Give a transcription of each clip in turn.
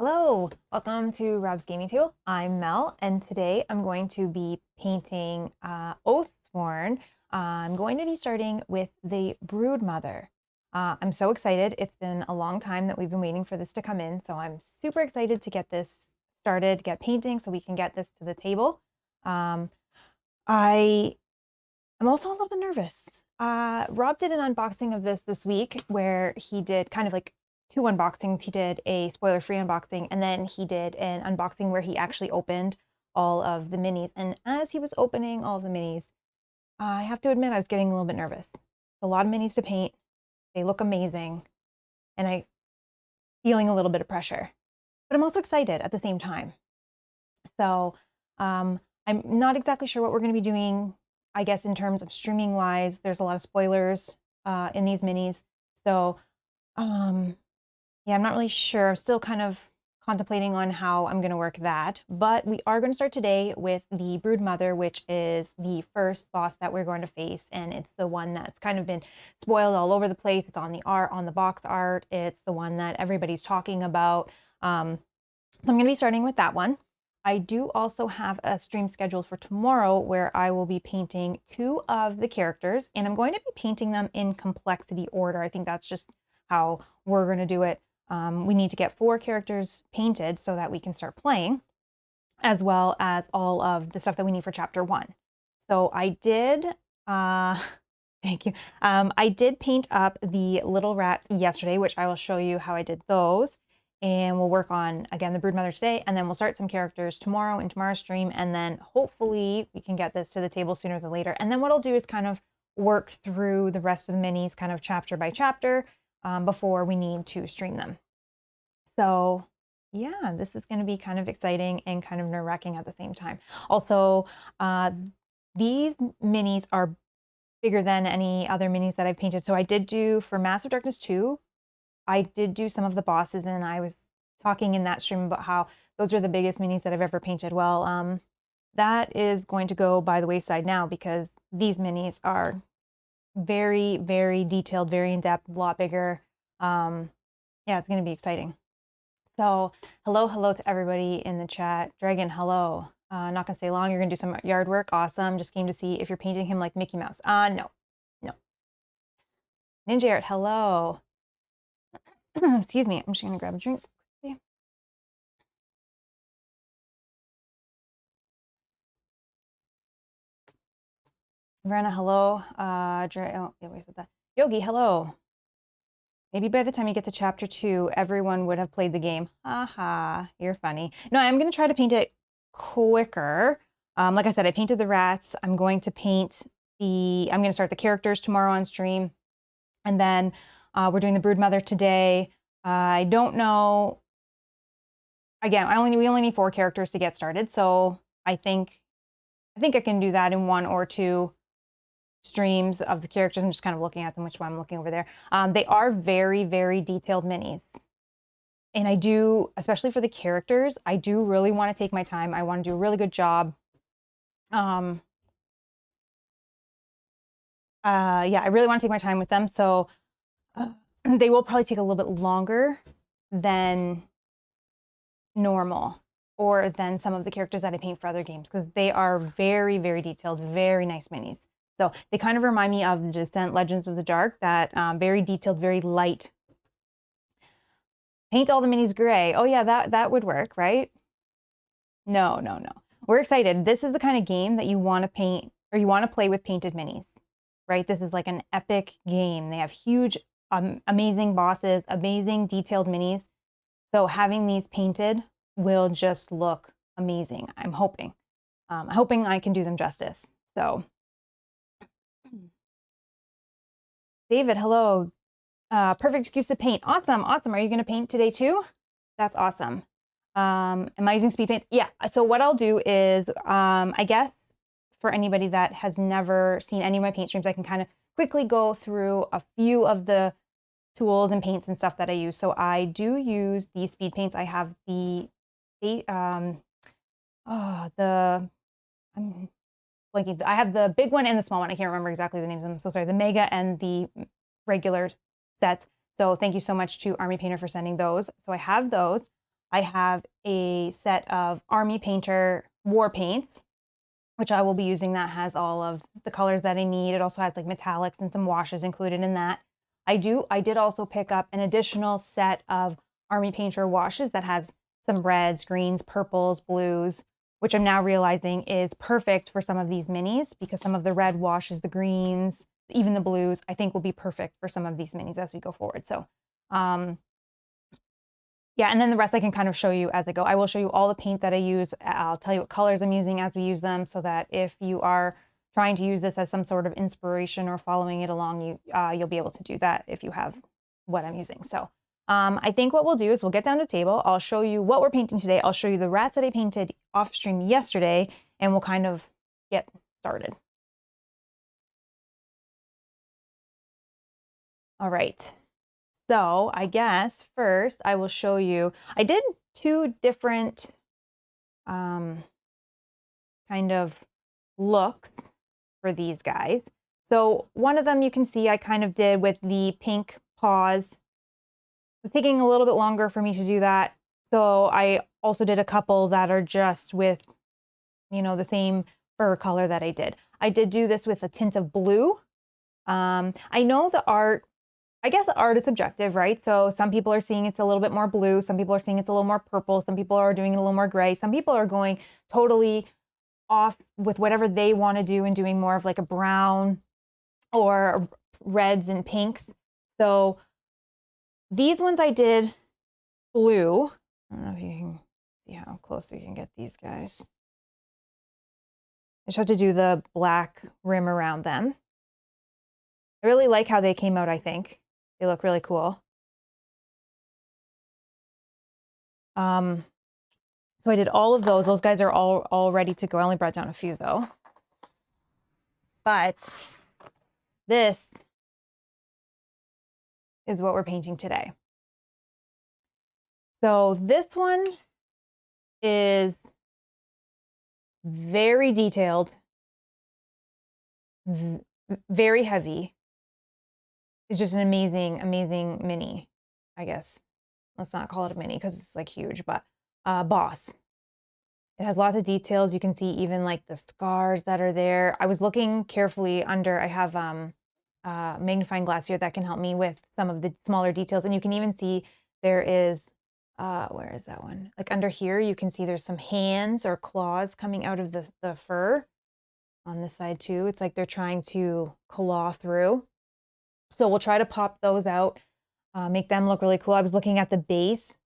Hello, welcome to Rob's Gaming Table. I'm Mel, and today I'm going to be painting Oathsworn. I'm going to be starting with the Broodmother. I'm so excited. It's been a long time that we've been waiting for this to come in, so I'm super excited to get this started, get painting so we can get this to the table. I'm also a little bit nervous. Rob did an unboxing of this week where he did kind of like two unboxings. He did a spoiler-free unboxing, and then he did an unboxing where he actually opened all of the minis. And as he was opening all of the minis, I have to admit I was getting a little bit nervous. A lot of minis to paint. They look amazing, and I'm feeling a little bit of pressure. But I'm also excited at the same time. So I'm not exactly sure what we're going to be doing, I guess, in terms of streaming wise. There's a lot of spoilers in these minis. So yeah, I'm not really sure. I'm still kind of contemplating on how I'm going to work that. But we are going to start today with the Broodmother, which is the first boss that we're going to face. And it's the one that's kind of been spoiled all over the place. It's on the art, on the box art. It's the one that everybody's talking about. So I'm going to be starting with that one. I do also have a stream scheduled for tomorrow where I will be painting two of the characters, and I'm going to be painting them in complexity order. I think that's just how we're going to do it. We need to get 4 characters painted so that we can start playing, as well as all of the stuff that we need for chapter 1. So I did, thank you. I did paint up the little rats yesterday, which I will show you how I did those. And we'll work on, again, the Broodmother today, and then we'll start some characters tomorrow in tomorrow's stream, and then hopefully we can get this to the table sooner than later. And then what I'll do is kind of work through the rest of the minis kind of chapter by chapter before we need to stream them. So yeah, this is going to be kind of exciting and kind of nerve-wracking at the same time. Also, these minis are bigger than any other minis that I've painted. So I did do, for Massive Darkness 2, I did do some of the bosses, and I was talking in that stream about how those are the biggest minis that I've ever painted. Well, that is going to go by the wayside now because these minis are very, very detailed, very in-depth, a lot bigger. Yeah, it's going to be exciting. So hello to everybody in the chat. Dragon, hello. Not going to stay long. You're going to do some yard work. Awesome. Just came to see if you're painting him like Mickey Mouse. No. Ninja Art, hello. Excuse me. I'm just going to grab a drink. Verena, hello. Oh, yeah, we said that. Yogi, hello. Maybe by the time you get to chapter 2, everyone would have played the game. Haha, you're funny. No, I'm going to try to paint it quicker. Like I said, I painted the rats. I'm going to start the characters tomorrow on stream. And then we're doing the Broodmother today. I don't know. Again, we only need 4 characters to get started. So I think I can do that in 1 or 2 streams of the characters. I'm just kind of looking at them, which one I'm looking over there. They are very, very detailed minis. And I do, especially for the characters, I do really want to take my time. I want to do a really good job. Yeah, I really want to take my time with them. So they will probably take a little bit longer than normal or than some of the characters that I paint for other games because they are very, very detailed, very nice minis. So they kind of remind me of the Descent Legends of the Dark, that very detailed, very light. Paint all the minis gray. Oh yeah, that would work, right? No. We're excited. This is the kind of game that you want to paint or you want to play with painted minis, right? This is like an epic game. They have huge, amazing bosses, amazing detailed minis. So having these painted will just look amazing. I'm hoping. Hoping I can do them justice. So David, hello. Perfect excuse to paint. Awesome. Are you going to paint today too? That's awesome. Am I using speed paints? Yeah. So what I'll do is, I guess for anybody that has never seen any of my paint streams, I can kind of quickly go through a few of the tools and paints and stuff that I use. So I do use these speed paints. I have I have the big one and the small one. I can't remember exactly the names of them. So sorry, the mega and the regular sets. So thank you so much to Army Painter for sending those. So I have those. I have a set of Army Painter war paints, which I will be using. That has all of the colors that I need. It also has like metallics and some washes included in that. I did also pick up an additional set of Army Painter washes that has some reds, greens, purples, blues, which I'm now realizing is perfect for some of these minis, because some of the red washes, the greens, even the blues, I think will be perfect for some of these minis as we go forward. So yeah, and then the rest I can kind of show you as I go. I will show you all the paint that I use. I'll tell you what colors I'm using as we use them, so that if you are trying to use this as some sort of inspiration or following it along, you'll be able to do that if you have what I'm using. So I think what we'll do is we'll get down to the table. I'll show you what we're painting today. I'll show you the rats that I painted off stream yesterday, and we'll kind of get started. All right. So I guess first I will show you, I did two different kind of looks for these guys. So one of them you can see I kind of did with the pink paws. It was taking a little bit longer for me to do that. So I also did a couple that are just with, the same fur color that I did. I did do this with a tint of blue. I know I guess art is subjective, right? So some people are seeing it's a little bit more blue. Some people are seeing it's a little more purple. Some people are doing it a little more gray. Some people are going totally off with whatever they want to do and doing more of like a brown or reds and pinks. So these ones I did blue. I don't know if you can see how close we can get these guys. I just have to do the black rim around them. I really like how they came out, I think. They look really cool. So I did all of those. Those guys are all ready to go. I only brought down a few though. But this is what we're painting today. So this one is very detailed, very heavy. It's just an amazing, amazing mini, I guess. Let's not call it a mini because it's like huge, but boss. It has lots of details. You can see even like the scars that are there. I was looking carefully under, I have magnifying glass here that can help me with some of the smaller details. And you can even see there is, where is that one? Like under here, you can see there's some hands or claws coming out of the fur on this side too. It's like they're trying to claw through. So we'll try to pop those out, make them look really cool. I was looking at the base.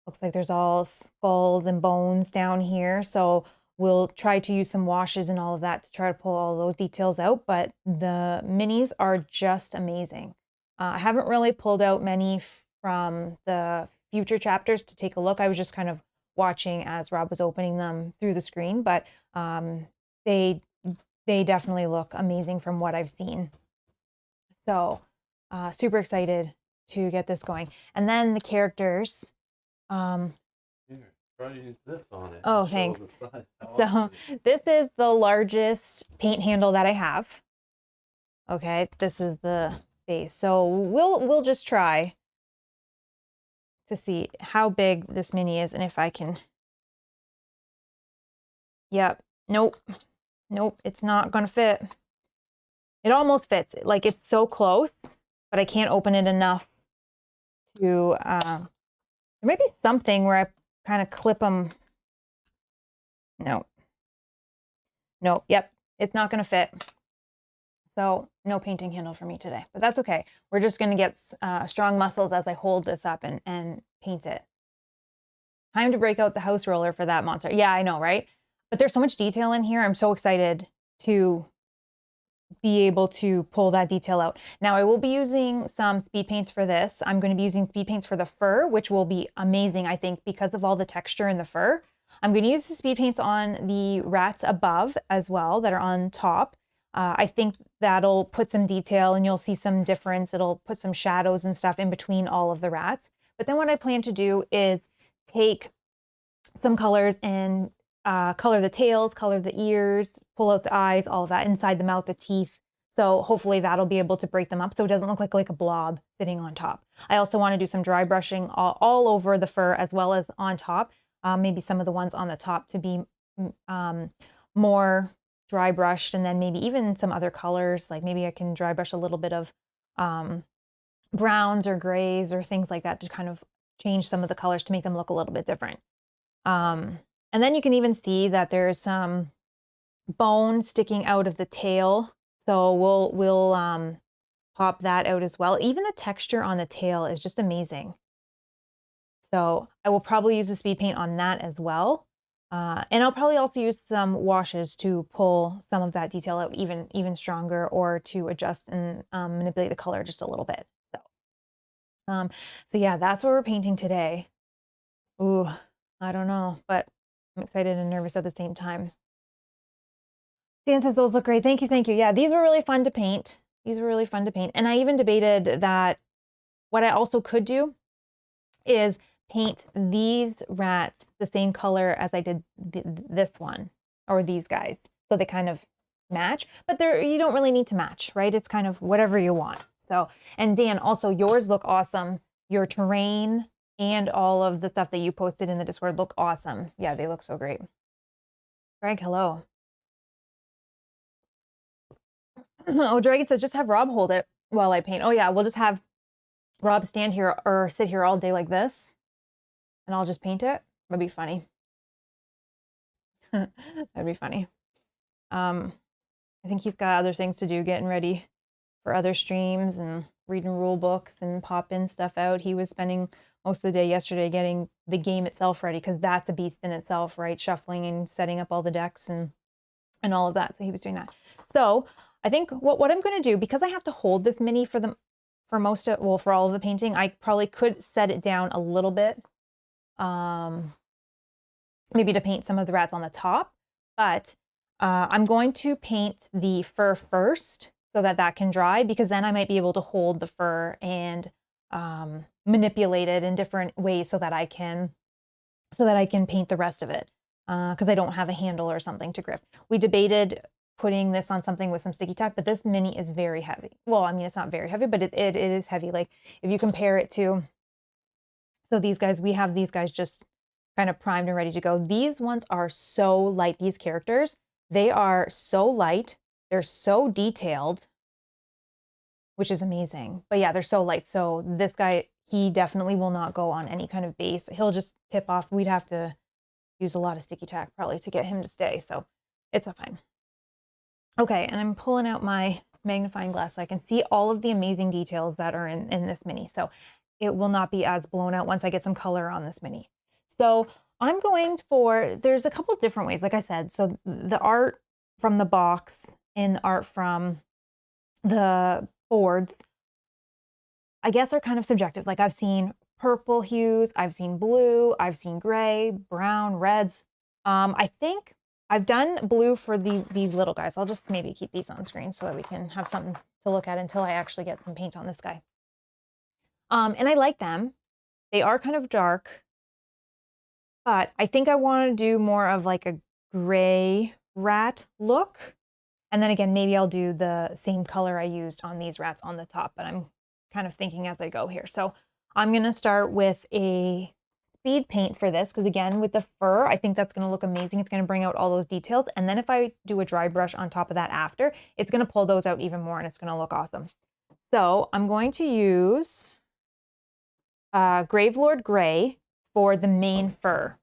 Looks like there's all skulls and bones down here. So we'll try to use some washes and all of that to try to pull all those details out. But the minis are just amazing. I haven't really pulled out many from the future chapters to take a look. I was just kind of watching as Rob was opening them through the screen. But they definitely look amazing from what I've seen. So super excited to get this going. And then the characters. Here, try to use this on it. Oh, thanks. So this is the largest paint handle that I have. Okay, this is the base. So we'll just try to see how big this mini is and if I can. Yep. Nope. It's not gonna fit. It almost fits. Like it's so close, but I can't open it enough to. There might be something where I kind of clip them. No. Yep. It's not going to fit. So no painting handle for me today, but that's okay. We're just going to get strong muscles as I hold this up and paint it. Time to break out the house roller for that monster. Yeah, I know, right? But there's so much detail in here. I'm so excited to be able to pull that detail out. Now I will be using some speed paints for this. I'm going to be using speed paints for the fur, which will be amazing, I think, because of all the texture in the fur. I'm going to use the speed paints on the rats above as well that are on top. I think that'll put some detail and you'll see some difference. It'll put some shadows and stuff in between all of the rats. But then what I plan to do is take some colors and color the tails, color the ears, pull out the eyes, all of that, inside the mouth, the teeth. So hopefully that'll be able to break them up so it doesn't look like a blob sitting on top. I also want to do some dry brushing all over the fur as well as on top. Maybe some of the ones on the top to be more dry brushed, and then maybe even some other colors. Like maybe I can dry brush a little bit of browns or grays or things like that to kind of change some of the colors to make them look a little bit different. And then you can even see that there's some bone sticking out of the tail. So we'll pop that out as well. Even the texture on the tail is just amazing. So I will probably use the speed paint on that as well. And I'll probably also use some washes to pull some of that detail out even stronger, or to adjust and manipulate the color just a little bit. So yeah, that's what we're painting today. Ooh, I don't know, but I'm excited and nervous at the same time. Dan says those look great. Thank you, thank you. Yeah, these were really fun to paint. These were really fun to paint. And I even debated that what I also could do is paint these rats the same color as I did this one, or these guys, so they kind of match. But you don't really need to match, right? It's kind of whatever you want. So, and Dan, also yours look awesome. Your terrain and all of the stuff that you posted in the Discord look awesome. Yeah, they look so great. Greg, hello. Oh, Dragon says just have Rob hold it while I paint. Oh yeah, we'll just have Rob stand here or sit here all day like this, and I'll just paint it. That'd be funny. That'd be funny. I think he's got other things to do, getting ready for other streams and reading rule books and popping stuff out. He was spending most of the day yesterday getting the game itself ready, because that's a beast in itself, right? Shuffling and setting up all the decks and all of that. So he was doing that. So I think what I'm going to do, because I have to hold this mini for all of the painting, I probably could set it down a little bit, maybe to paint some of the rats on the top. But I'm going to paint the fur first so that can dry, because then I might be able to hold the fur and manipulate it in different ways so that I can paint the rest of it, because I don't have a handle or something to grip. We debated putting this on something with some sticky tack, but this mini is very heavy. Well, I mean, it's not very heavy, but it is heavy. Like if you compare it to, so these guys, we have these guys just kind of primed and ready to go. These ones are so light. These characters, they are so light. They're so detailed, which is amazing. But yeah, they're so light. So this guy, he definitely will not go on any kind of base. He'll just tip off. We'd have to use a lot of sticky tack probably to get him to stay. So it's fine. Okay, and I'm pulling out my magnifying glass so I can see all of the amazing details that are in this mini. So it will not be as blown out once I get some color on this mini. So I'm going for, there's a couple different ways, like I said. So the art from the box and the art from the boards, I guess, are kind of subjective. Like I've seen purple hues, I've seen blue, I've seen gray, brown, reds. I think I've done blue for the little guys. I'll just maybe keep these on screen so that we can have something to look at until I actually get some paint on this guy. And I like them. They are kind of dark, but I think I want to do more of like a gray rat look. And then again, maybe I'll do the same color I used on these rats on the top, but I'm kind of thinking as I go here. So I'm going to start with a speed paint for this, because again, with the fur, I think that's going to look amazing. It's going to bring out all those details. And then if I do a dry brush on top of that after, it's going to pull those out even more, and it's going to look awesome. So I'm going to use Gravelord Gray for the main fur.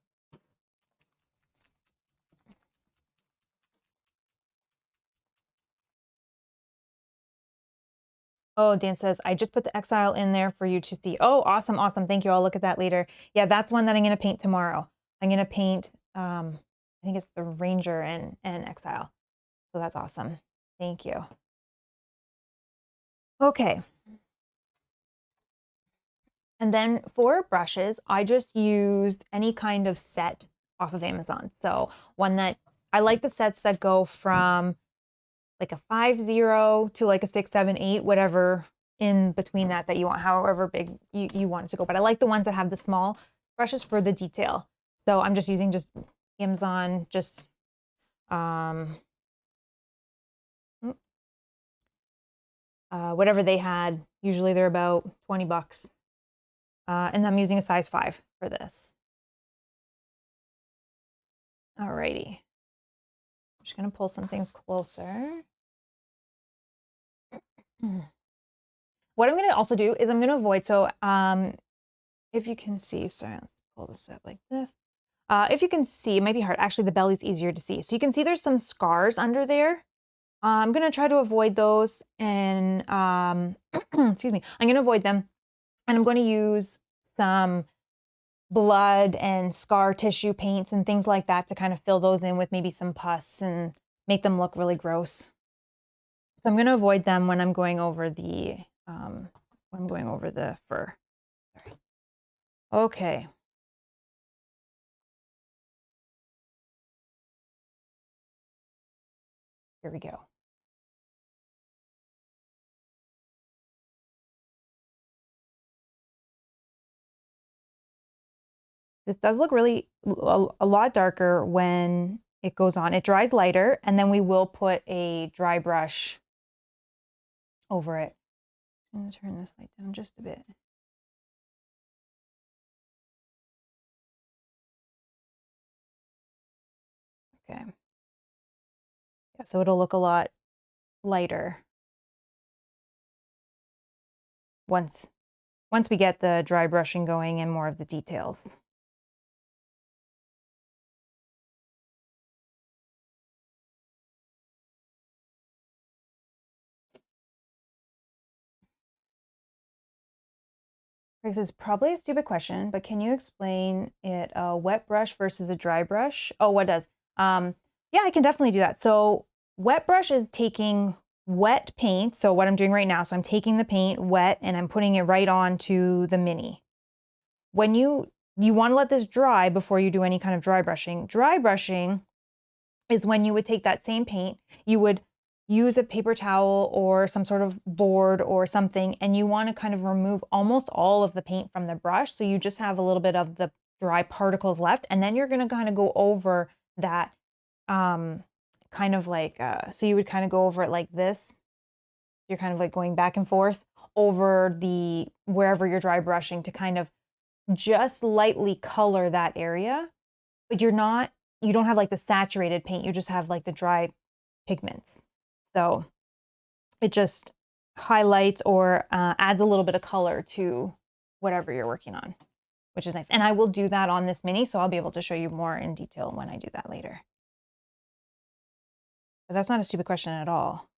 Oh, Dan says, I just put the Exile in there for you to see. Oh, awesome, awesome. Thank you. I'll look at that later. Yeah, that's one that I'm going to paint tomorrow. I'm going to paint, I think it's the Ranger and Exile. So that's awesome. Thank you. Okay. And then for brushes, I just used any kind of set off of Amazon. So one that, I like the sets that go from like a 5-0 to like a 6-7-8, whatever in between that you want, however big you want it to go. But I like the ones that have the small brushes for the detail. So I'm just using just Amazon, just whatever they had. Usually they're about 20 bucks. And I'm using a size 5 for this. Alrighty. I'm just going to pull some things closer. What I'm going to also do is I'm going to avoid, so if you can see, sorry, let's pull this up like this. If you can see, it might be hard. Actually, the belly's easier to see. So you can see there's some scars under there. I'm going to try to avoid those and, excuse me, I'm going to avoid them. And I'm going to use some blood and scar tissue paints and things like that to kind of fill those in with maybe some pus and make them look really gross. So I'm going to avoid them when I'm going over the fur. Sorry. Okay. Here we go. This does look really a lot darker when it goes on. It dries lighter, and then we will put a dry brush over it. I'm going to turn this light down just a bit. Okay. Yeah, so it'll look a lot lighter once we get the dry brushing going and more of the details. This is probably a stupid question, but can you explain it a wet brush versus a dry brush? Oh, what does? Yeah, I can definitely do that. So wet brush is taking wet paint. So what I'm doing right now, so I'm taking the paint wet and I'm putting it right onto the mini. When you want to let this dry before you do any kind of dry brushing. Dry brushing is when you would take that same paint, you would use a paper towel or some sort of board or something, and you want to kind of remove almost all of the paint from the brush. So you just have a little bit of the dry particles left, and then you're going to kind of go over that kind of like, so you would kind of go over it like this. You're kind of like going back and forth over the, wherever you're dry brushing to kind of just lightly color that area, but you don't have like the saturated paint, you just have like the dry pigments. So it just highlights or adds a little bit of color to whatever you're working on, which is nice. And I will do that on this mini, so I'll be able to show you more in detail when I do that later. But that's not a stupid question at all.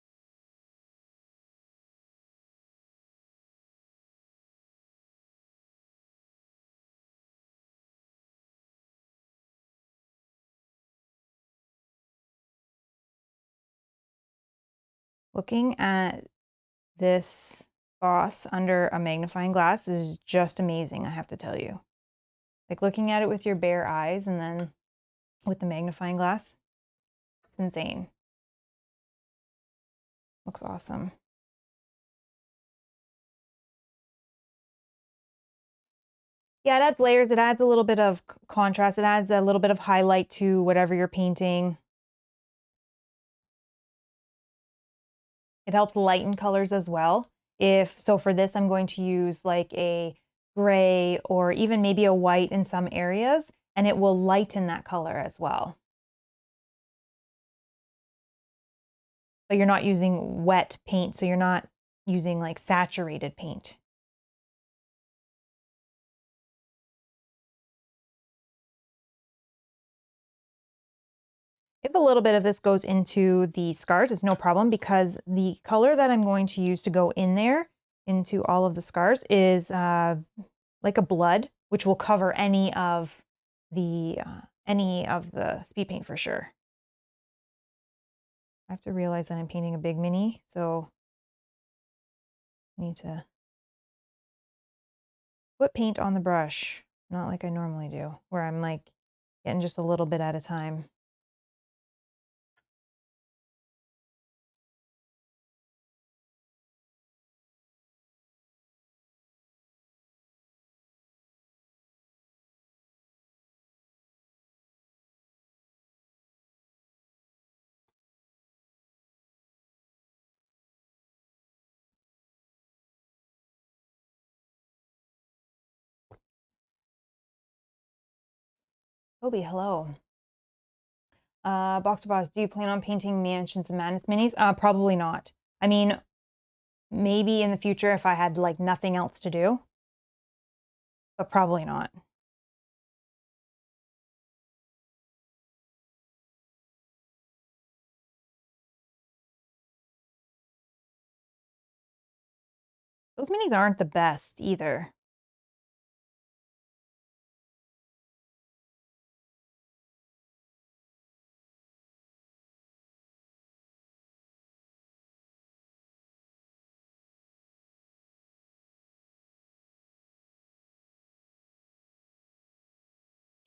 Looking at this boss under a magnifying glass is just amazing, I have to tell you. Like looking at it with your bare eyes and then with the magnifying glass, it's insane. Looks awesome. Yeah, it adds layers. It adds a little bit of contrast. It adds a little bit of highlight to whatever you're painting. It helps lighten colors as well. So for this, I'm going to use like a gray or even maybe a white in some areas, and it will lighten that color as well. But you're not using wet paint, so you're not using like saturated paint. If a little bit of this goes into the scars, it's no problem because the color that I'm going to use to go in there, into all of the scars, is like a blood, which will cover any of the speed paint for sure. I have to realize that I'm painting a big mini, so I need to put paint on the brush, not like I normally do, where I'm like getting just a little bit at a time. Toby, hello. Boxer Boss, do you plan on painting Mansions of Madness minis? Probably not. I mean, maybe in the future if I had like nothing else to do, but probably not. Those minis aren't the best either.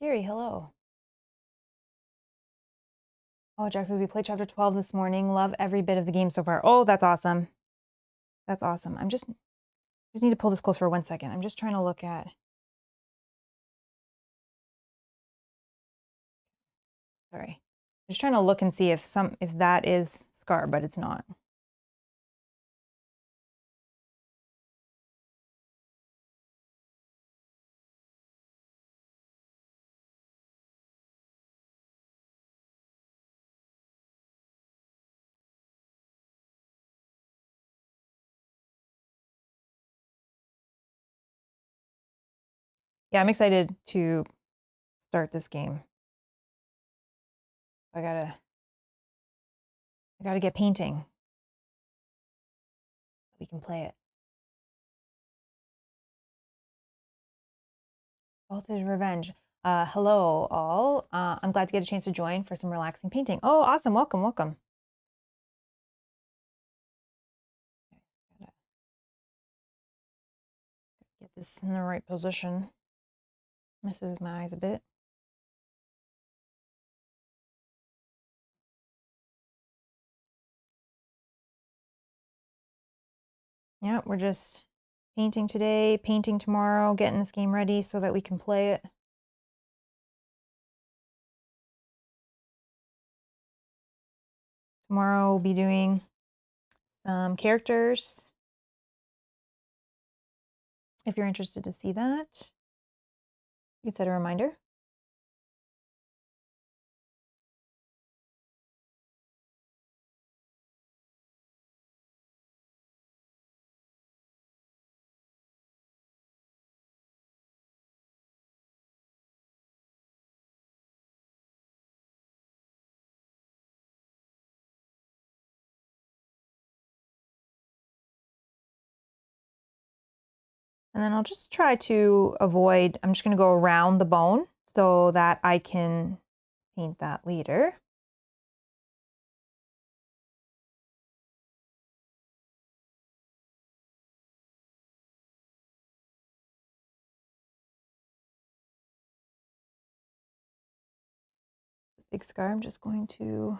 Jerry, hello. Oh, Jack says we played chapter 12 this morning. Love every bit of the game so far. Oh, that's awesome. That's awesome. I'm just need to pull this close for 1 second. I'm just trying to look at. Sorry. I'm just trying to look and see if that is Scar, but it's not. Yeah, I'm excited to start this game. I gotta get painting. We can play it. Voltage Revenge. Hello, all. I'm glad to get a chance to join for some relaxing painting. Oh, awesome. Welcome, welcome. Get this in the right position. Misses my eyes a bit. Yeah, we're just painting today, painting tomorrow, getting this game ready so that we can play it. Tomorrow we'll be doing some characters. If you're interested to see that, you could set a reminder. And then I'll just try to avoid, I'm just going to go around the bone so that I can paint that later. Big scar, I'm just going to do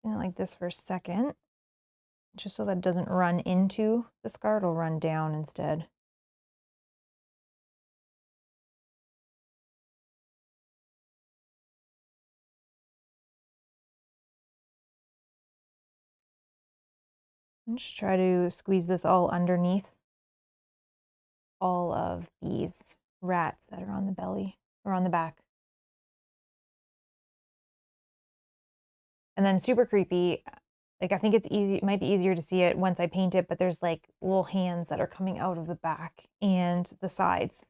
it like this for a second, just so that it doesn't run into the scar, it'll run down instead. And just try to squeeze this all underneath all of these rats that are on the belly or on the back. And then super creepy, like I think it's easy, it might be easier to see it once I paint it, but there's like little hands that are coming out of the back and the sides.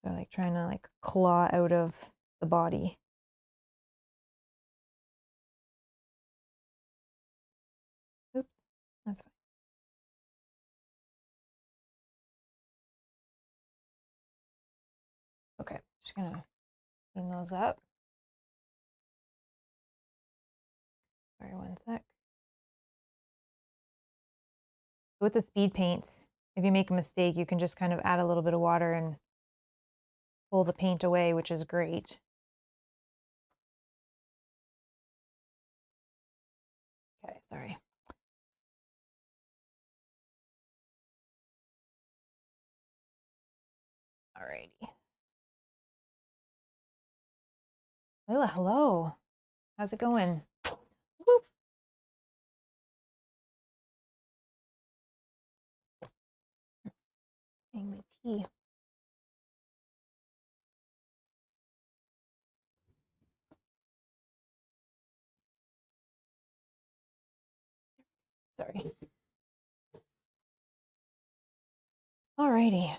They're like trying to like claw out of the body. Oops, that's fine. Okay, just gonna clean those up. Sorry, 1 sec. With the speed paints, if you make a mistake, you can just kind of add a little bit of water and pull the paint away, which is great. Okay, sorry. Alrighty. Layla, hello. How's it going? Whoop. Getting my tea. Sorry. Alrighty.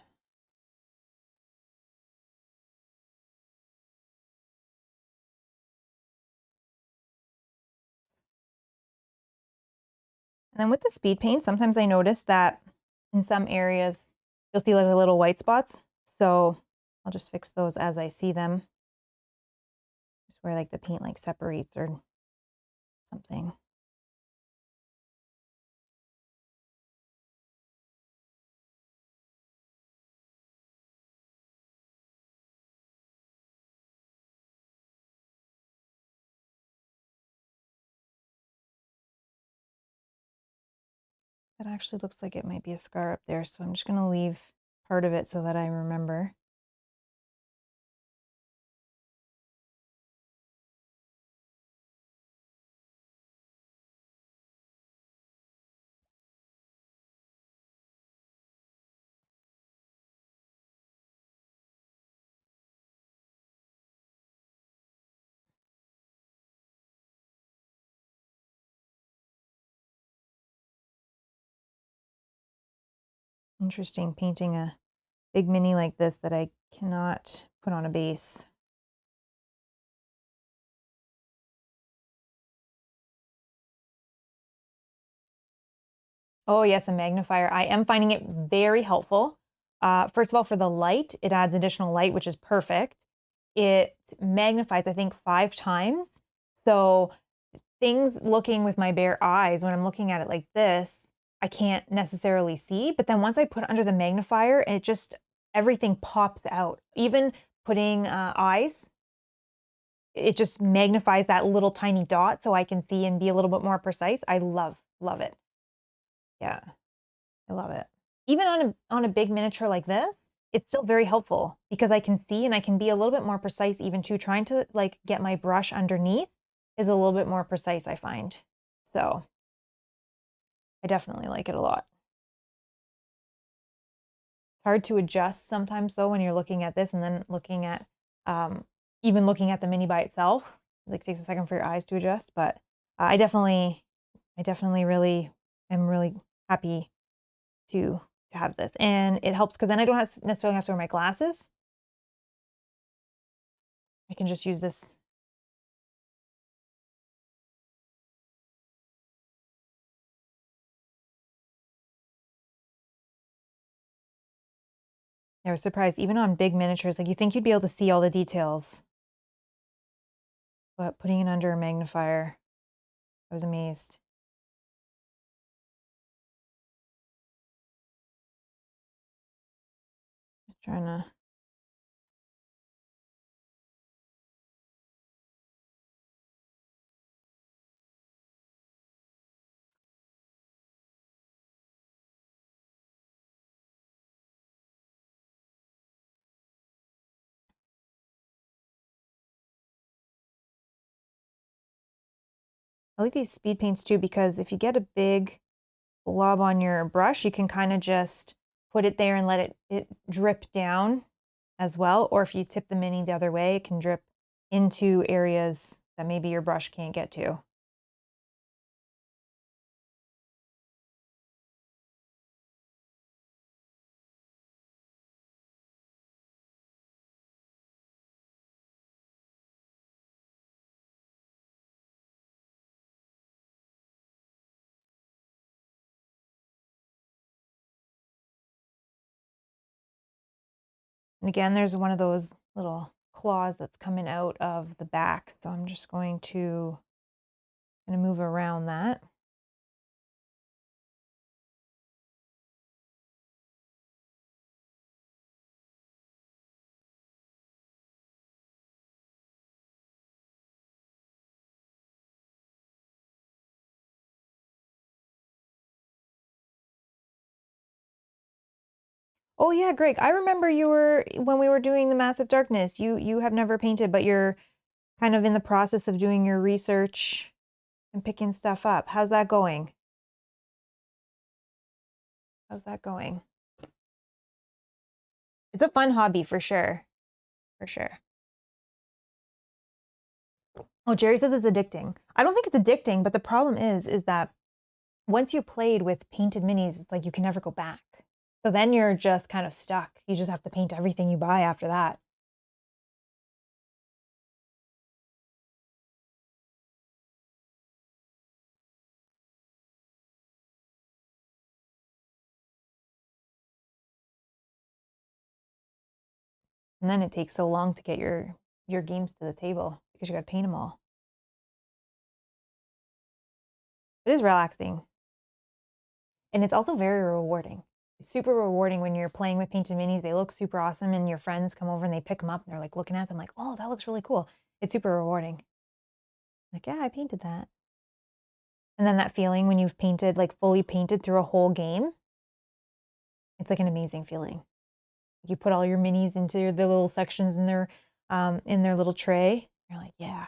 And then with the speed paint, sometimes I notice that in some areas you'll see like little white spots. So I'll just fix those as I see them. Just where like the paint like separates or something. That actually looks like it might be a scar up there. So I'm just going to leave part of it so that I remember. Interesting painting a big mini like this that I cannot put on a base. Oh yes, a magnifier. I am finding it very helpful. First of all, for the light, it adds additional light, which is perfect. It magnifies, I think, 5 times. So things looking with my bare eyes, when I'm looking at it like this, I can't necessarily see. But then once I put it under the magnifier, it just, everything pops out. Even putting eyes, it just magnifies that little tiny dot so I can see and be a little bit more precise. I love it. Yeah, I love it. Even on a big miniature like this, it's still very helpful because I can see and I can be a little bit more precise even too. Trying to like get my brush underneath is a little bit more precise, I find. So I definitely like it a lot. It's hard to adjust sometimes though when you're looking at this and then looking at even looking at the mini by itself. It like takes a second for your eyes to adjust, but I definitely really am really happy to have this. And it helps because then I don't necessarily have to wear my glasses. I can just use this. I was surprised, even on big miniatures, like you think you'd be able to see all the details, but putting it under a magnifier, I was amazed. Just trying to. I like these speed paints too because if you get a big blob on your brush, you can kind of just put it there and let it drip down as well. Or if you tip the mini the other way, it can drip into areas that maybe your brush can't get to. And again, there's one of those little claws that's coming out of the back. So I'm just going to move around that. Oh yeah, Greg, I remember you were, when we were doing the Massive Darkness, you have never painted, but you're kind of in the process of doing your research and picking stuff up. How's that going? How's that going? It's a fun hobby for sure. For sure. Oh, Jerry says it's addicting. I don't think it's addicting, but the problem is that once you played with painted minis, it's like you can never go back. So then you're just kind of stuck. You just have to paint everything you buy after that. And then it takes so long to get your games to the table because you got to paint them all. It is relaxing. And it's also very rewarding. It's super rewarding when you're playing with painted minis. They look super awesome, and your friends come over and they pick them up and they're like looking at them like, oh, that looks really cool. It's super rewarding. Like, yeah, I painted that. And then that feeling when you've painted, like fully painted through a whole game, it's like an amazing feeling. You put all your minis into the little sections in their little tray. You're like, yeah.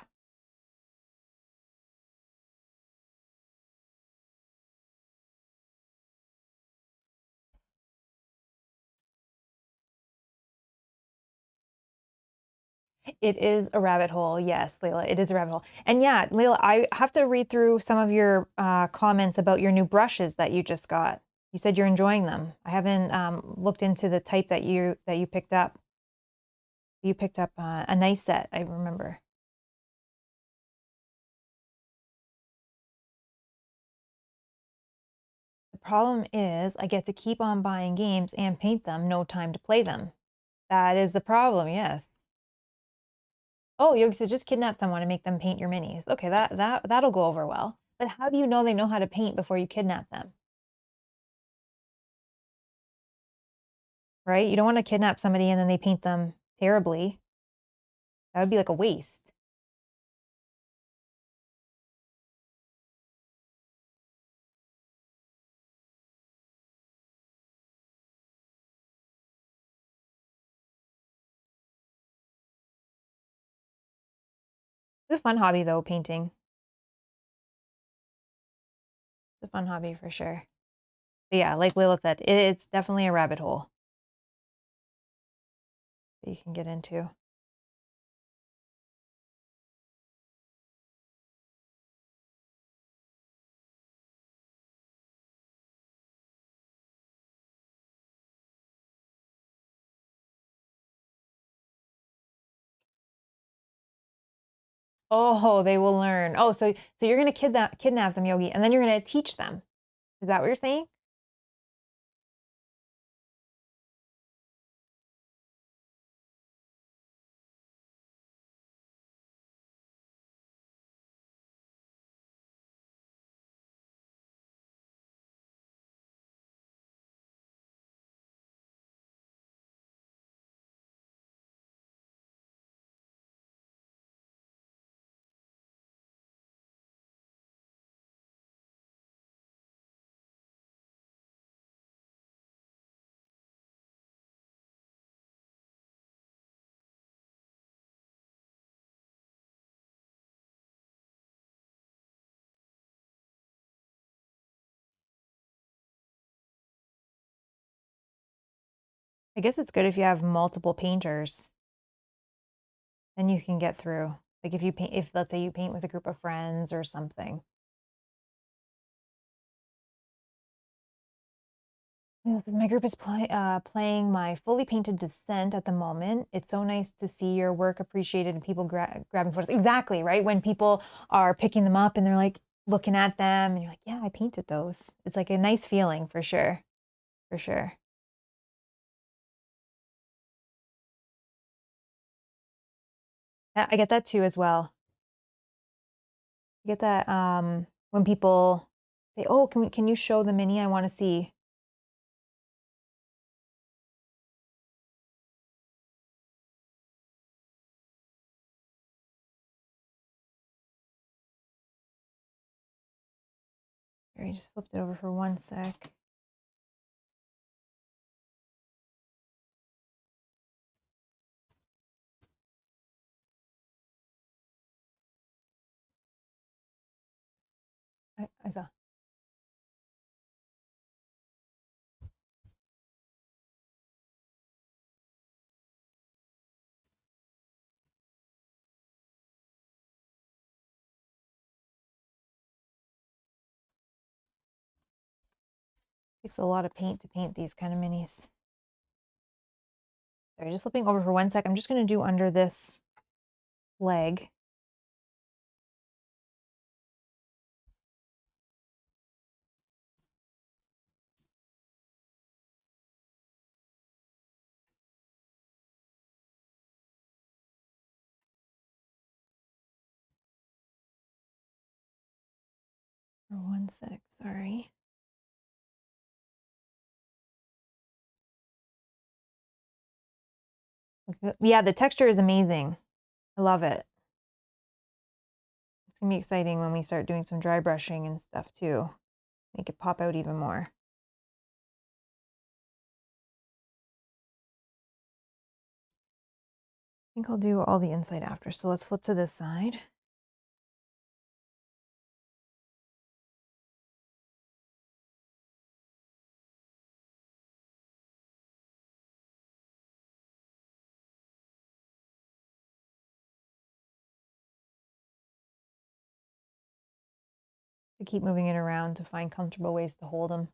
It is a rabbit hole. Yes, Layla, it is a rabbit hole. And yeah, Layla, I have to read through some of your comments about your new brushes that you just got. You said you're enjoying them. I haven't looked into the type that you picked up. You picked up a nice set, I remember. The problem is I get to keep on buying games and paint them, no time to play them. That is the problem, yes. Oh, Yogi says just kidnap someone and make them paint your minis. Okay, that'll go over well. But how do you know they know how to paint before you kidnap them? Right? You don't want to kidnap somebody and then they paint them terribly. That would be like a waste. It's a fun hobby though, painting. It's a fun hobby for sure. But yeah, like Lila said, it's definitely a rabbit hole that you can get into. Oh, they will learn. Oh, so you're gonna kidnap them, Yogi, and then you're gonna teach them. Is that what you're saying? I guess it's good if you have multiple painters, then you can get through. Like if you paint, if let's say you paint with a group of friends or something. Yeah, my group is playing my fully painted Descent at the moment. It's so nice to see your work appreciated and people grabbing photos. Exactly, right? When people are picking them up and they're like looking at them and you're like, yeah, I painted those. It's like a nice feeling for sure. For sure. I get that too as well. I get that when people say, "Oh, can you show the mini? I want to see." Here, I just flipped it over for one sec. I saw. Takes a lot of paint to paint these kind of minis. Sorry, just flipping over for 1 sec. I'm just going to do under this leg. For 1 sec, sorry. Yeah, the texture is amazing. I love it. It's gonna be exciting when we start doing some dry brushing and stuff too. Make it pop out even more. I think I'll do all the inside after. So let's flip to this side. I keep moving it around to find comfortable ways to hold them.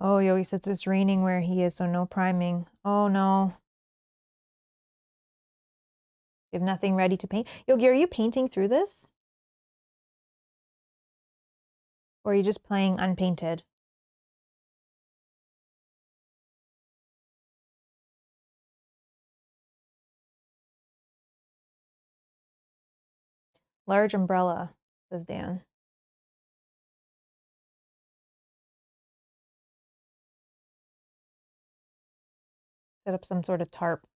Oh, Yogi says it's raining where he is, so no priming. Oh no. You have nothing ready to paint. Yogi, are you painting through this? Or are you just playing unpainted? Large umbrella, says Dan. Set up some sort of tarp.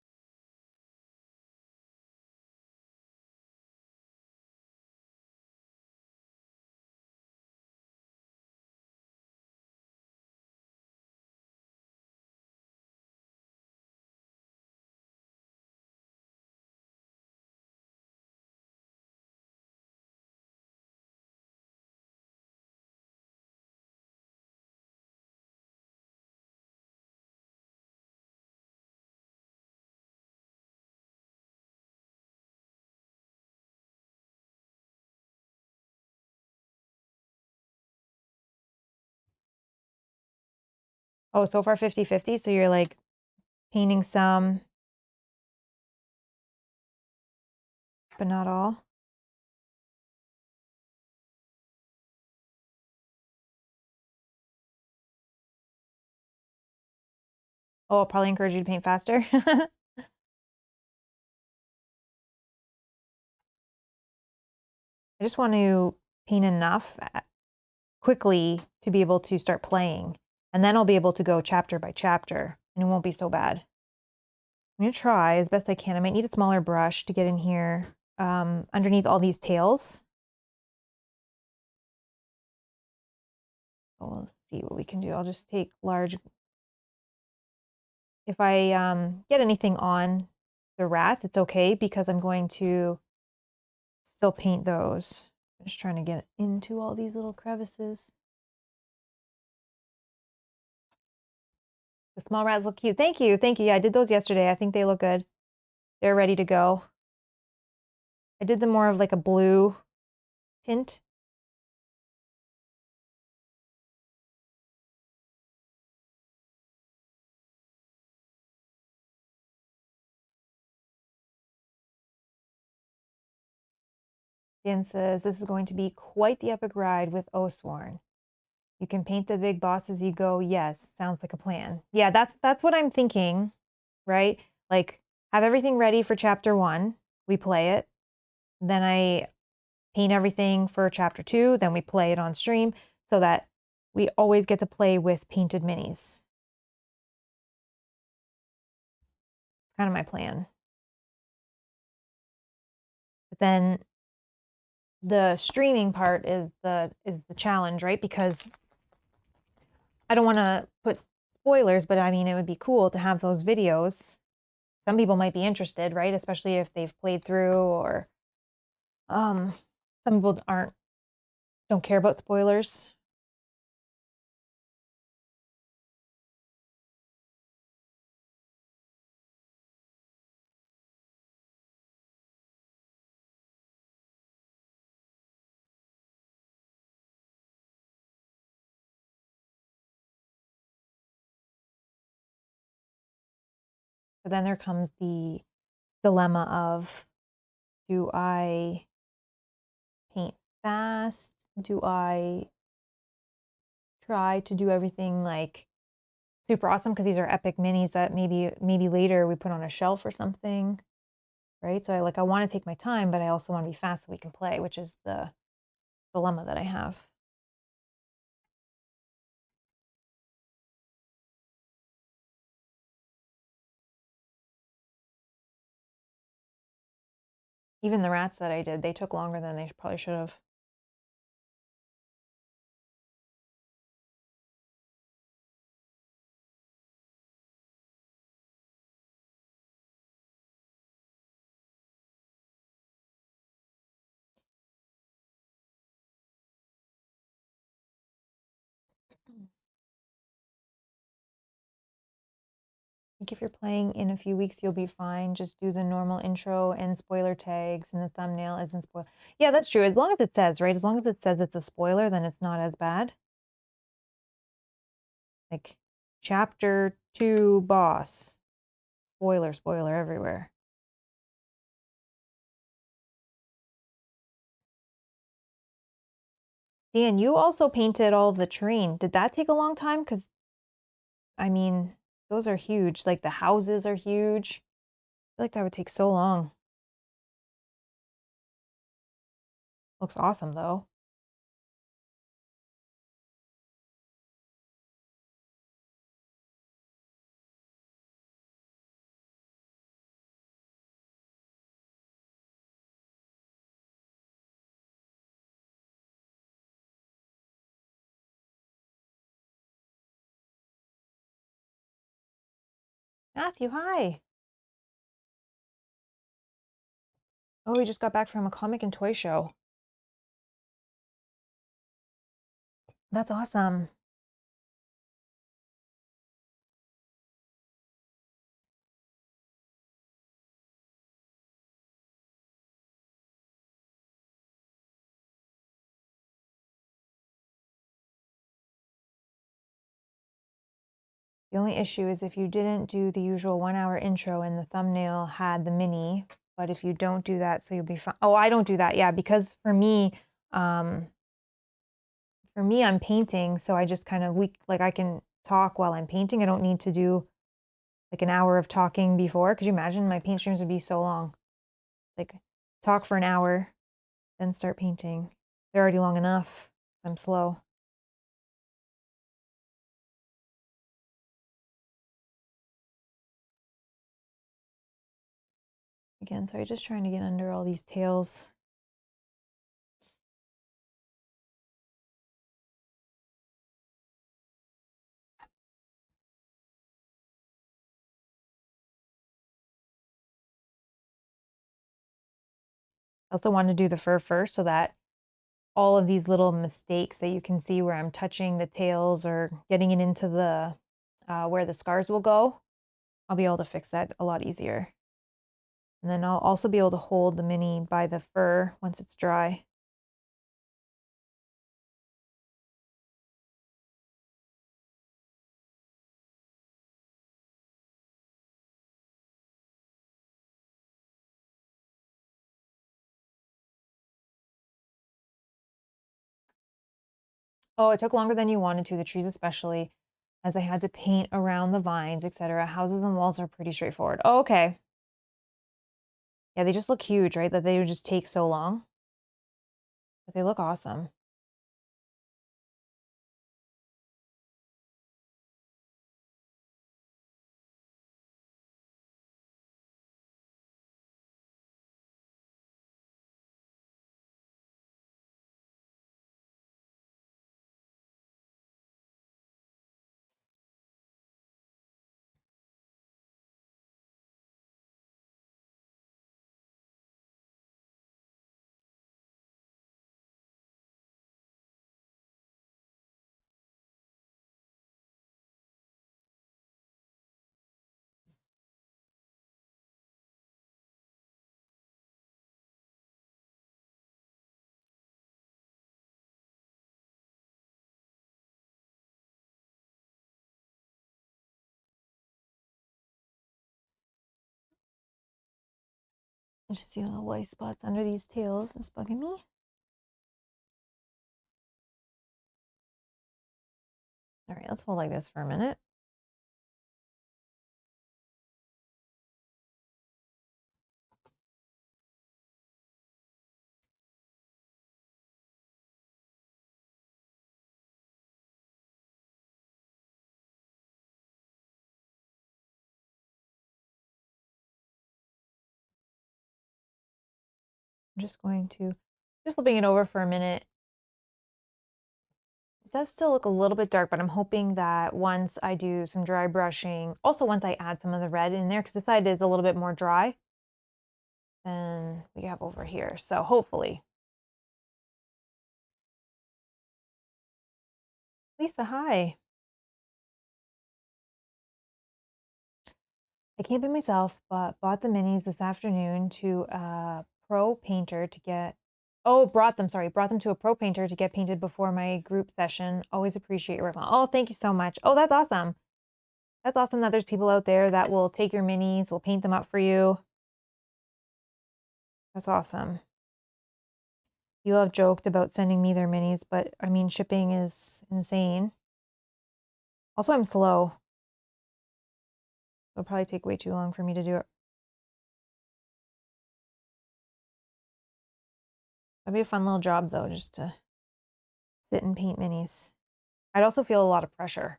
Oh, so far 50-50, so you're like painting some, but not all. Oh, I'll probably encourage you to paint faster. I just want to paint enough quickly to be able to start playing. And then I'll be able to go chapter by chapter and it won't be so bad. I'm going to try as best I can. I might need a smaller brush to get in here underneath all these tails. We'll see what we can do. I'll just take large. If I get anything on the rats, it's okay because I'm going to still paint those. I'm just trying to get into all these little crevices. The small rats look cute. Thank you. Thank you. Yeah, I did those yesterday. I think they look good. They're ready to go. I did them more of like a blue tint. Dan says, this is going to be quite the epic ride with Oathsworn. You can paint the big boss as you go. Yes, sounds like a plan. Yeah, that's what I'm thinking, right? Like, have everything ready for chapter 1. We play it. Then I paint everything for chapter 2. Then we play it on stream so that we always get to play with painted minis. It's kind of my plan. But then the streaming part is the challenge, right? Because I don't want to put spoilers, but I mean, it would be cool to have those videos. Some people might be interested, right? Especially if they've played through, or some people don't care about spoilers. But then there comes the dilemma of, do I paint fast? Do I try to do everything like super awesome? Because these are epic minis that maybe later we put on a shelf or something, right? So I want to take my time, but I also want to be fast so we can play, which is the dilemma that I have. Even the rats that I did, they took longer than they probably should have. I think if you're playing in a few weeks, you'll be fine. Just do the normal intro and spoiler tags, and the thumbnail isn't spoil. Yeah, that's true. As long as it says, right? As long as it says it's a spoiler, then it's not as bad. Like, chapter 2 boss. Spoiler everywhere. Dan, you also painted all of the terrain. Did that take a long time? Because, I mean, those are huge. Like, the houses are huge. I feel like that would take so long. Looks awesome, though. Matthew, hi. Oh, we just got back from a comic and toy show. That's awesome. The only issue is if you didn't do the usual 1 hour intro and the thumbnail had the mini, but if you don't do that, so you'll be fine. Oh, I don't do that. Yeah, because um, for me, I'm painting, so I just kind of like I can talk while I'm painting. I don't need to do like an hour of talking before. Could you imagine? My paint streams would be so long. Like, talk for an hour, then start painting. They're already long enough. I'm slow. Again, sorry, just trying to get under all these tails. I also want to do the fur first so that all of these little mistakes that you can see where I'm touching the tails or getting it into the where the scars will go, I'll be able to fix that a lot easier. And then I'll also be able to hold the mini by the fur once it's dry. Oh, it took longer than you wanted to, the trees especially, as I had to paint around the vines, etc. Houses and walls are pretty straightforward. Oh, okay. Yeah, they just look huge, right? That they would just take so long. But they look awesome. I just see little white spots under these tails. It's bugging me. All right, let's hold like this for a minute. I'm just going to, just flipping it over for a minute. It does still look a little bit dark, but I'm hoping that once I do some dry brushing, also once I add some of the red in there, because the side is a little bit more dry than we have over here. So hopefully. Lisa, hi. I can't by myself, but bought the minis this afternoon to a pro painter to get, brought them to a pro painter to get painted before my group session. Always appreciate your work. Oh, thank you so much. Oh, that's awesome. That's awesome that there's people out there that will take your minis, will paint them up for you. That's awesome. You have joked about sending me their minis, but I mean, shipping is insane. Also, I'm slow. It'll probably take way too long for me to do it. That'd be a fun little job, though, just to sit and paint minis. I'd also feel a lot of pressure.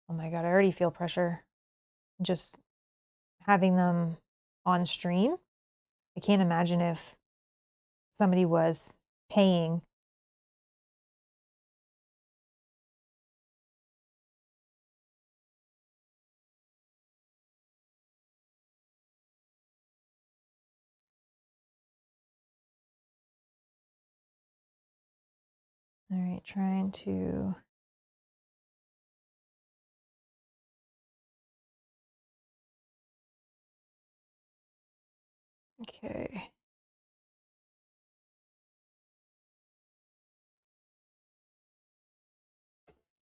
Oh my God, I already feel pressure just having them on stream. I can't imagine if somebody was paying. All right, trying to. Okay.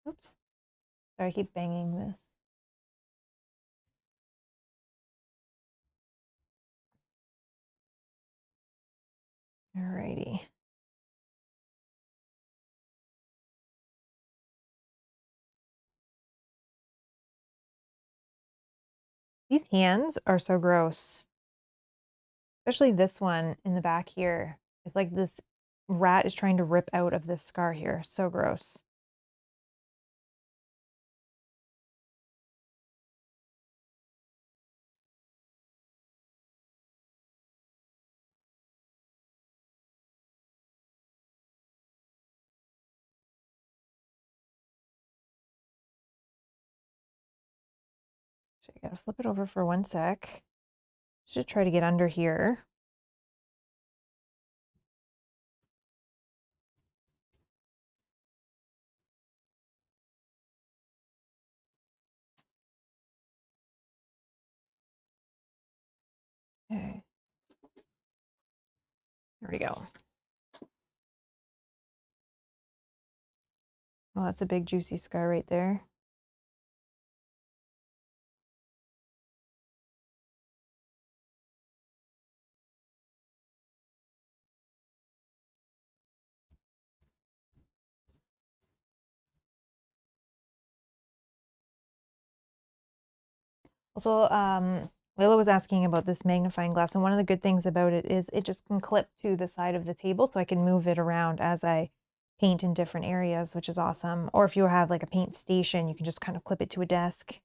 Oops. Sorry, I keep banging this. Alrighty. These hands are so gross. Especially this one in the back here. It's like this rat is trying to rip out of this scar here. So gross. So I gotta flip it over for 1 sec. Should try to get under here. Okay. There we go. Well, that's a big juicy scar right there. Also, Layla was asking about this magnifying glass, and one of the good things about it is it just can clip to the side of the table, so I can move it around as I paint in different areas, which is awesome. Or if you have like a paint station, you can just kind of clip it to a desk.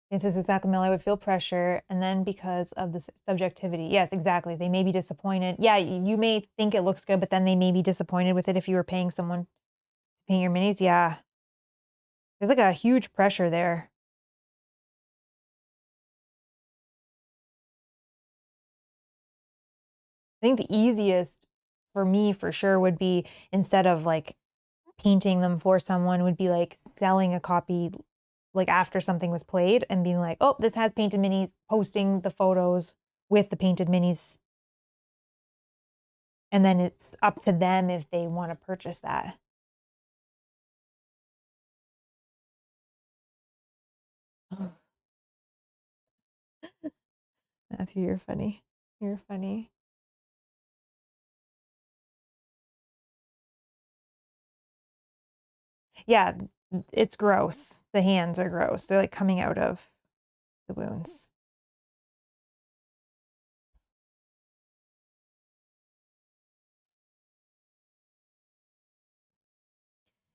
It says exactly, Mel, I would feel pressure, and then because of the subjectivity. Yes, exactly. They may be disappointed. Yeah, you may think it looks good, but then they may be disappointed with it if you were paying someone to paint your minis. Yeah. There's like a huge pressure there. I think the easiest for me for sure would be, instead of like painting them for someone, would be like selling a copy like after something was played and being like, oh, this has painted minis, posting the photos with the painted minis. And then it's up to them if they want to purchase that. Matthew, you're funny. You're funny. Yeah, it's gross. The hands are gross. They're like coming out of the wounds.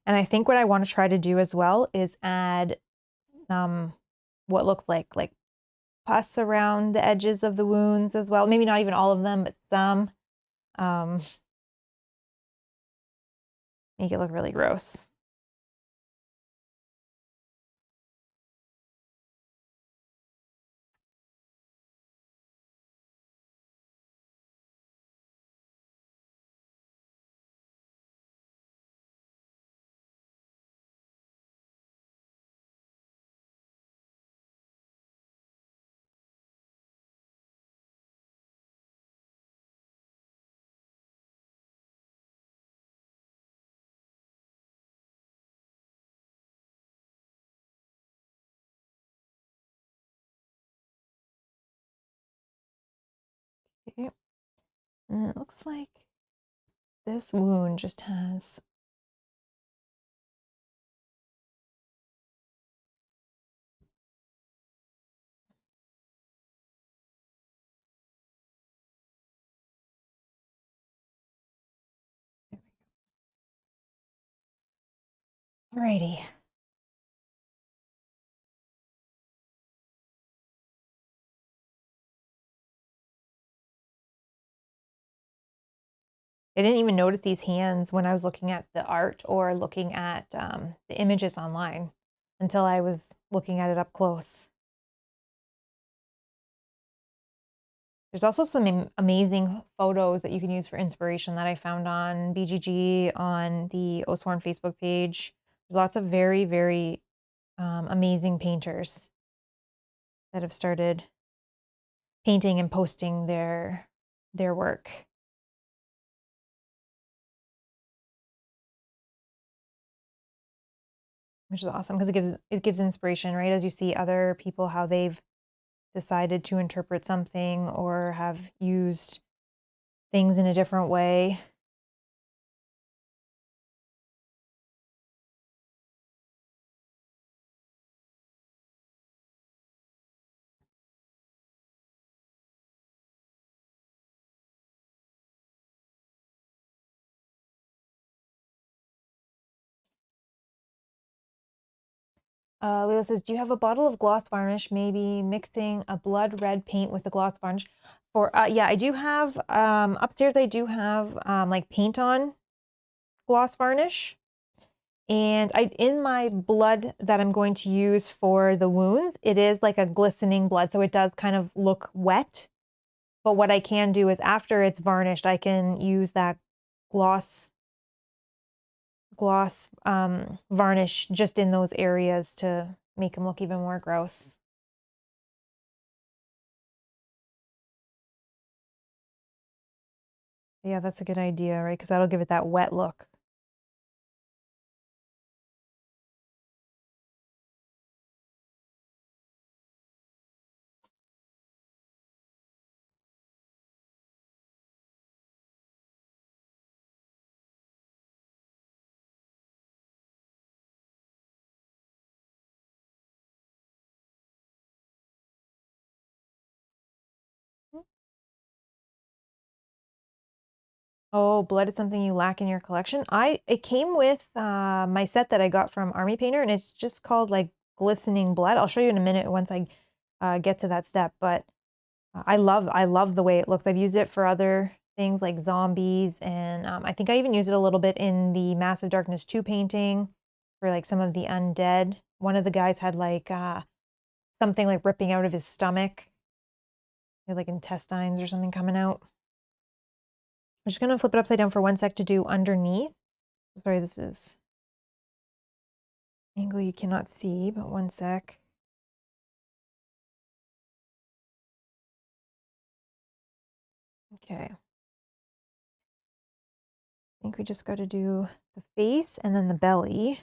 And I think what I want to try to do as well is add some what looks like pus around the edges of the wounds as well. Maybe not even all of them, but some. Um, make it look really gross. Okay. And it looks like this wound just has alrighty. I didn't even notice these hands when I was looking at the art or looking at the images online until I was looking at it up close. There's also some amazing photos that you can use for inspiration that I found on BGG, on the Oathsworn Facebook page. There's lots of very, very amazing painters that have started painting and posting their work. Which is awesome because it gives inspiration, right? As you see other people how they've decided to interpret something or have used things in a different way. Leila says, do you have a bottle of gloss varnish? Maybe mixing a blood red paint with the gloss varnish. For yeah, I do have upstairs. I do have like paint on gloss varnish, and in my blood that I'm going to use for the wounds, it is like a glistening blood, so it does kind of look wet. But what I can do is after it's varnished, I can use that gloss varnish just in those areas to make them look even more gross. Yeah, that's a good idea, right? Because that'll give it that wet look. Oh, blood is something you lack in your collection. It came with my set that I got from Army Painter, and it's just called like glistening blood. I'll show you in a minute once I get to that step. But I love the way it looks. I've used it for other things like zombies, and I think I even used it a little bit in the Massive Darkness 2 painting for like some of the undead. One of the guys had like something like ripping out of his stomach, he had like intestines or something coming out. I'm just gonna flip it upside down for 1 sec to do underneath. Sorry, this is angle you cannot see, but 1 sec. Okay. I think we just got to do the face and then the belly.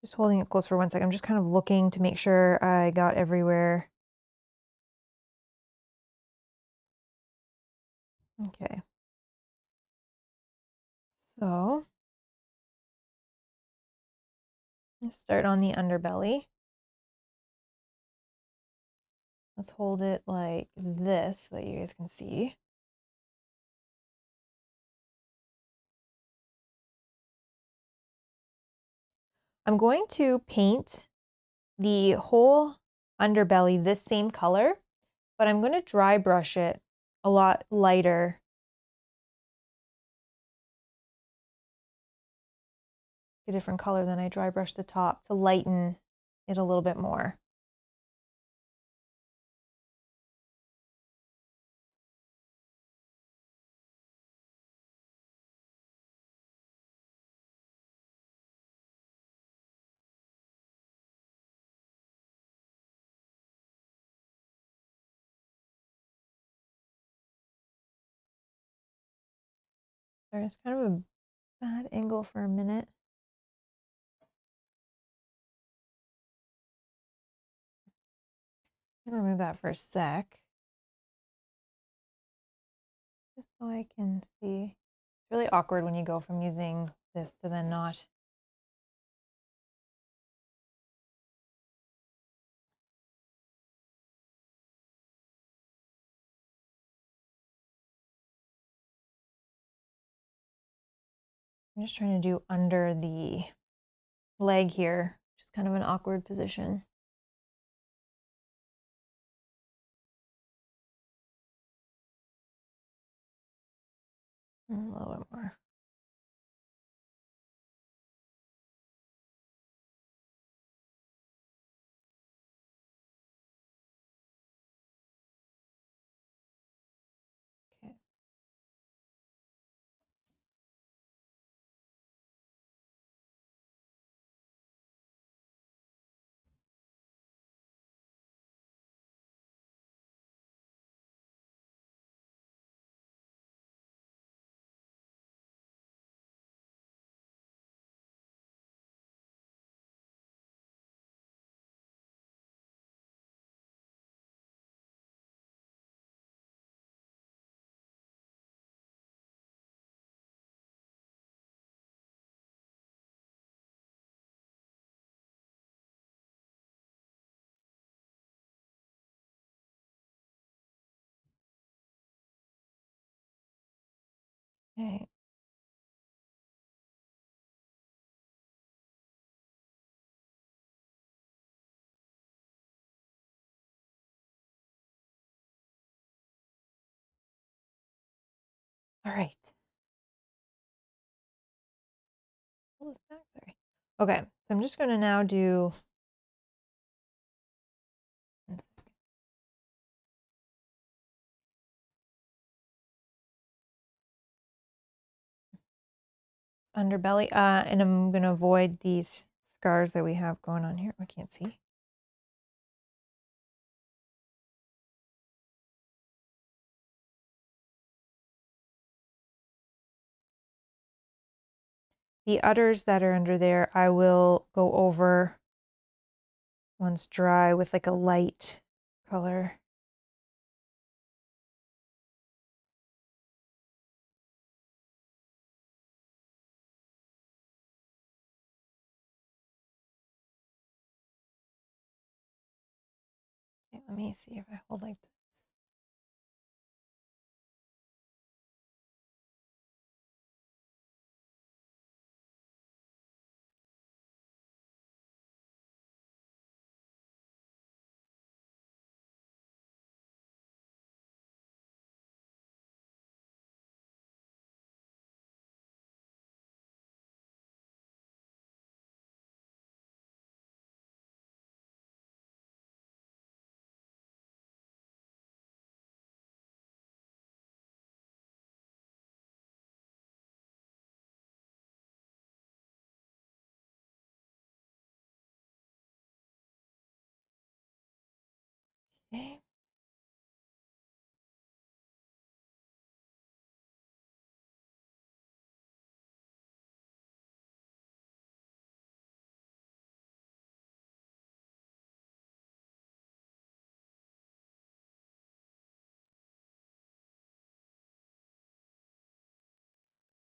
Just holding it close for 1 second. I'm just kind of looking to make sure I got everywhere. Okay. So let's start on the underbelly. Let's hold it like this so that you guys can see. I'm going to paint the whole underbelly this same color, but I'm going to dry brush it a lot lighter. A different color than I dry brush the top to lighten it a little bit more. Sorry, it's kind of a bad angle for a minute. I'm gonna remove that for a sec. Just so I can see. It's really awkward when you go from using this to then not. I'm just trying to do under the leg here, which is kind of an awkward position. A little bit more. Okay. Okay. All right. What was that? Sorry. Okay, so I'm just going to now do underbelly, and I'm going to avoid these scars that we have going on here. I can't see. The udders that are under there, I will go over once dry with like a light color. Okay, let me see if I hold like this. Okay.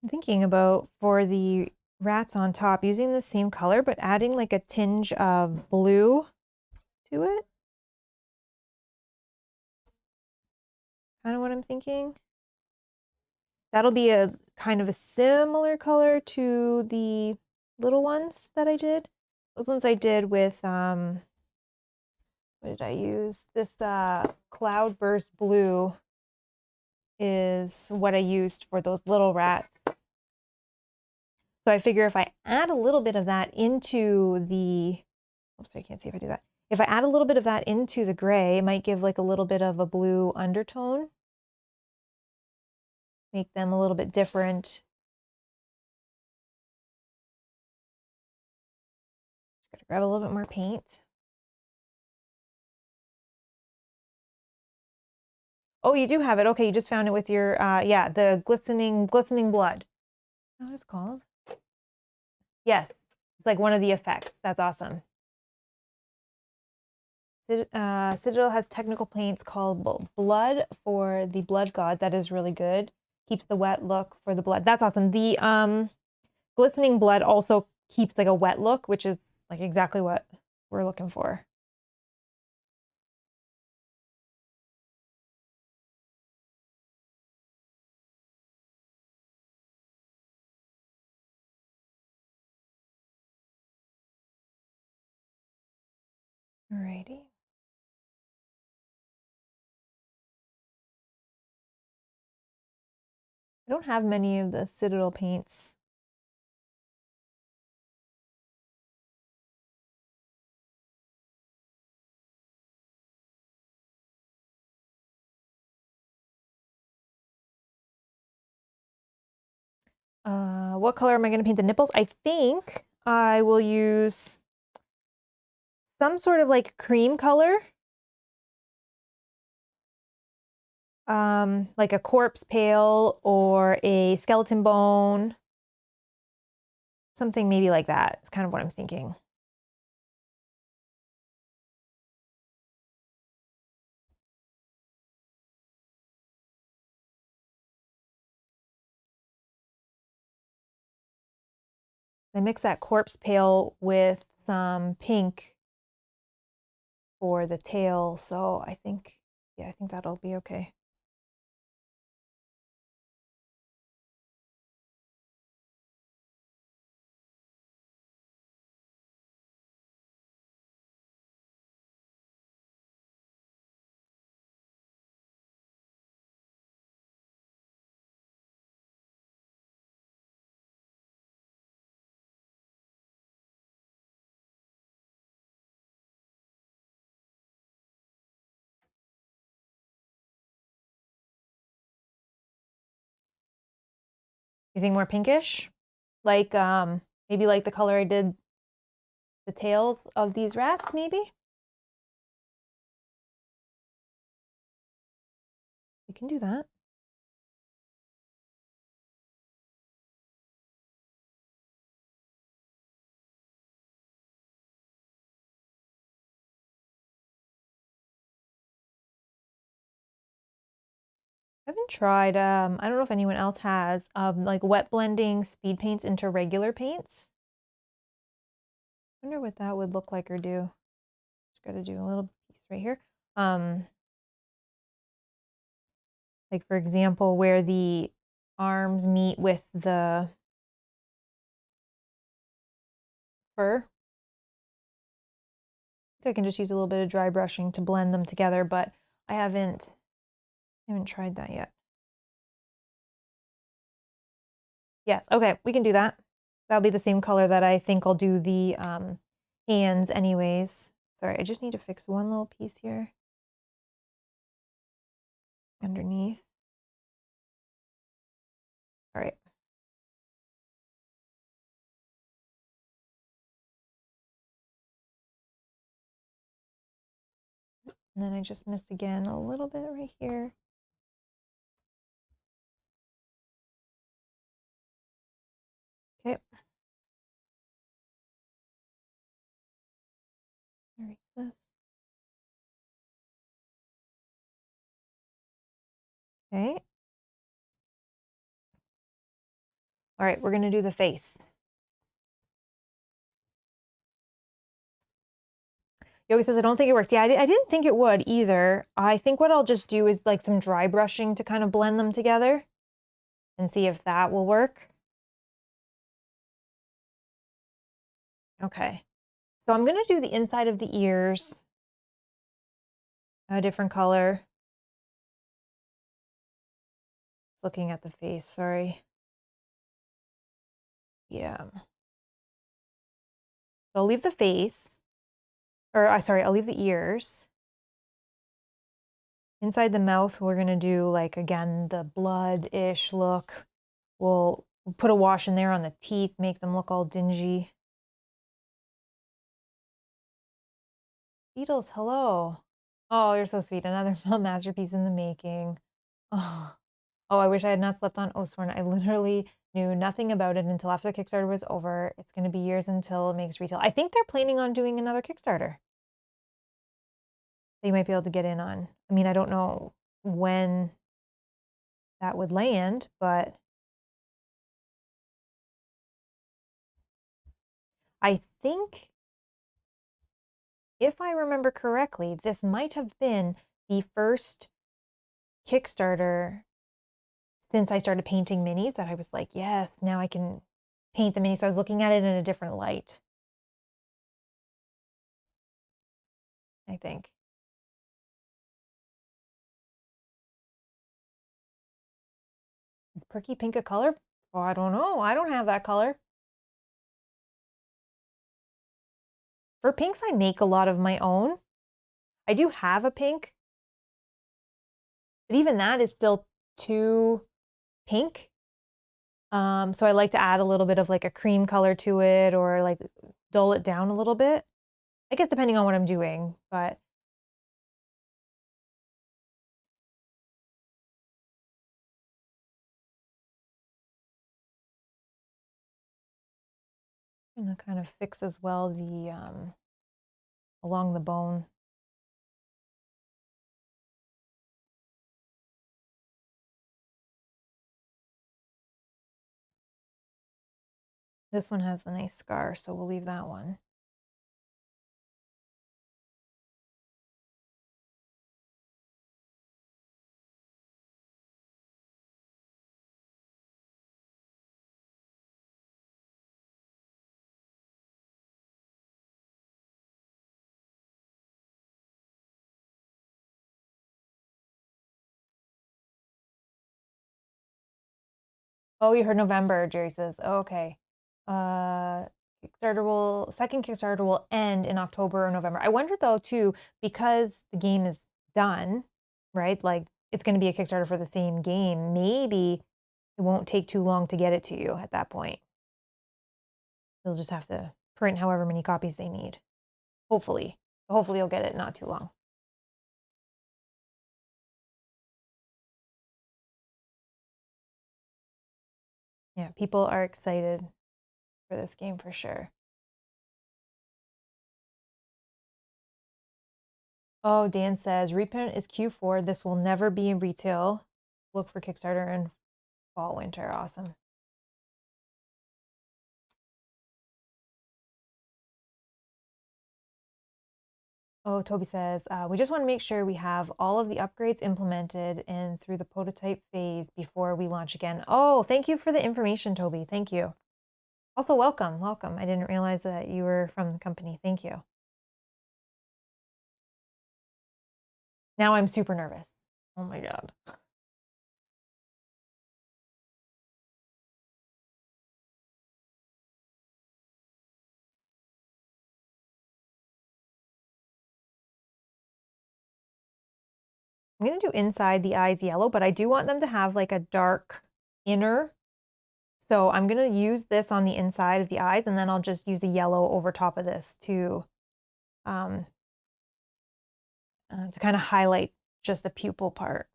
I'm thinking about for the rats on top using the same color, but adding like a tinge of blue to it. Kind of what I'm thinking. That'll be a kind of a similar color to the little ones that I did. Those ones I did with, what did I use? This Cloudburst Blue is what I used for those little rats. So I figure if I add a little bit of that into the, oops, I can't see if I do that. If I add a little bit of that into the gray, it might give like a little bit of a blue undertone. Make them a little bit different. Gotta grab a little bit more paint. Oh, you do have it. Okay, you just found it with your, yeah, the glistening blood. What is it called? Yes, it's like one of the effects. That's awesome. Citadel has technical paints called Blood for the Blood God. That is really good. Keeps the wet look for the blood. That's awesome. The glistening blood also keeps like a wet look, which is like exactly what we're looking for. Alrighty. I don't have many of the Citadel paints. What color am I going to paint the nipples? I think I will use some sort of like cream color. Like a corpse pale or a skeleton bone. Something maybe like that. It's kind of what I'm thinking. I mix that corpse pale with some pink for the tail, so I think, yeah, I think that'll be okay. You think more pinkish? Like maybe like the color I did the tails of these rats, maybe? You can do that. I haven't tried, I don't know if anyone else has, like wet blending speed paints into regular paints. I wonder what that would look like or do. Just gotta do a little piece right here. Like for example, where the arms meet with the fur. I think I can just use a little bit of dry brushing to blend them together, but I haven't tried that yet. Yes, okay, we can do that. That'll be the same color that I think I'll do the hands anyways. Sorry, I just need to fix one little piece here underneath. All right. And then I just missed again a little bit right here. Okay. Erase this. Okay. All right, we're gonna do the face. Yogi says, I don't think it works. Yeah, I didn't think it would either. I think what I'll just do is like some dry brushing to kind of blend them together and see if that will work. Okay, so I'm gonna do the inside of the ears, a different color. Just looking at the face, sorry. Yeah. So I'll leave the face, or sorry, I'll leave the ears. Inside the mouth, we're gonna do like, again, the blood-ish look. We'll put a wash in there on the teeth, make them look all dingy. Beatles, hello. Oh, you're so sweet. Another film masterpiece in the making. Oh, I wish I had not slept on Oathsworn. I literally knew nothing about it until after the Kickstarter was over. It's going to be years until it makes retail. I think they're planning on doing another Kickstarter. They might be able to get in on. I mean, I don't know when that would land, but I think, if I remember correctly, this might have been the first Kickstarter since I started painting minis that I was like, yes, now I can paint the mini. So I was looking at it in a different light, I think. Is Perky Pink a color? Oh, I don't know. I don't have that color. For pinks, I make a lot of my own. I do have a pink, but even that is still too pink. So I like to add a little bit of like a cream color to it or like dull it down a little bit. I guess depending on what I'm doing, but I'm gonna kind of fix as well the along the bone. This one has a nice scar, so we'll leave that one. Oh, you heard November, Jerry says. Oh, okay. Second Kickstarter will end in October or November. I wonder though too, because the game is done, right? Like it's going to be a Kickstarter for the same game. Maybe it won't take too long to get it to you at that point. They'll just have to print however many copies they need. Hopefully. Hopefully you'll get it not too long. Yeah, people are excited for this game for sure. Oh, Dan says reprint is Q4. This will never be in retail. Look for Kickstarter in fall, winter. Awesome. Oh, Toby says, we just want to make sure we have all of the upgrades implemented and through the prototype phase before we launch again. Oh, thank you for the information, Toby. Thank you. Also, welcome, welcome. I didn't realize that you were from the company. Thank you. Now I'm super nervous. Oh my God. I'm going to do inside the eyes yellow, but I do want them to have like a dark inner. So I'm going to use this on the inside of the eyes, and then I'll just use a yellow over top of this um, to kind of highlight just the pupil part.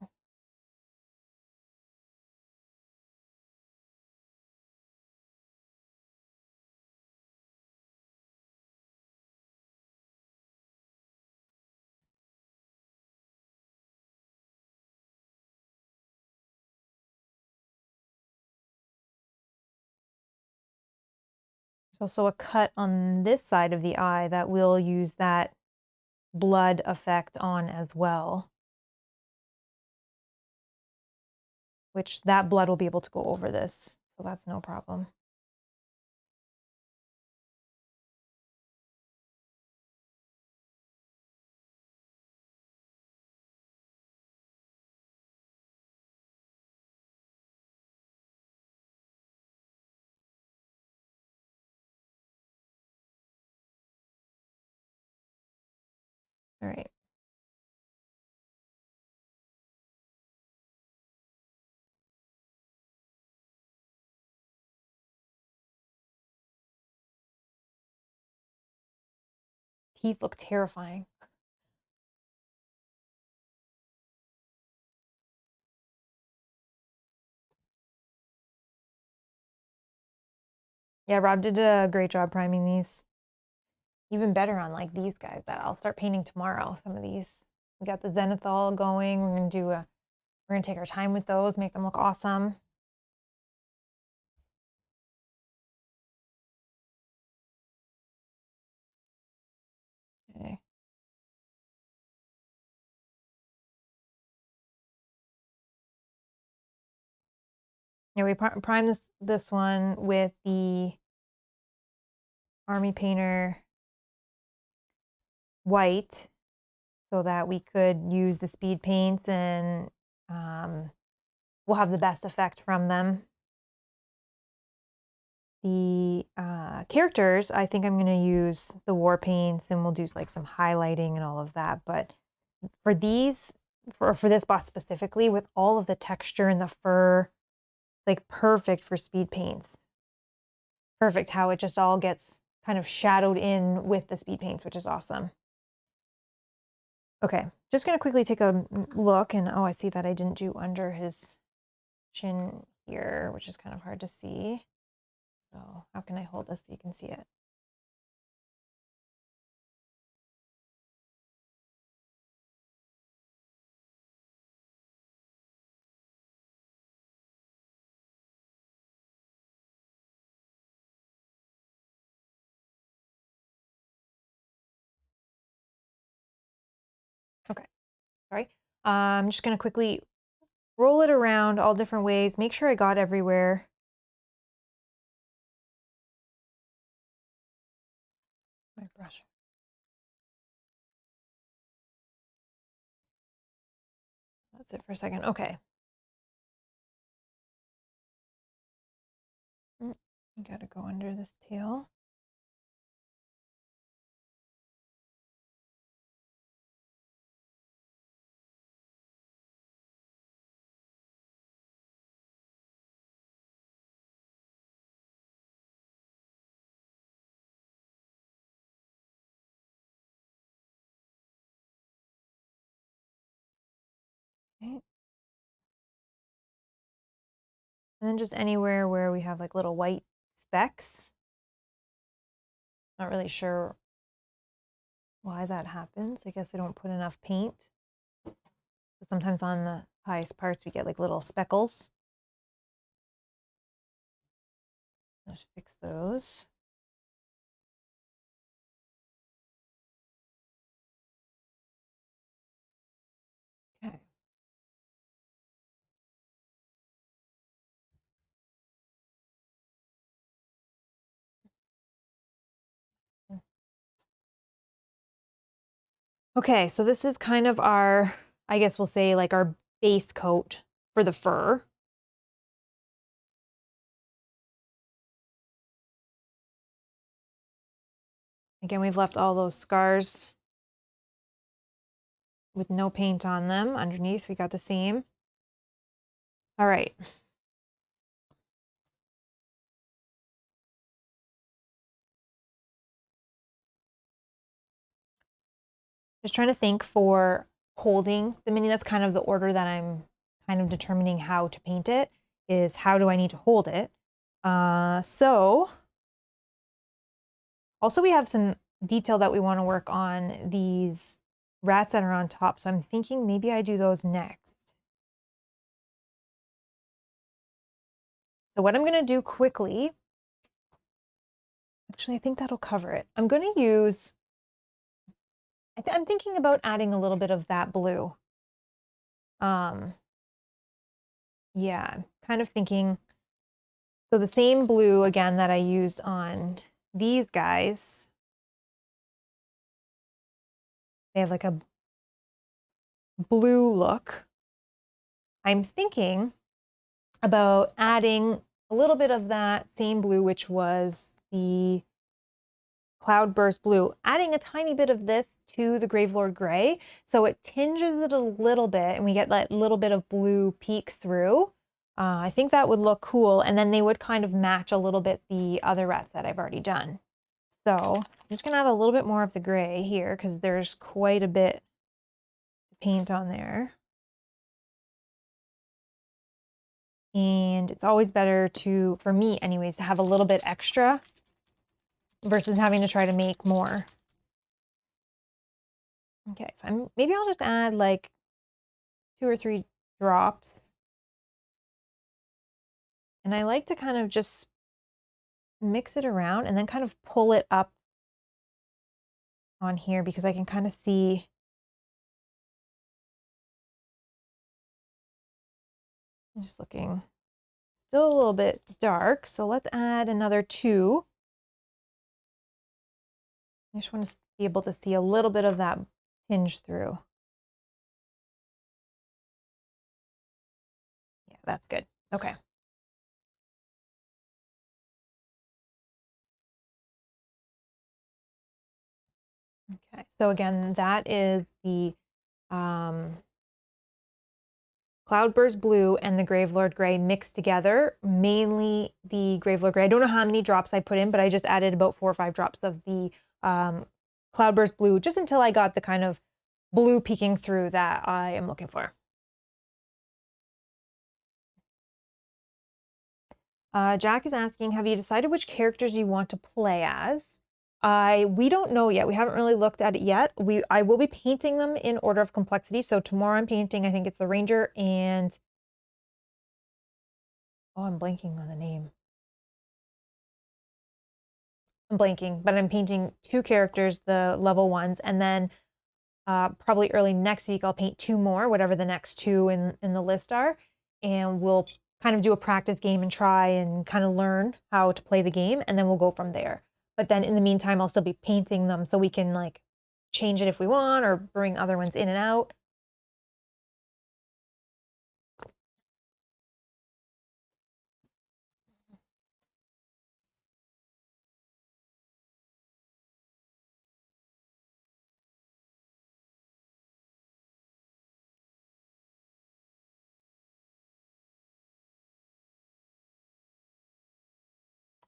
There's also a cut on this side of the eye that we'll use that blood effect on as well, which that blood will be able to go over this, so that's no problem. All right. Teeth look terrifying. Yeah, Rob did a great job priming these. Even better on like these guys that I'll start painting tomorrow. Some of these. We got the zenithal going. We're gonna take our time with those, make them look awesome. Okay. Yeah, we prime this one with the Army Painter white so that we could use the speed paints and we'll have the best effect from them. The characters, I think I'm going to use the war paints and we'll do like some highlighting and all of that. But for these, for this boss specifically, with all of the texture and the fur, like perfect for speed paints. Perfect how it just all gets kind of shadowed in with the speed paints, which is awesome. Okay, just going to quickly take a look and oh, I see that I didn't do under his chin here, which is kind of hard to see. So how can I hold this so you can see it? Okay, sorry. I'm just going to quickly roll it around all different ways, make sure I got everywhere. My brush. That's it for a second. Okay. You gotta go under this tail. Okay. And then just anywhere where we have like little white specks. Not really sure why that happens. I guess I don't put enough paint. So sometimes on the highest parts we get like little speckles. Let's fix those. Okay. Okay, so this is kind of our, I guess we'll say like our base coat for the fur. Again, we've left all those scars with no paint on them. Underneath, we got the same. All right. Just trying to think for holding the mini. That's kind of the order that I'm kind of determining how to paint it, is how do I need to hold it. So also we have some detail that we want to work on, these rats that are on top. So I'm thinking maybe I do those next. So what I'm going to do quickly Actually, I think that'll cover it. I'm going to use, I'm thinking about adding a little bit of that blue. Yeah, I'm kind of thinking, so the same blue again that I used on these guys, they have like a blue look. I'm thinking about adding a little bit of that same blue, which was the Cloudburst Blue, adding a tiny bit of this to the Gravelord Gray, so it tinges it a little bit and we get that little bit of blue peek through. I think that would look cool, and then they would kind of match a little bit the other rats that I've already done. So I'm just gonna add a little bit more of the gray here because there's quite a bit to paint on there. And it's always better to, for me anyways, to have a little bit extra versus having to try to make more. Okay, so maybe I'll just add like 2 or 3 drops. And I like to kind of just mix it around and then kind of pull it up on here because I can kind of see I'm just looking still a little bit dark. So let's add another 2. I just want to be able to see a little bit of that tinge through. Yeah, that's good. Okay. Okay, so again, that is the Cloudburst Blue and the Gravelord Gray mixed together, mainly the Gravelord Gray. I don't know how many drops I put in, but I just added about 4 or 5 drops of the Cloudburst Blue just until I got the kind of blue peeking through that I am looking for. Jack is asking, have you decided which characters you want to play as? We don't know yet. We haven't really looked at it yet. I will be painting them in order of complexity. So tomorrow I'm painting, I think it's the Ranger and, oh, I'm blanking on the name. I'm blanking, but I'm painting 2 characters, the level ones, and then probably early next week I'll paint 2 more, whatever the next 2 in the list are, and we'll kind of do a practice game and try and kind of learn how to play the game, and then we'll go from there. But then in the meantime, I'll still be painting them so we can like change it if we want or bring other ones in and out.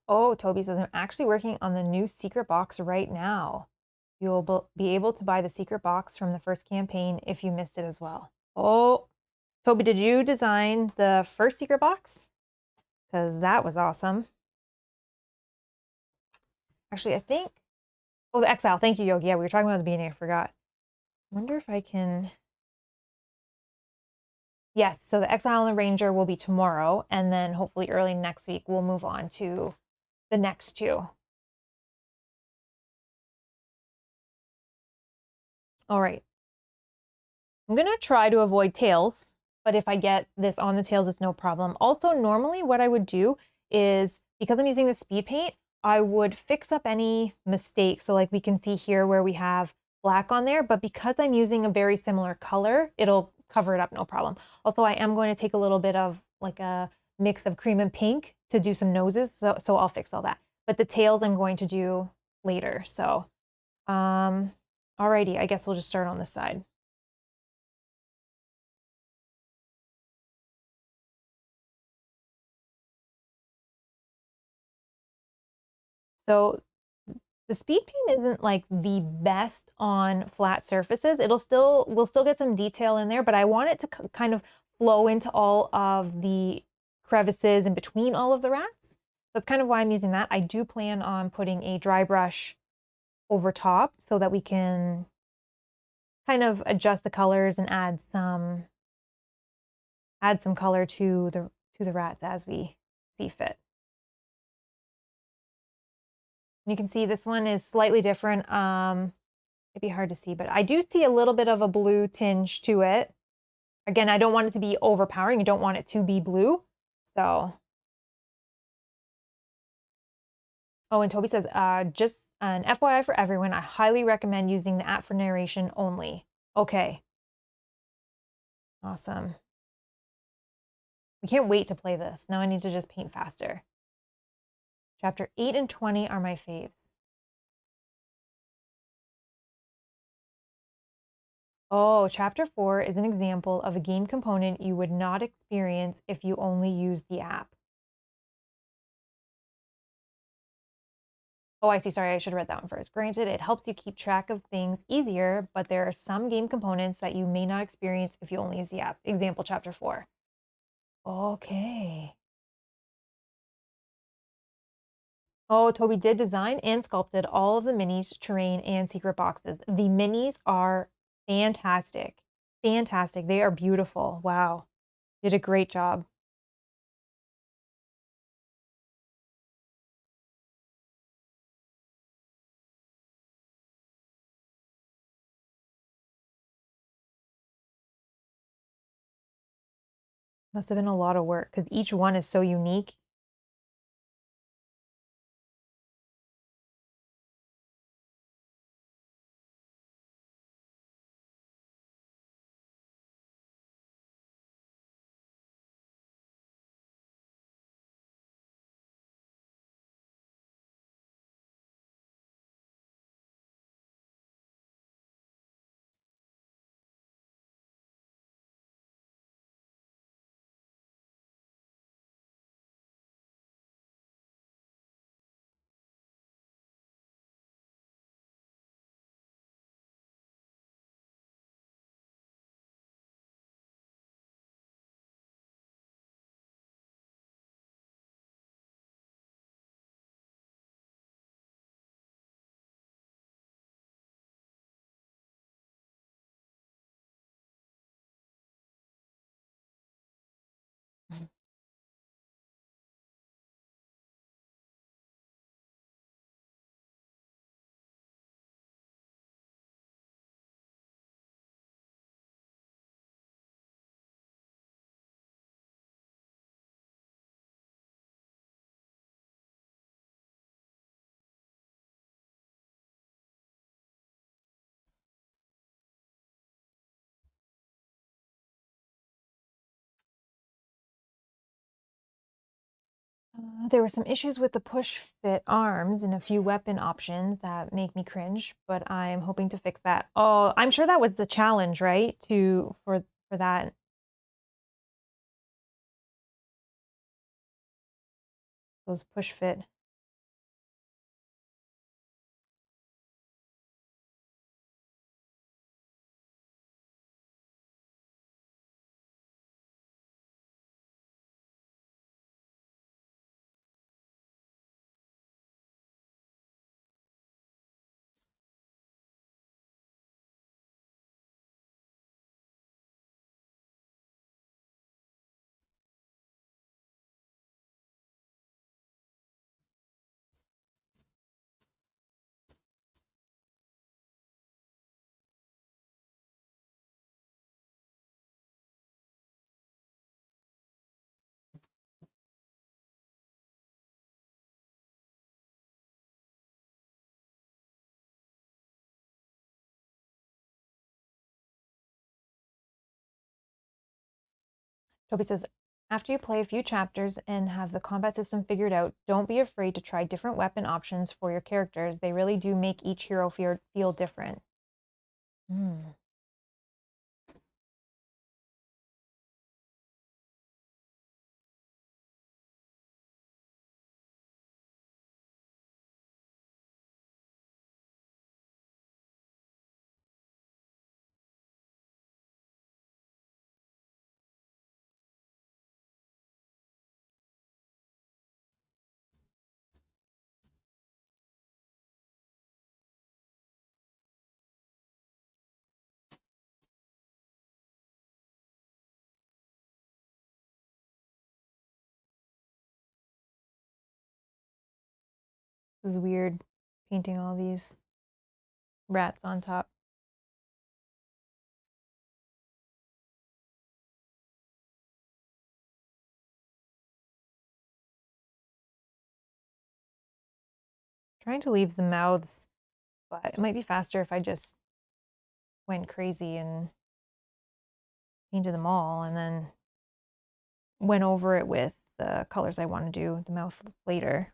Oh, Toby says, I'm actually working on the new secret box right now. You'll be able to buy the secret box from the first campaign if you missed it as well. Oh, Toby, did you design the first secret box? Because that was awesome. Actually, I think, oh, the Exile. Thank you, Yogi. Yeah, we were talking about the beginning. I forgot. I wonder if I can, yes, so the Exile and the Ranger will be tomorrow, and then hopefully early next week we'll move on to the next 2. All right. I'm going to try to avoid tails, but if I get this on the tails, it's no problem. Also, normally what I would do is, because I'm using the speed paint, I would fix up any mistakes. So like we can see here where we have black on there, but because I'm using a very similar color, it'll cover it up, no problem. Also, I am going to take a little bit of like a mix of cream and pink to do some noses. So I'll fix all that. But the tails I'm going to do later. So, alrighty, I guess we'll just start on this side. So the speed paint isn't like the best on flat surfaces. We'll still get some detail in there, but I want it to kind of flow into all of the crevices in between all of the rats. That's kind of why I'm using that. I do plan on putting a dry brush over top so that we can kind of adjust the colors and add some color to the rats as we see fit. And you can see this one is slightly different. It'd be hard to see, but I do see a little bit of a blue tinge to it. Again, I don't want it to be overpowering. You don't want it to be blue. So, oh, and Toby says, just an FYI for everyone, I highly recommend using the app for narration only. Okay. Awesome. We can't wait to play this. Now I need to just paint faster. Chapter 8 and 20 are my faves. Oh, chapter 4 is an example of a game component you would not experience if you only used the app. Oh, I see. Sorry, I should have read that one first. Granted, it helps you keep track of things easier, but there are some game components that you may not experience if you only use the app. Example, chapter 4. Okay. Oh, Toby did design and sculpted all of the minis, terrain, and secret boxes. The minis are fantastic. Fantastic. They are beautiful. Wow. Did a great job. Must have been a lot of work because each one is so unique. There were some issues with the push fit arms and a few weapon options that make me cringe, but I'm hoping to fix that. Oh, I'm sure that was the challenge, right? For that. Those push fit. Toby says, after you play a few chapters and have the combat system figured out, don't be afraid to try different weapon options for your characters. They really do make each hero feel different. Hmm. This is weird. painting all these rats on top. Trying to leave the mouths, but it might be faster if I just went crazy and painted them all and then went over it with the colors I want to do the mouth later.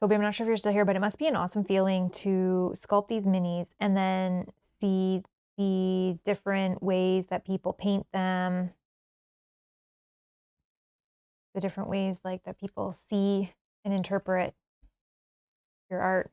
Toby, I'm not sure if you're still here, but it must be an awesome feeling to sculpt these minis and then see the different ways that people paint them, the different ways like that people see and interpret your art.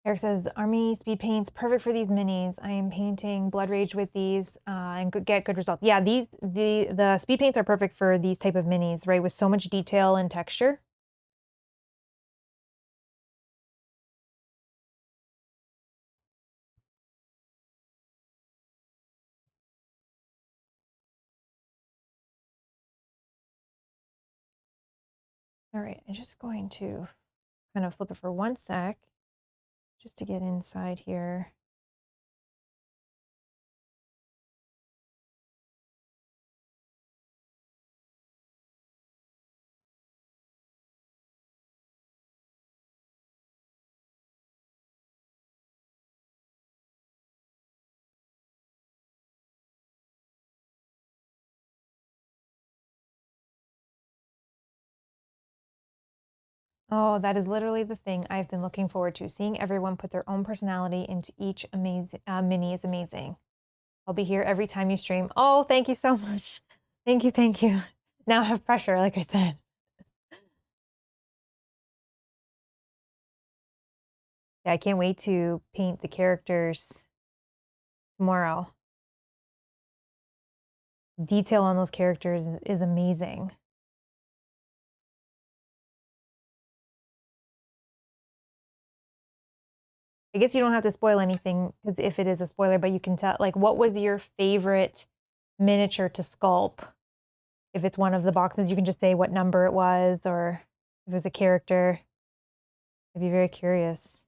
Eric says, the Army speed paints, perfect for these minis. I am painting Blood Rage with these and get good results. Yeah, the speed paints are perfect for these type of minis, right? With so much detail and texture. All right, I'm just going to kind of flip it for 1 sec just to get inside here. Oh, that is literally the thing I've been looking forward to. Seeing everyone put their own personality into each amazing mini is amazing. I'll be here every time you stream. Oh, thank you so much. Thank you, thank you. Now I have pressure, like I said. Yeah, I can't wait to paint the characters tomorrow. Detail on those characters is amazing. I guess you don't have to spoil anything because if it is a spoiler, but you can tell, like, what was your favorite miniature to sculpt If it's one of the boxes, you can just say what number it was, or if it was a character. I'd be very curious.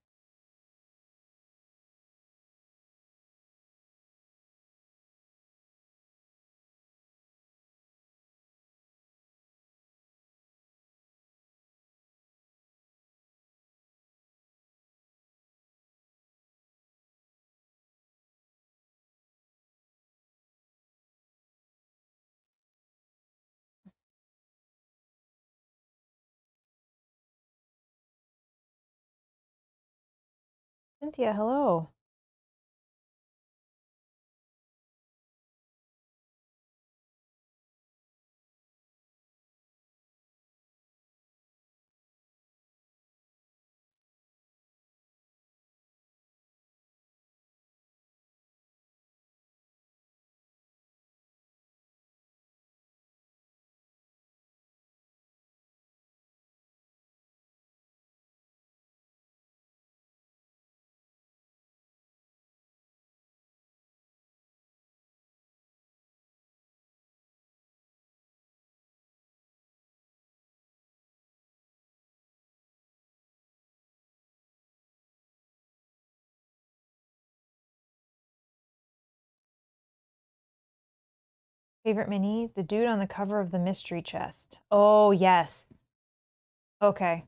Cynthia, hello. Favorite mini? The dude on the cover of the mystery chest. Oh, yes. Okay.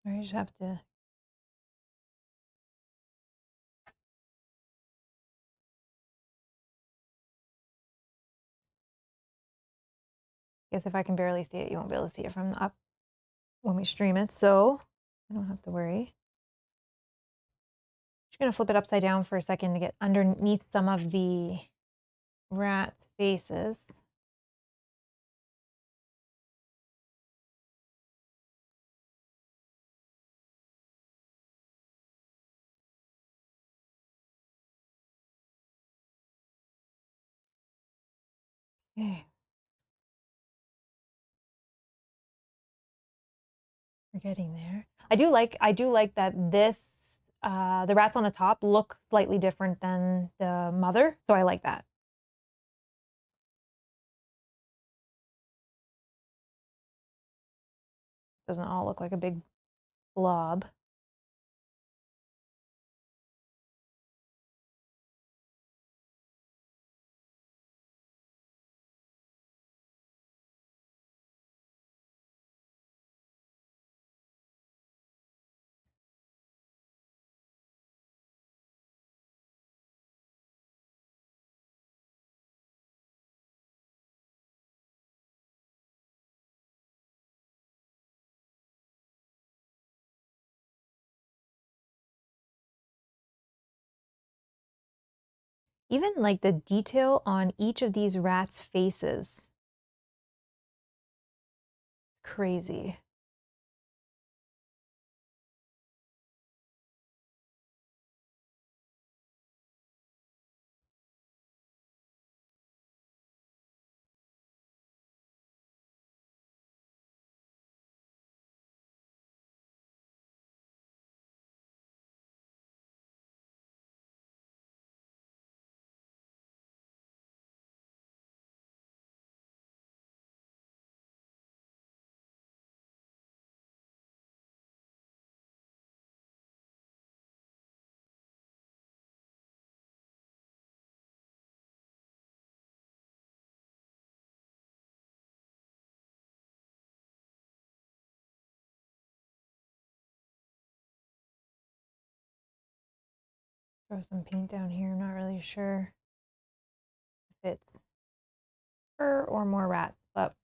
All right. I just have to. Guess if I can barely see it, you won't be able to see it from the up when we stream it, so I don't have to worry. Just gonna flip it upside down for a second to get underneath some of the rats' faces. Okay. We're getting there. I do like that this the rats on the top look slightly different than the mother, so I like that. Doesn't all look like a big blob. Even like the detail on each of these rats' faces. Crazy. Throw some paint down here. I'm not really sure if it's fur or more rats, but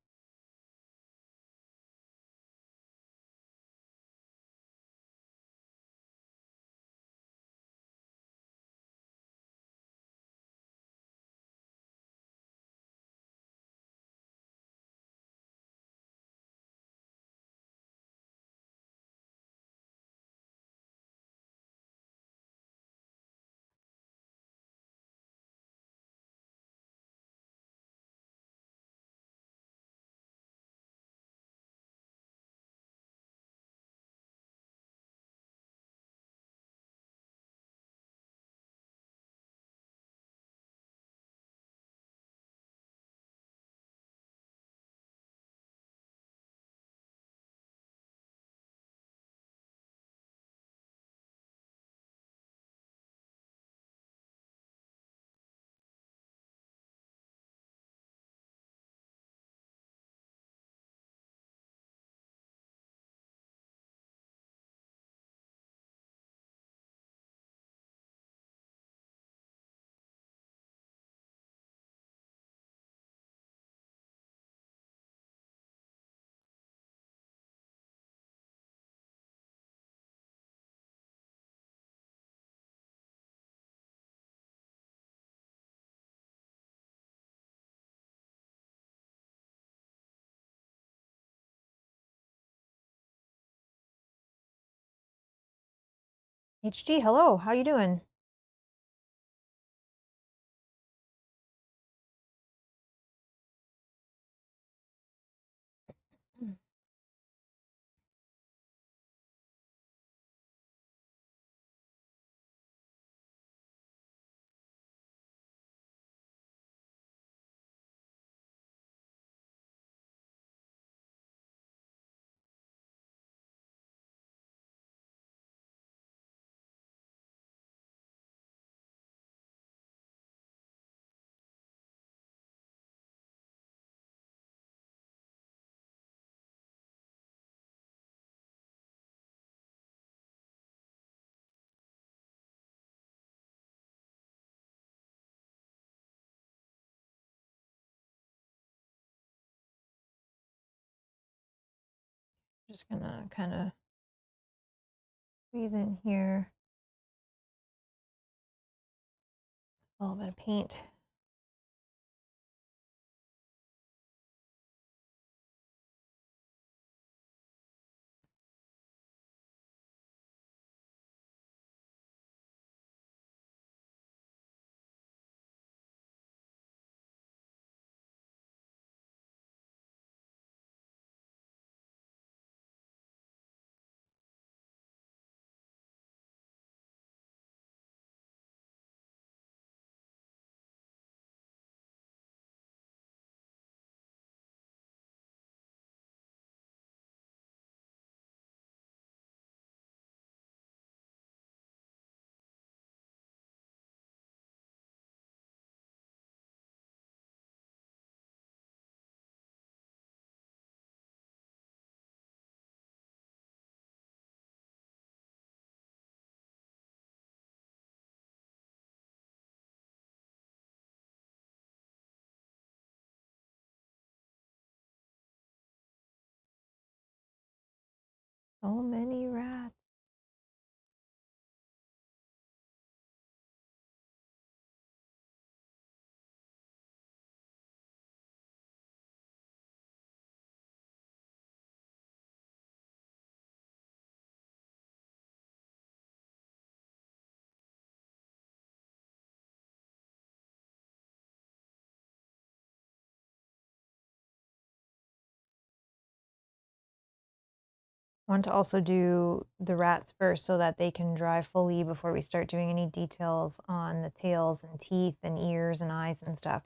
HG, hello, how you doing? Just gonna kind of squeeze in here a little bit of paint. So many rats. Want to also do the rats first so that they can dry fully before we start doing any details on the tails and teeth and ears and eyes and stuff.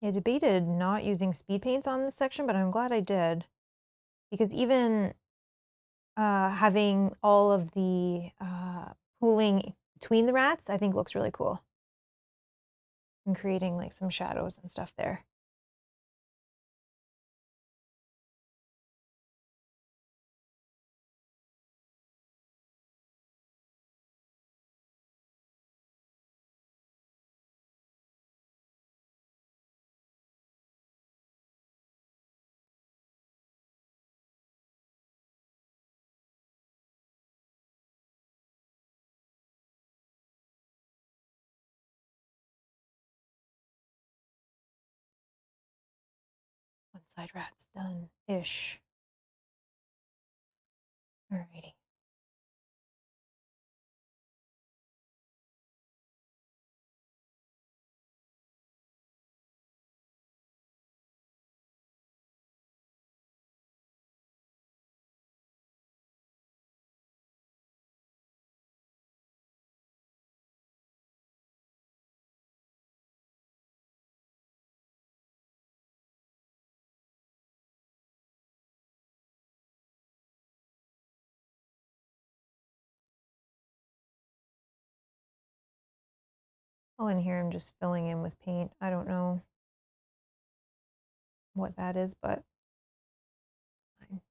I debated not using speed paints on this section, but I'm glad I did. Because even having all of the pooling between the rats, I think looks really cool. And creating like some shadows and stuff there. One side rat's done-ish. Alrighty. Oh, in here I'm just filling in with paint. I don't know what that is, but fine.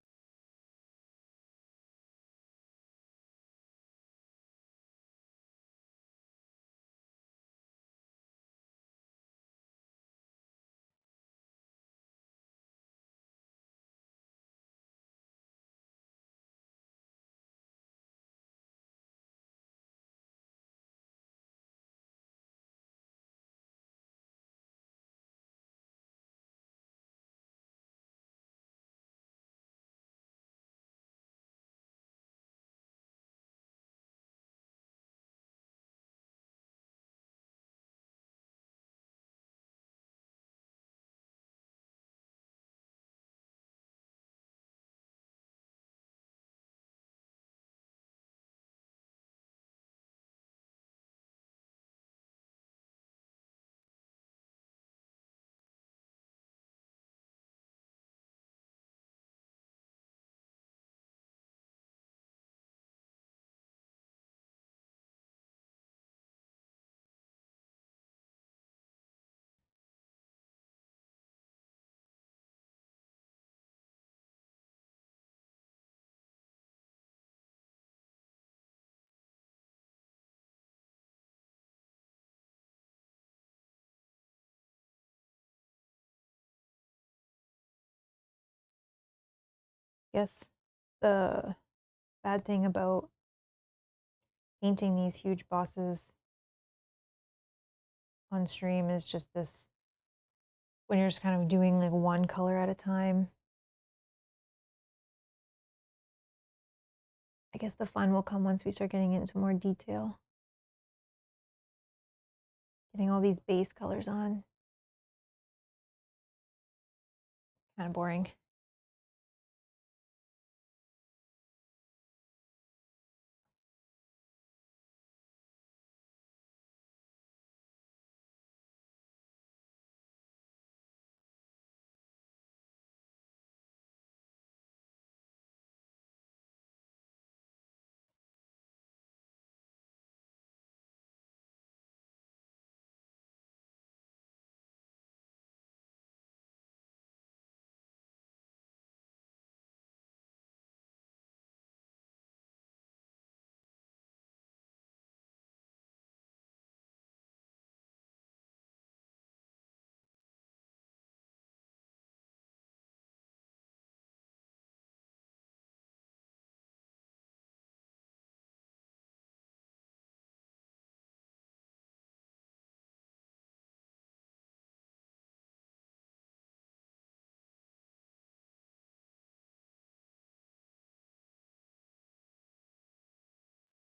Guess the bad thing about painting these huge bosses on stream is just this, when you're just kind of doing like one color at a time. I guess the fun will come once we start getting into more detail. Getting all these base colors on. Kind of boring.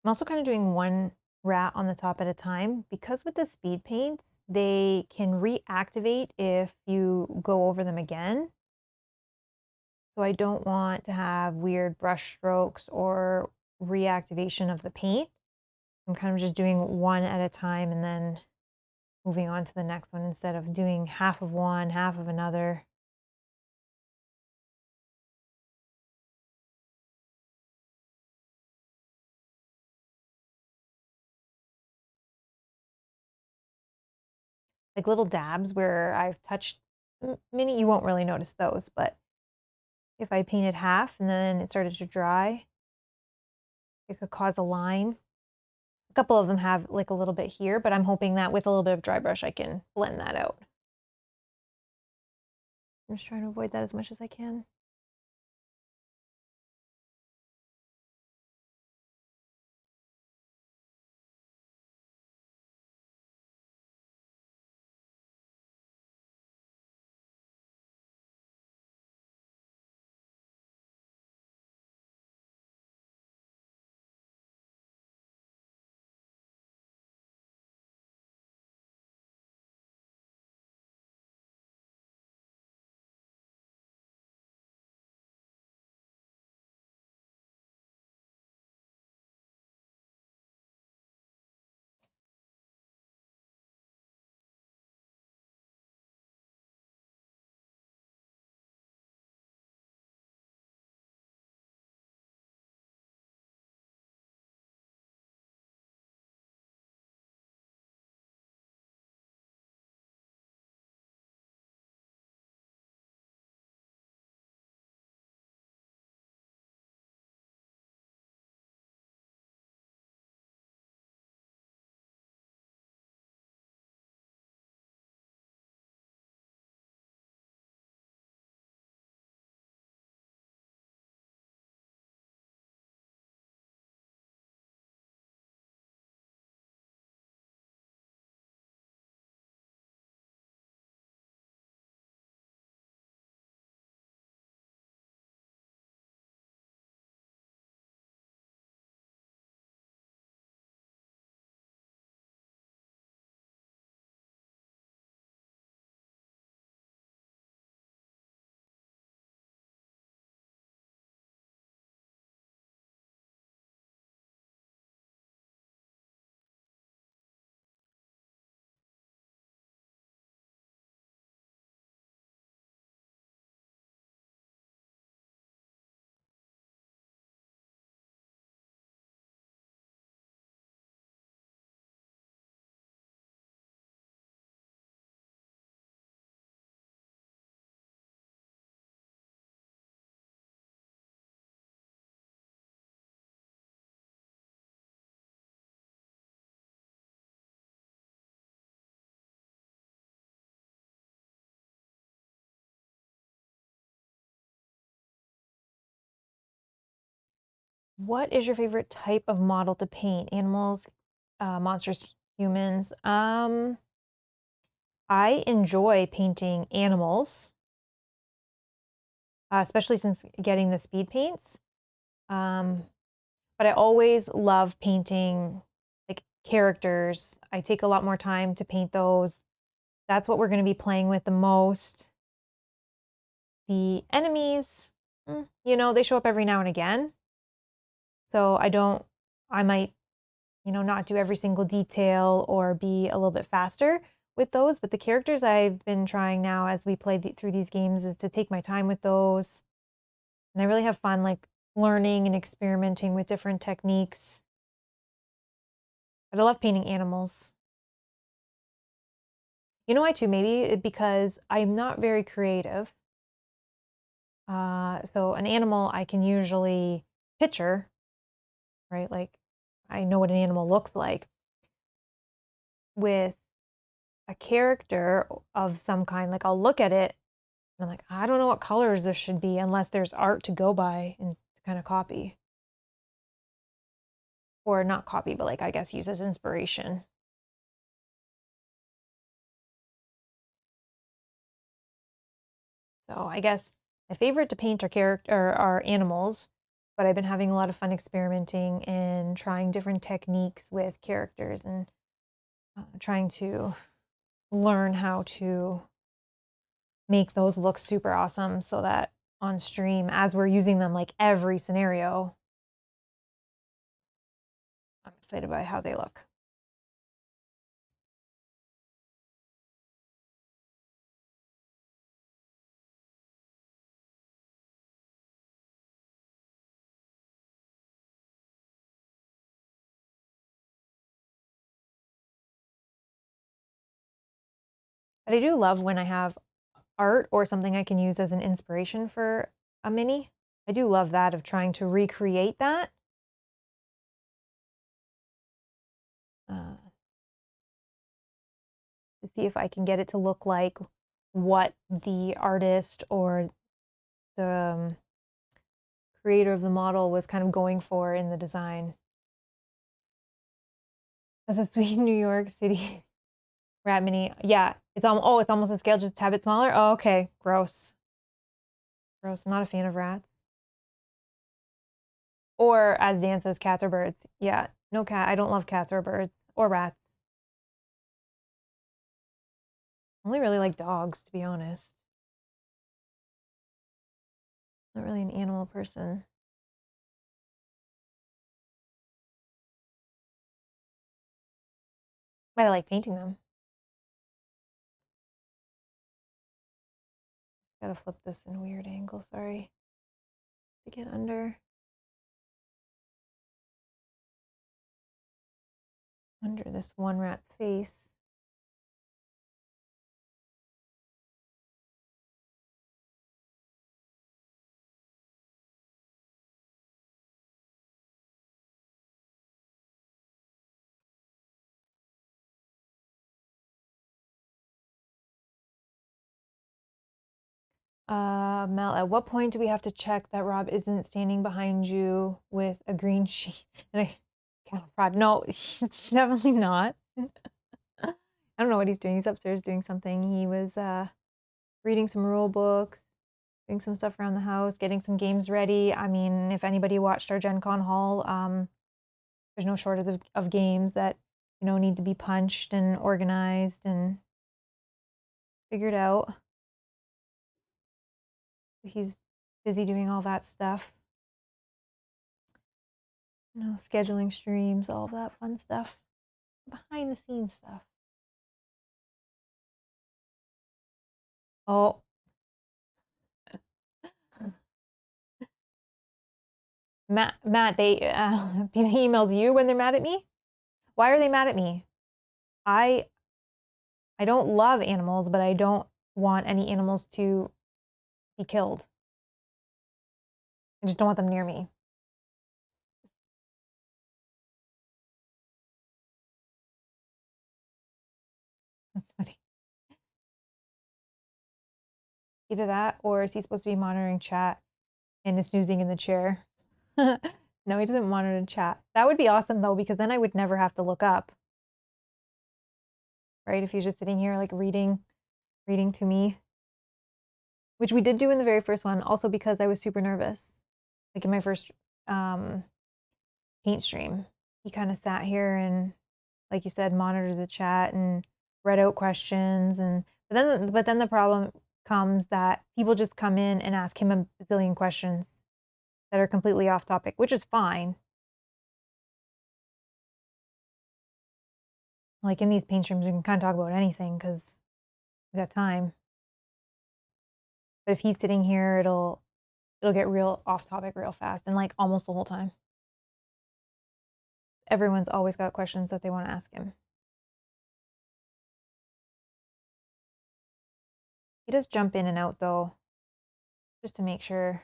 I'm also kind of doing one rat on the top at a time because with the speed paints, they can reactivate if you go over them again. So I don't want to have weird brush strokes or reactivation of the paint. I'm kind of just doing one at a time and then moving on to the next one instead of doing half of one, half of another. Like little dabs where I've touched mini, you won't really notice those, but if I painted half and then it started to dry, it could cause a line. A couple of them have like a little bit here, but I'm hoping that with a little bit of dry brush, I can blend that out. I'm just trying to avoid that as much as I can. What is your favorite type of model to paint? Animals, monsters, humans? I enjoy painting animals, especially since getting the speed paints. Um, but I always love painting like characters. I take a lot more time to paint those. That's what we're going to be playing with the most. The enemies, they show up every now and again. So I might, not do every single detail or be a little bit faster with those. But the characters I've been trying now as we play through these games is to take my time with those. And I really have fun like learning and experimenting with different techniques. But I love painting animals. You know why too? Maybe because I'm not very creative. So an animal I can usually picture, right? Like I know what an animal looks like. With a character of some kind, like I'll look at it and I'm like, I don't know what colors this should be unless there's art to go by and to kind of copy. Or not copy, but like I guess use as inspiration. So I guess my favorite to paint are animals, but I've been having a lot of fun experimenting and trying different techniques with characters and trying to learn how to make those look super awesome so that on stream, as we're using them like every scenario, I'm excited by how they look. But I do love when I have art or something I can use as an inspiration for a mini. I do love that, of trying to recreate that. To see if I can get it to look like what the artist or the creator of the model was kind of going for in the design. That's a sweet New York City rat mini. Yeah, it's it's almost a scale, just a tad bit smaller. Oh, okay, gross. Gross. I'm not a fan of rats. Or as Dan says, cats or birds. Yeah, no cat. I don't love cats or birds or rats. I only really like dogs, to be honest. Not really an animal person. But I like painting them. Gotta flip this in a weird angle, sorry. To get under this one rat's face. Mel, at what point do we have to check that Rob isn't standing behind you with a green sheet and a cattle prod? No, he's definitely not. I don't know what he's doing. He's upstairs doing something. He was reading some rule books, doing some stuff around the house, getting some games ready. I mean, if anybody watched our Gen Con haul, there's no shortage of games that, you know, need to be punched and organized and figured out. He's busy doing all that stuff. You know, scheduling streams, all that fun stuff. Behind the scenes stuff. Oh. Matt, they emailed you when they're mad at me? Why are they mad at me? I don't love animals, but I don't want any animals to be killed. I just don't want them near me. That's funny. Either that, or is he supposed to be monitoring chat and is snoozing in the chair? No, he doesn't monitor chat. That would be awesome though, because then I would never have to look up. Right? If he's just sitting here like reading to me. Which we did do in the very first one, also because I was super nervous. Like in my first paint stream, he kind of sat here and, like you said, monitored the chat and read out questions. And but then the problem comes that people just come in and ask him a bazillion questions that are completely off topic, which is fine. Like in these paint streams, we can kind of talk about anything because we got time. But if he's sitting here, it'll get real off topic real fast, and like almost the whole time. Everyone's always got questions that they want to ask him. He does jump in and out though, just to make sure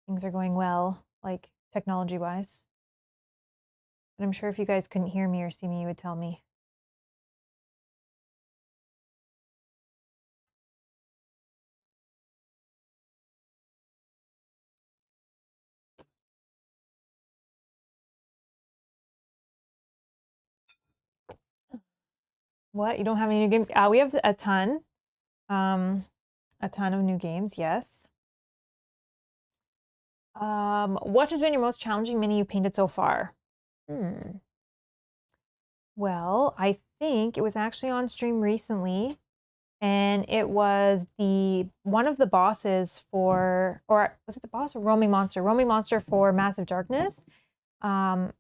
things are going well, like technology wise. But I'm sure if you guys couldn't hear me or see me, you would tell me. What? You don't have any new games? We have a ton. A ton of new games, yes. What has been your most challenging mini you painted so far? Well, I think it was actually on stream recently, and it was one of the bosses for, or was it the boss or Roaming Monster? Roaming Monster for Massive Darkness. The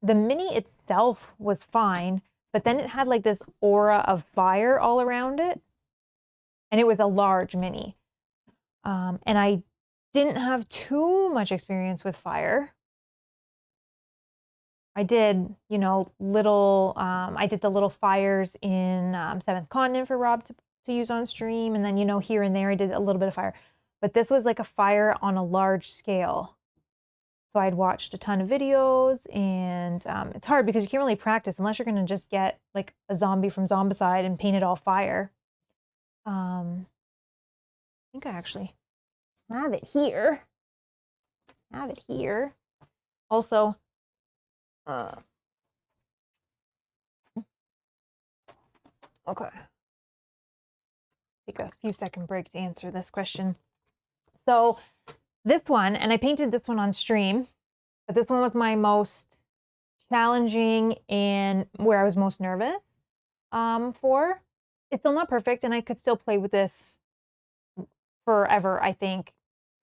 mini itself was fine, but then it had like this aura of fire all around it, and it was a large mini. And I didn't have too much experience with fire. I did, you know, little, I did the little fires in Seventh Continent for Rob to use on stream. And then, you know, here and there, I did a little bit of fire. But this was like a fire on a large scale. So I'd watched a ton of videos, and it's hard because you can't really practice unless you're going to just get like a zombie from Zombicide and paint it all fire. I think I actually have it here. Have it here. Also, okay. Take a few second break to answer this question. So this one, and I painted this one on stream, but this one was my most challenging and where I was most nervous for. It's still not perfect, and I could still play with this forever, I think,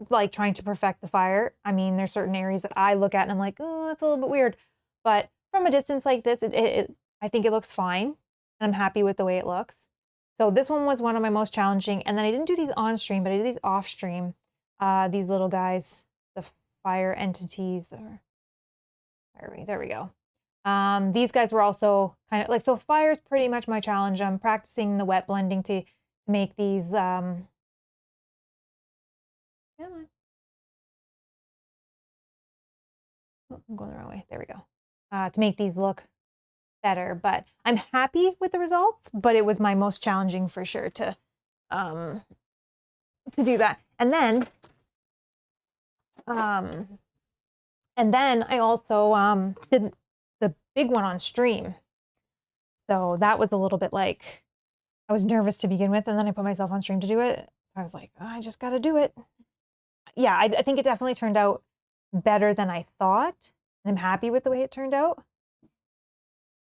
like trying to perfect the fire. I mean, there's certain areas that I look at and I'm like, oh, that's a little bit weird. But from a distance like this, I think it looks fine, and I'm happy with the way it looks. So this one was one of my most challenging. And then I didn't do these on stream, but I did these off stream. These little guys, the fire entities, or there we go. These guys were also kind of like, so fire is pretty much my challenge. I'm practicing the wet blending to make these, come on. Oh, I'm going the wrong way. There we go. To make these look better, but I'm happy with the results, but it was my most challenging for sure to do that. And then I also did the big one on stream. So that was a little bit like, I was nervous to begin with, and then I put myself on stream to do it. I was like, oh, I just got to do it. Yeah, I think it definitely turned out better than I thought, and I'm happy with the way it turned out.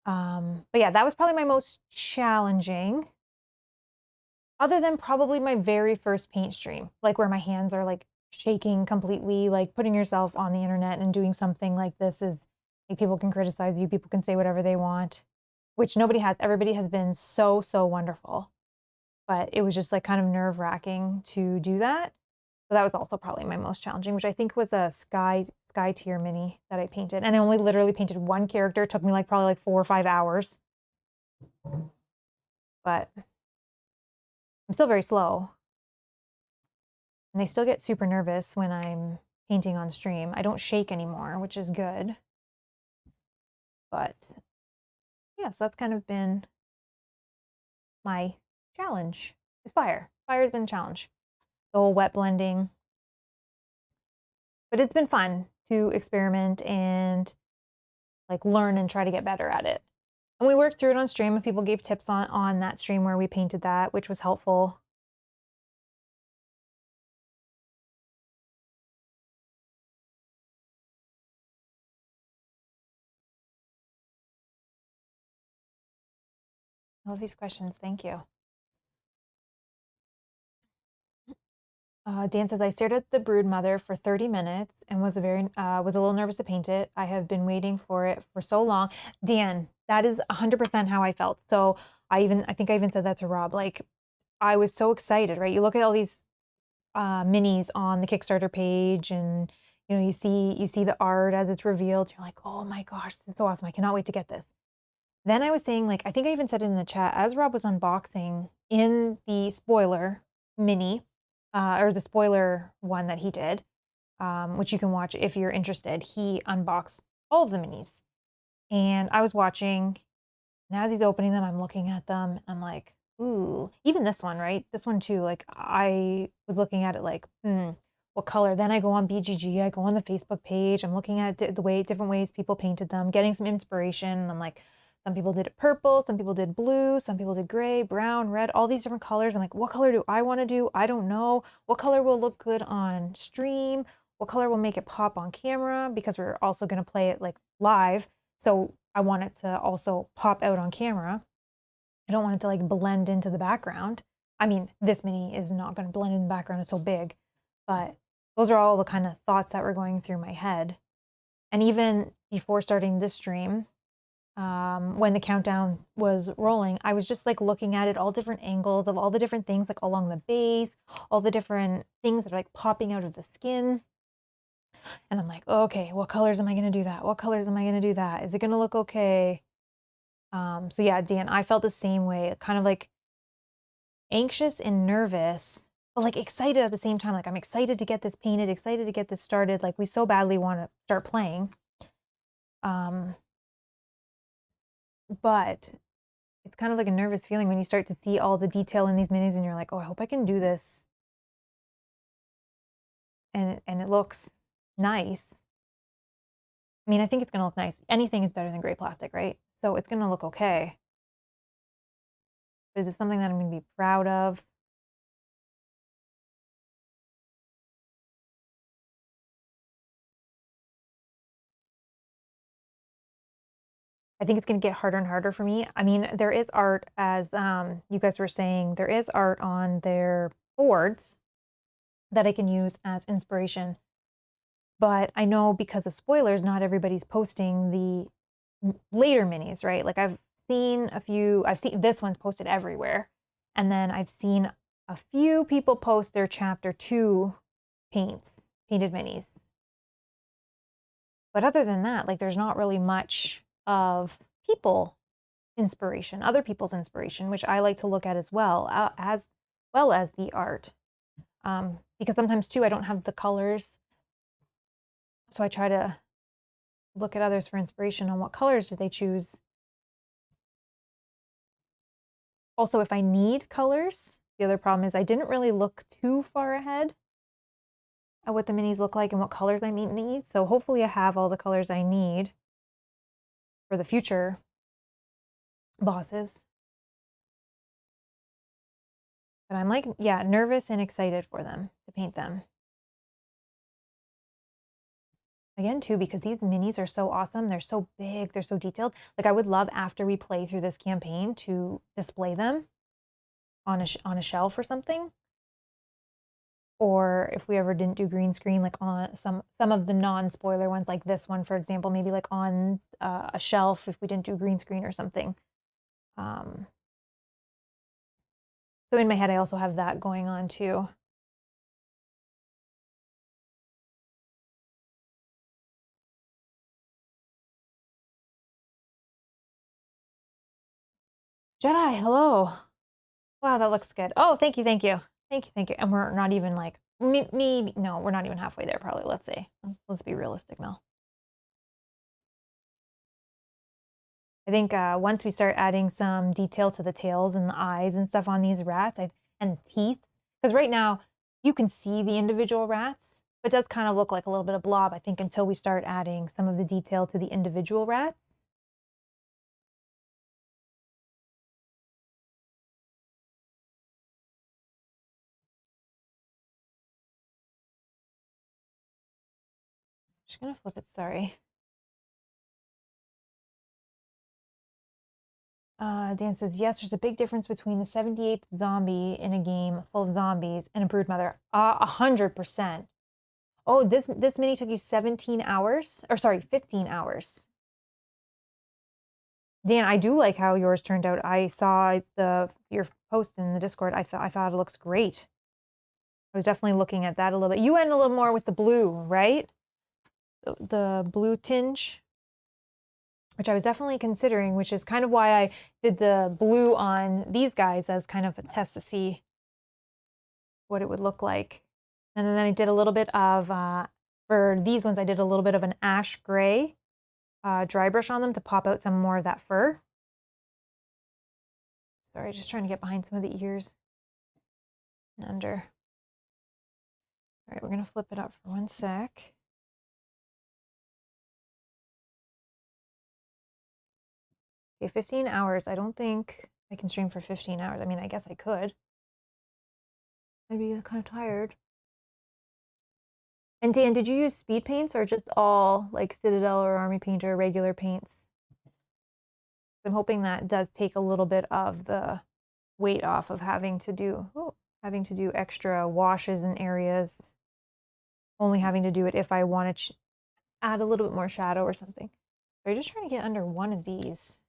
But yeah, that was probably my most challenging, other than probably my very first paint stream, like where my hands are like shaking completely. Like putting yourself on the internet and doing something like this is like, people can criticize you, people can say whatever they want, which nobody has. Everybody has been so wonderful, but it was just like kind of nerve-wracking to do that. So that was also probably my most challenging, which I think was a sky tier mini that I painted. And I only literally painted one character. It took me like probably like 4 or 5 hours. But I'm still very slow. And I still get super nervous when I'm painting on stream. I don't shake anymore, which is good. But yeah, so that's kind of been my challenge, is fire. Fire has been a challenge. The whole wet blending. But it's been fun to experiment and like learn and try to get better at it. And we worked through it on stream, and people gave tips on that stream where we painted that, which was helpful. I love these questions. Thank you. Dan says, I stared at the Broodmother for 30 minutes and was a little nervous to paint it. I have been waiting for it for so long. Dan, that is 100% how I felt. So I think I even said that to Rob. Like, I was so excited, right? You look at all these minis on the Kickstarter page, and you know, you see the art as it's revealed. You're like, oh my gosh, this is so awesome. I cannot wait to get this. Then I was saying, like, I think I even said it in the chat, as Rob was unboxing in the spoiler mini, or the spoiler one that he did, which you can watch if you're interested. He unboxed all of the minis. And I was watching, and as he's opening them, I'm looking at them, and I'm like, ooh, even this one, right? This one too, like I was looking at it like, what color? Then I go on BGG, I go on the Facebook page, I'm looking at different ways people painted them, getting some inspiration. And I'm like, some people did it purple, some people did blue, some people did gray, brown, red, all these different colors. I'm like, what color do I want to do? I don't know. What color will look good on stream? What color will make it pop on camera? Because we're also going to play it like live. So I want it to also pop out on camera. I don't want it to like blend into the background. I mean, this mini is not going to blend in the background. It's so big. But those are all the kind of thoughts that were going through my head. And even before starting this stream, when the countdown was rolling, I was just like looking at it, all different angles of all the different things, like along the base, all the different things that are like popping out of the skin. And I'm like, okay, what colors am I going to do that? What colors am I going to do that? Is it going to look okay? So yeah, Dan, I felt the same way, kind of like anxious and nervous, but like excited at the same time. Like I'm excited to get this painted, excited to get this started. Like we so badly want to start playing. Um, but it's kind of like a nervous feeling when you start to see all the detail in these minis and you're like, oh, I hope I can do this. And it looks nice. I mean, I think it's going to look nice. Anything is better than gray plastic, right? So it's going to look okay. But is it something that I'm going to be proud of? I think it's going to get harder and harder for me. I mean, there is art, as you guys were saying, there is art on their boards that I can use as inspiration. But I know because of spoilers, not everybody's posting the later minis, right? Like I've seen a few, I've seen this one's posted everywhere. And then I've seen a few people post their chapter 2 painted minis. But other than that, like there's not really much of people inspiration, other people's inspiration, which I like to look at as well as the art. Because sometimes too, I don't have the colors. So I try to look at others for inspiration on what colors did they choose. Also, if I need colors, the other problem is I didn't really look too far ahead at what the minis look like and what colors I need. So hopefully I have all the colors I need for the future bosses. But I'm like, yeah, nervous and excited for them to paint them. Again, too, because these minis are so awesome. They're so big. They're so detailed. Like I would love after we play through this campaign to display them on a shelf or something. Or if we ever didn't do green screen, like on some of the non-spoiler ones, like this one, for example, maybe like on a shelf if we didn't do green screen or something. So in my head, I also have that going on too. Jedi, hello. Wow, that looks good. Oh, thank you, thank you. Thank you, thank you. And we're not even like, no, we're not even halfway there probably, let's say. Let's be realistic now. I think once we start adding some detail to the tails and the eyes and stuff on these rats and teeth, because right now you can see the individual rats, but it does kind of look like a little bit of blob, I think, until we start adding some of the detail to the individual rats. Just gonna flip it, sorry. Dan says, yes, there's a big difference between the 78th zombie in a game full of zombies and a broodmother. 100%. Oh, this mini took you 17 hours, or sorry, 15 hours. Dan, I do like how yours turned out. I saw your post in the Discord. I thought it looks great. I was definitely looking at that a little bit. You went a little more with the blue, right? The blue tinge, which I was definitely considering, which is kind of why I did the blue on these guys as kind of a test to see what it would look like. And then I did a little bit of, for these ones, I did a little bit of an ash gray dry brush on them to pop out some more of that fur. Sorry, just trying to get behind some of the ears and under. All right, we're going to flip it up for 1 sec. Okay, 15 hours. I don't think I can stream for 15 hours. I mean, I guess I could. I'd be kind of tired. And Dan, did you use speed paints or just all like Citadel or Army Paint or regular paints? I'm hoping that does take a little bit of the weight off of having to do extra washes in areas. Only having to do it if I want to add a little bit more shadow or something. We're just trying to get under one of these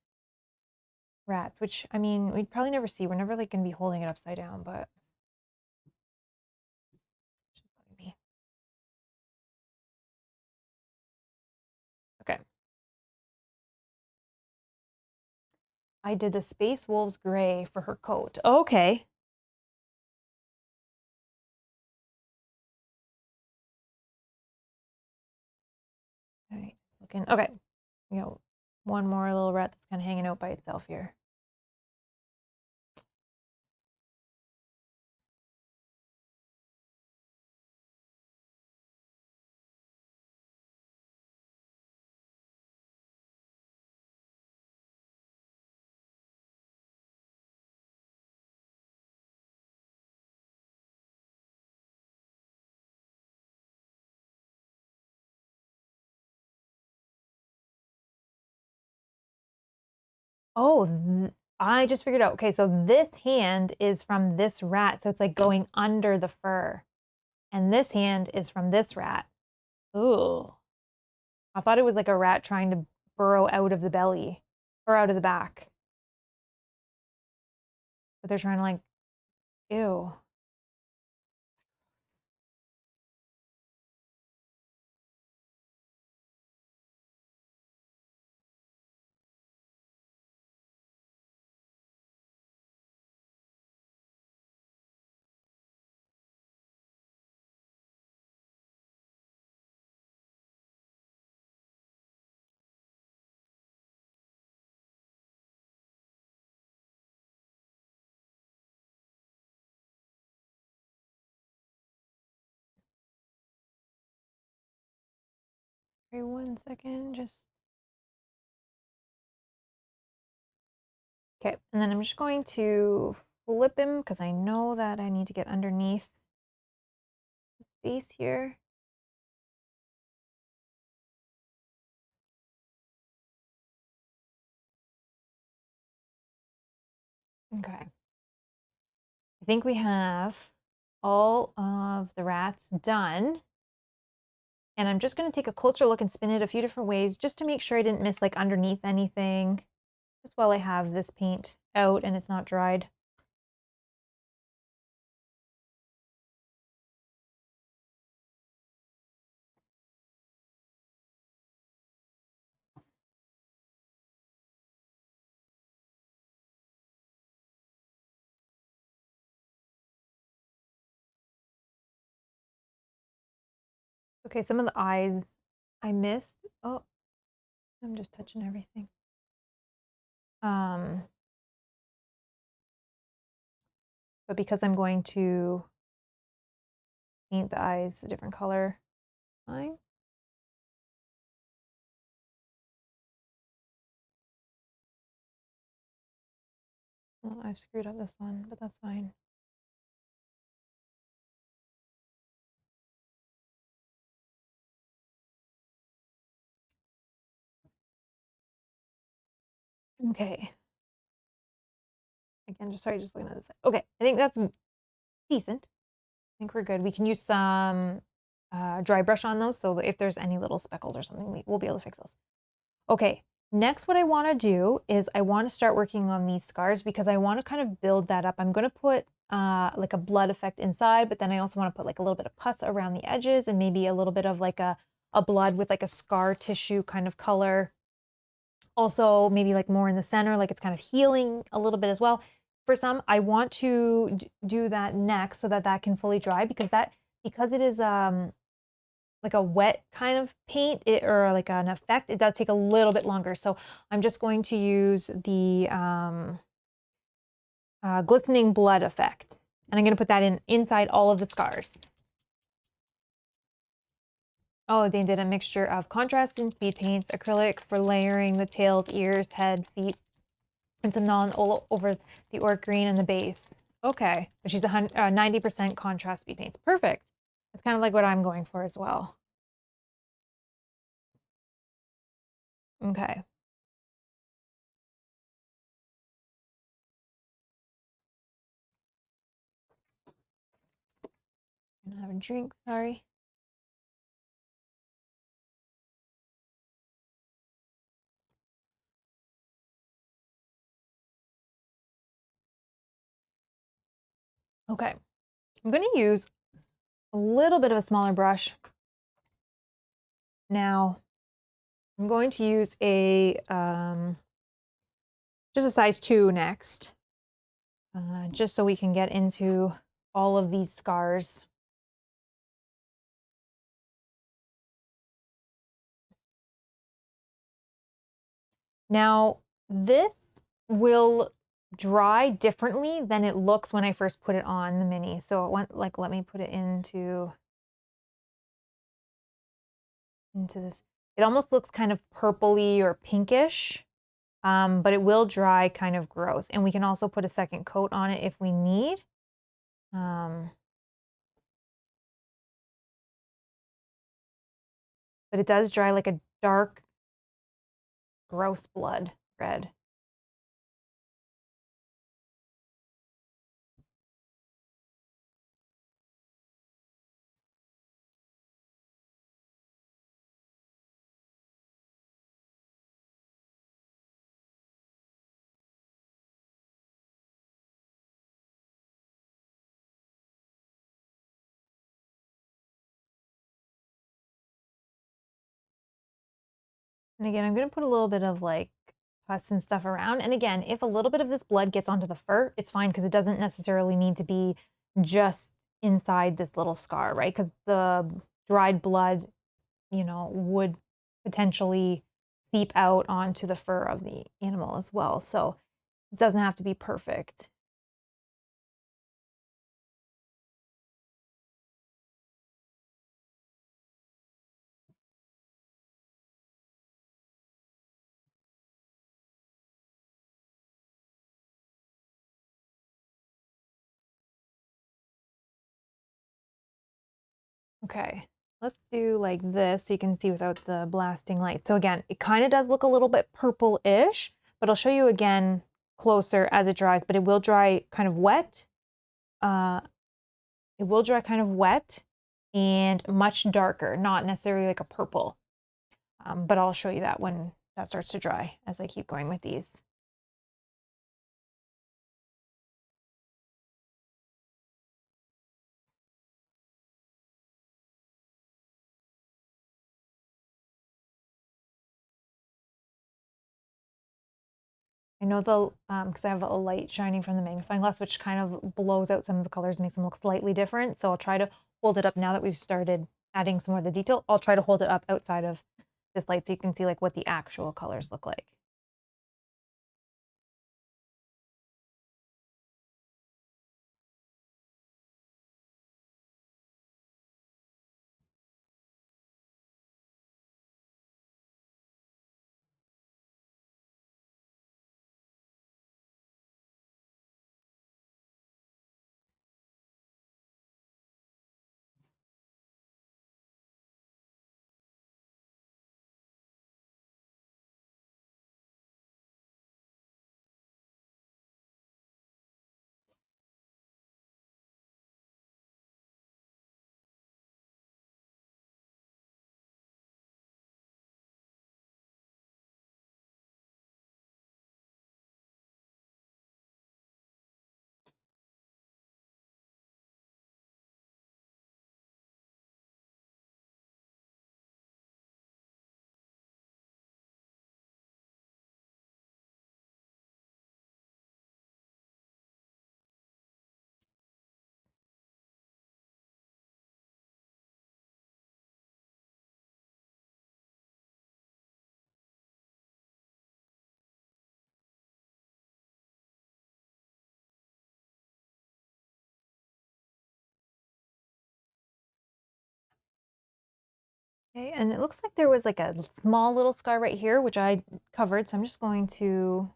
rats, which I mean, we'd probably never see. We're never like going to be holding it upside down, but I did the Space Wolves gray for her coat. Okay. All right, looking. Okay, one more little rat that's kind of hanging out by itself here. Oh, I just figured out. Okay, so this hand is from this rat, so it's like going under the fur. And this hand is from this rat. Ooh. I thought it was like a rat trying to burrow out of the belly or out of the back. But they're trying to like, ew. Wait 1 second, just. Okay, and then I'm just going to flip him because I know that I need to get underneath his face here. Okay. I think we have all of the rats done. And I'm just going to take a closer look and spin it a few different ways just to make sure I didn't miss like underneath anything, just while I have this paint out and it's not dried. Okay, some of the eyes I missed. Oh, I'm just touching everything. But because I'm going to paint the eyes a different color, fine. Oh, I've screwed up this one, but that's fine. Okay. Again, just sorry, just looking at this side. Okay, I think that's decent. I think we're good. We can use some dry brush on those, so if there's any little speckles or something, we'll be able to fix those. Okay, next what I want to do is I want to start working on these scars because I want to kind of build that up. I'm going to put like a blood effect inside, but then I also want to put like a little bit of pus around the edges and maybe a little bit of like a blood with like a scar tissue kind of color. Also maybe like more in the center, like it's kind of healing a little bit as well. For some, I want to do that next so that that can fully dry because it is like a wet kind of paint or like an effect, it does take a little bit longer. So I'm just going to use the glistening blood effect. And I'm going to put that inside all of the scars. Oh, they did a mixture of contrast and speed paints, acrylic for layering the tails, ears, head, feet, and some non all over the orc green and the base. Okay, but she's 90% contrast speed paints. Perfect. That's kind of like what I'm going for as well. Okay. I'm gonna have a drink, sorry. Okay, I'm gonna use a little bit of a smaller brush. Now, I'm going to use a just a size 2 next, just so we can get into all of these scars. Now, this will dry differently than it looks when I first put it on the mini. So it went like, let me put it into this. It almost looks kind of purpley or pinkish, but it will dry kind of gross. And we can also put a second coat on it if we need. But it does dry like a dark, gross blood red. And again, I'm going to put a little bit of like pus and stuff around. And again, if a little bit of this blood gets onto the fur, it's fine because it doesn't necessarily need to be just inside this little scar, right? Because the dried blood, would potentially seep out onto the fur of the animal as well. So it doesn't have to be perfect. Okay, let's do like this so you can see without the blasting light. So again, it kind of does look a little bit purple-ish, but I'll show you again closer as it dries, but it will dry kind of wet. It will dry kind of wet and much darker, not necessarily like a purple. But I'll show you that when that starts to dry as I keep going with these. I know because I have a light shining from the magnifying glass, which kind of blows out some of the colors, makes them look slightly different. So I'll try to hold it up now that we've started adding some more of the detail. I'll try to hold it up outside of this light so you can see like what the actual colors look like. Okay, and it looks like there was like a small little scar right here, which I covered. So I'm just going to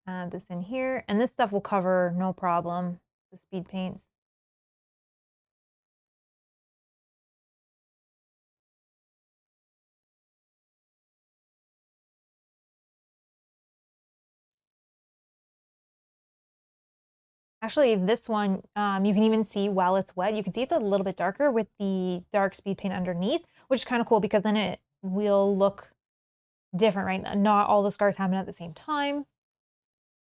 add this in here. And this stuff will cover no problem, the speed paints. Actually, this one, you can even see while it's wet, you can see it's a little bit darker with the dark speed paint underneath, which is kind of cool because then it will look different, right? Not all the scars happen at the same time.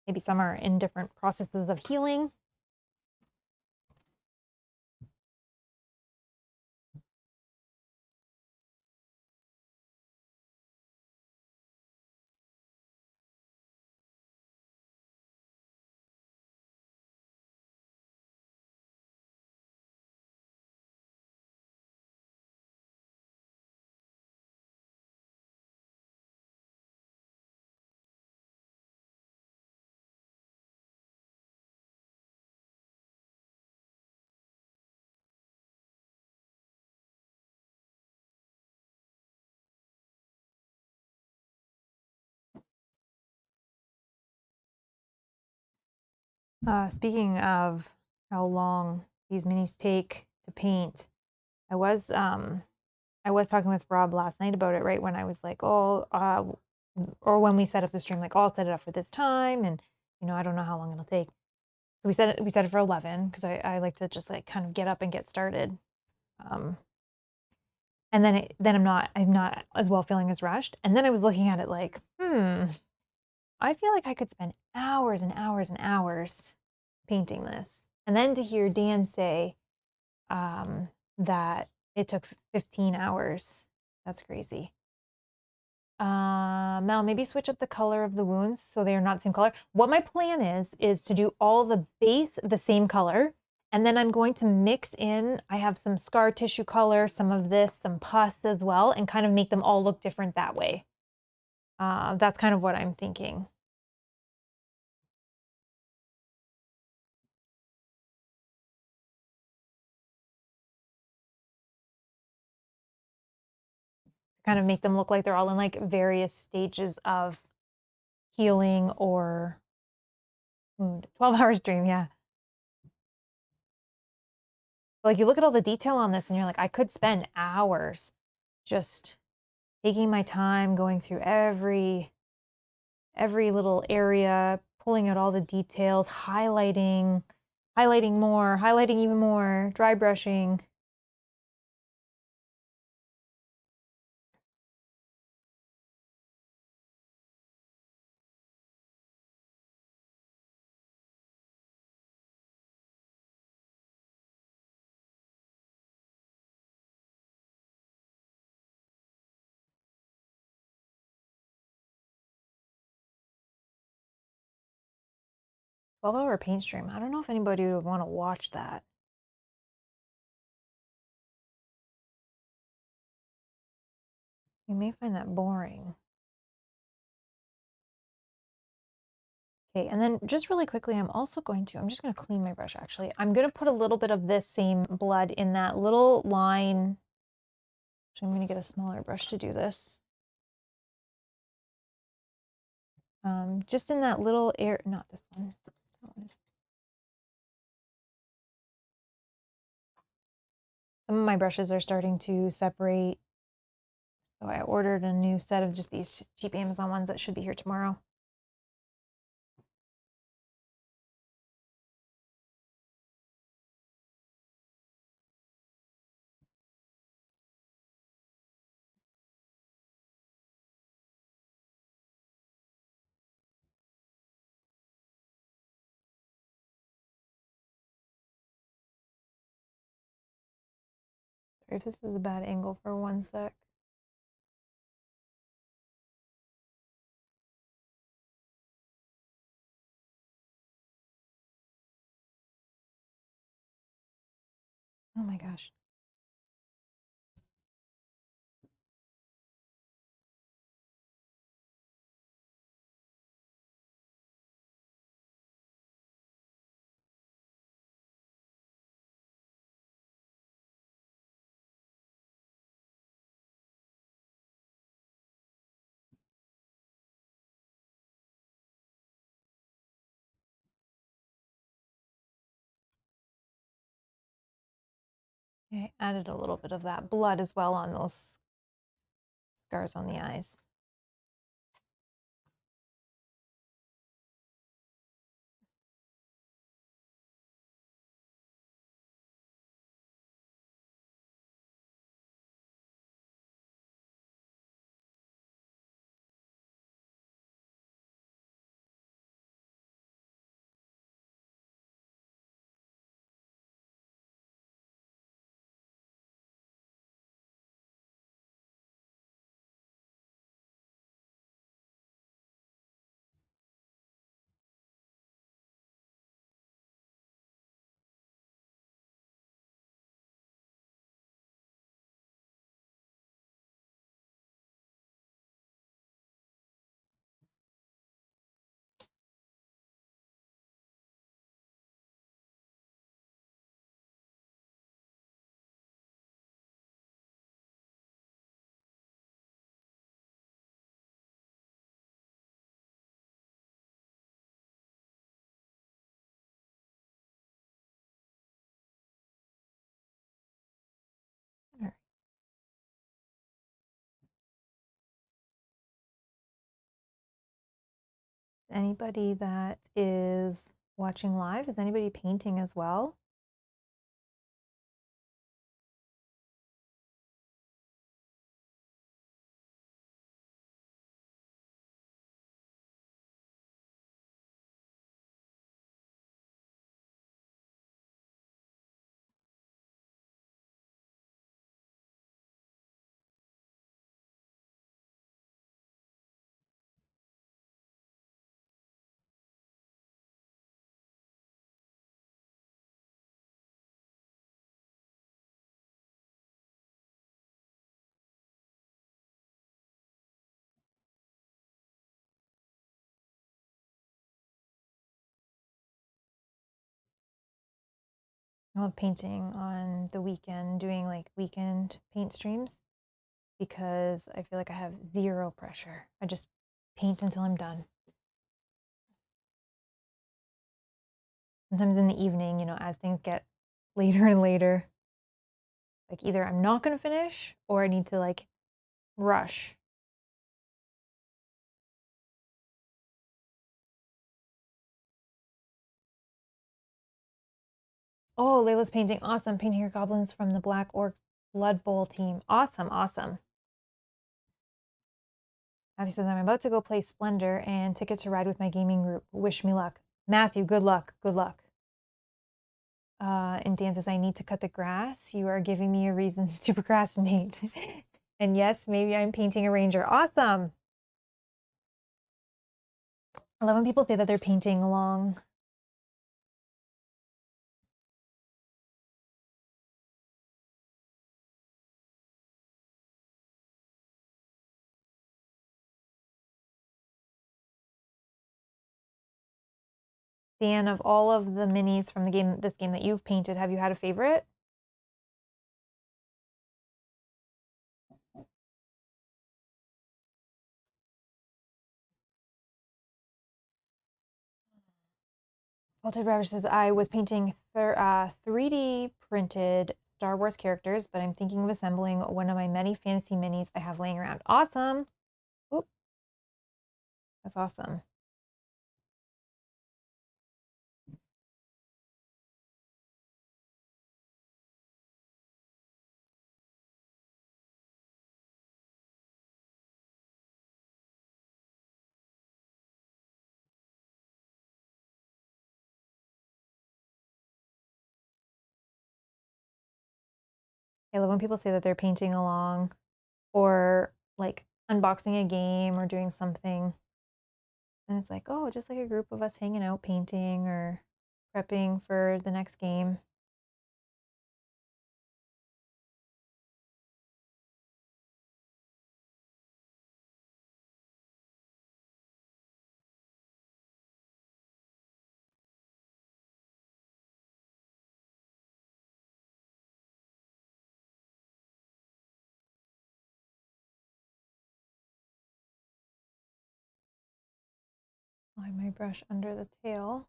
Maybe some are in different processes of healing. Speaking of how long these minis take to paint, I was um I was talking with Rob last night about it, right when I was like, oh, or when we set up the stream, like, oh, I'll set it up for this time, and I don't know how long it'll take. So we set it for 11 because I like to just like kind of get up and get started. Um, and then I'm not as well feeling as rushed. And then I was looking at it like, I feel like I could spend hours and hours and hours painting this. And then to hear Dan say that it took 15 hours, that's crazy. Mel, maybe switch up the color of the wounds so they are not the same color. What my plan is to do all the base the same color, and then I'm going to mix in, I have some scar tissue color, some of this, some pus as well, and kind of make them all look different that way. That's kind of what I'm thinking. Kind of make them look like they're all in like various stages of healing or wound. 12 hours dream, yeah. Like you look at all the detail on this and you're like, I could spend hours just taking my time, going through every little area, pulling out all the details, highlighting more, highlighting even more, dry brushing. Twelve-hour paint stream. I don't know if anybody would want to watch that. You may find that boring. Okay, and then just really quickly, I'm just going to clean my brush actually. I'm going to put a little bit of this same blood in that little line. Actually, I'm going to get a smaller brush to do this. Just in that little area, not this one. Some of my brushes are starting to separate. So I ordered a new set of just these cheap Amazon ones that should be here tomorrow. Sorry if this is a bad angle for one sec. Oh my gosh. I added a little bit of that blood as well on those scars on the eyes. Anybody that is watching live, is anybody painting as well? I love painting on the weekend, doing like weekend paint streams because I feel like I have zero pressure. I just paint until I'm done. Sometimes in the evening, as things get later and later, like either I'm not going to finish or I need to like rush. Oh, Layla's painting. Awesome. Painting her goblins from the Black Orcs Blood Bowl team. Awesome. Awesome. Matthew says, I'm about to go play Splendor and ticket to ride with my gaming group. Wish me luck. Matthew, good luck. Good luck. And Dan says, I need to cut the grass. You are giving me a reason to procrastinate. And yes, maybe I'm painting a ranger. Awesome. I love when people say that they're painting along. Dan, of all of the minis from this game that you've painted, have you had a favorite? Walter Ravish says, I was painting 3D printed Star Wars characters, but I'm thinking of assembling one of my many fantasy minis I have laying around. Awesome. Oop. That's awesome. I love when people say that they're painting along or like unboxing a game or doing something. And it's like, oh, just like a group of us hanging out painting or prepping for the next game. Line my brush under the tail.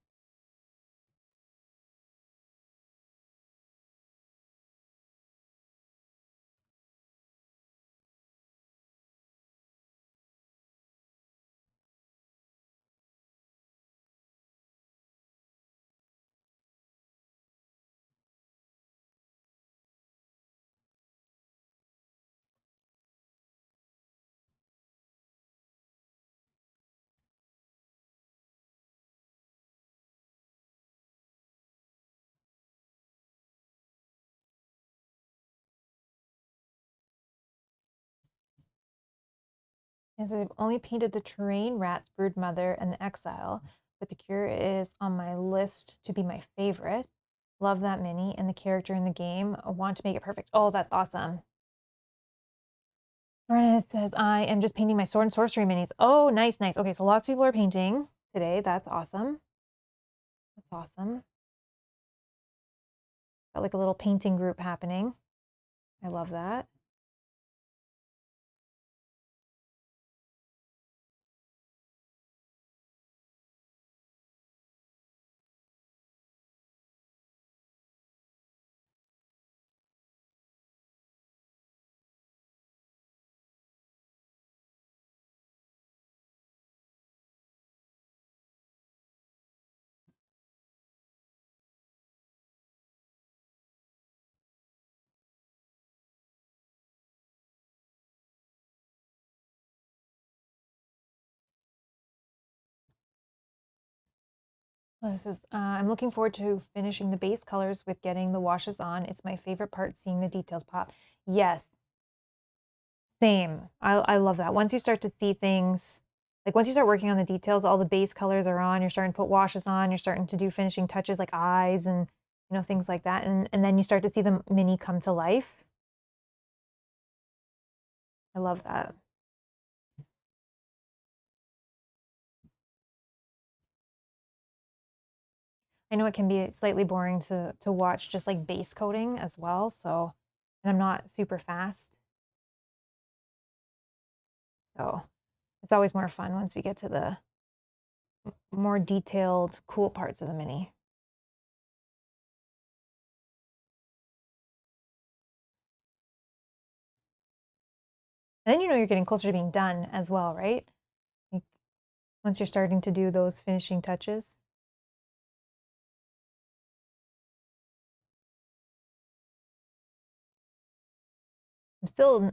As I've only painted the terrain, rats, Broodmother, and the exile, but the cure is on my list to be my favorite. Love that mini and the character in the game. I want to make it perfect. Oh, that's awesome. Brenna says, I am just painting my sword and sorcery minis. Oh, nice, nice. Okay, so lots of people are painting today. That's awesome. That's awesome. Got like a little painting group happening. I love that. Well, this is, I'm looking forward to finishing the base colors with getting the washes on. It's my favorite part, seeing the details pop. Yes, same. I love that. Once you start to see things, like once you start working on the details, all the base colors are on, you're starting to put washes on, you're starting to do finishing touches like eyes and, things like that. And then you start to see the mini come to life. I love that. I know it can be slightly boring to watch just like base coating as well. So, and I'm not super fast. So it's always more fun once we get to the more detailed, cool parts of the mini. And then you're getting closer to being done as well, right? Like once you're starting to do those finishing touches. I'm still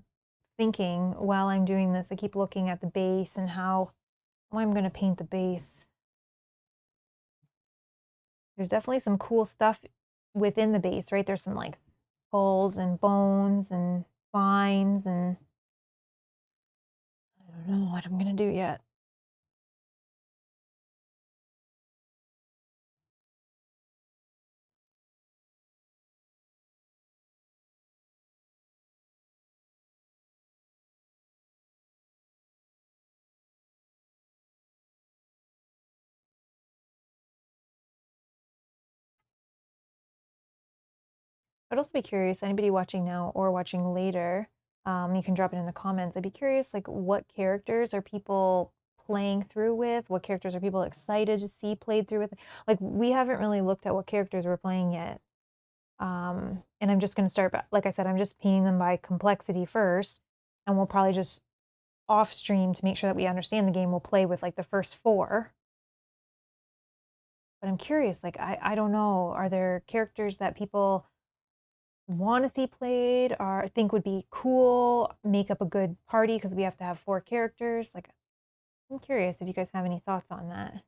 thinking while I'm doing this, I keep looking at the base and how I'm going to paint the base. There's definitely some cool stuff within the base, right? There's some like skulls and bones and vines, and I don't know what I'm going to do yet. I'd also be curious, anybody watching now or watching later, you can drop it in the comments. I'd be curious, like, what characters are people playing through with? What characters are people excited to see played through with? Like, we haven't really looked at what characters we're playing yet. And I'm just going to start, like I said, I'm just painting them by complexity first. And we'll probably just off stream to make sure that we understand the game. We'll play with like the first four. But I'm curious, like, I don't know. Are there characters that people want to see played or think would be cool, make up a good party because we have to have four characters? Like, I'm curious if you guys have any thoughts on that.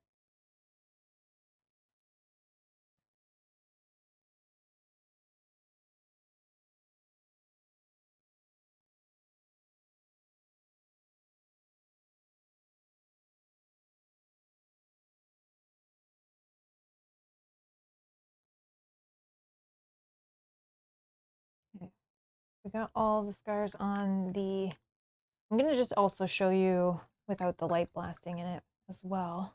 Okay. We got all the scars on the. I'm going to just also show you without the light blasting in it as well.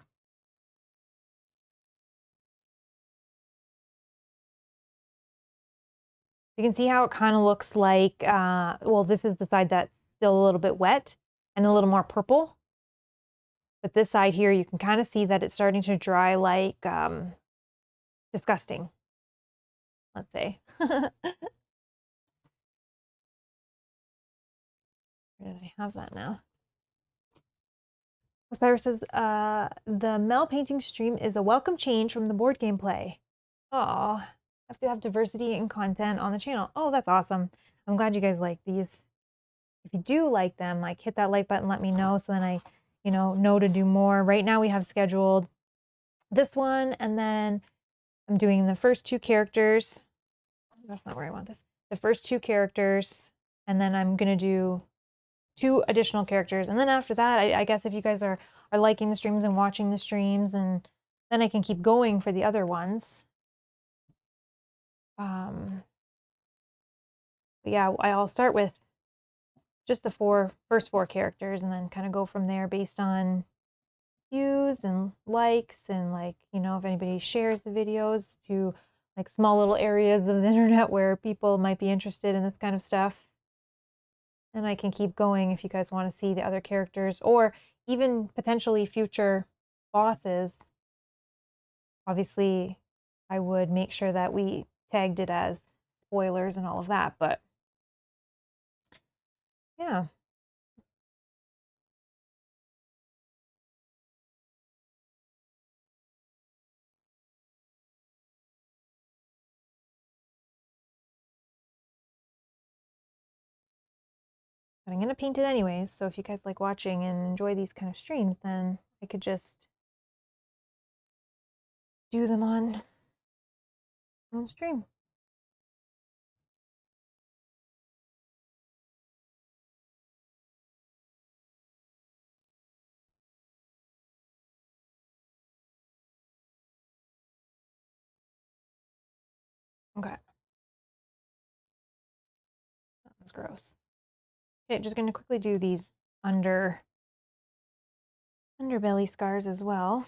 You can see how it kind of looks like, well, this is the side that's still a little bit wet and a little more purple. But this side here, you can kind of see that it's starting to dry like disgusting, let's say. Where did I have that now? Osiris says, the Mel painting stream is a welcome change from the board game play. Oh, have to have diversity in content on the channel. Oh, that's awesome. I'm glad you guys like these. If you do like them, like hit that like button, let me know so then I, know to do more. Right now we have scheduled this one, and then I'm doing the first two characters. That's not where I want this. The first two characters, and then I'm gonna do two additional characters. And then after that, I guess if you guys are liking the streams and watching the streams, and then I can keep going for the other ones. But yeah, I'll start with just the first four characters and then kind of go from there based on views and likes and like, if anybody shares the videos to like small little areas of the internet where people might be interested in this kind of stuff. And I can keep going if you guys want to see the other characters or even potentially future bosses. Obviously, I would make sure that we tagged it as spoilers and all of that, but yeah. But I'm going to paint it anyways, so if you guys like watching and enjoy these kind of streams, then I could just do them on stream. Okay. That's gross. Okay, just gonna quickly do these underbelly scars as well.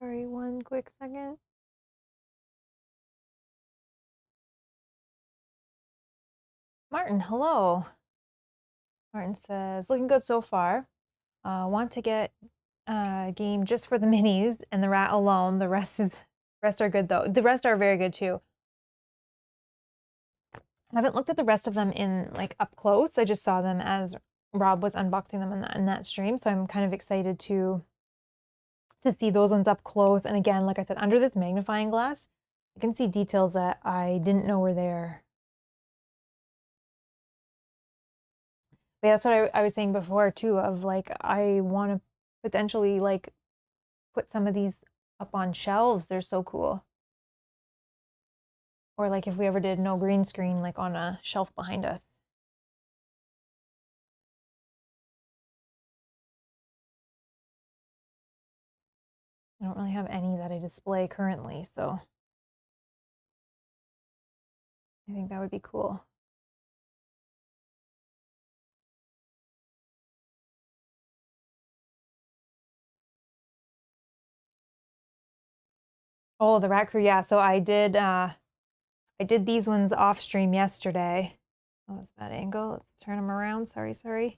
Sorry, one quick second. Martin, hello. Martin says, looking good so far. Want to get a game just for the minis and the rat alone. The rest are good though. The rest are very good too. I haven't looked at the rest of them in like up close. I just saw them as Rob was unboxing them in that stream. So I'm kind of excited to see those ones up close. And again, like I said, under this magnifying glass, I can see details that I didn't know were there. But that's what I was saying before too, of like, I want to potentially like put some of these up on shelves. They're so cool. Or like if we ever did no green screen, like on a shelf behind us. I don't really have any that I display currently, so I think that would be cool. Oh, the Rat Crew, yeah. So I did these ones off stream yesterday. Oh, that's that angle. Let's turn them around. Sorry. So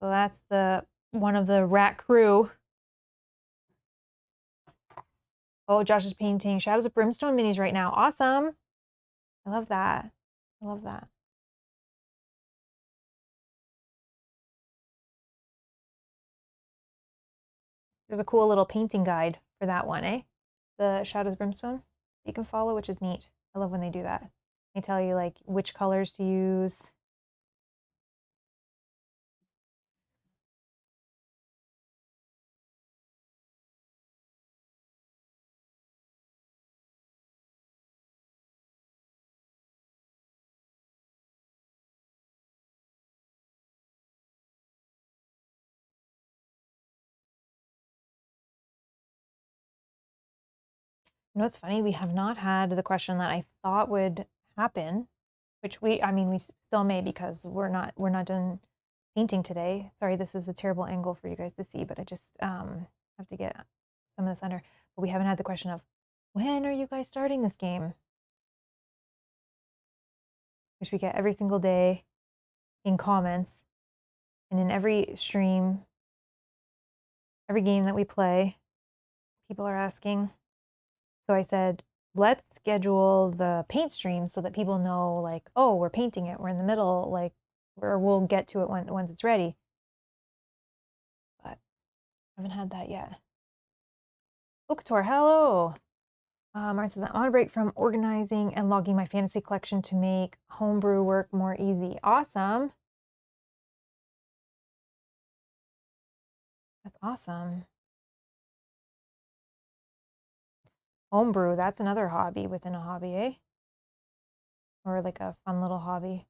that's the one of the Rat Crew. Oh, Josh is painting Shadows of Brimstone minis right now. Awesome. I love that. I love that. There's a cool little painting guide for that one, eh? The Shadows of Brimstone you can follow, which is neat. I love when they do that. They tell you like which colors to use. You know, it's funny, we have not had the question that I thought would happen, which I mean, we still may because we're not done painting today. Sorry, this is a terrible angle for you guys to see, but I just have to get some of this under. But we haven't had the question of, when are you guys starting this game? Which we get every single day in comments and in every stream, every game that we play, people are asking. So I said, let's schedule the paint stream so that people know, like, oh, we're painting it. We're in the middle, like, or we'll get to it once it's ready. But I haven't had that yet. Book tour, hello. Martin says, I'm on a break from organizing and logging my fantasy collection to make homebrew work more easy. Awesome. That's awesome. Homebrew, that's another hobby within a hobby, eh? or like a fun little hobby.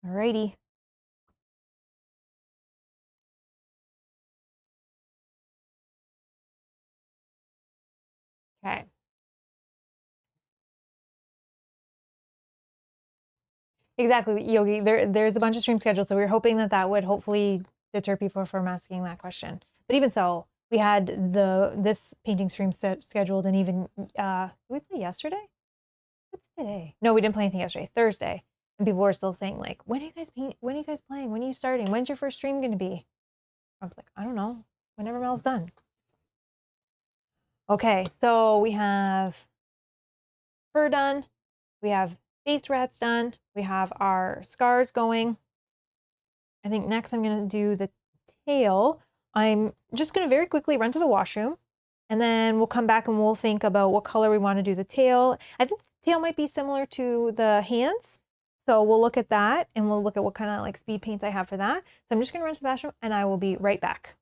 Alrighty. Okay. Exactly, Yogi. There's a bunch of streams scheduled, so we were hoping that that would hopefully deter people from asking that question. But even so, we had this painting stream scheduled, and even did we play yesterday? What's today? No, we didn't play anything yesterday. Thursday, and people were still saying like, "When are you guys paint? When are you guys playing? When are you starting? When's your first stream going to be?" I was like, "I don't know. Whenever Mel's done." Okay, so we have fur done. We have face rats done. We have our scars going. I think next I'm going to do the tail. I'm just going to very quickly run to the washroom, and then we'll come back and we'll think about what color we want to do the tail. I think the tail might be similar to the hands. So we'll look at that and we'll look at what kind of like speed paints I have for that. So I'm just going to run to the bathroom and I will be right back.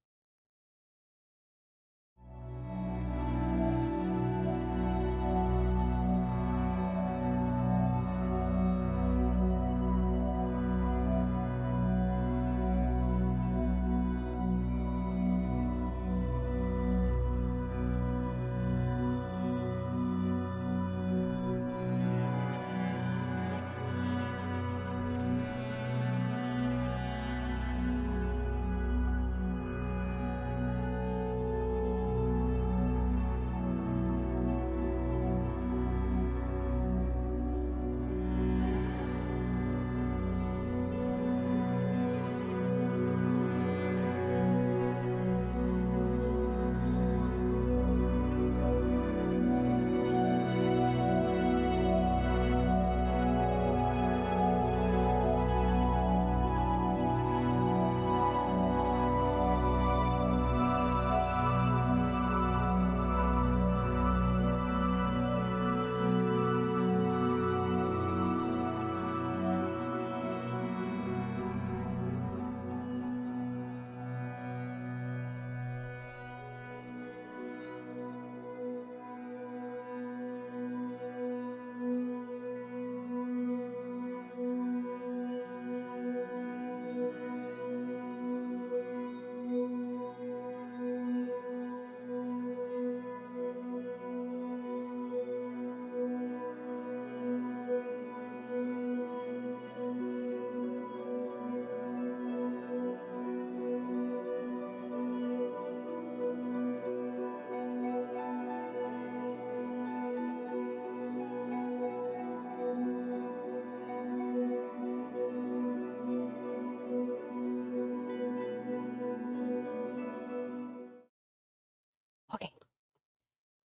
Okay,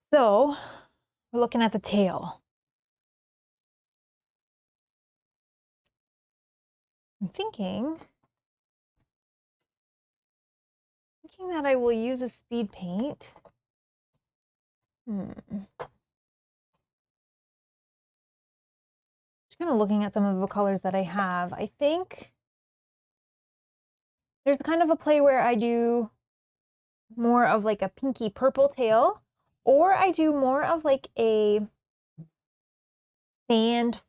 so we're looking at the tail. I'm thinking that I will use a speed paint. Just kind of looking at some of the colors that I have. I think there's kind of a play where I do more of like a pinky purple tail, or I do more of like a sand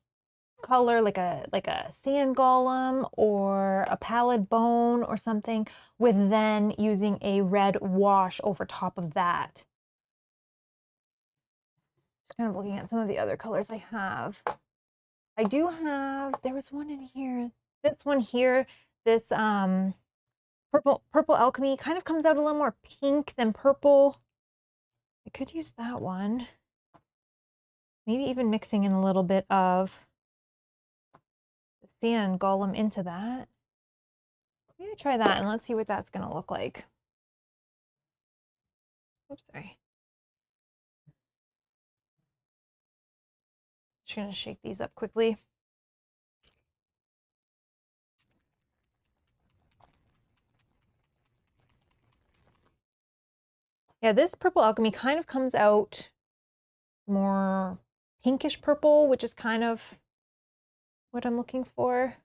color, like a sand golem or a pallid bone or something, with then using a red wash over top of that. Just kind of looking at some of the other colors I have. I do have, there was one in here, this one here, this purple alchemy kind of comes out a little more pink than purple. I could use that one. Maybe even mixing in a little bit of the sand golem into that. Maybe try that and let's see what that's gonna look like. Oops, sorry. Just gonna shake these up quickly. Yeah, this purple alchemy kind of comes out more pinkish purple, which is kind of what I'm looking for.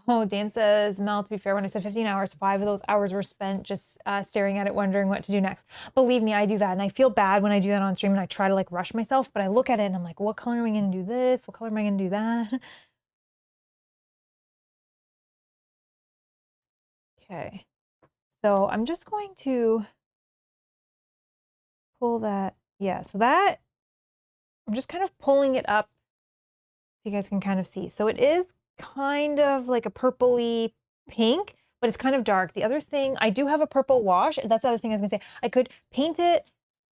Oh, Dan says, Mel, to be fair, when I said 15 hours, 5 of those hours were spent just staring at it, wondering what to do next. Believe me, I do that. And I feel bad when I do that on stream and I try to like rush myself, but I look at it and I'm like, what color am I going to do this? What color am I going to do that? Okay. So I'm just going to pull that. Yeah, so that, I'm just kind of pulling it up so you guys can kind of see. So it is kind of like a purpley pink, but it's kind of dark. The other thing, I do have a purple wash. That's the other thing I was gonna say. I could paint it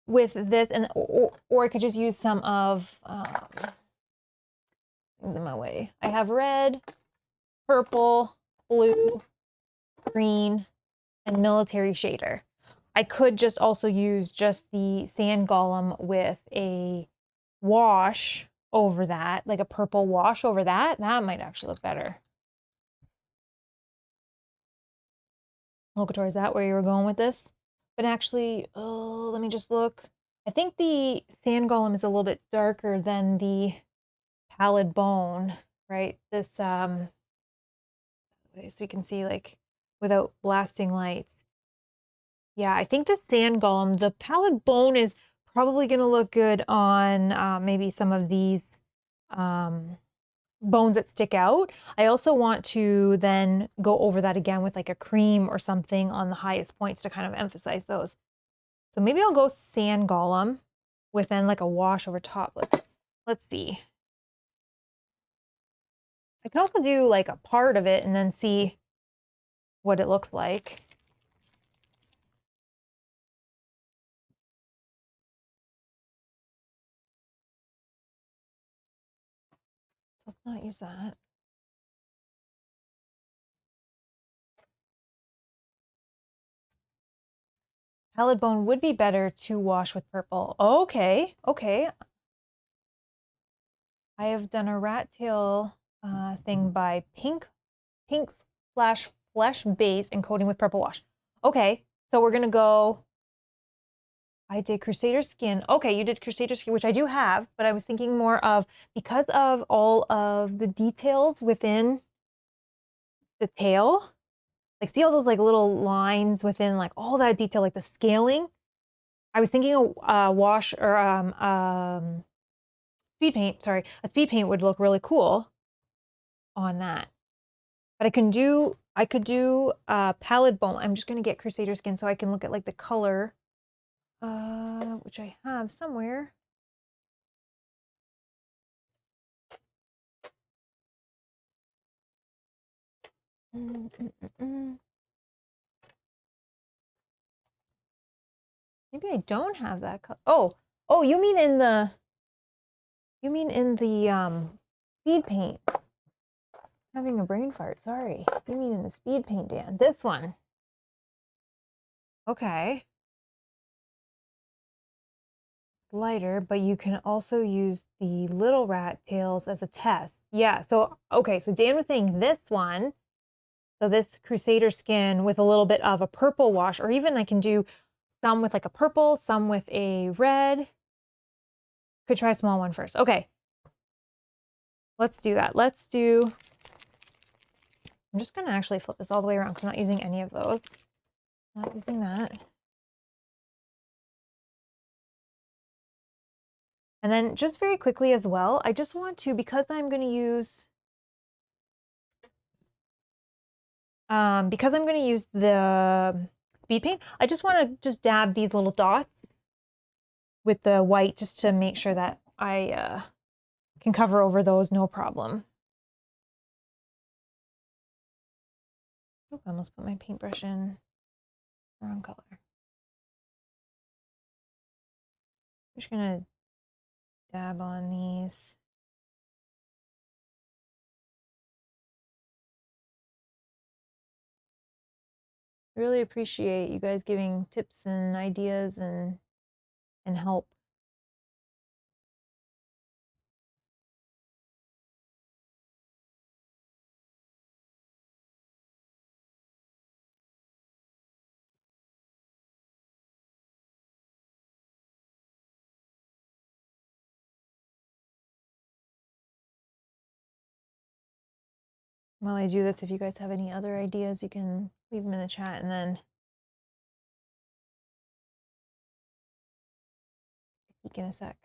with this, and or I could just use some of things in my way. I have red, purple, blue, green, and military shader. I could just also use just the sand golem with a wash over that, like a purple wash over that. That might actually look better. Locator, is that where you were going with this? But actually, oh, let me just look. I think the sand golem is a little bit darker than the pallid bone, right? This, so we can see like without blasting lights. Yeah, I think the sand golem, the pallid bone is probably going to look good on maybe some of these bones that stick out. I also want to then go over that again with like a cream or something on the highest points to kind of emphasize those. So maybe I'll go sand golem with then like a wash over top. Let's see. I can also do like a part of it and then see what it looks like. So let's not use that. Pallid bone would be better to wash with purple. Okay, okay. I have done a rat tail thing by pink slash flesh base and coating with purple wash. Okay, so we're gonna go. I did Crusader skin. Okay, you did Crusader skin, which I do have, but I was thinking more of because of all of the details within the tail. Like, see all those like little lines within like all that detail, like the scaling. I was thinking a wash or speed paint. Sorry, a speed paint would look really cool on that. But I could do pallid bone. I'm just gonna get Crusader skin so I can look at like the color, which I have somewhere. Maybe I don't have that color. Oh, you mean in the speed paint. Having a brain fart, sorry. You mean in the speed paint, Dan. This one. Okay. Lighter, but you can also use the little rat tails as a test. Yeah, so okay, so Dan was saying this one. So this Crusader skin with a little bit of a purple wash, or even I can do some with like a purple, some with a red. Could try a small one first. Okay. Let's do that. Let's do, I'm just gonna actually flip this all the way around because I'm not using any of those. Not using that. And then just very quickly as well, I just want to, because I'm going to use the speed paint, I just want to just dab these little dots with the white just to make sure that I can cover over those no problem. Oop, I almost put my paintbrush in the wrong color. I'm just going to dab on these. Really appreciate you guys giving tips and ideas and help. While I do this, if you guys have any other ideas, you can leave them in the chat and then peek in a sec.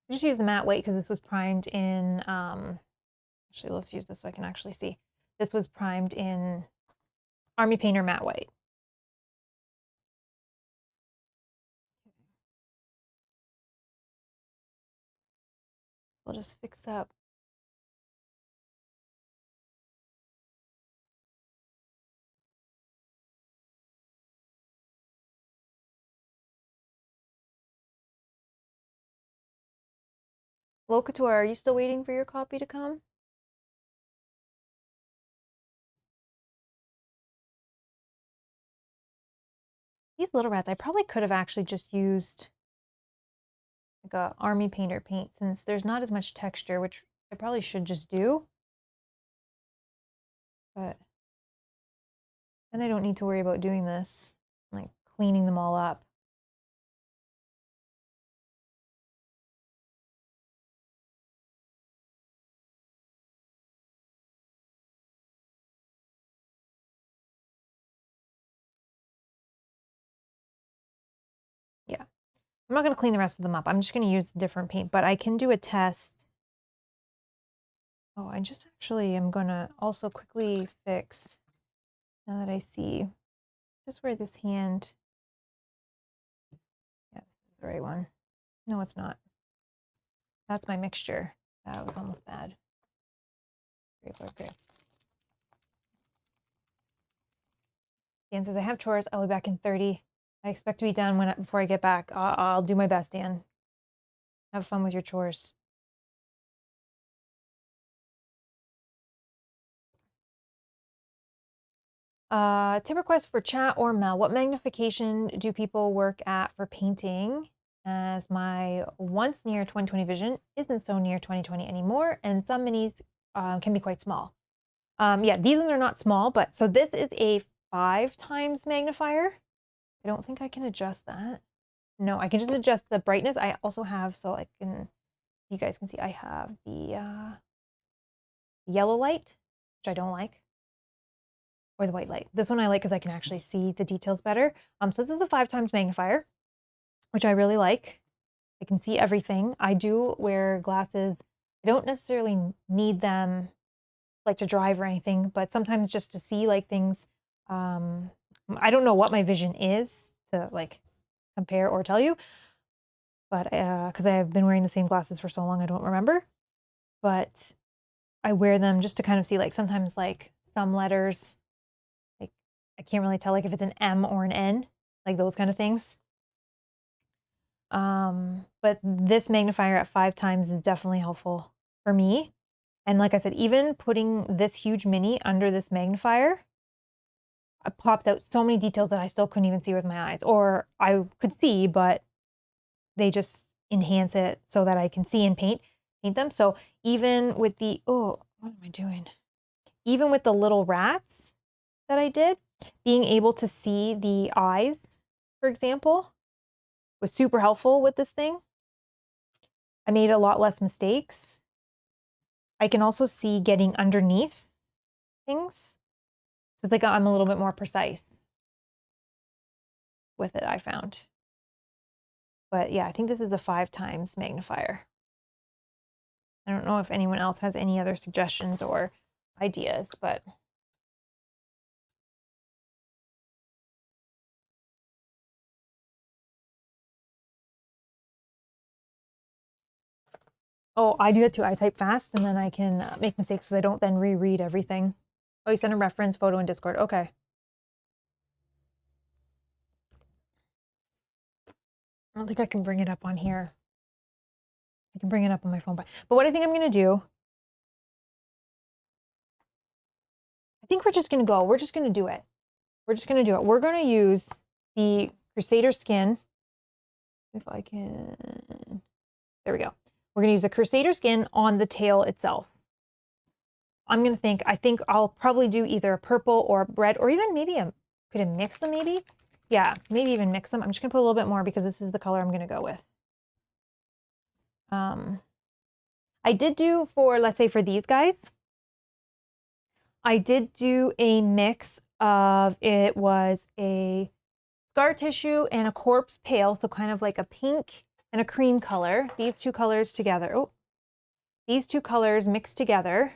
I just use the matte white because this was primed in, actually let's use this so I can actually see. This was primed in Army Painter matte white. We'll just fix up. Locator, are you still waiting for your copy to come? These little rats, I probably could have actually just used like a Army Painter paint since there's not as much texture, which I probably should just do. But then I don't need to worry about doing this, like cleaning them all up. Yeah, I'm not going to clean the rest of them up. I'm just going to use different paint, but I can do a test. Oh, I just actually am going to also quickly fix, now that I see just where this hand, yeah, this is the right one. No, it's not. That's my mixture. That was almost bad. Okay. Dan says, I have chores. I'll be back in 30. I expect to be done before I get back. I'll do my best, Dan. Have fun with your chores. Tip request for chat or Mel. What magnification do people work at for painting? As my once near 2020 vision isn't so near 2020 anymore, and some minis can be quite small. Yeah, these ones are not small, but so this is a 5x magnifier. I don't think I can adjust that. No, I can just adjust the brightness. I also have, so I can, you guys can see, I have the yellow light, which I don't like, or the white light. This one I like because I can actually see the details better. So this is a 5x magnifier, which I really like. I can see everything. I do wear glasses. I don't necessarily need them like to drive or anything, but sometimes just to see like things. I don't know what my vision is to like compare or tell you, but because I have been wearing the same glasses for so long, I don't remember. But I wear them just to kind of see, like sometimes like some letters, like I can't really tell like if it's an M or an N, like those kind of things. But this magnifier at 5x is definitely helpful for me. And like I said, even putting this huge mini under this magnifier, it pops out so many details that I still couldn't even see with my eyes, or I could see, but they just enhance it so that I can see and paint them. So even with the, oh, what am I doing? Even with the little rats that I did, being able to see the eyes, for example, was super helpful with this thing. I made a lot less mistakes. I can also see getting underneath things. So it's like I'm a little bit more precise with it, I found. But yeah, I think this is the 5x magnifier. I don't know if anyone else has any other suggestions or ideas, but oh, I do that too. I type fast and then I can make mistakes because I don't then reread everything. Oh, you sent a reference photo in Discord. Okay. I don't think I can bring it up on here. I can bring it up on my phone. But what I think I'm going to do, I think we're just going to go. We're just going to do it. We're just going to do it. We're going to use the Crusader skin. If I can, there we go. We're going to use the Crusader skin on the tail itself. I'm going to I think I'll probably do either a purple or a red, or even maybe could I mix them maybe? Yeah, maybe even mix them. I'm just gonna put a little bit more because this is the color I'm gonna go with. I did do for, let's say for these guys, I did do a mix of, it was a scar tissue and a corpse pale, so kind of like a pink and a cream color. These two colors together. Oh, these two colors mixed together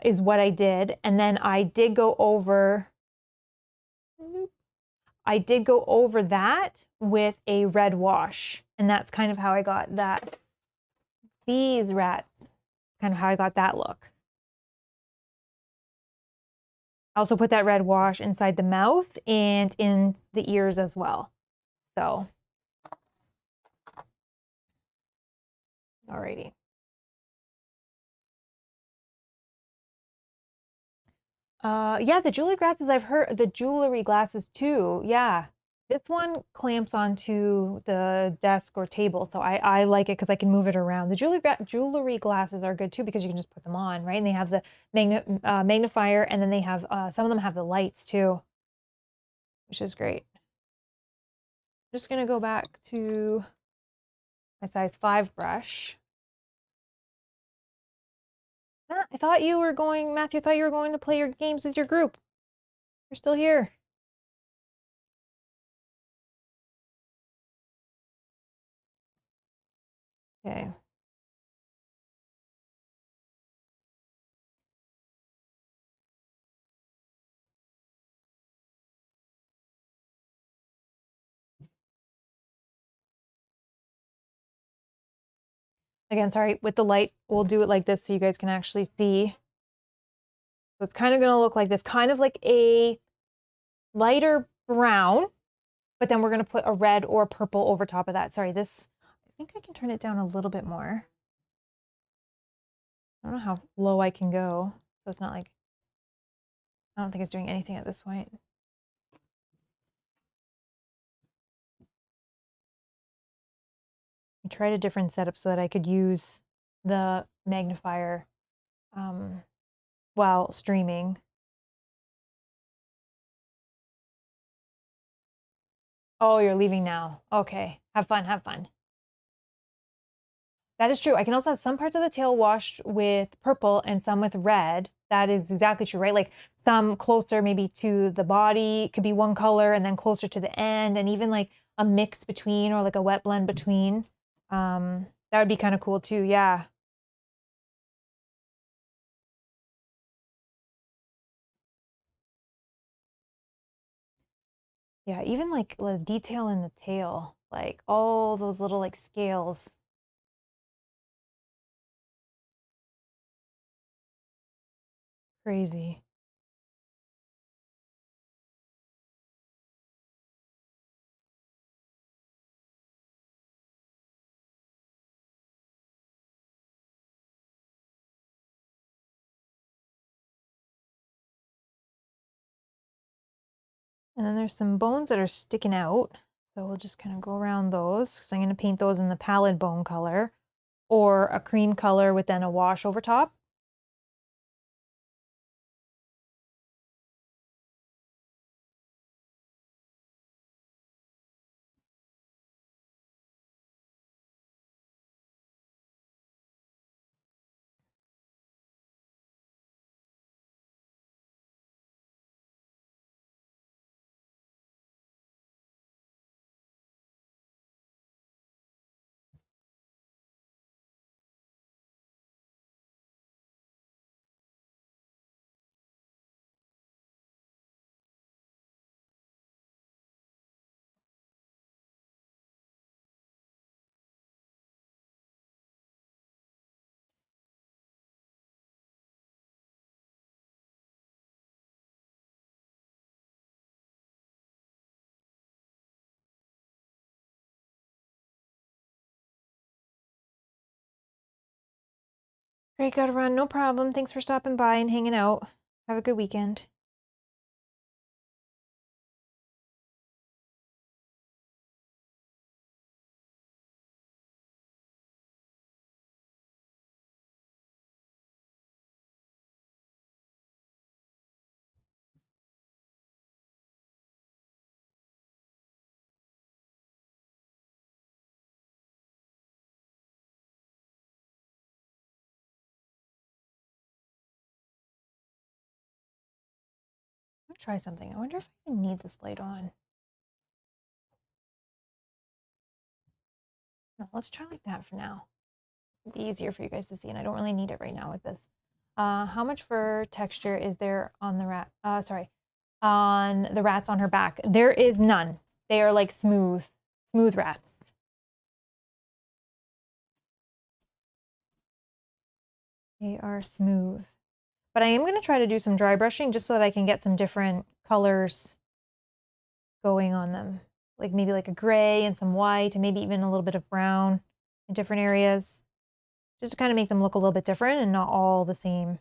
is what I did. And then I did go over that with a red wash. And that's kind of how I got that. These rats, kind of how I got that look. I also put that red wash inside the mouth and in the ears as well. So, alrighty. Yeah, the jewelry glasses, I've heard the jewelry glasses too. Yeah. This one clamps onto the desk or table, so I like it because I can move it around. The jewelry glasses are good too because you can just put them on, right? And they have the magnifier, and then they have some of them have the lights too, which is great. I'm just gonna go back to my size 5 brush. I thought you were going, Matthew, I thought you were going to play your games with your group. You're still here. Okay. Again, sorry, with the light, we'll do it like this so you guys can actually see. So it's kind of going to look like this, kind of like a lighter brown, but then we're going to put a red or purple over top of that. Sorry, this, I think I can turn it down a little bit more. I don't know how low I can go. So it's not like, I don't think it's doing anything at this point. I tried a different setup so that I could use the magnifier while streaming. Oh, you're leaving now. Okay, have fun, have fun. That is true. I can also have some parts of the tail washed with purple and some with red. That is exactly true, right? Like some closer maybe to the body could be one color and then closer to the end, and even like a mix between or like a wet blend between. That would be kind of cool too. Yeah. Yeah, even like the detail in the tail, like all those little like scales. Crazy. And then there's some bones that are sticking out. So we'll just kind of go around those because I'm going to paint those in the pallid bone color or a cream color with then a wash over top. Great, gotta run. No problem. Thanks for stopping by and hanging out. Have a good weekend. to try something. I wonder if I need this light on. No, let's try like that for now. It'd be easier for you guys to see, and I don't really need it right now with this. How much fur texture is there on the rat? Sorry, on the rats on her back? There is none. They are like smooth rats. They are smooth. But I am going to try to do some dry brushing just so that I can get some different colors going on them. Like maybe like a gray and some white and maybe even a little bit of brown in different areas. Just to kind of make them look a little bit different and not all the same.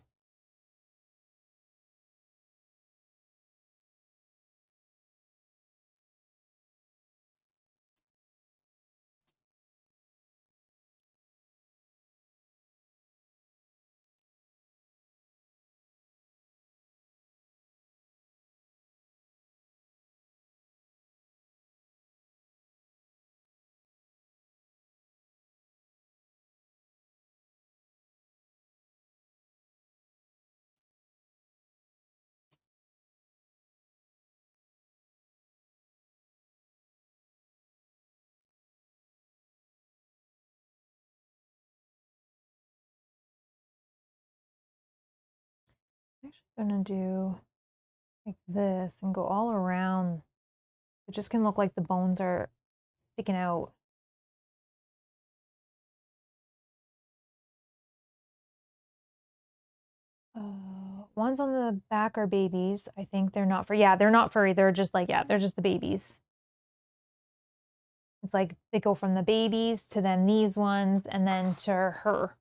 I'm actually going to do like this and go all around. It just can look like the bones are sticking out. Ones on the back are babies. I think they're not furry. Yeah, they're not furry. They're just like, yeah, they're just the babies. It's like they go from the babies to then these ones and then to her.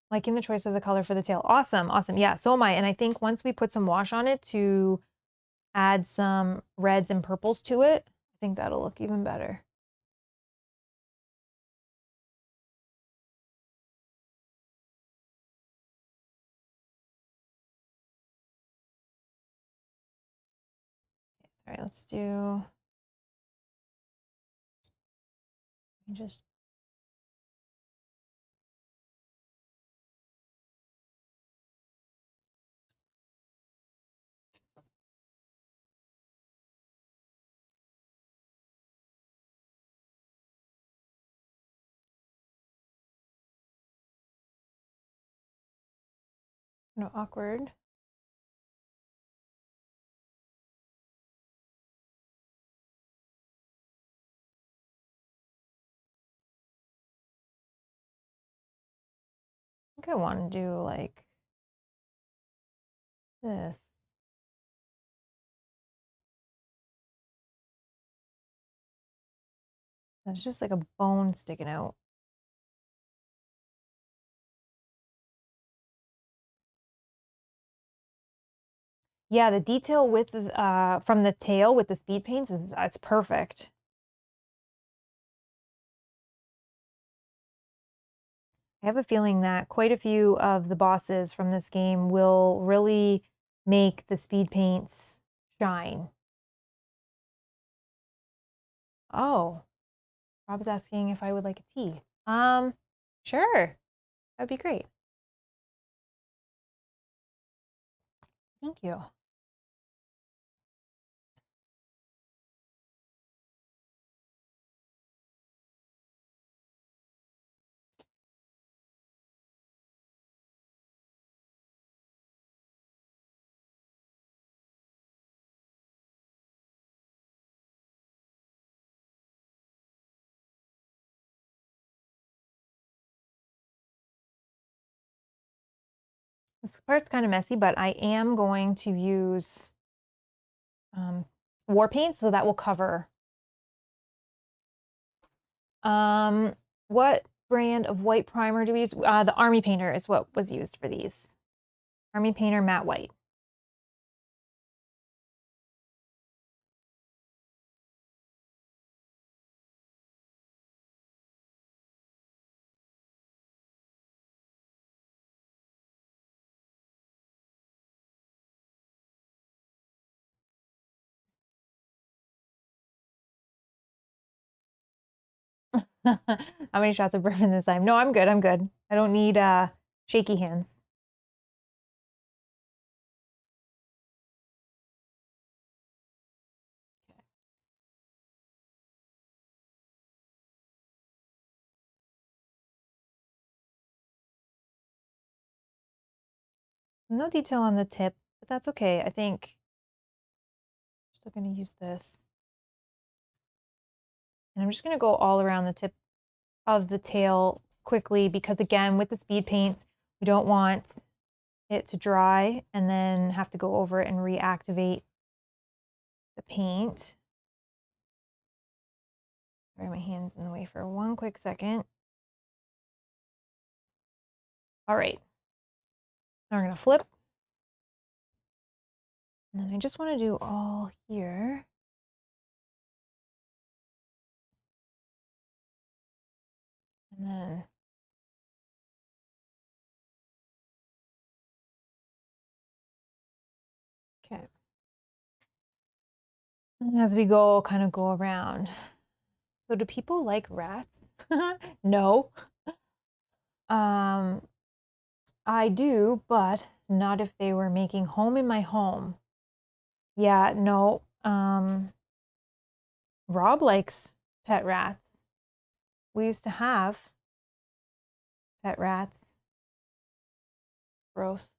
Liking the choice of the color for the tail. Awesome, awesome. Yeah, so am I. And I think once we put some wash on it to add some reds and purples to it, I think that'll look even better. All right, let's do, just no awkward. I think I want to do like this. That's just like a bone sticking out. Yeah, the detail with from the tail with the speed paints is that's perfect. I have a feeling that quite a few of the bosses from this game will really make the speed paints shine. Oh, Rob's asking if I would like a tea. Sure. That'd be great. Thank you. This part's kind of messy, but I am going to use war paint, so that will cover. What brand of white primer do we use? The Army Painter is what was used for these. Army Painter Matte White. How many shots of bourbon this time? No, I'm good. I'm good. I don't need shaky hands. No detail on the tip, but that's okay. I think I'm still going to use this. And I'm just going to go all around the tip of the tail quickly because, again, with the speed paints, we don't want it to dry and then have to go over it and reactivate the paint. Sorry, my hand's in the way for one quick second. All right. Now we're going to flip. And then I just want to do all here. And then okay. And as we go, kind of go around. So do people like rats? No. I do, but not if they were making home in my home. Yeah, no. Rob likes pet rats. We used to have pet rats. Gross.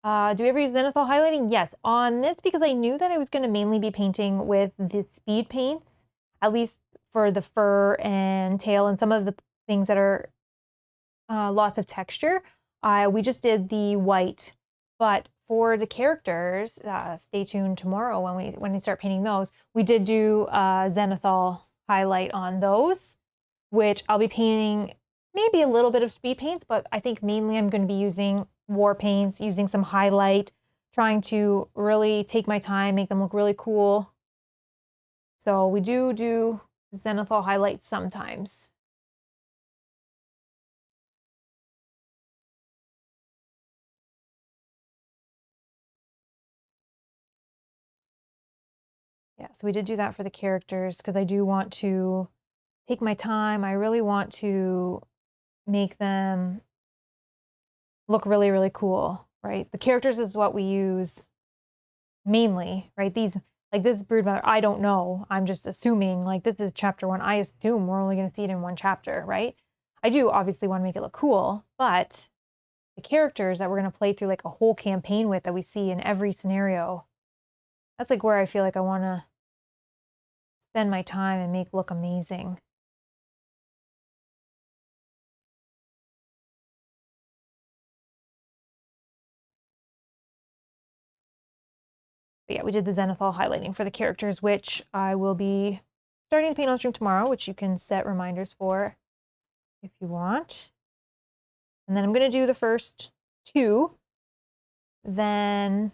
Do we ever use zenithal highlighting? Yes. On this, because I knew that I was going to mainly be painting with the speed paints, at least for the fur and tail and some of the things that are loss of texture. We just did the white, but for the characters, stay tuned tomorrow when we start painting those. We did do zenithal highlight on those, which I'll be painting maybe a little bit of speed paints, but I think mainly I'm going to be using war paints, using some highlight, trying to really take my time, make them look really cool. So we do zenithal highlights sometimes. Yeah, so we did do that for the characters because I do want to take my time. I really want to make them look really, really cool, right? The characters is what we use mainly, right? These, like this Broodmother, I don't know. I'm just assuming, like this is chapter 1. I assume we're only going to see it in one chapter, right? I do obviously want to make it look cool, but the characters that we're going to play through like a whole campaign with that we see in every scenario, that's like where I feel like I want to spend my time and make look amazing. But yeah, we did the zenithal highlighting for the characters, which I will be starting to paint on stream tomorrow, which you can set reminders for if you want. And then I'm going to do the first 2. Then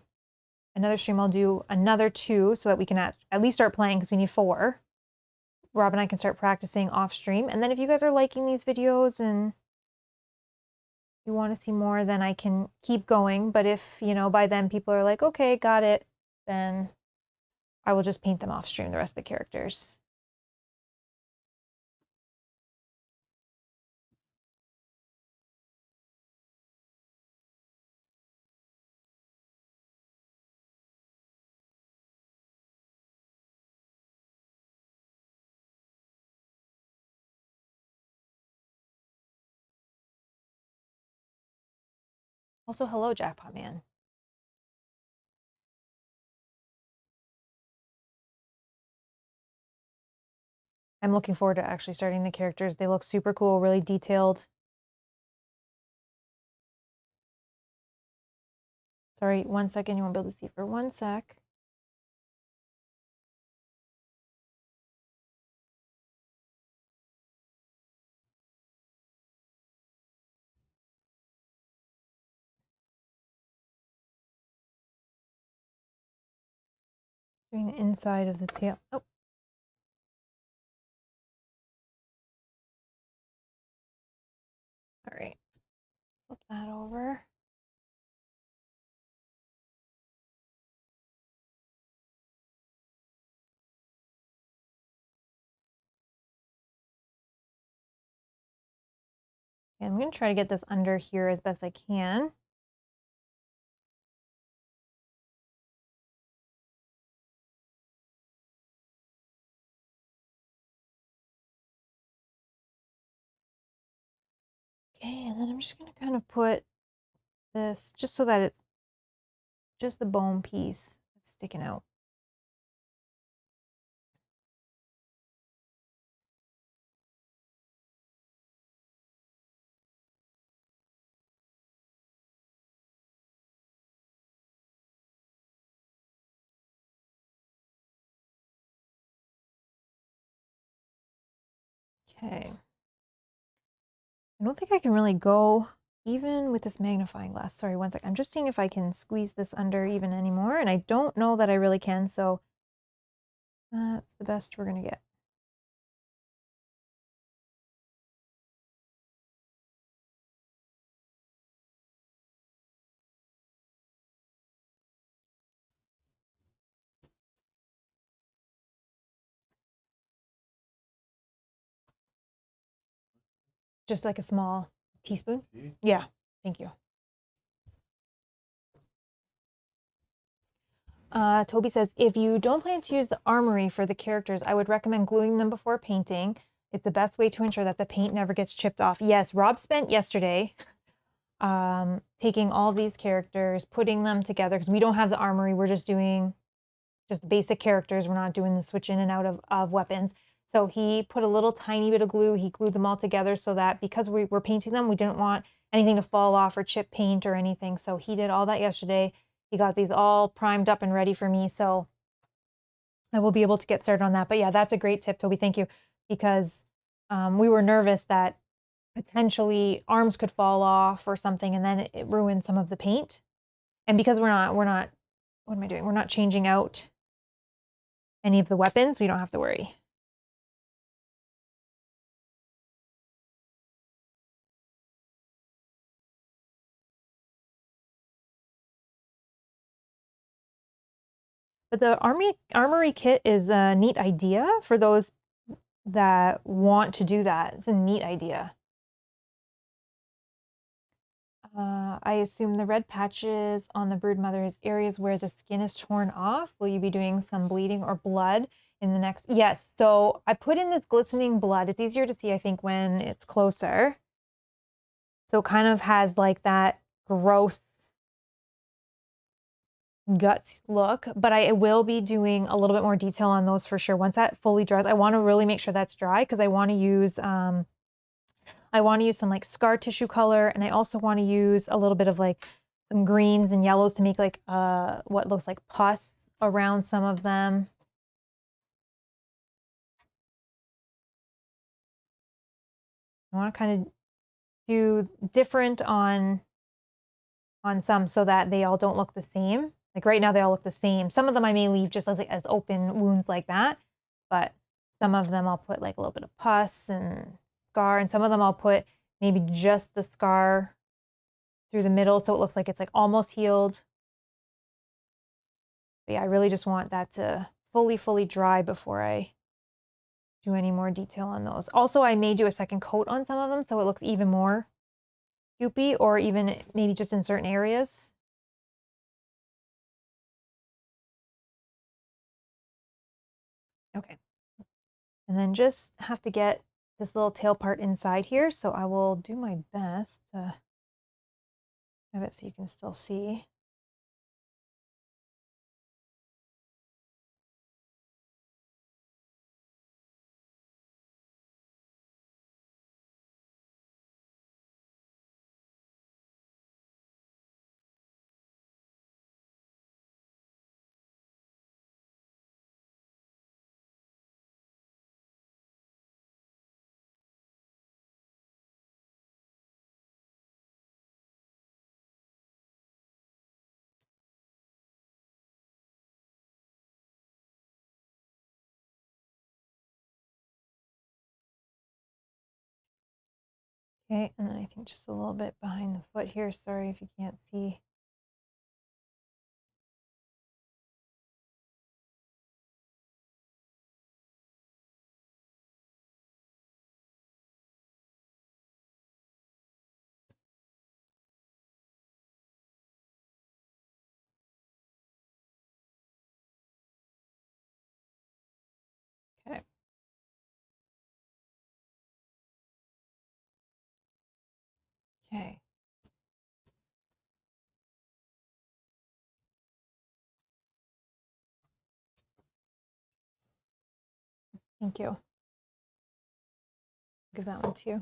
another stream I'll do another 2 so that we can at least start playing because we need 4. Rob and I can start practicing off stream. And then if you guys are liking these videos and you want to see more, then I can keep going. But if, by then people are like, okay, got it, then I will just paint them off stream, the rest of the characters. Also, hello, Jackpot Man. I'm looking forward to actually starting the characters. They look super cool, really detailed. Sorry, 1 second. You won't be able to see for 1 sec. Doing the inside of the tail. Oh. All right. Flip that over. And I'm going to try to get this under here as best I can. Okay, and then I'm just going to kind of put this just so that it's just the bone piece that's sticking out. Okay. I don't think I can really go even with this magnifying glass. Sorry, one sec. I'm just seeing if I can squeeze this under even anymore, and I don't know that I really can, so that's the best we're going to get. Just like a small teaspoon? Yeah, thank you. Toby says, if you don't plan to use the armory for the characters, I would recommend gluing them before painting. It's the best way to ensure that the paint never gets chipped off. Yes, Rob spent yesterday taking all these characters, putting them together, because we don't have the armory. We're just doing just basic characters. We're not doing the switch in and out of weapons. So he put a little tiny bit of glue. He glued them all together so that because we were painting them, we didn't want anything to fall off or chip paint or anything. So he did all that yesterday. He got these all primed up and ready for me. So I will be able to get started on that. But yeah, that's a great tip, Toby. Thank you. Because we were nervous that potentially arms could fall off or something and then it ruined some of the paint. And because we're not, what am I doing? We're not changing out any of the weapons. We don't have to worry. But the armory kit is a neat idea for those that want to do that. It's a neat idea. I assume the red patches on the Broodmother is areas where the skin is torn off. Will you be doing some bleeding or blood in the next? Yes. So I put in this glistening blood. It's easier to see, I think, when it's closer. So it kind of has like that gross guts look, but I will be doing a little bit more detail on those for sure. Once that fully dries, I want to really make sure that's dry because I want to use some like scar tissue color, and I also want to use a little bit of like some greens and yellows to make like what looks like pus around some of them. I want to kind of do different on some so that they all don't look the same. Like right now they all look the same. Some of them I may leave just as open wounds like that, but some of them I'll put like a little bit of pus and scar, and some of them I'll put maybe just the scar through the middle so it looks like it's like almost healed. But yeah, I really just want that to fully dry before I do any more detail on those. Also, I may do a second coat on some of them so it looks even more goopy, or even maybe just in certain areas. Okay. And then just have to get this little tail part inside here. So I will do my best to have it so you can still see. Okay, and then I think just a little bit behind the foot here. Sorry if you can't see. Okay. Thank you. Give that one to you.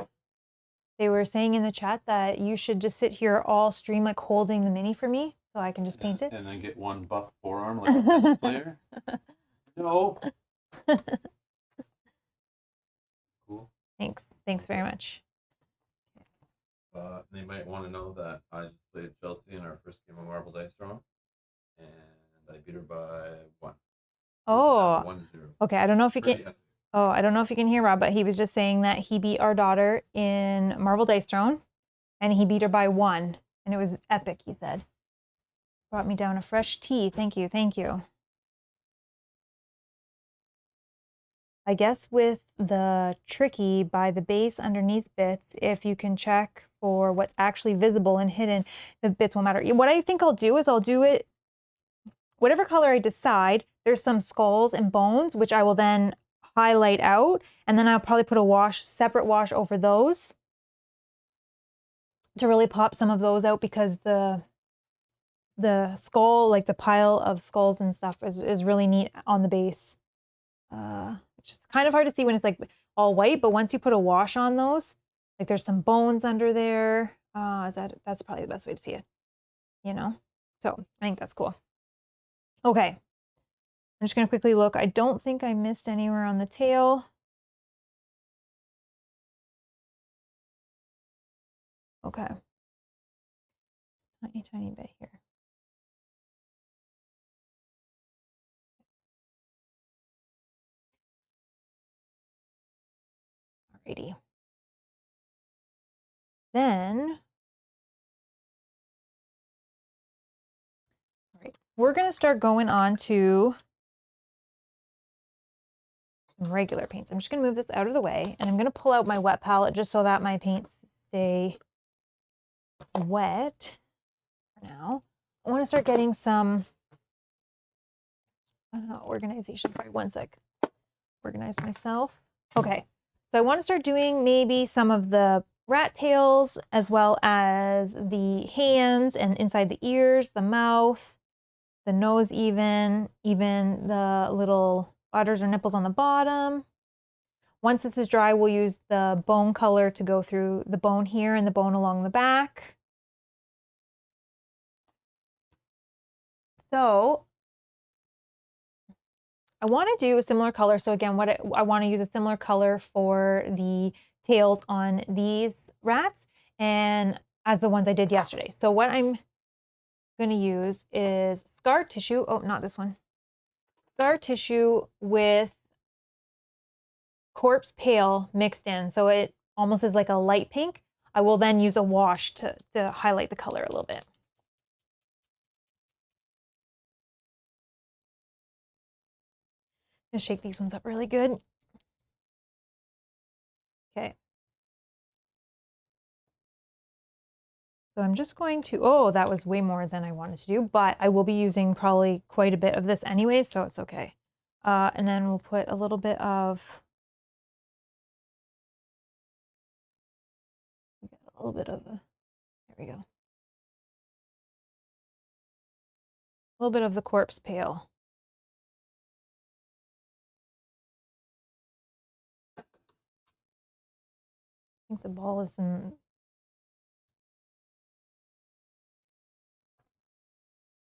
They were saying in the chat that you should just sit here all stream like holding the mini for me so I can just paint it. And then get one buff forearm like a tennis player. No. Cool. Thanks. Thanks very much. They might want to know that I just played Chelsea in our first game of Marble Dice Throne, and I beat her by 1. Oh, 1-0. okay. I don't know if you can. Oh, I don't know if you can hear Rob, but he was just saying that he beat our daughter in Marble Dice Throne, and he beat her by 1, and it was epic. He said, "Brought me down a fresh tea. Thank you, thank you." I guess with the tricky by the base underneath bits, if you can check for what's actually visible and hidden, the bits won't matter. What I think I'll do is I'll do it, whatever color I decide, there's some skulls and bones, which I will then highlight out, and then I'll probably put a separate wash over those to really pop some of those out, because the skull, like the pile of skulls and stuff is really neat on the base. Which is kind of hard to see when it's like all white, but once you put a wash on those, like there's some bones under there. That's probably the best way to see it, you know? So I think that's cool. Okay. I'm just gonna quickly look. I don't think I missed anywhere on the tail. Okay. Tiny, tiny bit here. Alrighty. Then, all right, we're gonna start going on to some regular paints. I'm just gonna move this out of the way, and I'm gonna pull out my wet palette just so that my paints stay wet for now. I want to start getting some organization. Sorry, one sec. Organize myself. Okay, so I want to start doing maybe some of the rat tails, as well as the hands and inside the ears, the mouth, the nose, even the little udders or nipples on the bottom. Once this is dry, we'll use the bone color to go through the bone here and the bone along the back. So I want to do a similar color. So again, I want to use a similar color for the tails on these rats and as the ones I did yesterday. So what I'm going to use is scar tissue. Oh, not this one. Scar tissue with corpse pale mixed in. So it almost is like a light pink. I will then use a wash to highlight the color a little bit. Just shake these ones up really good. Okay. So I'm just going to, oh, that was way more than I wanted to do, but I will be using probably quite a bit of this anyway, so it's okay. And then we'll put a little bit of, there we go. A little bit of the corpse pale. I think the ball is in,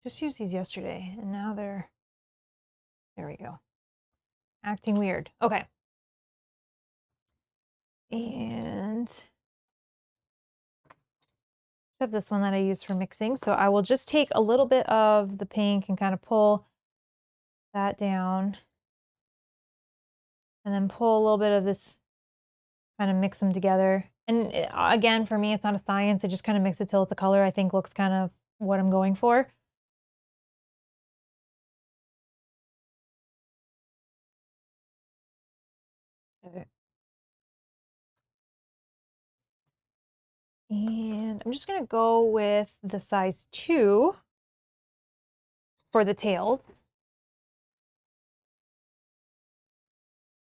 just used these yesterday, and now there we go. Acting weird. Okay. And I have this one that I use for mixing. So I will just take a little bit of the pink and kind of pull that down. And then pull a little bit of this, kind of mix them together. And again, for me, it's not a science. I just kind of mix it till the color I think looks kind of what I'm going for. Okay. And I'm just going to go with the size 2 for the tails.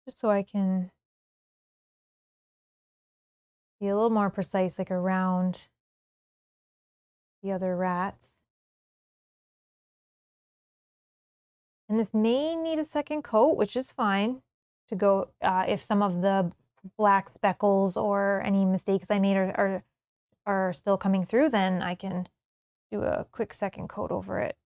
Just so I can be a little more precise, like around the other rats. And this may need a second coat, which is fine to go if some of the black speckles or any mistakes I made are still coming through, then I can do a quick second coat over it.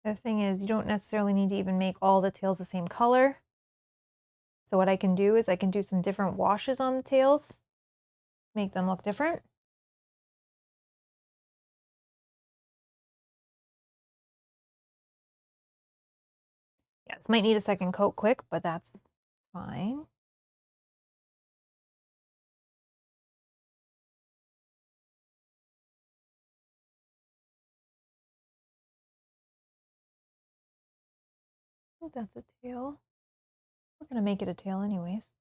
The thing is, you don't necessarily need to even make all the tails the same color. So what I can do is I can do some different washes on the tails, make them look different. Yeah, this might need a second coat quick, but that's fine. I think that's a tail. We're gonna make it a tail anyways.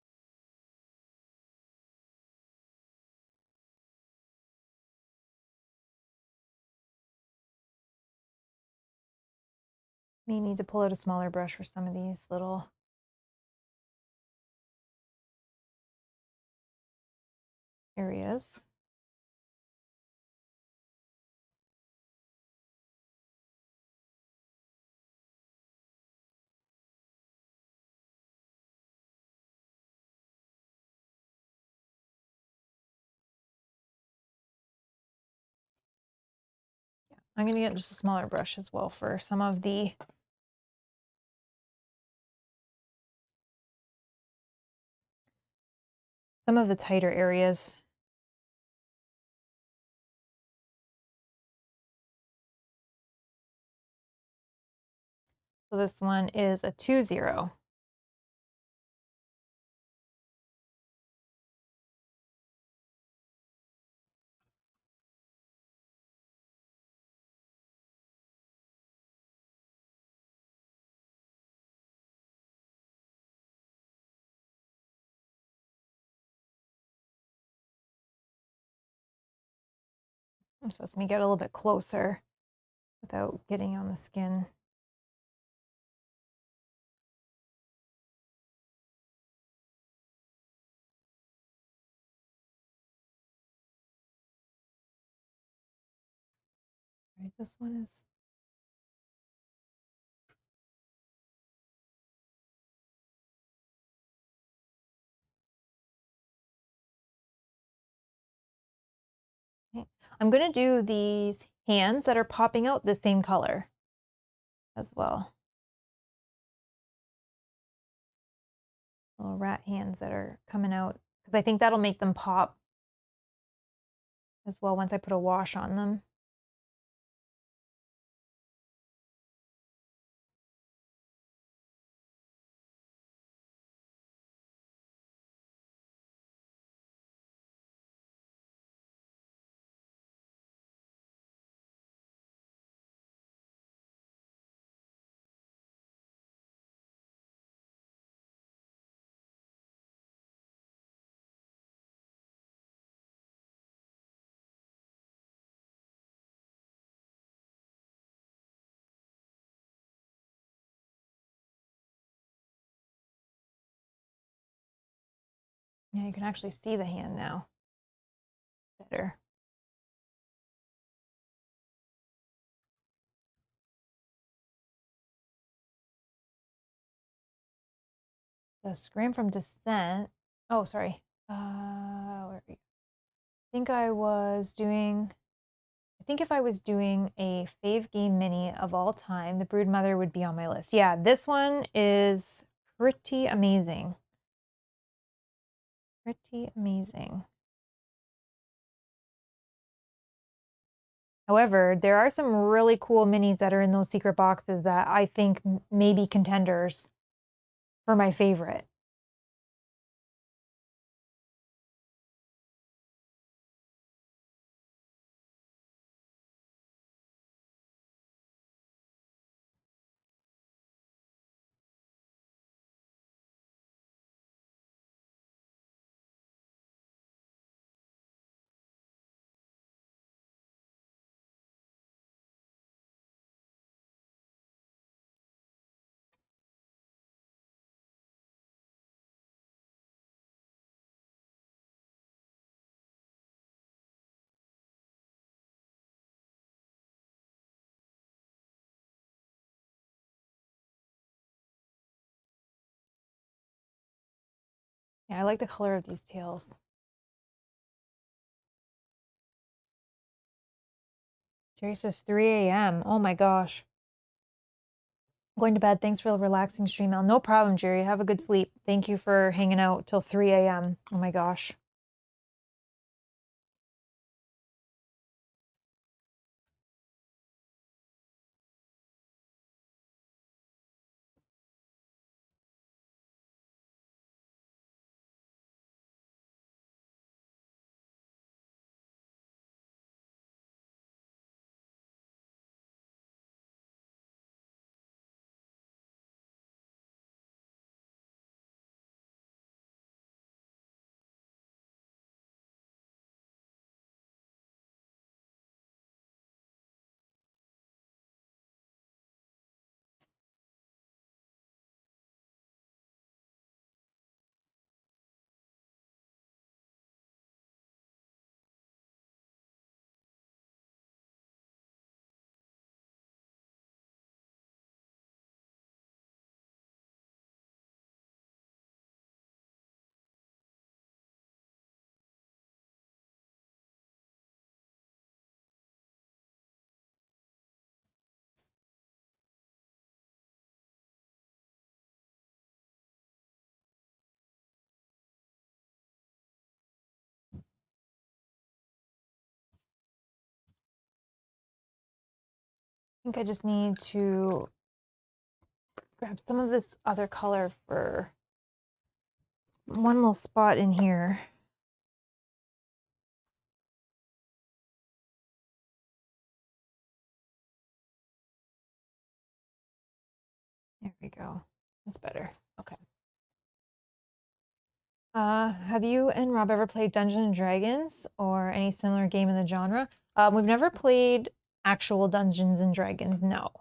May need to pull out a smaller brush for some of these little areas. Yeah, I'm gonna get just a smaller brush as well for some of the tighter areas. So this one is a 2-0. So let me get a little bit closer without getting on the skin. Right, this one is. Okay. I'm gonna do these hands that are popping out the same color as well. Little rat hands that are coming out, because I think that'll make them pop as well once I put a wash on them. Yeah, you can actually see the hand now better. The Scream from Descent. Oh, sorry. Where are we? I think I was doing. I think if I was doing a fave game mini of all time, the Broodmother would be on my list. Yeah, this one is pretty amazing. Pretty amazing. However, there are some really cool minis that are in those secret boxes that I think may be contenders for my favorite. Yeah, I like the color of these tails. Jerry says 3 a.m. Oh my gosh. Going to bed. Thanks for the relaxing stream, Al. No problem, Jerry. Have a good sleep. Thank you for hanging out till 3 a.m. Oh my gosh. I think I just need to grab some of this other color for one little spot in here. There we go. That's better. Okay. Have you and Rob ever played Dungeons and Dragons or any similar game in the genre? We've never played actual Dungeons and Dragons, no.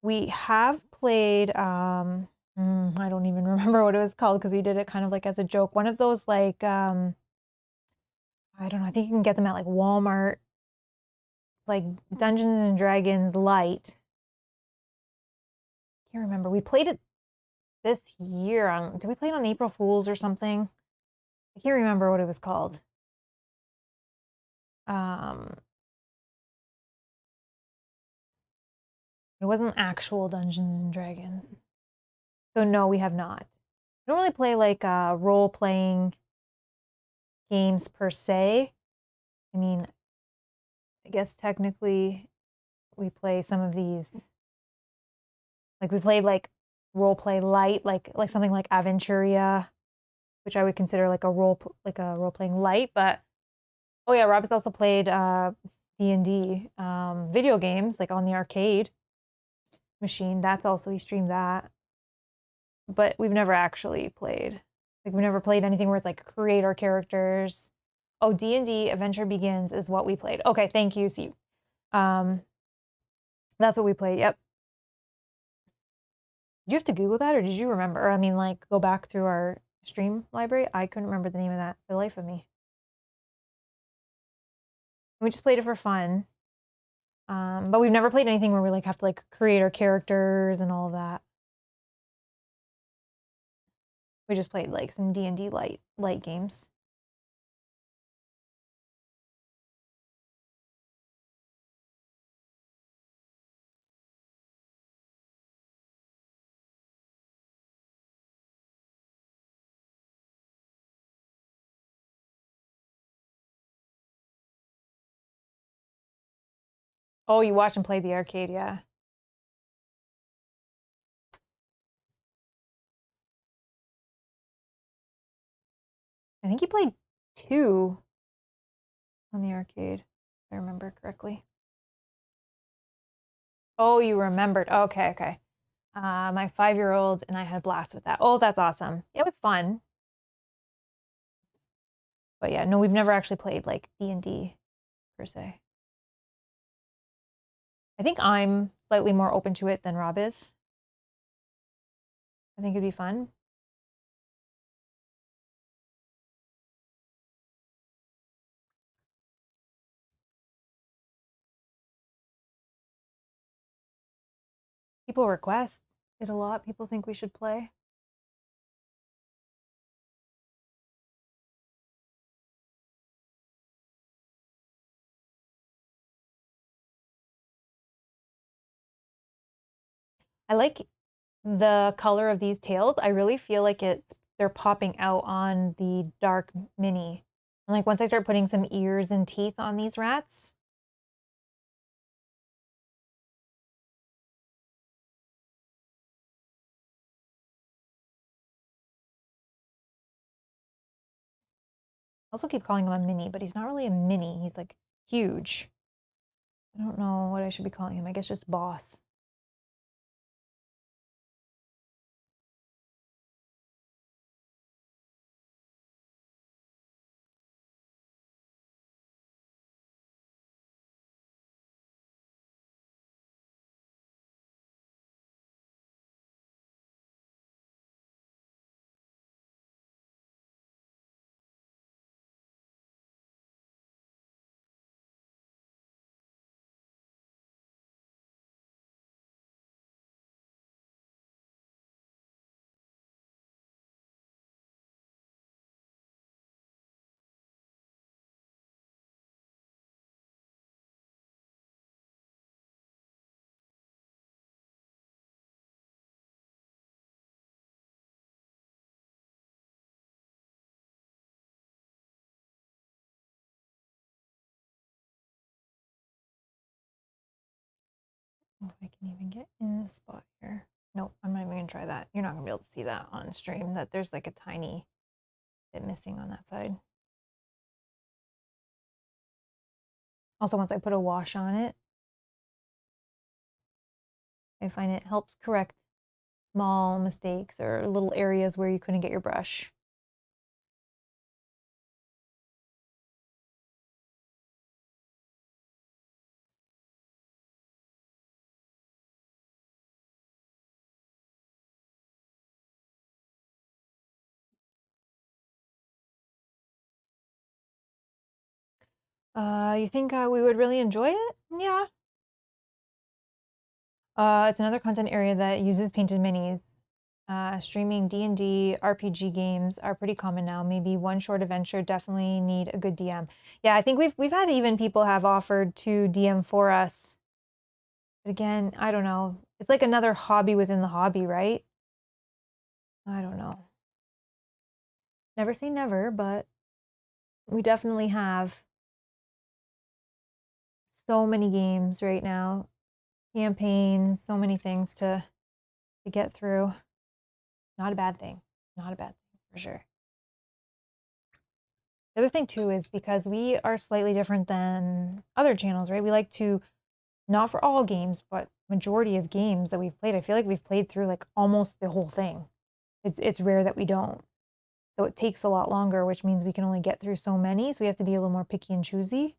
We have played, I don't even remember what it was called because we did it kind of like as a joke. One of those like, I don't know, I think you can get them at like Walmart, like Dungeons and Dragons Light. Can't remember. We played it this year on, did we play it on April Fools or something? I can't remember what it was called. Um, it wasn't actual Dungeons and Dragons. So no, we have not. I don't really play like role-playing games per se. I mean, I guess technically we play some of these. Like we played like role play light, like something like Aventuria, which I would consider like a role playing light. But oh yeah, Rob has also played D&D video games like on the arcade machine. That's also he streamed that. But we've never actually played. Like we've never played anything where it's like create our characters. Oh, D&D Adventure Begins is what we played. Okay, thank you. See, that's what we played. Yep. Did you have to Google that or did you remember? Or, I mean, like go back through our stream library? I couldn't remember the name of that for the life of me. We just played it for fun. But we've never played anything where we like have to like create our characters and all of that. We just played like some D&D light games. Oh, you watch and play the arcade, yeah. I think you played 2 on the arcade, if I remember correctly. Oh, you remembered. Okay, okay. My 5-year-old and I had a blast with that. Oh, that's awesome. It was fun. But yeah, no, we've never actually played like D&D per se. I think I'm slightly more open to it than Rob is. I think it'd be fun. People request it a lot. People think we should play. I like the color of these tails. I really feel like they're popping out on the dark mini. And like once I start putting some ears and teeth on these rats, I also keep calling him a mini, but he's not really a mini. He's like huge. I don't know what I should be calling him. I guess just boss. If I can even get in the spot here. Nope, I'm not even gonna try that. You're not gonna be able to see that on stream, that there's like a tiny bit missing on that side. Also, once I put a wash on it, I find it helps correct small mistakes or little areas where you couldn't get your brush. You think we would really enjoy it? Yeah. It's another content area that uses painted minis. Streaming D&D RPG games are pretty common now. Maybe one short adventure definitely need a good DM. Yeah, I think we've had even people have offered to DM for us. But again, I don't know. It's like another hobby within the hobby, right? I don't know. Never say never, but we definitely have so many games right now, campaigns, so many things to get through. Not a bad thing. Not a bad thing for sure. The other thing too is because we are slightly different than other channels, right? We like to, not for all games, but majority of games that we've played, I feel like we've played through like almost the whole thing. It's rare that we don't. So it takes a lot longer, which means we can only get through so many. So we have to be a little more picky and choosy.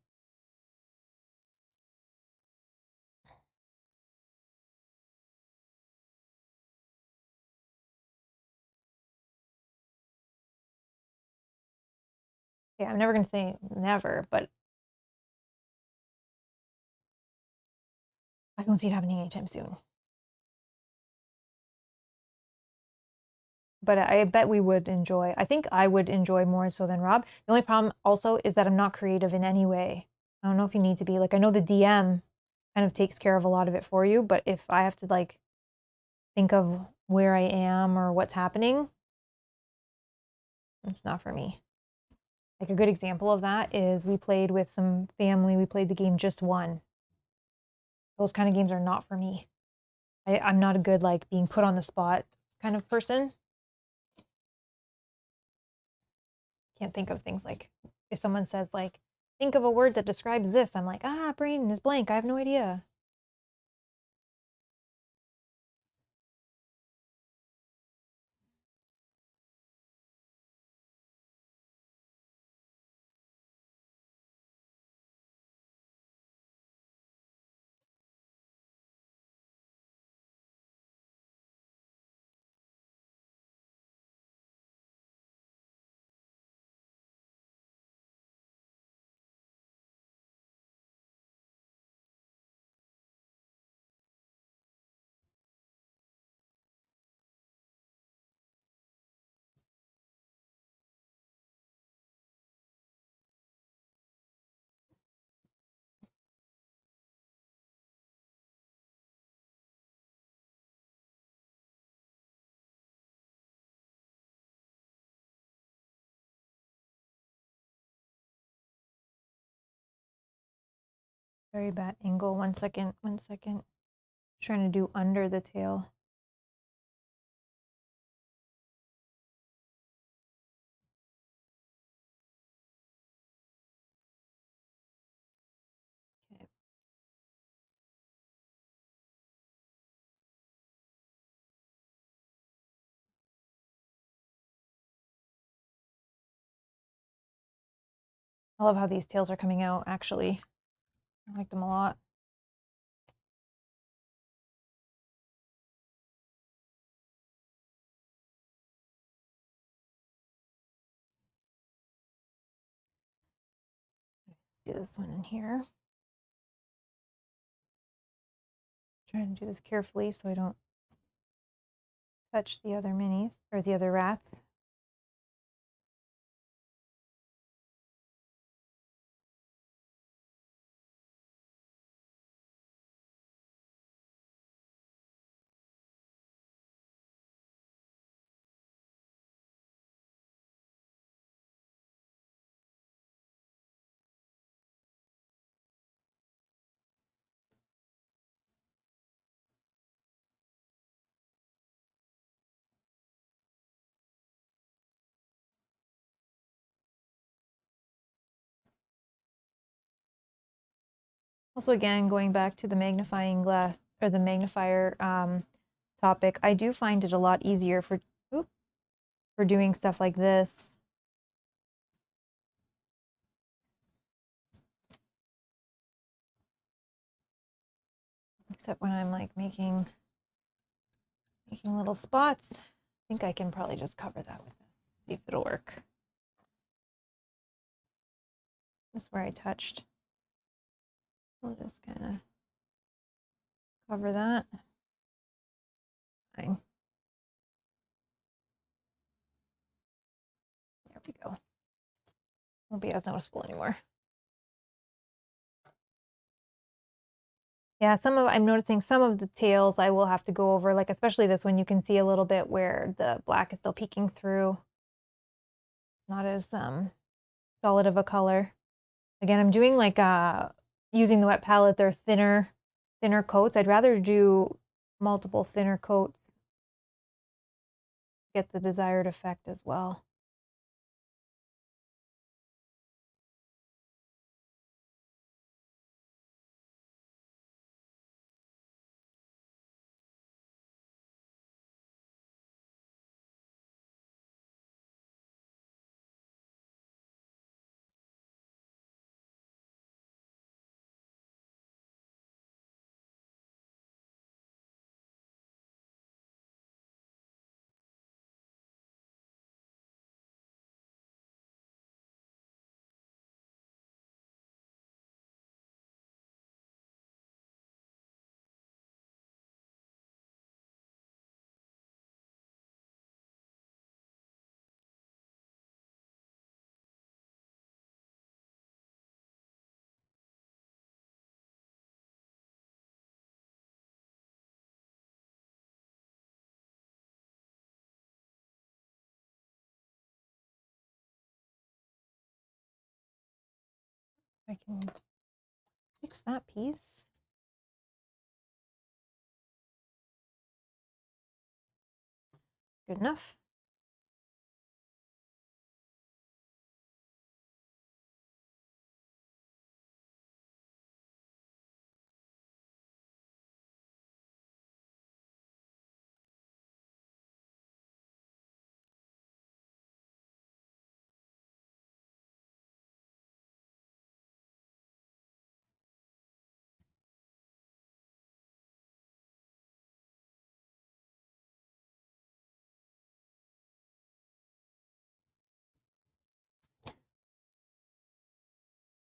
Yeah, I'm never going to say never, but I don't see it happening anytime soon. But I bet we would enjoy. I think I would enjoy more so than Rob. The only problem also is that I'm not creative in any way. I don't know if you need to be. Like, I know the DM kind of takes care of a lot of it for you, but if I have to like think of where I am or what's happening, it's not for me. Like a good example of that is we played with some family. We played the game Just One. Those kind of games are not for me. I'm not a good like being put on the spot kind of person. Can't think of things like if someone says like, think of a word that describes this, I'm like, brain is blank. I have no idea. Very bad angle. 1 second, 1 second. Trying to do under the tail. Okay. I love how these tails are coming out, actually. I like them a lot. Do this one in here. Trying to do this carefully so I don't touch the other minis or the other rats. Also, again, going back to the magnifying glass or the magnifier topic, I do find it a lot easier for doing stuff like this. Except when I'm like making little spots. I think I can probably just cover that with this. See if it'll work. This is where I touched. We'll just kind of cover that. Fine. There we go. Won't be as noticeable anymore. Yeah, I'm noticing some of the tails I will have to go over, like especially this one, you can see a little bit where the black is still peeking through. Not as solid of a color. Again, I'm doing like using the wet palette, they're thinner coats. I'd rather do multiple thinner coats to get the desired effect as well. I can fix that piece. Good enough.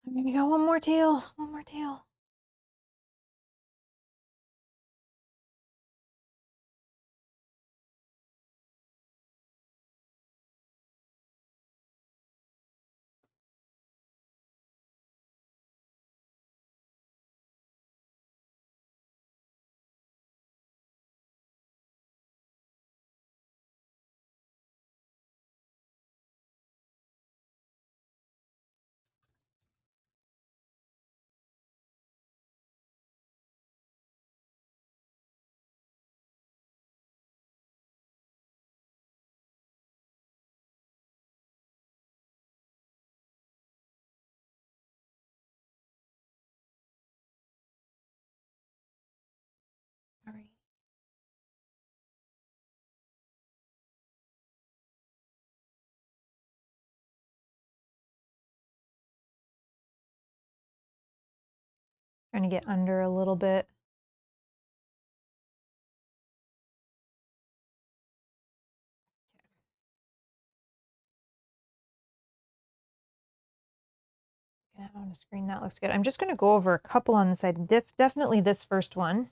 Maybe got one more tail. One more tail. Trying to get under a little bit. On a screen, that looks good. I'm just going to go over a couple on the side. Definitely this first one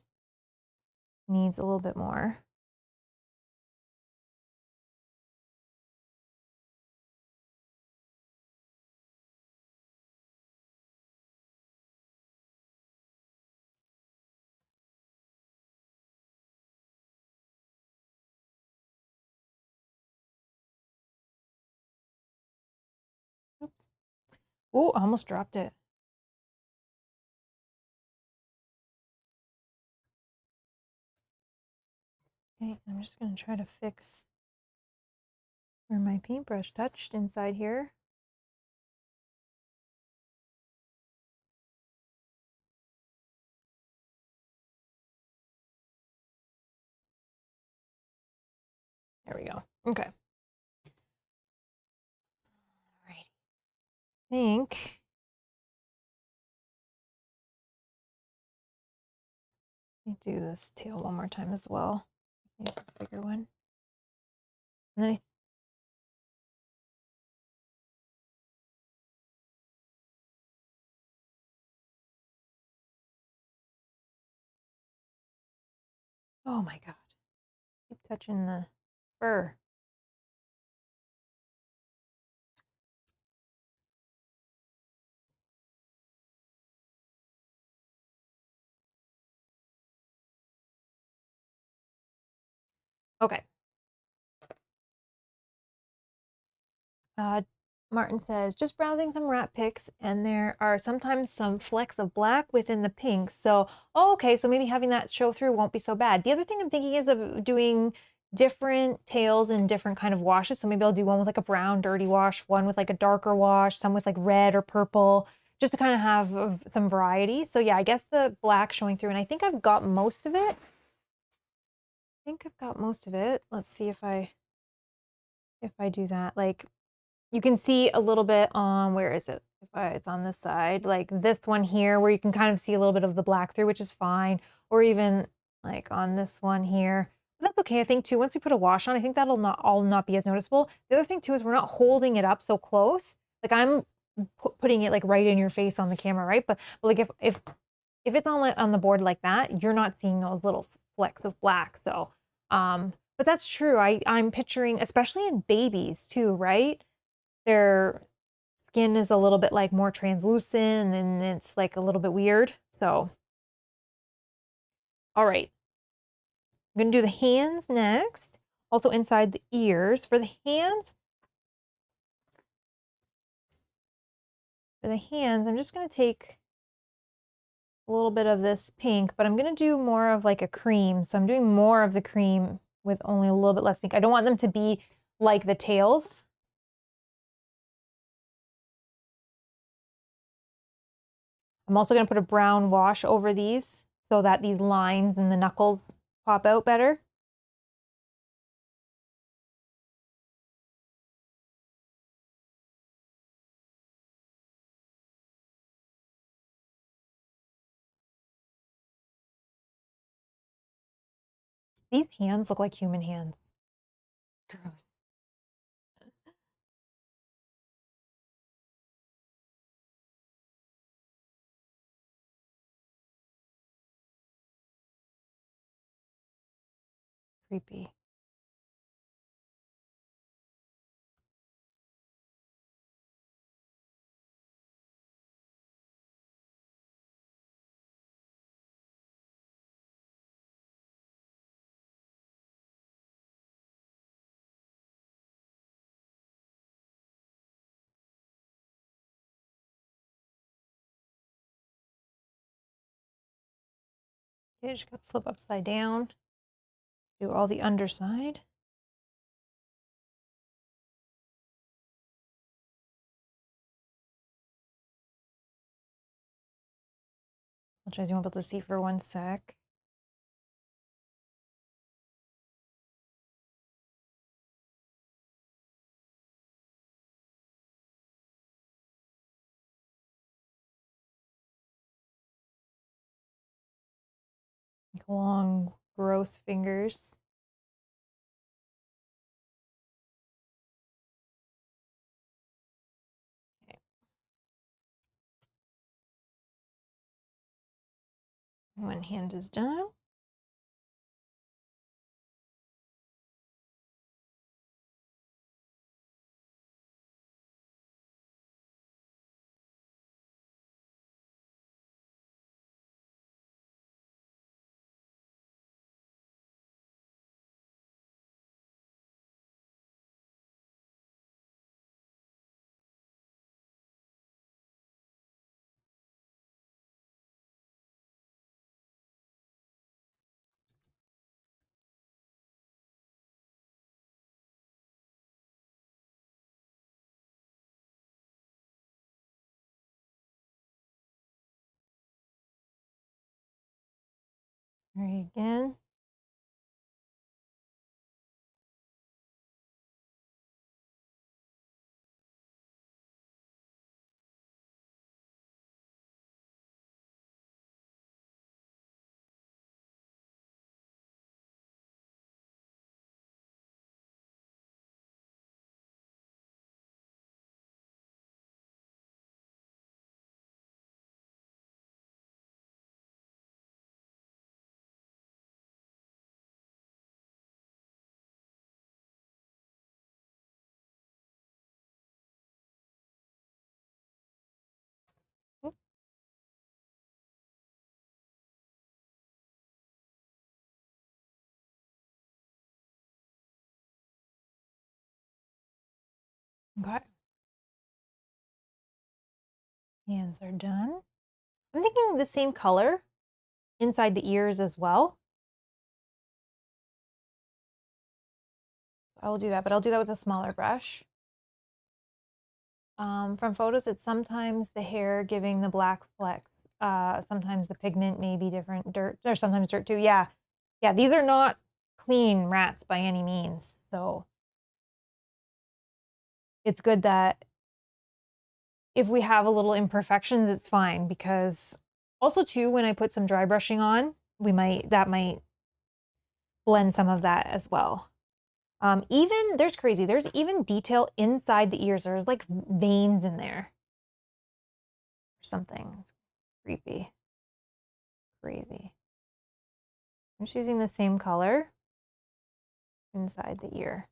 needs a little bit more. Oops. Oh, I almost dropped it. Okay, I'm just going to try to fix where my paintbrush touched inside here. There we go. Okay. All right. I think let me do this tail one more time as well. Use this bigger one. And then oh my God. Keep touching the fur. Okay. Martin says, just browsing some rat pics, and there are sometimes some flecks of black within the pinks. So, oh, okay, so maybe having that show through won't be so bad. The other thing I'm thinking is of doing different tails in different kind of washes. So maybe I'll do one with like a brown dirty wash, one with like a darker wash, some with like red or purple, just to kind of have some variety. So yeah, I guess the black showing through, and I think I've got most of it. Let's see if I do that. Like, you can see a little bit on, where is it? It's on this side, like this one here, where you can kind of see a little bit of the black through, which is fine. Or even like on this one here. But that's okay, I think too. Once we put a wash on, I think that'll not be as noticeable. The other thing too is we're not holding it up so close. Like I'm putting it like right in your face on the camera, right? But like if it's on the board like that, you're not seeing those little flecks of black. So, but that's true. I'm picturing, especially in babies too, right? Their skin is a little bit like more translucent and it's like a little bit weird. So, all right. I'm going to do the hands next. Also inside the ears. For the hands, I'm just going to take a little bit of this pink, but I'm going to do more of like a cream. So I'm doing more of the cream with only a little bit less pink. I don't want them to be like the tails. I'm also going to put a brown wash over these so that these lines and the knuckles pop out better. These hands look like human hands. Gross. Creepy. Okay, just gonna flip upside down. Do all the underside. Apologize, you won't be able to see for 1 sec. Like long, gross fingers. Okay. One hand is done. Try again. Okay. Hands are done. I'm thinking the same color inside the ears as well. I will do that, but I'll do that with a smaller brush. From photos, it's sometimes the hair giving the black flecks. Sometimes the pigment may be different, dirt, or sometimes dirt too. Yeah, yeah, these are not clean rats by any means. So it's good that if we have a little imperfections, it's fine, because also too, when I put some dry brushing on, that might blend some of that as well. Even there's crazy. There's even detail inside the ears. There's like veins in there or something. It's creepy, crazy. I'm just using the same color inside the ear.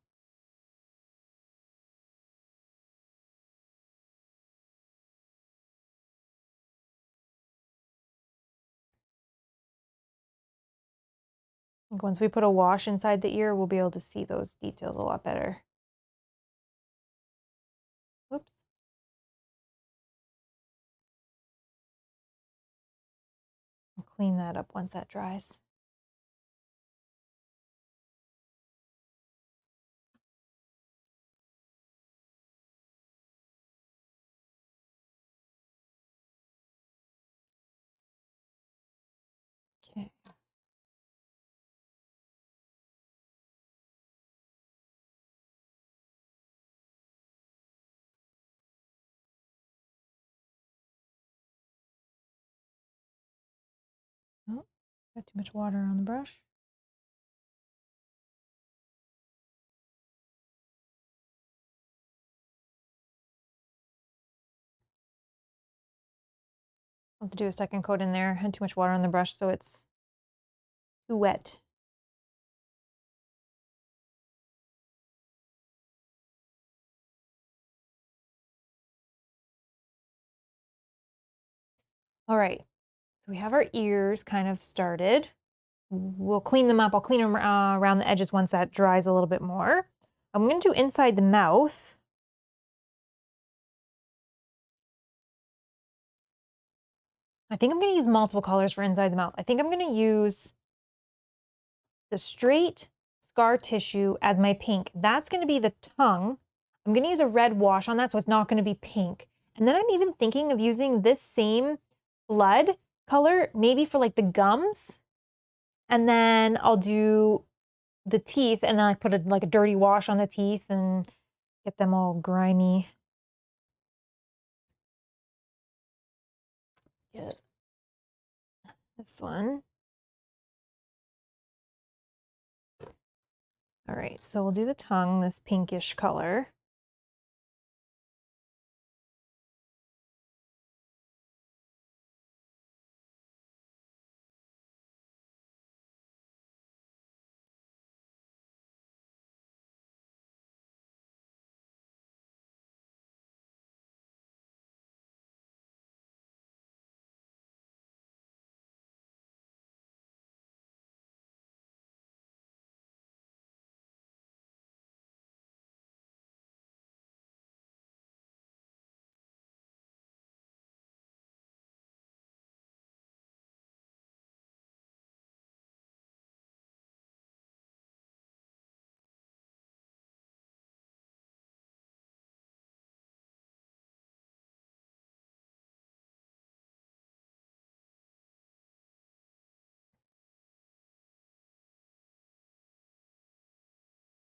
Once we put a wash inside the ear, we'll be able to see those details a lot better. Oops. I'll clean that up once that dries. Okay. Oh, got too much water on the brush. I'll have to do a second coat in there. Had too much water on the brush, so it's too wet. All right, so we have our ears kind of started. We'll clean them up. I'll clean them around the edges once that dries a little bit more. I'm going to do inside the mouth. I think I'm going to use multiple colors for inside the mouth. I think I'm going to use the straight scar tissue as my pink. That's going to be the tongue. I'm going to use a red wash on that, so it's not going to be pink. And then I'm even thinking of using this same blood color, maybe for like the gums. And then I'll do the teeth, and then I put like a dirty wash on the teeth and get them all grimy. Get this one. All right, so we'll do the tongue, this pinkish color.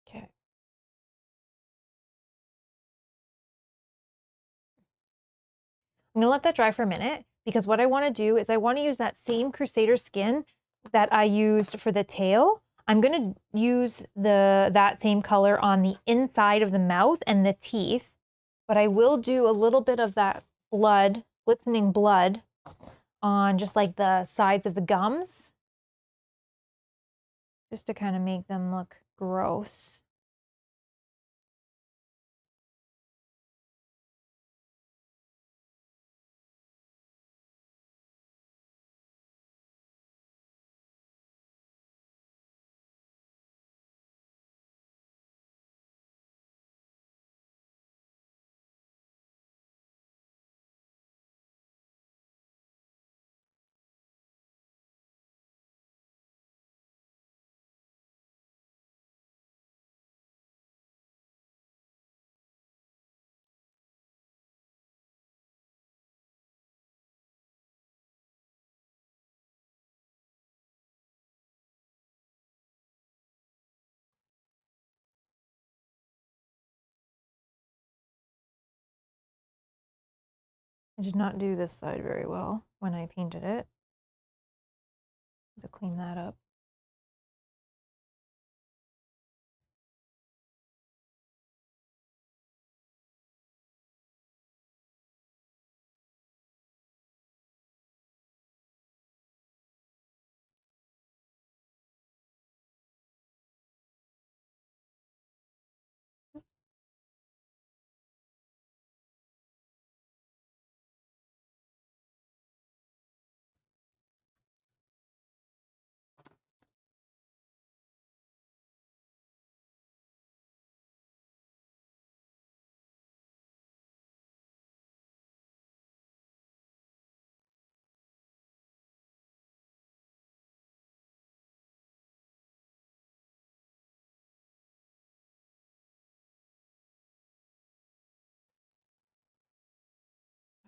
Okay. I'm gonna let that dry for a minute because what I wanna do is I wanna use that same Crusader skin that I used for the tail. I'm gonna use that same color on the inside of the mouth and the teeth, but I will do a little bit of that blood, glistening blood on just like the sides of the gums, just to kind of make them look gross. I did not do this side very well when I painted it. To clean that up.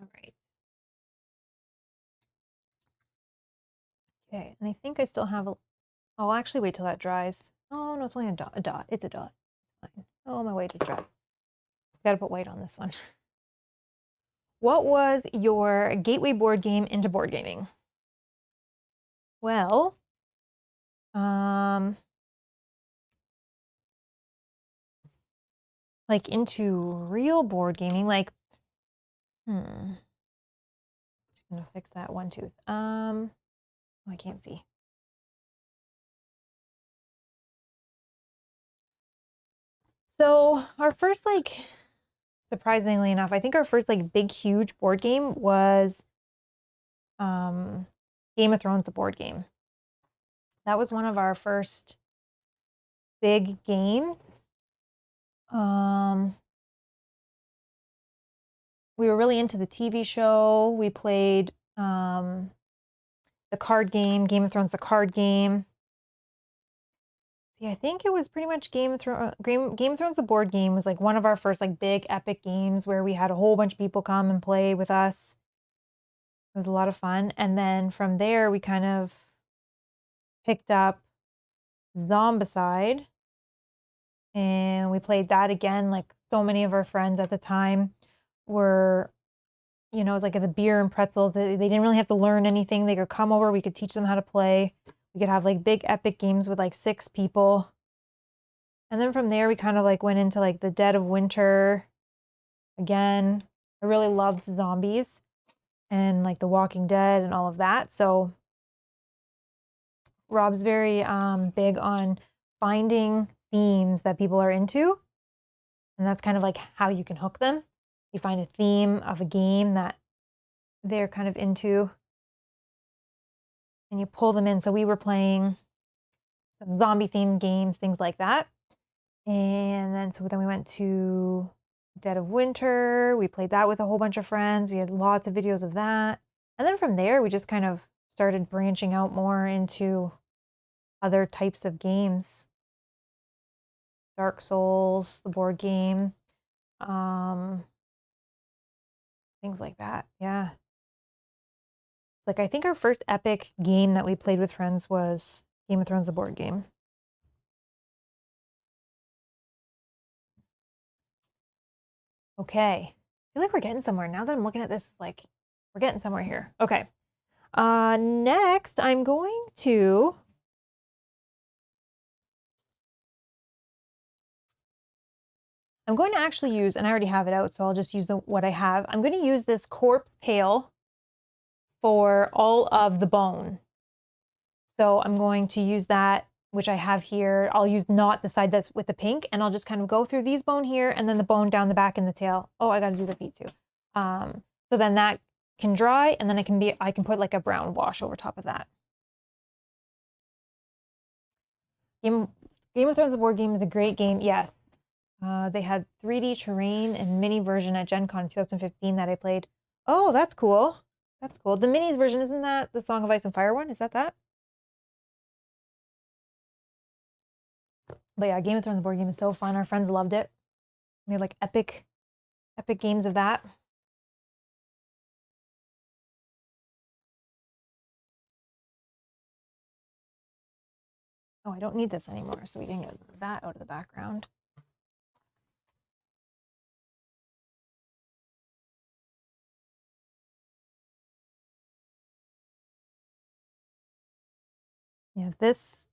All right. Okay, and I think I still have a, I'll actually wait till that dries. Oh no, it's only a dot, it's a dot. It's fine. Oh, my white is dry. Gotta put white on this one. What was your gateway board game into board gaming? Well, like into real board gaming, like, just gonna fix that one tooth. Oh, I can't see. So our first, like, surprisingly enough, I think our first like big, huge board game was Game of Thrones, the board game. That was one of our first big games. We were really into the TV show. We played the card game, Game of Thrones, the card game. Yeah, I think it was pretty much Game of Thrones. Game of Thrones, the board game, was like one of our first like big epic games where we had a whole bunch of people come and play with us. It was a lot of fun. And then from there, we kind of picked up Zombicide, and we played that again. Like so many of our friends at the time were, you know, it was like the beer and pretzels. They didn't really have to learn anything. They could come over. We could teach them how to play. We could have like big epic games with like 6 people. And then from there, we kind of like went into like the dead of winter again. I really loved zombies and like The Walking Dead and all of that. So Rob's very big on finding themes that people are into. And that's kind of like how you can hook them. You find a theme of a game that they're kind of into and you pull them in. So we were playing some zombie themed games, things like that. And then we went to Dead of Winter. We played that with a whole bunch of friends. We had lots of videos of that. And then from there, we just kind of started branching out more into other types of games. Dark Souls, the board game, um, things like that. Yeah. Like I think our first epic game that we played with friends was Game of Thrones, the board game. Okay. I feel like we're getting somewhere. Now that I'm looking at this, like we're getting somewhere here. Okay. Next, I'm going to actually use, and I already have it out, so I'll just use what I have. I'm going to use this corpse pail for all of the bone. So I'm going to use that, which I have here. I'll use not the side that's with the pink, and I'll just kind of go through these bone here, and then the bone down the back and the tail. Oh, I got to do the feet too. So then that can dry, and then I can put like a brown wash over top of that. Game of Thrones, the board game, is a great game. Yes. They had 3D terrain and mini version at Gen Con 2015 that I played. Oh, that's cool. That's cool. The minis version, isn't that the Song of Ice and Fire one? Is that? But yeah, Game of Thrones board game is so fun. Our friends loved it. We had like epic games of that. Oh, I don't need this anymore, so we can get that out of the background. Yeah, this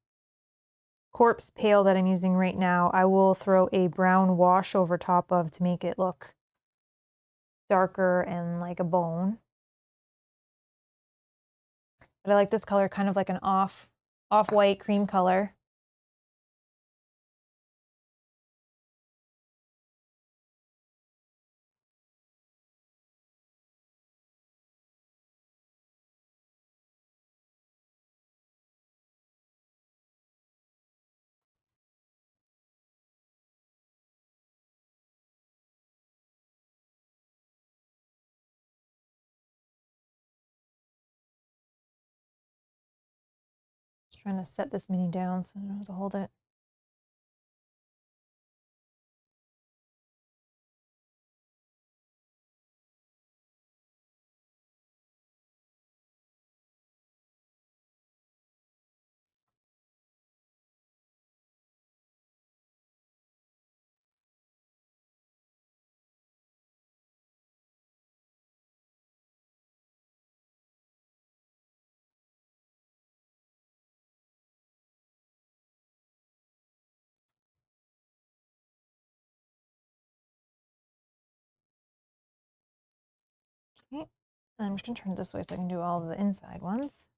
corpse pail that I'm using right now, I will throw a brown wash over top of to make it look darker and like a bone. But I like this color, kind of like an off-white cream color. Just trying to set this mini down so I don't have to hold it. Okay. And I'm just gonna turn it this way so I can do all of the inside ones.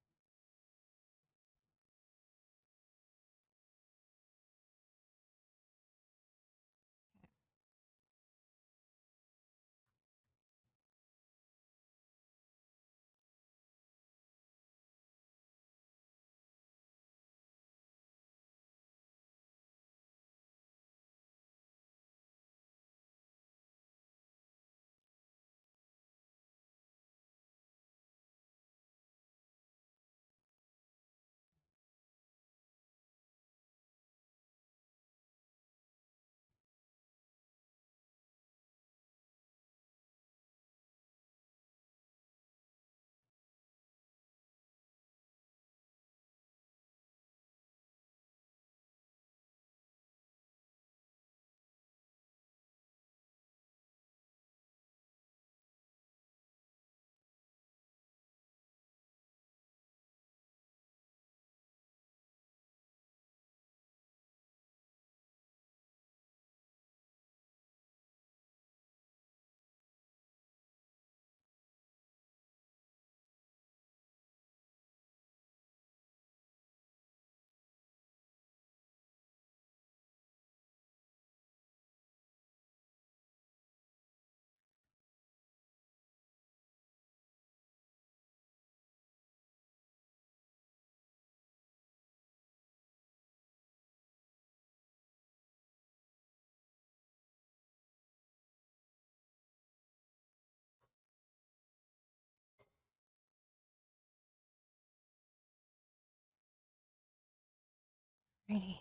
Alrighty.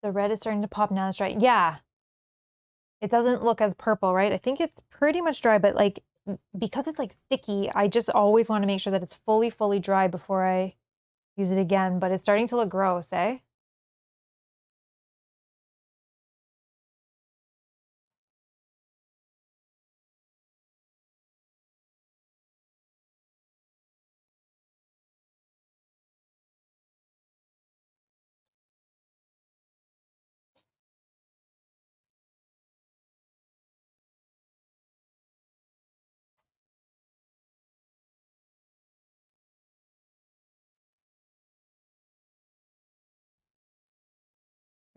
The red is starting to pop now. That's right. Yeah. It doesn't look as purple, right? I think it's pretty much dry, but like because it's like sticky, I just always want to make sure that it's fully, fully dry before I use it again. But it's starting to look gross, eh?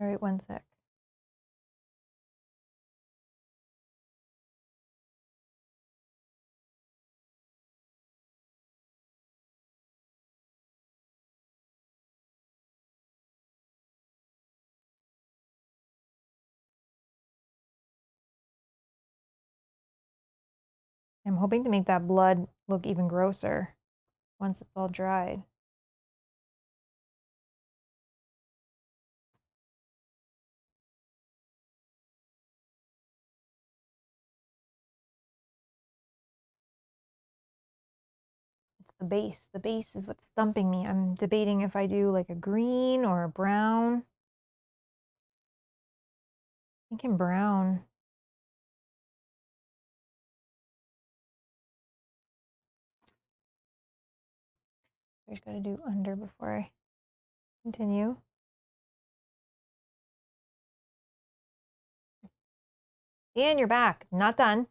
All right, one sec. I'm hoping to make that blood look even grosser once it's all dried. It's the base. The base is what's stumping me. I'm debating if I do like a green or a brown. Thinking brown. I just gotta do under before I continue. And you're back. Not done.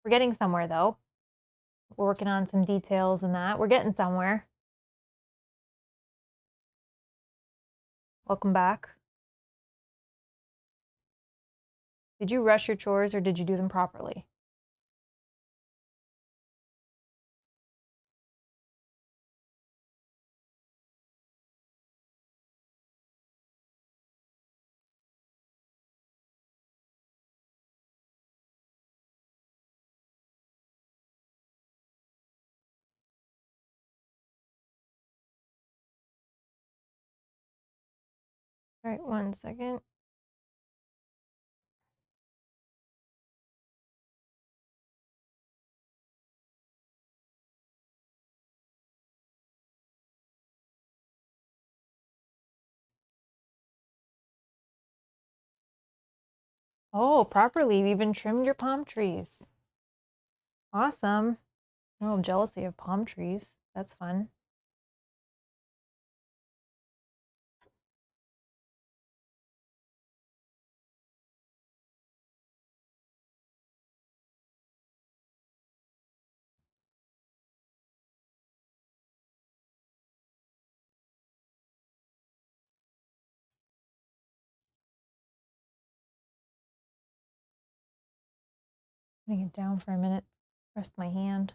We're getting somewhere though. We're working on some details and that. We're getting somewhere. Welcome back. Did you rush your chores or did you do them properly? All right, one second. Oh, properly. You've even trimmed your palm trees. Awesome. A little jealousy of palm trees. That's fun. Putting it down for a minute. Rest my hand.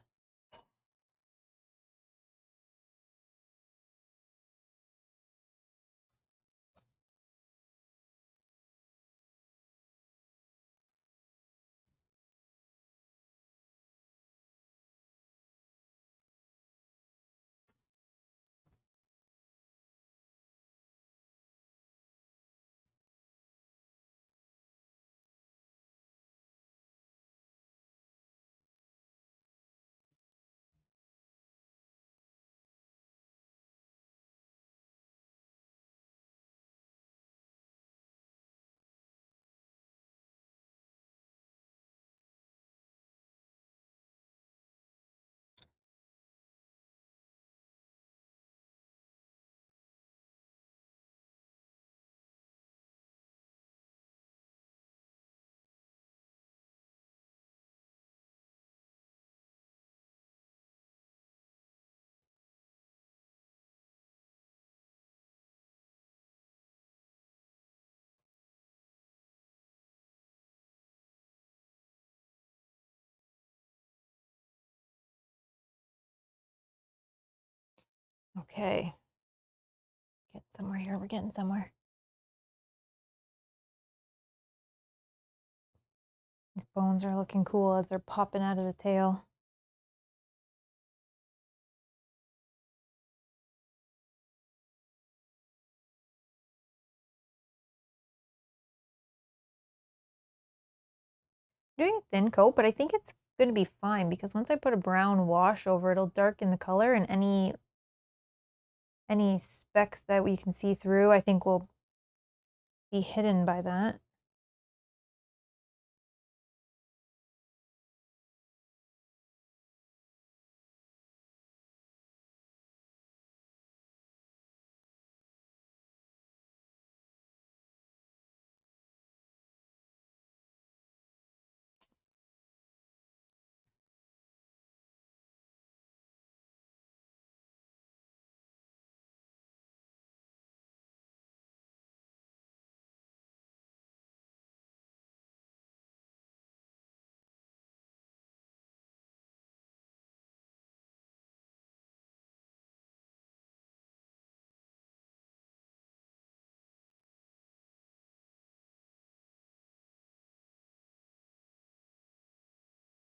Okay. Get somewhere here. We're getting somewhere. These bones are looking cool as they're popping out of the tail. Doing a thin coat, but I think it's going to be fine because once I put a brown wash over, it'll darken the color, and any specks that we can see through, I think will be hidden by that.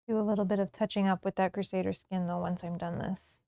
Do a little bit of touching up with that Crusader skin though once I'm done this.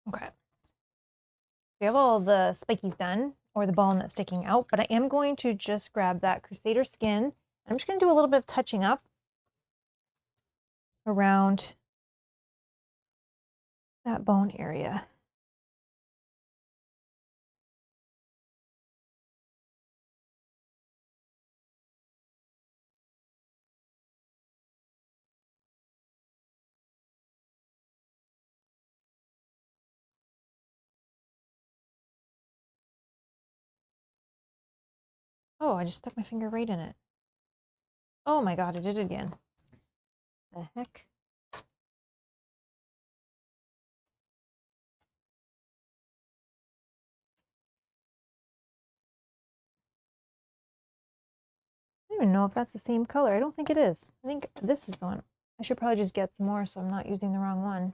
Okay. We have all the spikies done, or the bone that's sticking out, but I am going to just grab that Crusader skin. I'm just going to do a little bit of touching up around that bone area. Oh, I just stuck my finger right in it. Oh my god, I did it again. The heck? I don't even know if that's the same color. I don't think it is. I think this is the one. I should probably just get some more so I'm not using the wrong one.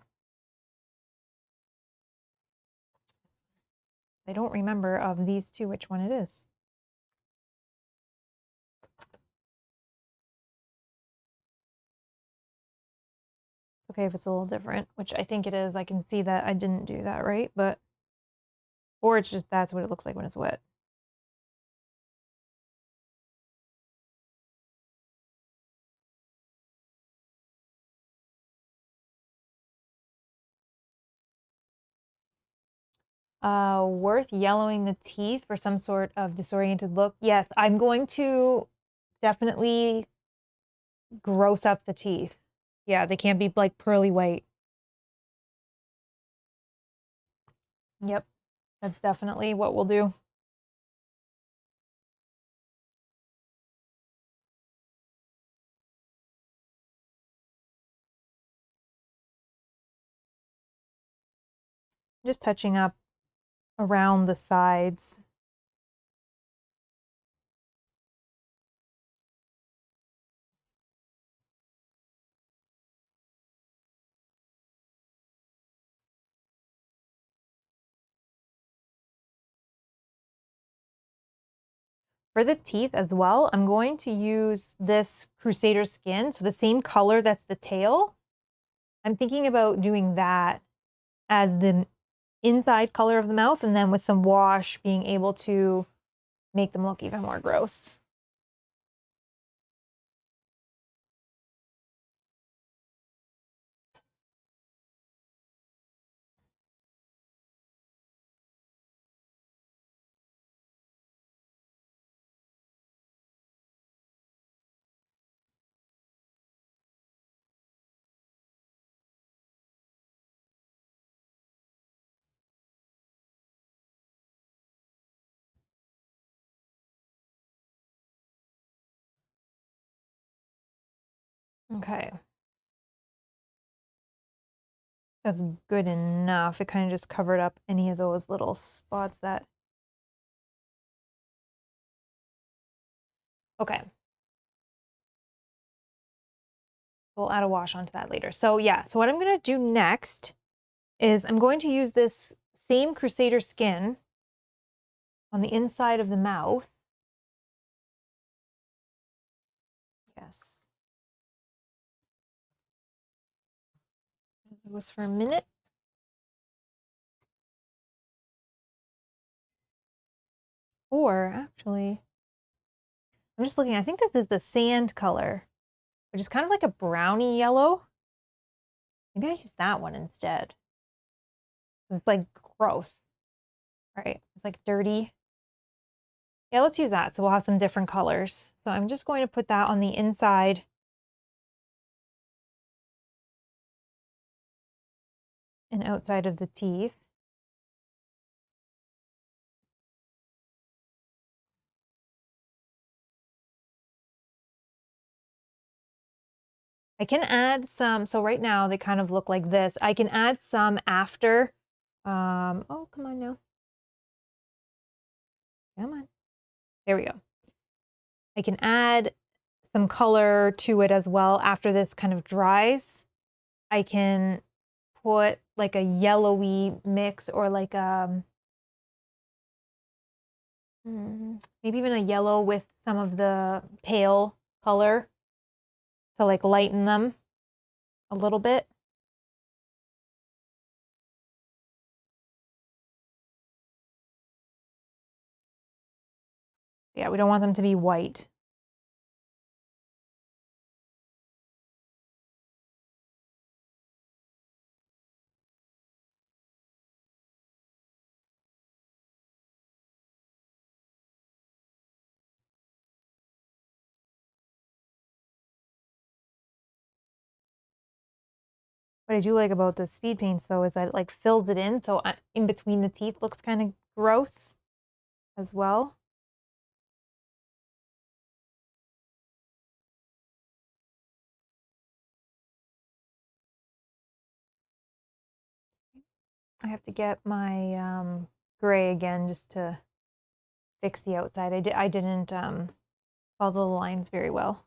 I don't remember of these two which one it is. It's okay if it's a little different, which I think it is. I can see that I didn't do that right, but or it's just that's what it looks like when it's wet. Worth yellowing the teeth for some sort of disoriented look. Yes, I'm going to definitely gross up the teeth. Yeah, they can't be like pearly white. Yep, that's definitely what we'll do. Just touching up around the sides. For the teeth as well, I'm going to use this Crusader skin, so the same color that's the tail. I'm thinking about doing that as the inside color of the mouth, and then with some wash being able to make them look even more gross. Okay. That's good enough. It kind of just covered up any of those little spots that. Okay. We'll add a wash onto that later. So yeah, so what I'm gonna do next is I'm going to use this same Crusader skin on the inside of the mouth. Yes. It was for a minute. Or actually, I'm just looking, I think this is the sand color, which is kind of like a brownie yellow. Maybe I use that one instead. It's like gross, right? It's like dirty. Yeah, let's use that. So we'll have some different colors. So I'm just going to put that on the inside and outside of the teeth. I can add some, so right now they kind of look like this. I can add some after. Oh, come on now. Come on. There we go. I can add some color to it as well after this kind of dries. I can put like a yellowy mix or like maybe even a yellow with some of the pale color to like lighten them a little bit. Yeah, we don't want them to be white. What I do like about the speed paints though is that it like fills it in, so in between the teeth looks kind of gross as well. I have to get my gray again just to fix the outside. I didn't follow the lines very well.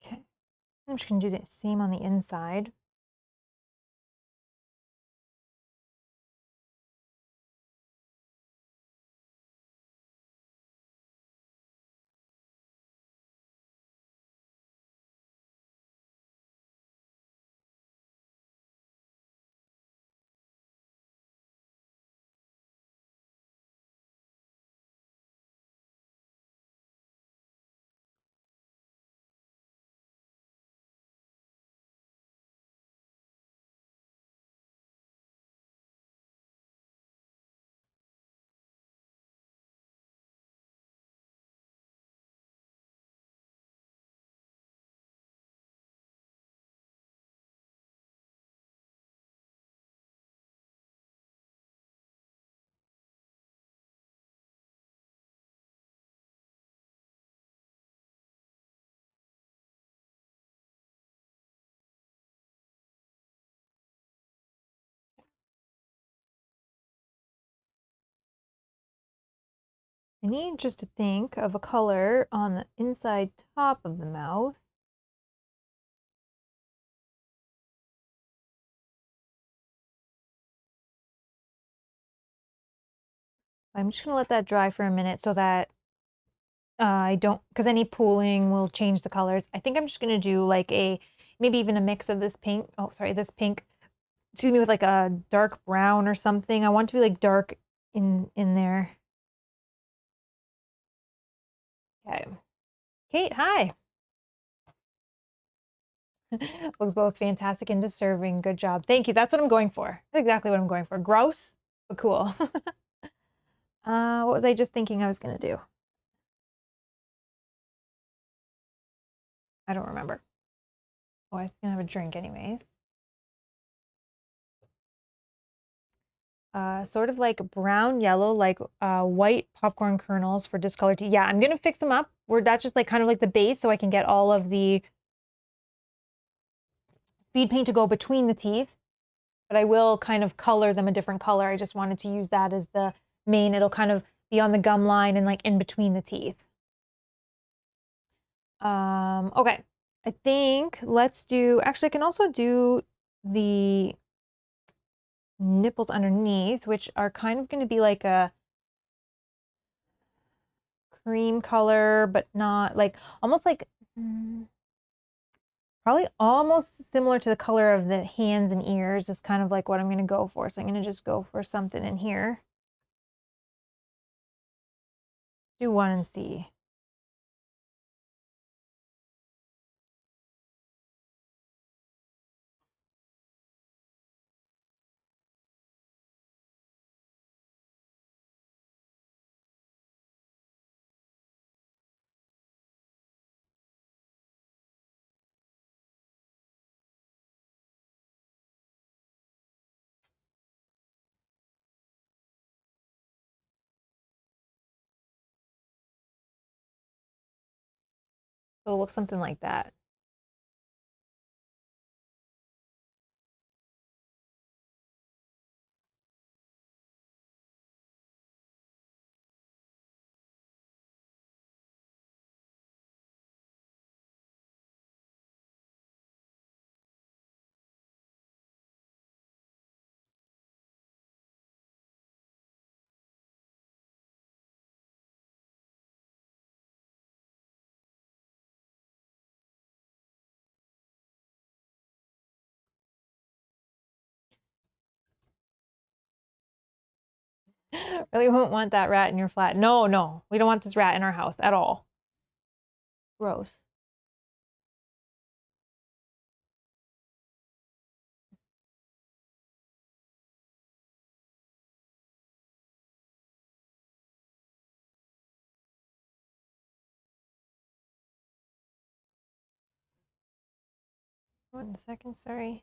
Okay, I'm just gonna do the same on the inside. I need just to think of a color on the inside top of the mouth. I'm just gonna let that dry for a minute so that I don't, because any pooling will change the colors. I think I'm just gonna do like maybe even a mix of this pink, oh sorry, this pink, excuse me, with like a dark brown or something. I want to be like dark in there. Okay. Kate, hi. Looks both fantastic and deserving. Good job. Thank you. That's what I'm going for. That's exactly what I'm going for. Gross, but cool. What was I just thinking I was gonna do? I don't remember. Oh, I was gonna have a drink anyways. Sort of like brown yellow, like white popcorn kernels for discolored tea. Yeah, I'm gonna fix them up. That's just like kind of like the base, so I can get all of the speed paint to go between the teeth. But I will kind of color them a different color. I just wanted to use that as the main. It'll kind of be on the gum line and like in between the teeth. Okay. I think let's do, actually I can also do the nipples underneath, which are kind of going to be like a cream color, but not like, almost like, probably almost similar to the color of the hands and ears is kind of like what I'm going to go for. So I'm going to just go for something in here. Do one and see. So it'll look something like that. Really won't want that rat in your flat. No, no, we don't want this rat in our house at all. Gross. One second, sorry.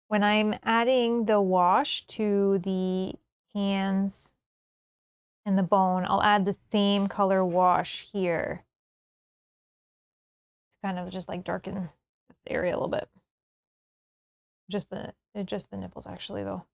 When I'm adding the wash to the hands and the bone, I'll add the same color wash here to kind of just like darken this area a little bit. Just the nipples actually though.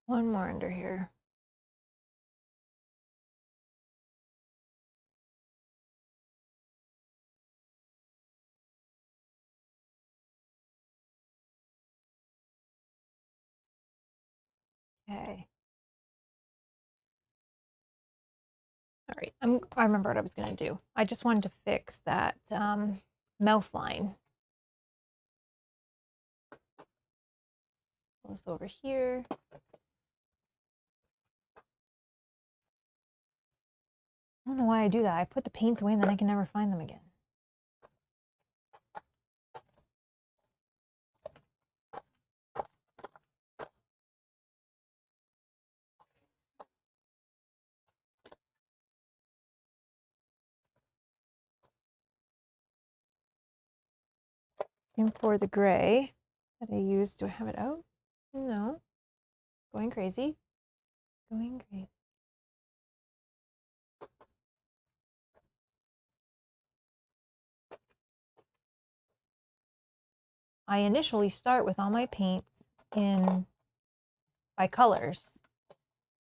One more under here. Okay. All right, I remember what I was gonna do. I just wanted to fix that mouth line. Pull this over here. I don't know why I do that. I put the paints away and then I can never find them again. And for the gray that I used, do I have it out? No. Going crazy. Going crazy. I initially start with all my paints in by colors.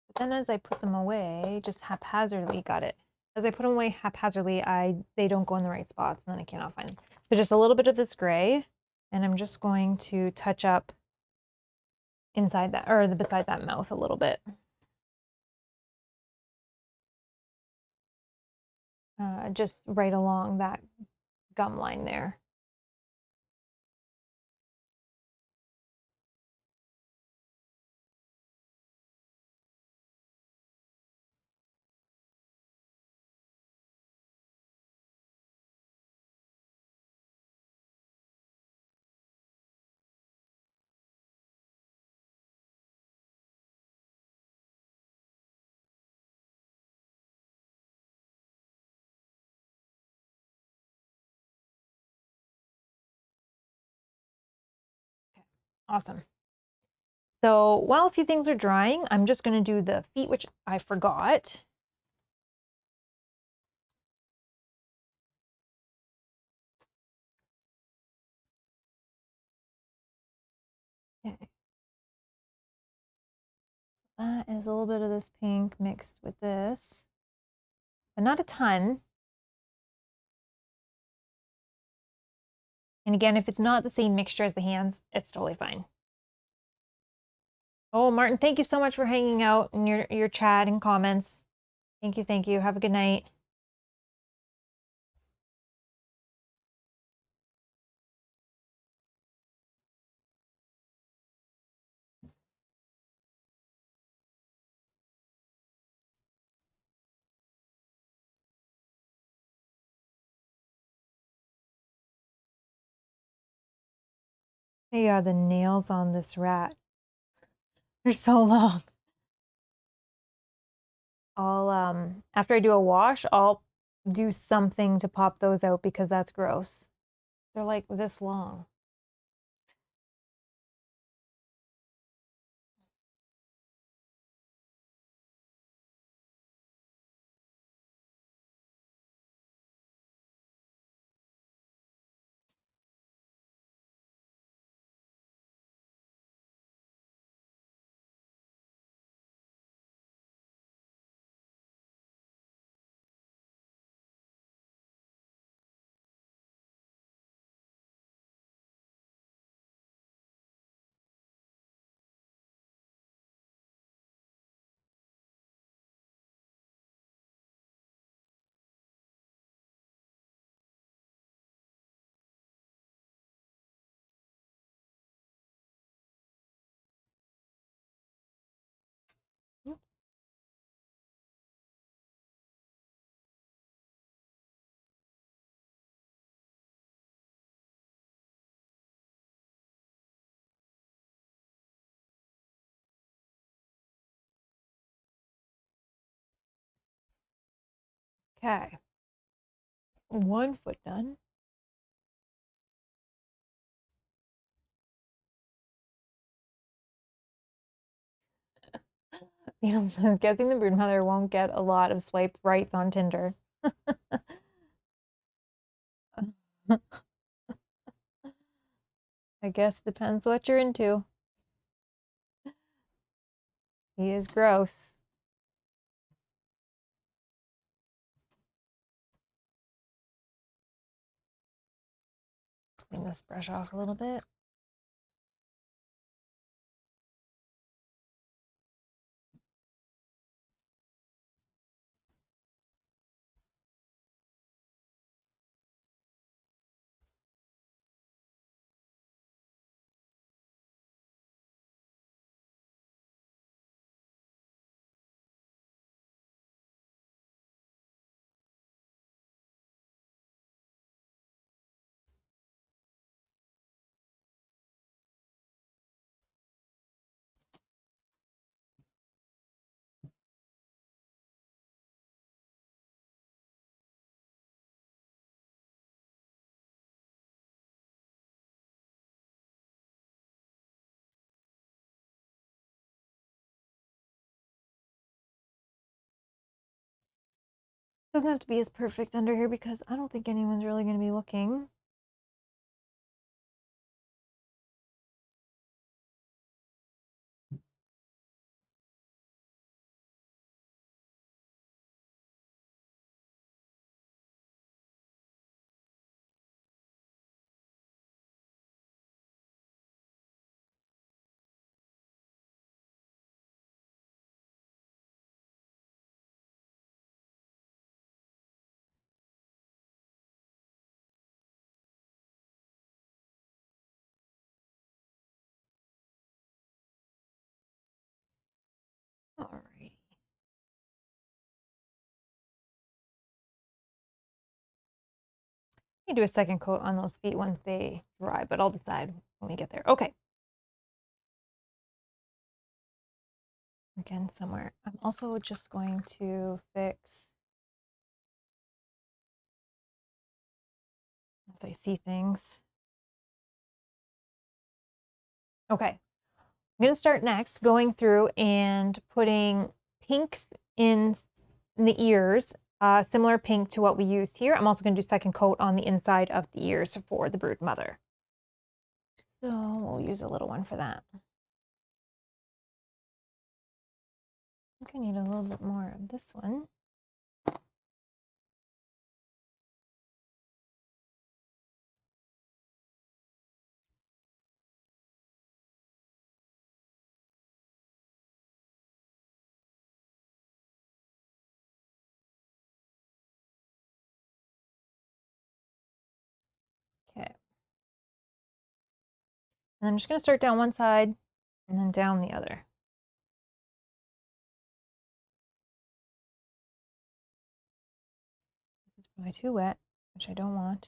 But then as I put them away, just haphazardly, got it. As I put them away haphazardly, they don't go in the right spots and then I cannot find them. So just a little bit of this gray, and I'm just going to touch up inside that, or beside that mouth a little bit. Just right along that gum line there. Awesome. So while a few things are drying, I'm just going to do the feet, which I forgot. Okay. That is a little bit of this pink mixed with this, but not a ton. And again, if it's not the same mixture as the hands, it's totally fine. Oh, Martin, thank you so much for hanging out in your chat and comments. Thank you, thank you. Have a good night. Yeah, the nails on this rat. They're so long. I'll after I do a wash, I'll do something to pop those out because that's gross. They're like this long. Okay. One foot done. You know, guessing the Broodmother won't get a lot of swipe rights on Tinder. I guess depends what you're into. He is gross. Clean this brush off a little bit. Doesn't have to be as perfect under here because I don't think anyone's really going to be looking. Alrighty. I do a second coat on those feet once they dry, but I'll decide when we get there. Okay. Again, somewhere. I'm also just going to fix as I see things. Okay. I'm going to start next going through and putting pinks in the ears, similar pink to what we used here. I'm also going to do second coat on the inside of the ears for the Broodmother. So we'll use a little one for that. I think I need a little bit more of this one. Okay. And I'm just going to start down one side and then down the other. This is probably too wet, which I don't want.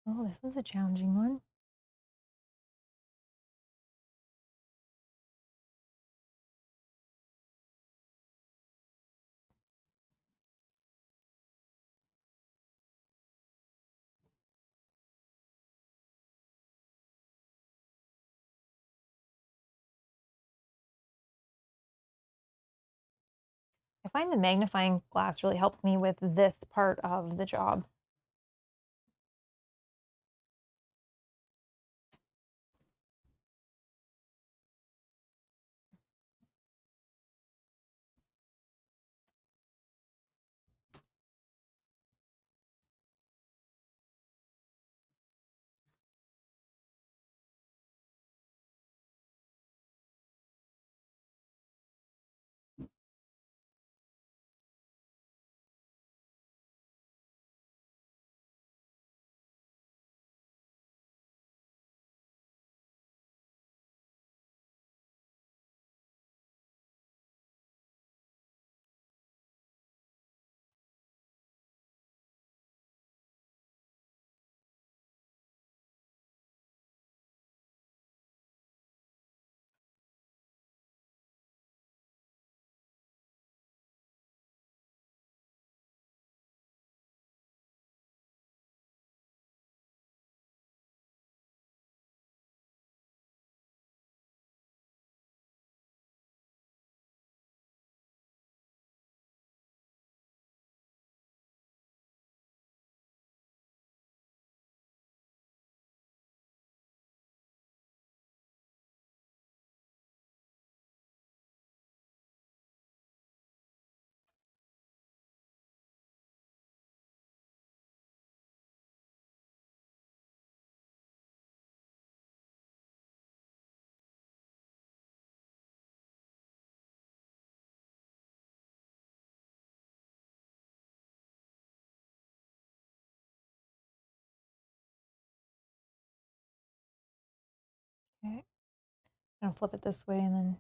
Oh, this one's a challenging one. I find the magnifying glass really helps me with this part of the job. gonna flip it this way and then.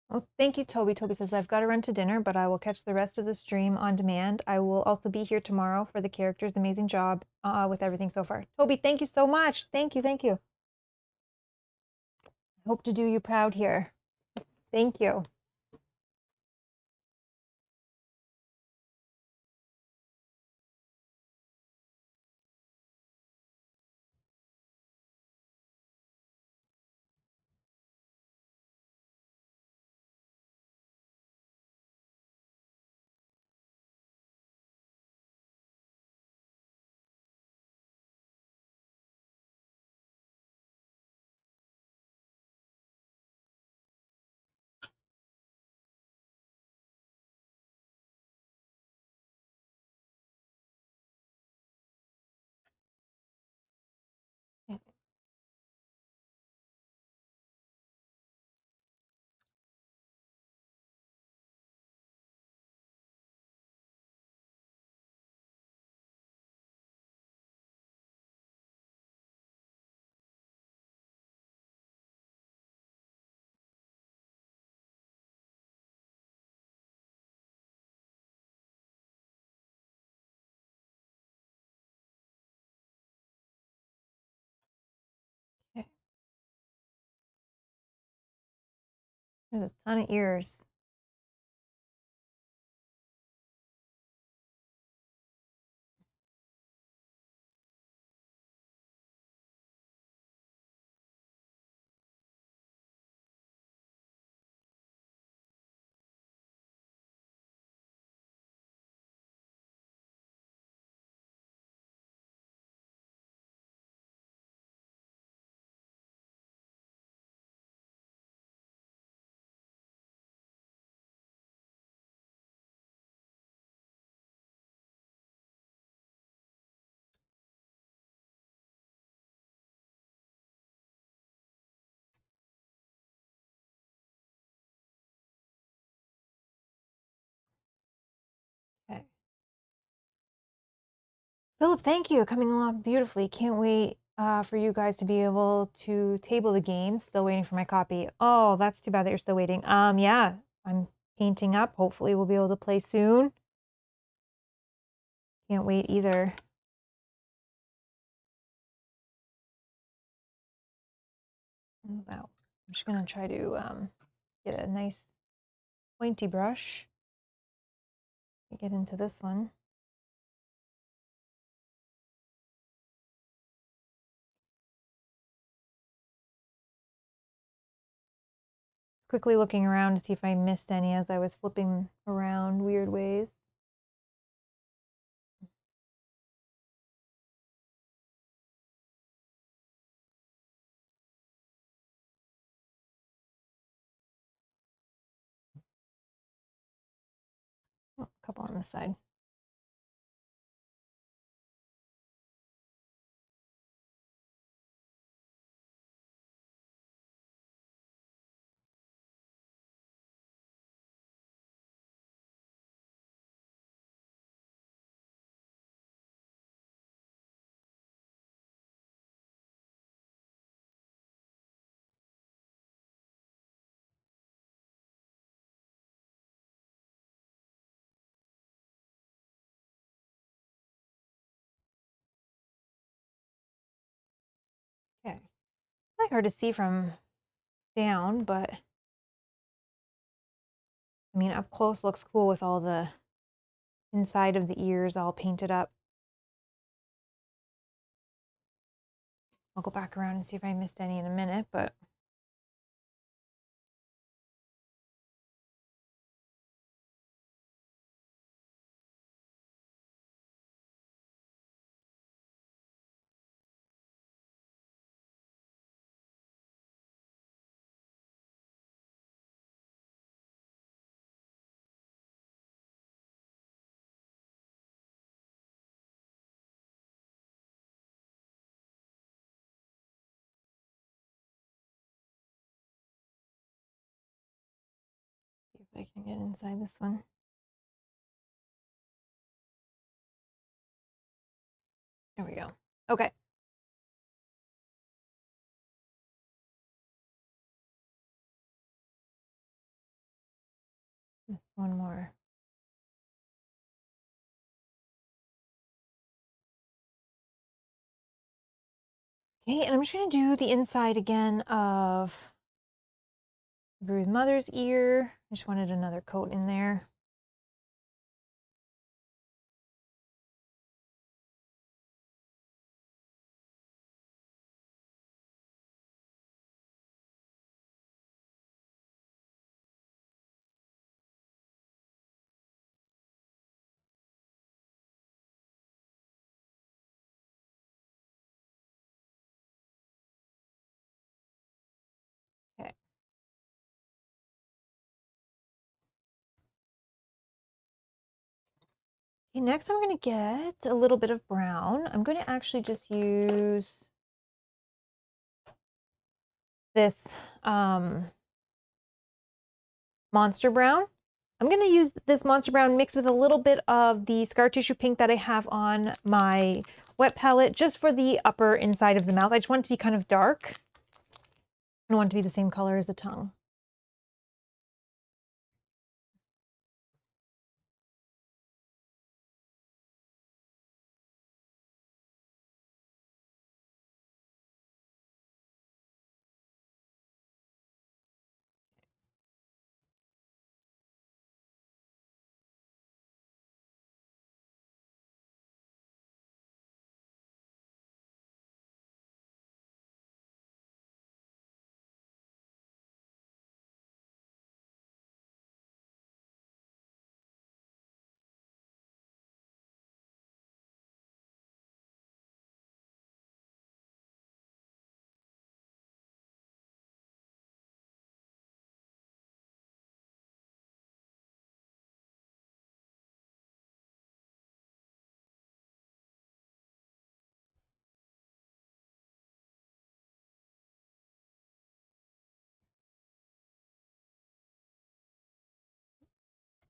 Well, thank you, Toby. Toby says, I've got to run to dinner, but I will catch the rest of the stream on demand. I will also be here tomorrow for the characters. Amazing job with everything so far. Toby, thank you so much. Thank you. Thank you. I hope to do you proud here. Thank you. Okay. There's a ton of ears. Okay. Philip, thank you. Coming along beautifully. Can't wait for you guys to be able to table the game. Still waiting for my copy. Oh, that's too bad that you're still waiting. Yeah, I'm painting up. Hopefully we'll be able to play soon. Can't wait either. Wow. I'm just gonna try to get a nice pointy brush. Get into this one. Quickly looking around to see if I missed any as I was flipping around weird ways. Oh, a couple on this side. really hard to see from down, but I mean, up close looks cool with all the inside of the ears all painted up. I'll go back around and see if I missed any in a minute, but see if I can get inside this one. There we go. Okay. One more. Okay, and I'm just going to do the inside again of Broodmother's ear. I just wanted another coat in there. Okay. Okay, next I'm going to get a little bit of brown. I'm going to actually just use this Monster Brown. I'm going to use this Monster Brown mixed with a little bit of the Scar Tissue Pink that I have on my wet palette just for the upper inside of the mouth. I just want it to be kind of dark. I don't want it to be the same color as the tongue.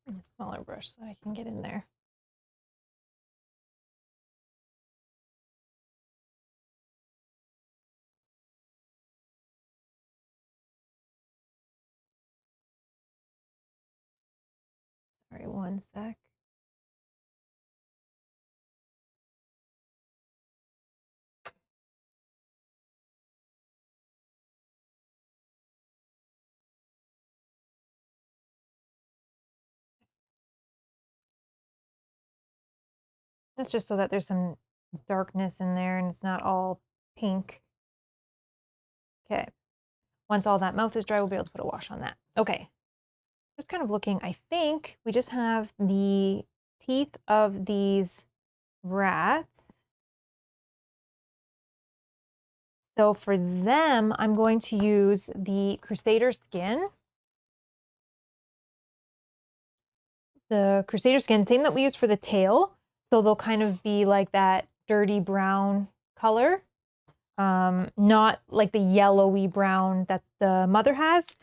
A smaller brush so I can get in there. Sorry, one sec. That's just so that there's some darkness in there and it's not all pink. Okay. Once all that mouth is dry, we'll be able to put a wash on that. Okay. Just kind of looking, I think we just have the teeth of these rats. So for them, I'm going to use the Crusader skin. The Crusader skin, same that we use for the tail. So they'll kind of be like that dirty brown color. Not like the yellowy brown that the mother has.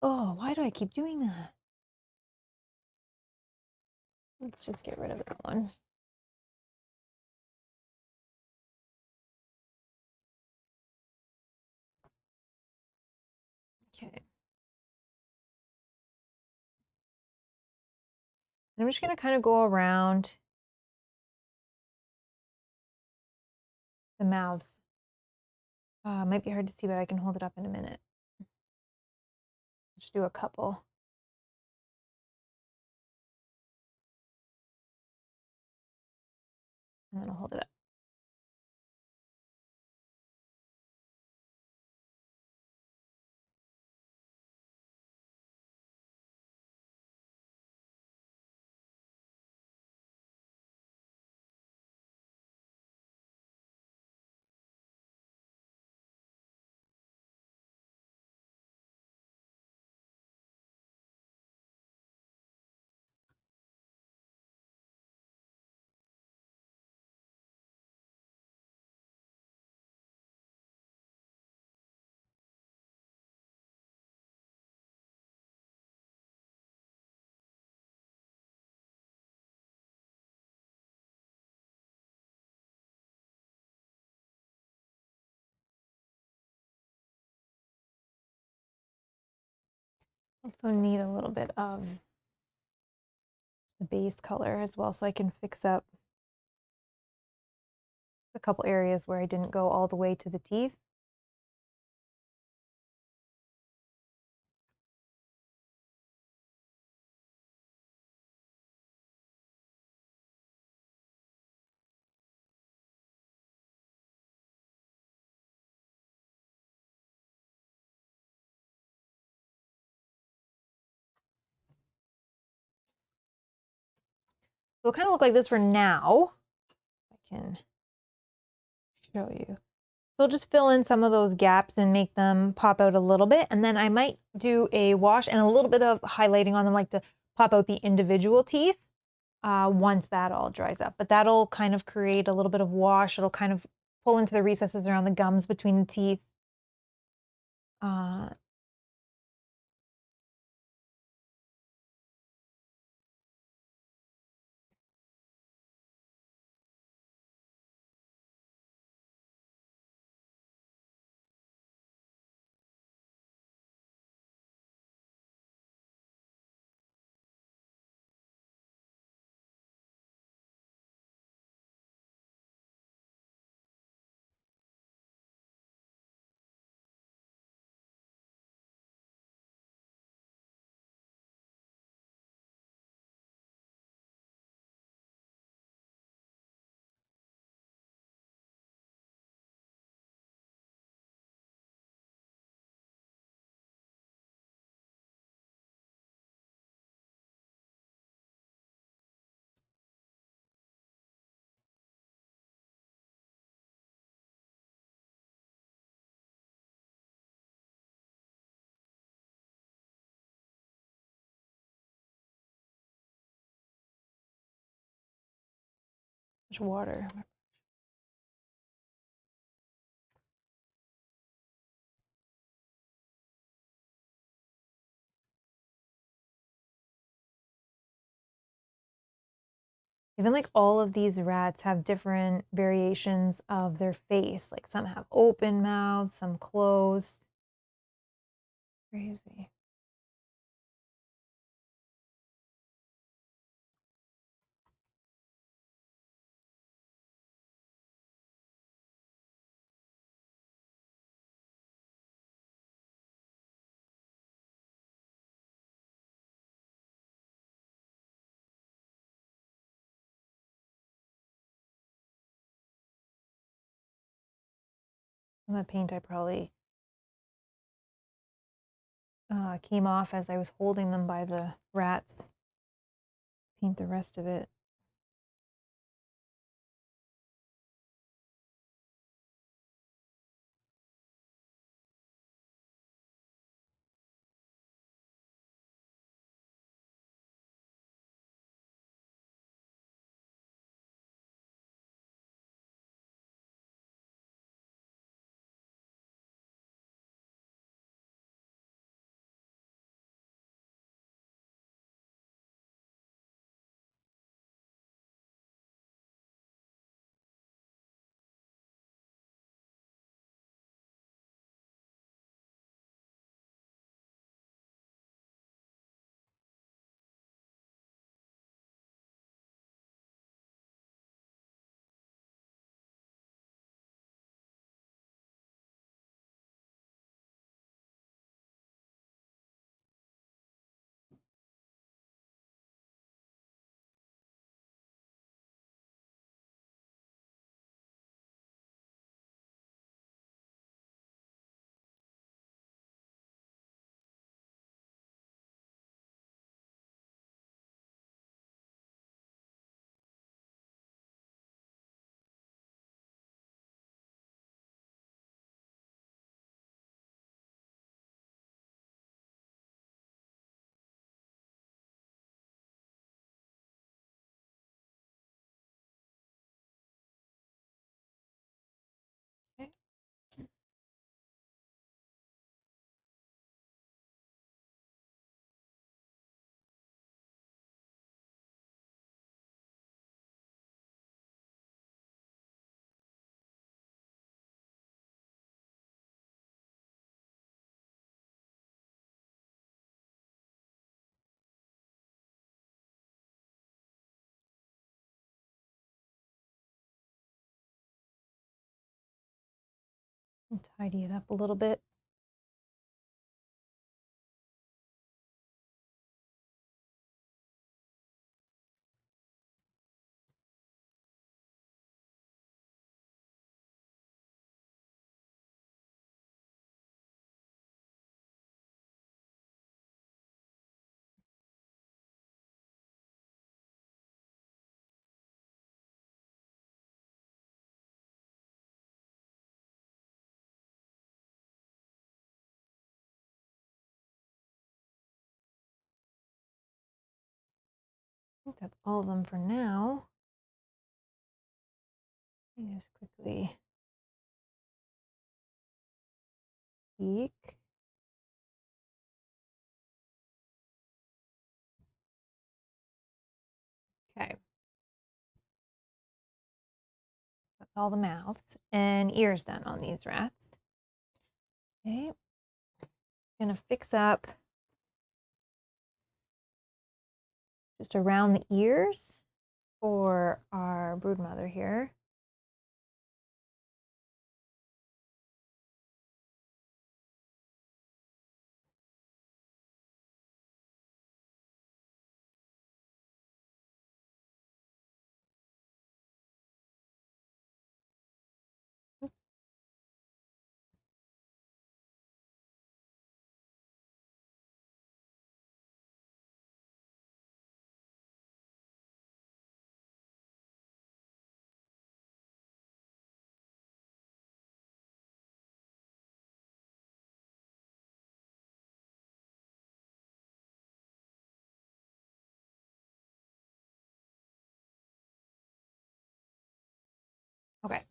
Oh, why do I keep doing that? Let's just get rid of that one. Okay. And I'm just going to kind of go around the mouths. Might be hard to see, but I can hold it up in a minute. Just do a couple. And then I'll hold it up. Also need a little bit of the base color as well, so I can fix up a couple areas where I didn't go all the way to the teeth. It'll kind of look like this for now. I can show you. So I'll just fill in some of those gaps and make them pop out a little bit. And then I might do a wash and a little bit of highlighting on them, like to pop out the individual teeth once that all dries up. But that'll kind of create a little bit of wash. It'll kind of pull into the recesses around the gums between the teeth. I'm There's water. Even like all of these rats have different variations of their face. Like some have open mouths, some closed. Crazy. Some of the paint I probably came off as I was holding them by the rats. Paint the rest of it. And tidy it up a little bit. I think that's all of them for now. Let me just quickly peek. Okay. That's all the mouths and ears done on these rats. Okay. Gonna fix up just around the ears for our broodmother here. Okay.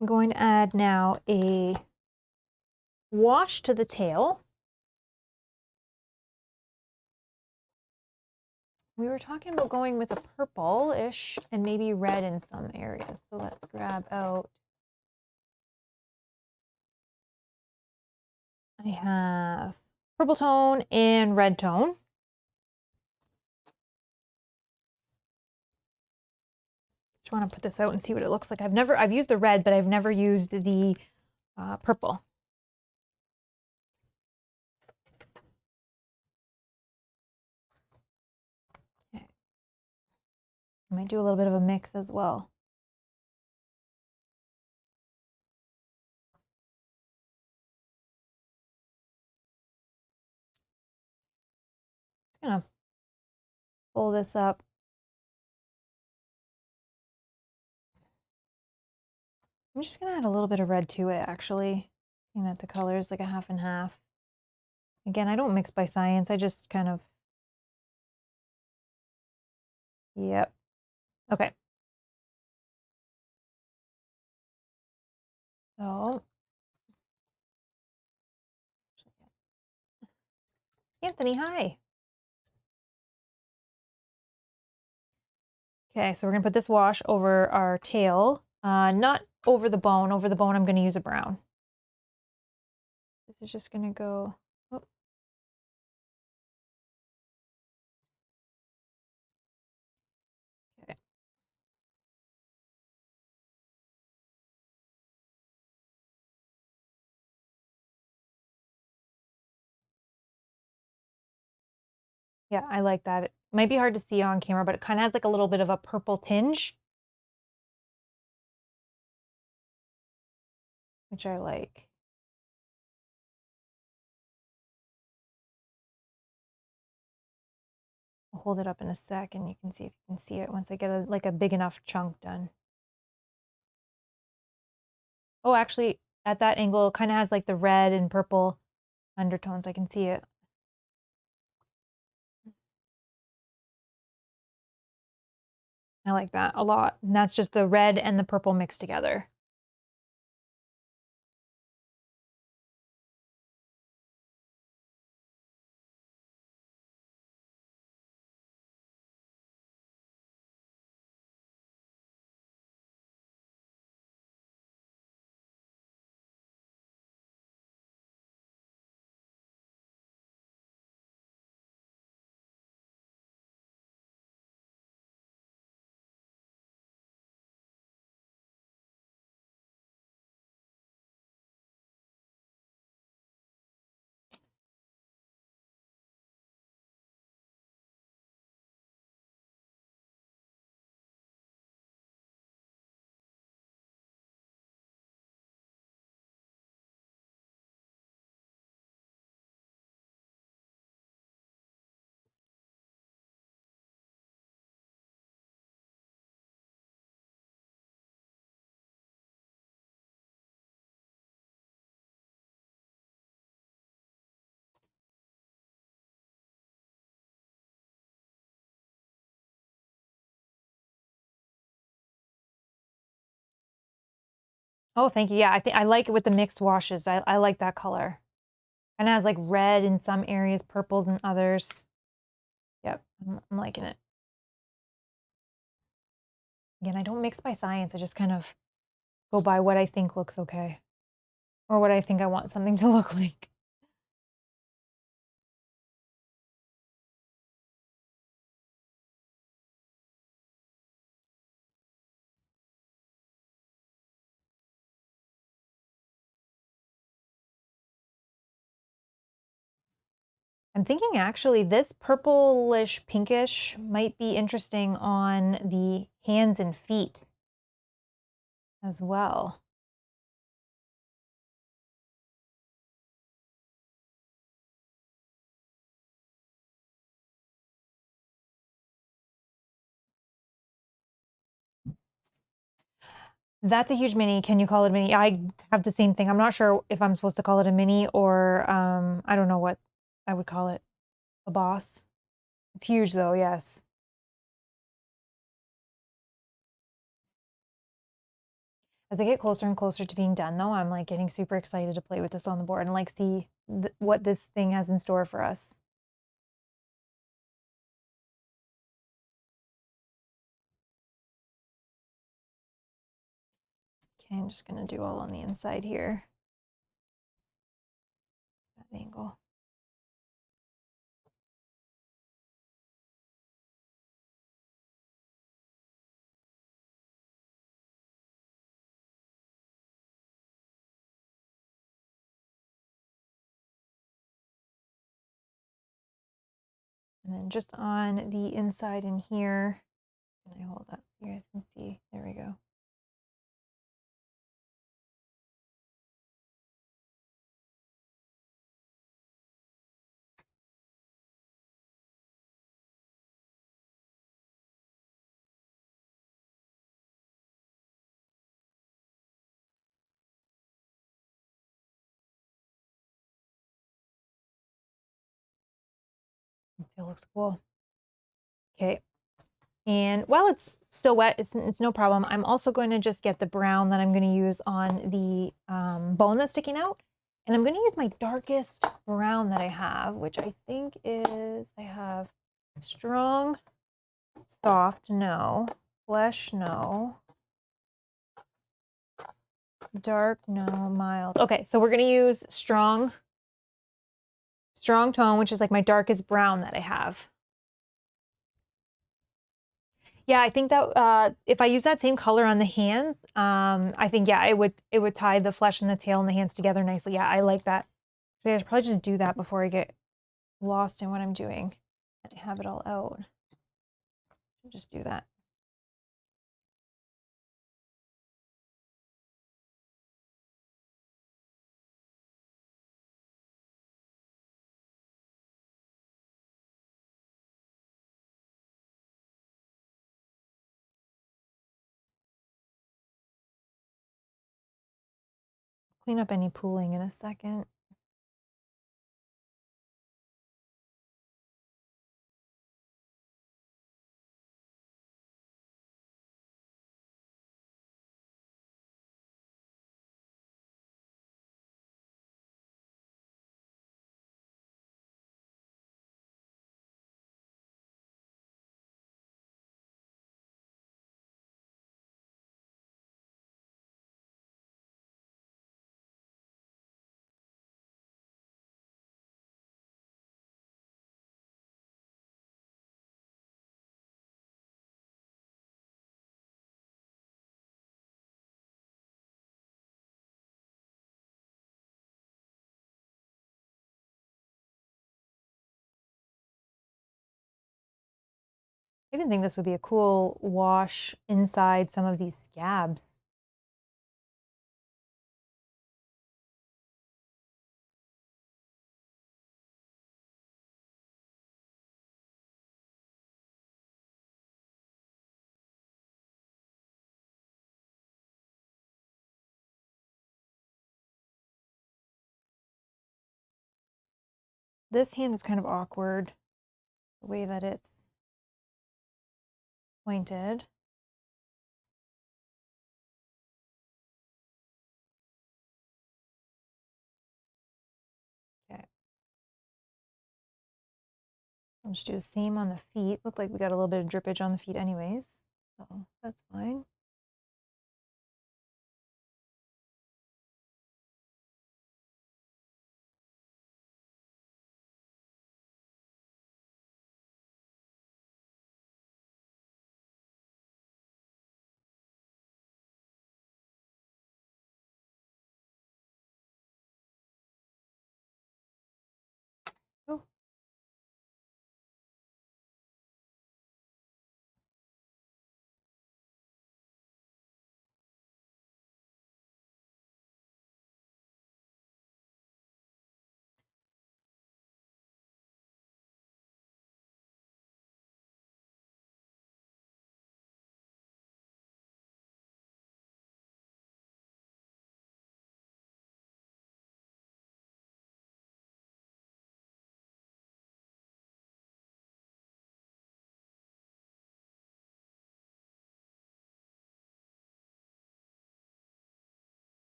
I'm going to add now a wash to the tail. We were talking about going with a purple-ish and maybe red in some areas. So let's grab out. I have purple tone and red tone. Just want to put this out and see what it looks like. I've used the red, but I've never used the purple. Okay. I might do a little bit of a mix as well. Just gonna pull this up. I'm just gonna add a little bit of red to it actually. Looking at the colors like a half and half. Again, I don't mix by science. I just kind of, yep. Okay. So, Anthony, hi. Okay, so we're gonna put this wash over our tail, not over the bone. Over the bone, I'm gonna use a brown. This is just gonna go, oh. Okay. Yeah, I like that. It might be hard to see on camera, but it kind of has like a little bit of a purple tinge, which I like. I'll hold it up in a sec and you can see if you can see it once I get like a big enough chunk done. Oh, actually, at that angle, it kind of has like the red and purple undertones. I can see it. I like that a lot. And that's just the red and the purple mixed together. Oh, thank you. Yeah, I think I like it with the mixed washes. I like that color. And it has like red in some areas, purples in others. Yep, I'm liking it. Again, I don't mix by science. I just kind of go by what I think looks okay or what I think I want something to look like. I'm thinking actually this purplish pinkish might be interesting on the hands and feet as well. That's a huge mini. Can you call it a mini? I have the same thing. I'm not sure if I'm supposed to call it a mini or I don't know what I would call it. A boss. It's huge though, yes. As they get closer and closer to being done though, I'm like getting super excited to play with this on the board and like see what this thing has in store for us. Okay, I'm just gonna do all on the inside here. That angle. And then just on the inside in here, can I hold that so you guys can see? There we go. It looks cool. Okay. And while it's still wet, it's no problem. I'm also going to just get the brown that I'm going to use on the bone that's sticking out. And I'm going to use my darkest brown that I have, which I think is, I have strong, soft, no, flesh, no, dark, no, mild. Okay, so we're going to use strong tone, which is like my darkest brown that I have. Yeah, I think that if I use that same color on the hands, I think yeah, it would tie the flesh and the tail and the hands together nicely. Yeah, I like that. So I should probably just do that before I get lost in what I'm doing. I have it all out. Just do that. Clean up any pooling in a second. I even think this would be a cool wash inside some of these scabs. This hand is kind of awkward, the way that it's pointed. I'll just do the same on the feet. Looked like we got a little bit of drippage on the feet anyways, so that's fine. Oh.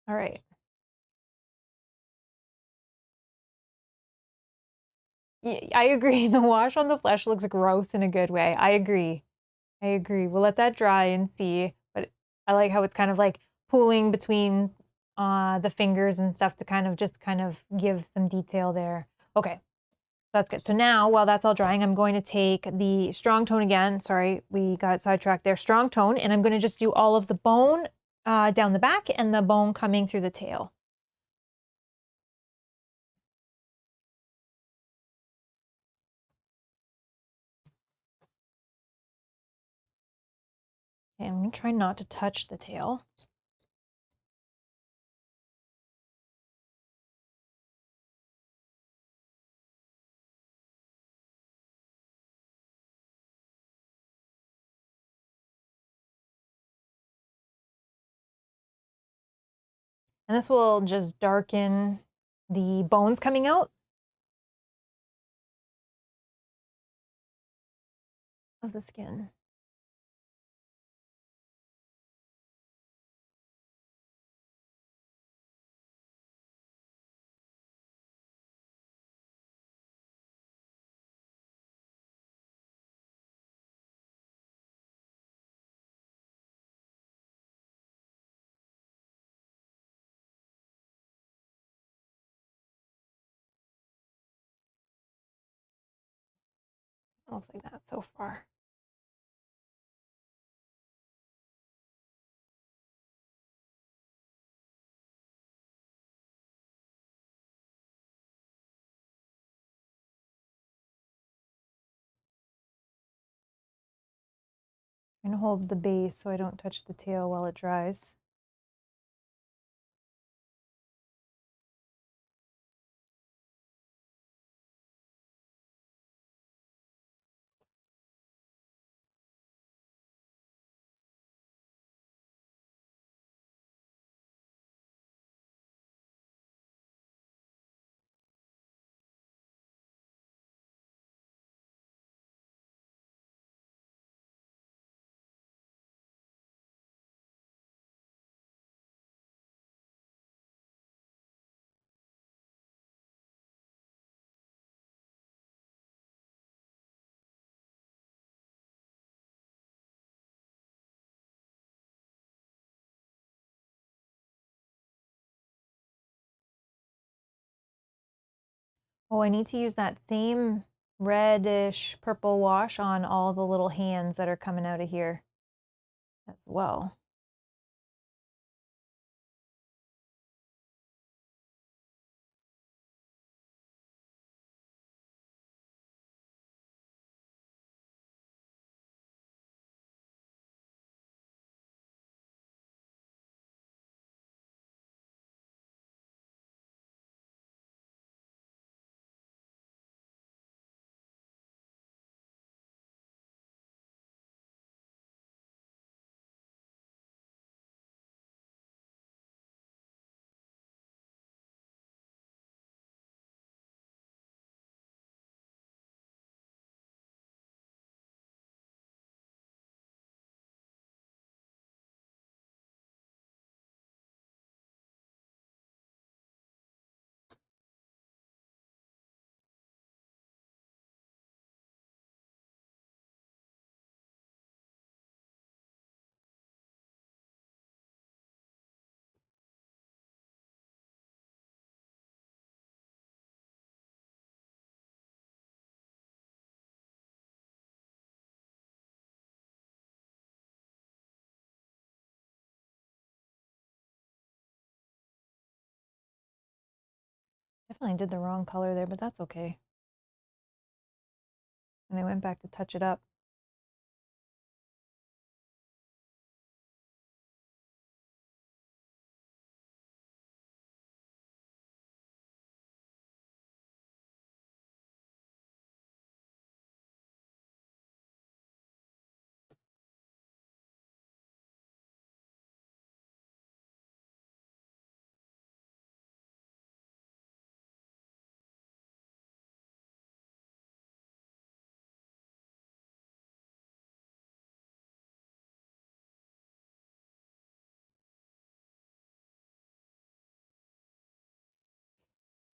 All right. Yeah, I agree. The wash on the flesh looks gross in a good way. I agree. I agree. We'll let that dry and see. But I like how it's kind of like pooling between the fingers and stuff to kind of give some detail there. Okay, that's good. So now while that's all drying, I'm going to take the strong tone again. Sorry, we got sidetracked there. Strong tone, and I'm going to just do all of the bone down the back and the bone coming through the tail. Okay, I'm going to try not to touch the tail. And this will just darken the bones coming out of the skin. It looks like that so far. I'm going to hold the base so I don't touch the tail while it dries. Oh, I need to use that same reddish purple wash on all the little hands that are coming out of here as well. Definitely did the wrong color there, but that's okay. And I went back to touch it up.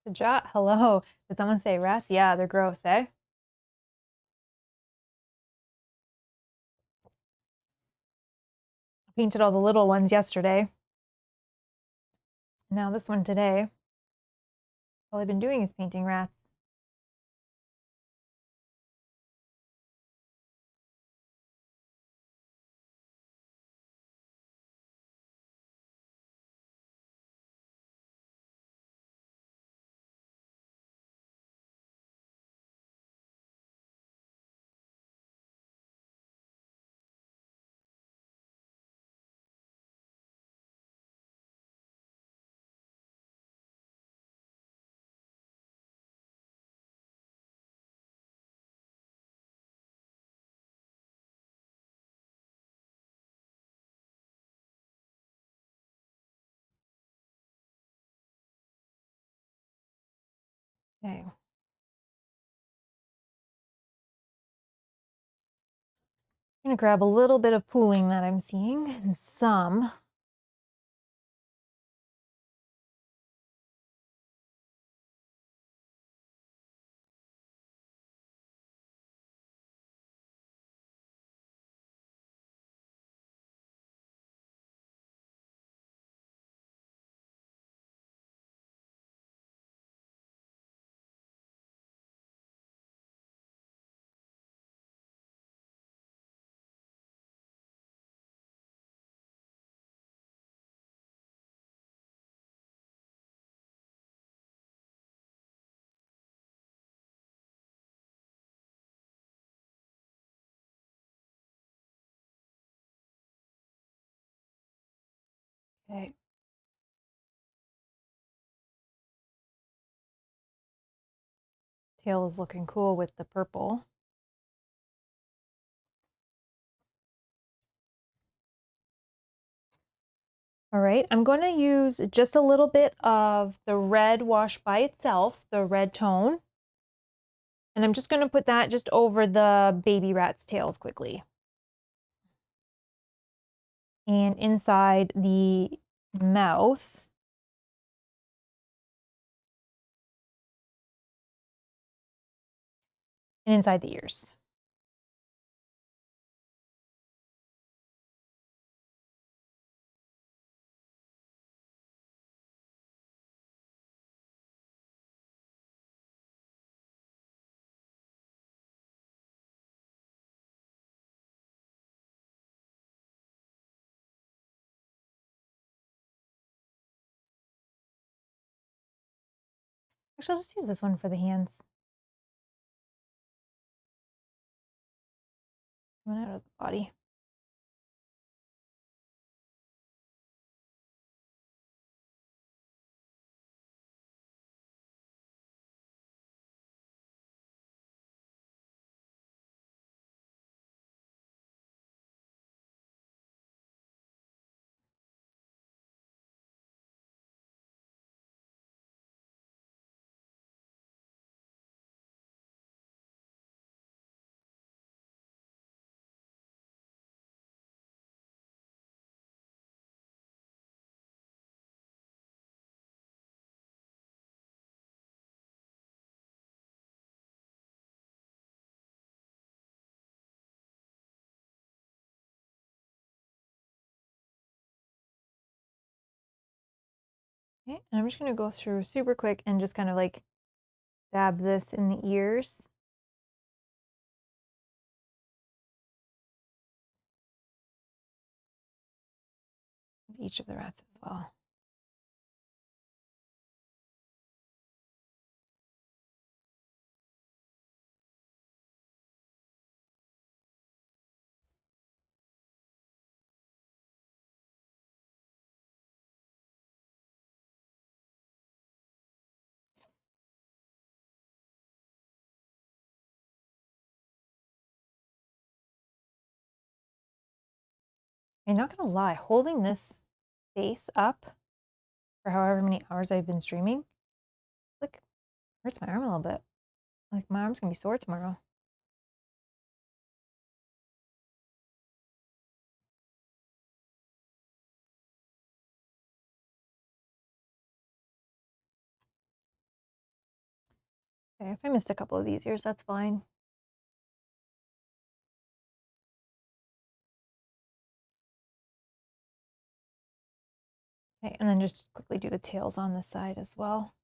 Good job. Hello. Did someone say rats? Yeah, they're gross, eh? I painted all the little ones yesterday. Now this one today. All I've been doing is painting rats. Okay. I'm gonna grab a little bit of pooling that I'm seeing and some. Okay. Tail is looking cool with the purple. All right, I'm going to use just a little bit of the red wash by itself, the red tone. And I'm just going to put that just over the baby rat's tails quickly. And inside the mouth. And inside the ears. Actually, I'll just use this one for the hands. Coming out of the body. Okay, and I'm just going to go through super quick and just kind of like dab this in the ears. Each of the rats as well. I'm not gonna lie, holding this face up for however many hours I've been streaming, like, hurts my arm a little bit. Like, my arm's gonna be sore tomorrow. Okay, if I missed a couple of these ears, that's fine. Okay, and then just quickly do the tails on this side as well.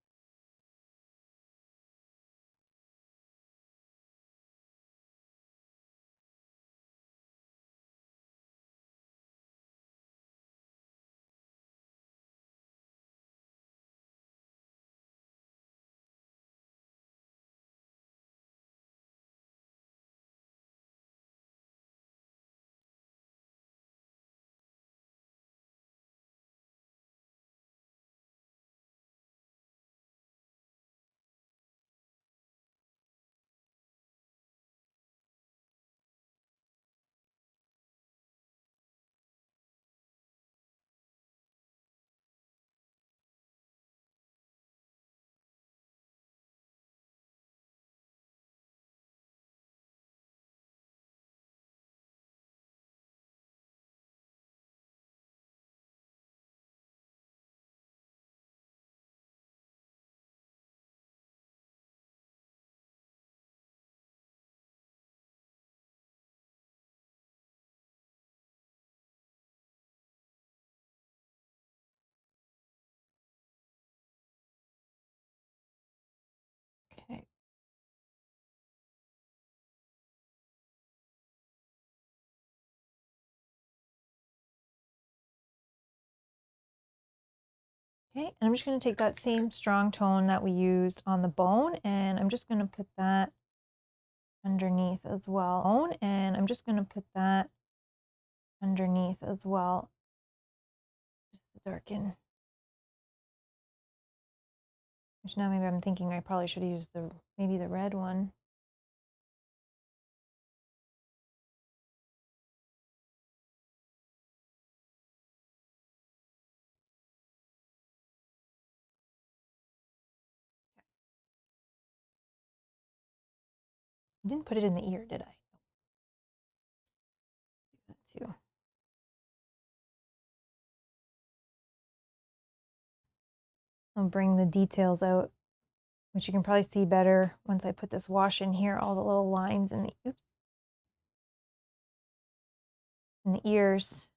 Okay. Okay, and I'm just going to take that same strong tone that we used on the bone, and I'm just going to put that underneath as well. And I'm just going to put that underneath as well, just to darken. Which now maybe I'm thinking I probably should use maybe the red one. I didn't put it in the ear, did I? Do that too. I'll bring the details out, which you can probably see better once I put this wash in here, all the little lines in the ears.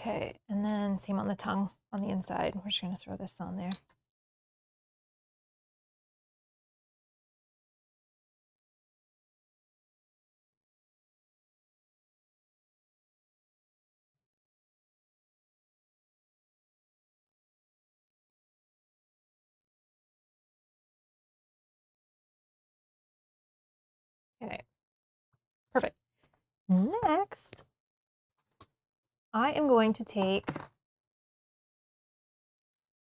Okay, and then same on the tongue on the inside. We're just going to throw this on there. Okay, perfect. Next, I am going to take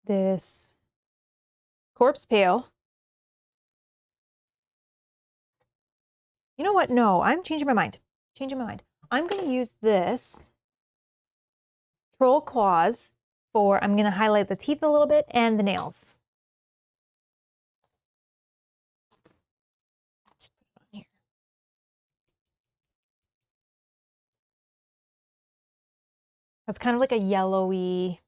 this corpse pail. You know what? No, I'm changing my mind. I'm going to use this Troll Claws I'm going to highlight the teeth a little bit and the nails. Just put it on here. It's kind of like a yellowy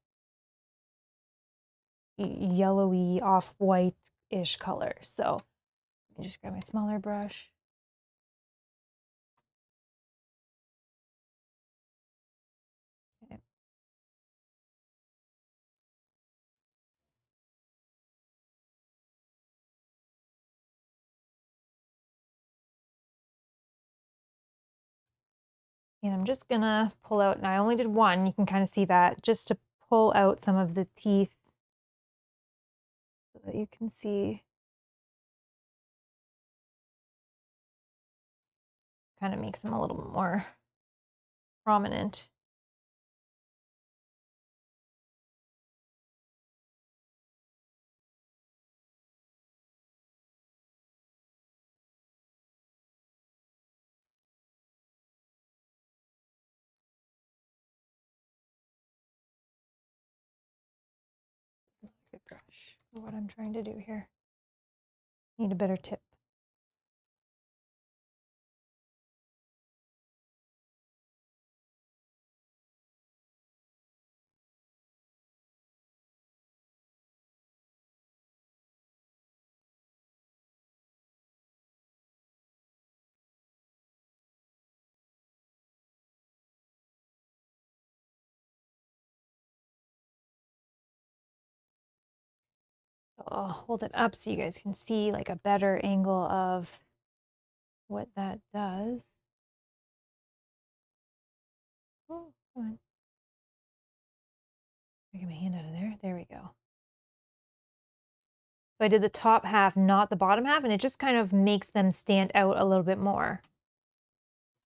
off-white-ish color. So let me just grab my smaller brush. Okay. And I'm just gonna pull out, and I only did one, you can kind of see that, just to pull out some of the teeth so that you can see. Kind of makes them a little bit more prominent. Good brush for what I'm trying to do here. Need a better tip. I'll hold it up so you guys can see like a better angle of what that does. Oh, come on. Get my hand out of there. There we go. So I did the top half, not the bottom half, and it just kind of makes them stand out a little bit more.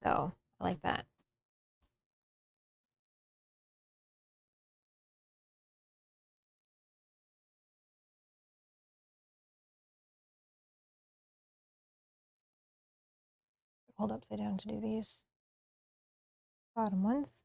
So I like that. Hold upside down to do these bottom ones.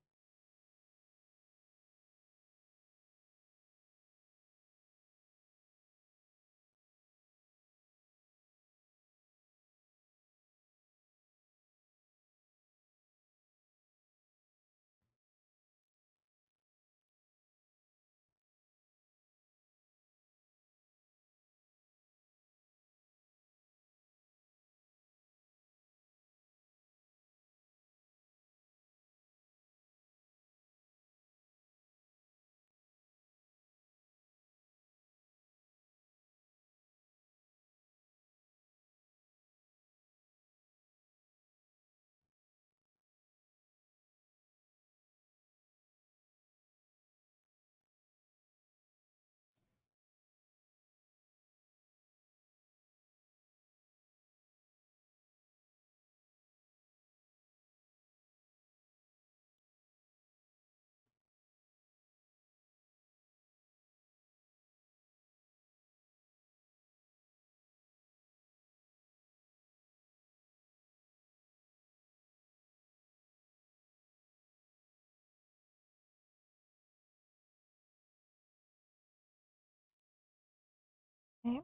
Okay.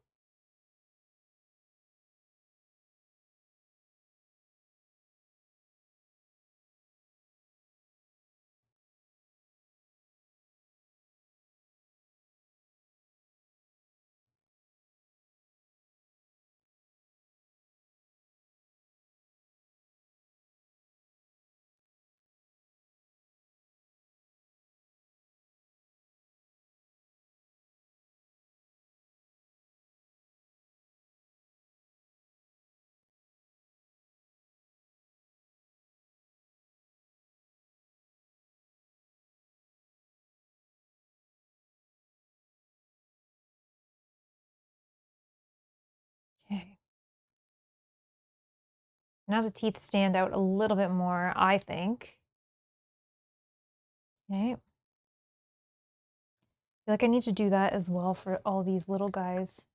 Okay. Now the teeth stand out a little bit more, I think. Okay. I feel like I need to do that as well for all these little guys.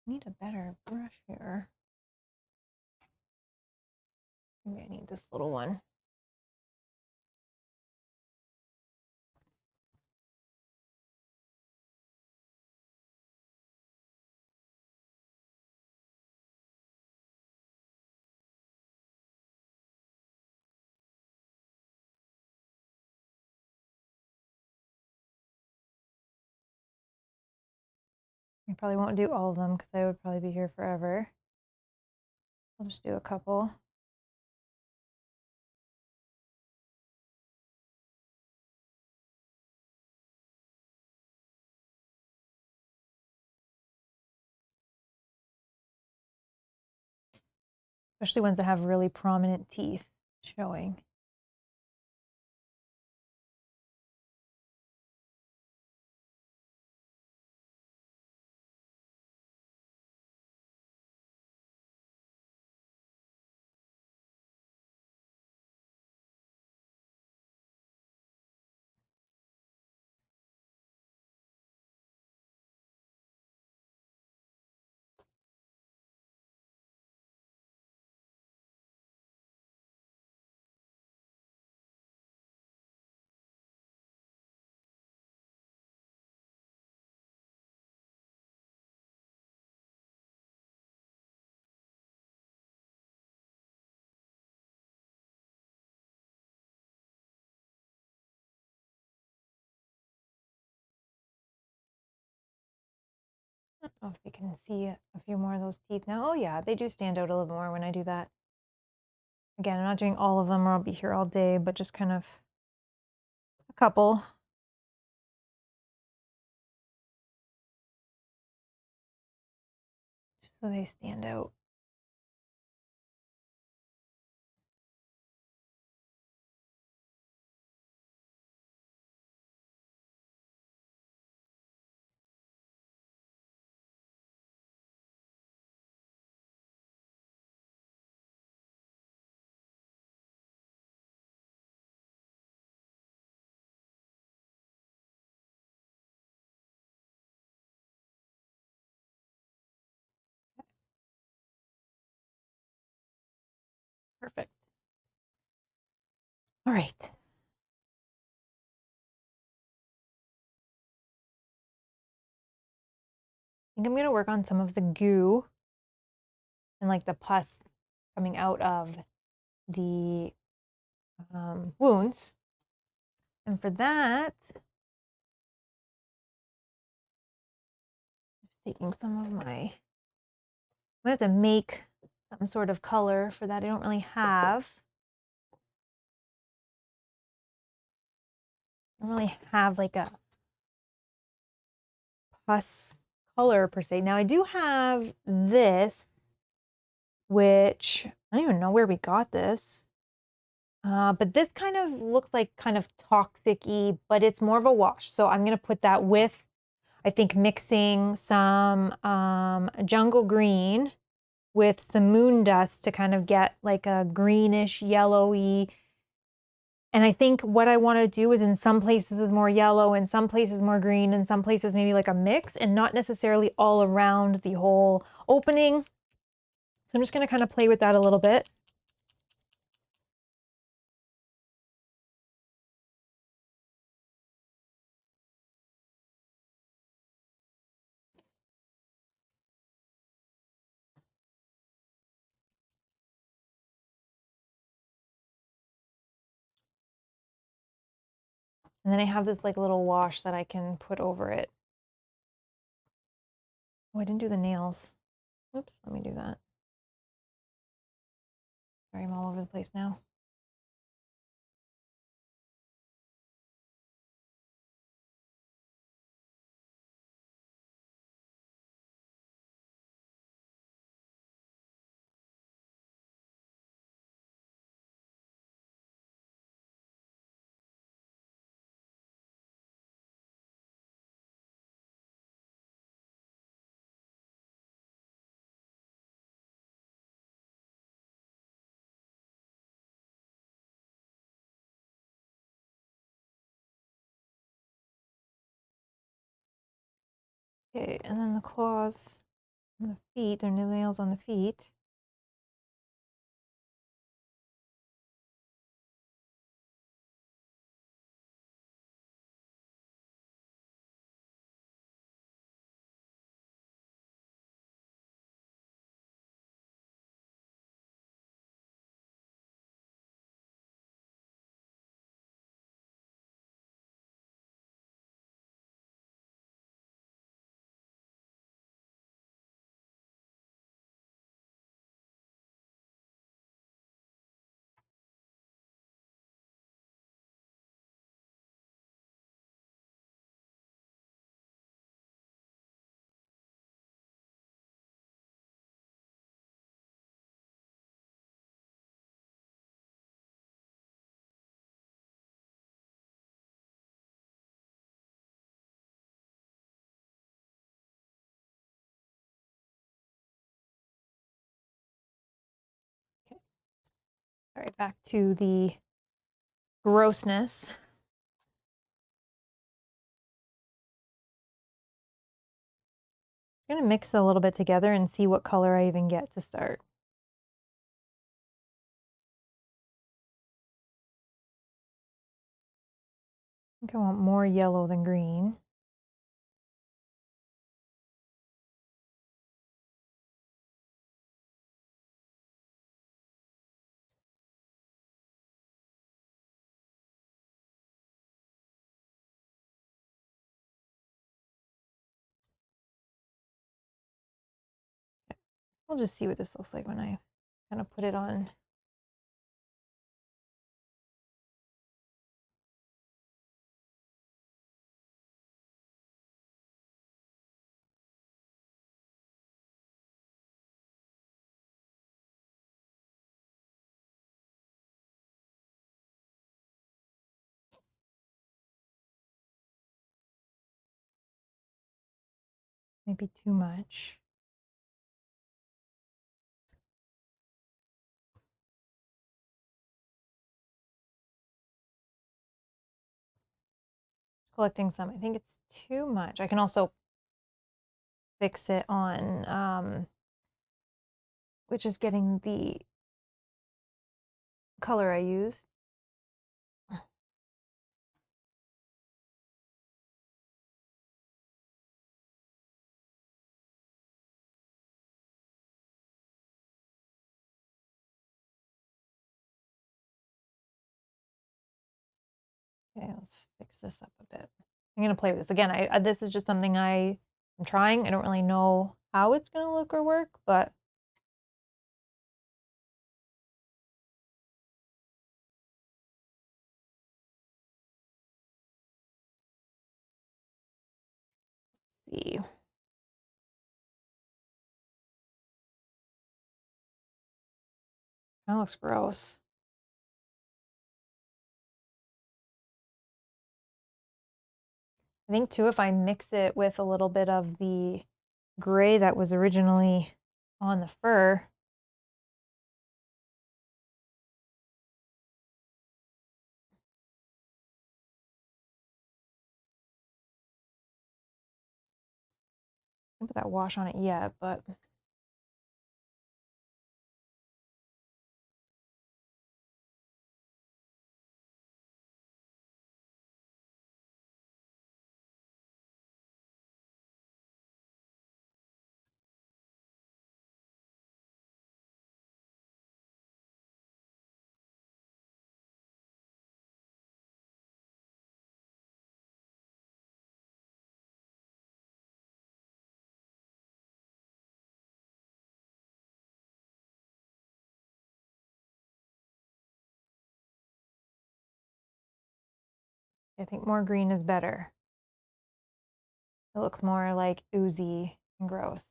I need a better brush here. Maybe I need this little one. I probably won't do all of them because I would probably be here forever. I'll just do a couple. especially ones that have really prominent teeth showing. I don't know if you can see a few more of those teeth now. Oh yeah, they do stand out a little more when I do that. Again, I'm not doing all of them or I'll be here all day, but just kind of a couple. Just so they stand out. Perfect. All right. I think I'm gonna work on some of the goo and like the pus coming out of the wounds. And for that, taking some of my, I have to make some sort of color for that. I don't really have. I don't really have like a pus color per se. Now I do have this, which I don't even know where we got this. But this kind of looks like kind of toxic-y, but it's more of a wash. So I'm gonna put that with, I think, mixing some jungle green with some moon dust to kind of get like a greenish, yellowy. And I think what I want to do is in some places is more yellow, in some places more green, in some places maybe like a mix and not necessarily all around the whole opening. So I'm just going to kind of play with that a little bit. And then I have this like little wash that I can put over it. Oh, I didn't do the nails. Oops, let me do that. Sorry, I'm all over the place now. Okay, and then the claws on the feet, they're nails on the feet. Sorry, back to the grossness. I'm gonna mix a little bit together and see what color I even get to start. I think I want more yellow than green. We'll just see what this looks like when I kind of put it on. Maybe too much. Collecting some. I think it's too much. I can also fix it on, which is getting the color I used. Okay, let's fix this up a bit. I'm gonna play with this again. This is just something I'm trying. I don't really know how it's gonna look or work, but let's see. That looks gross. I think too, if I mix it with a little bit of the gray that was originally on the fur, I didn't put that wash on it yet, but I think more green is better. It looks more like oozy and gross.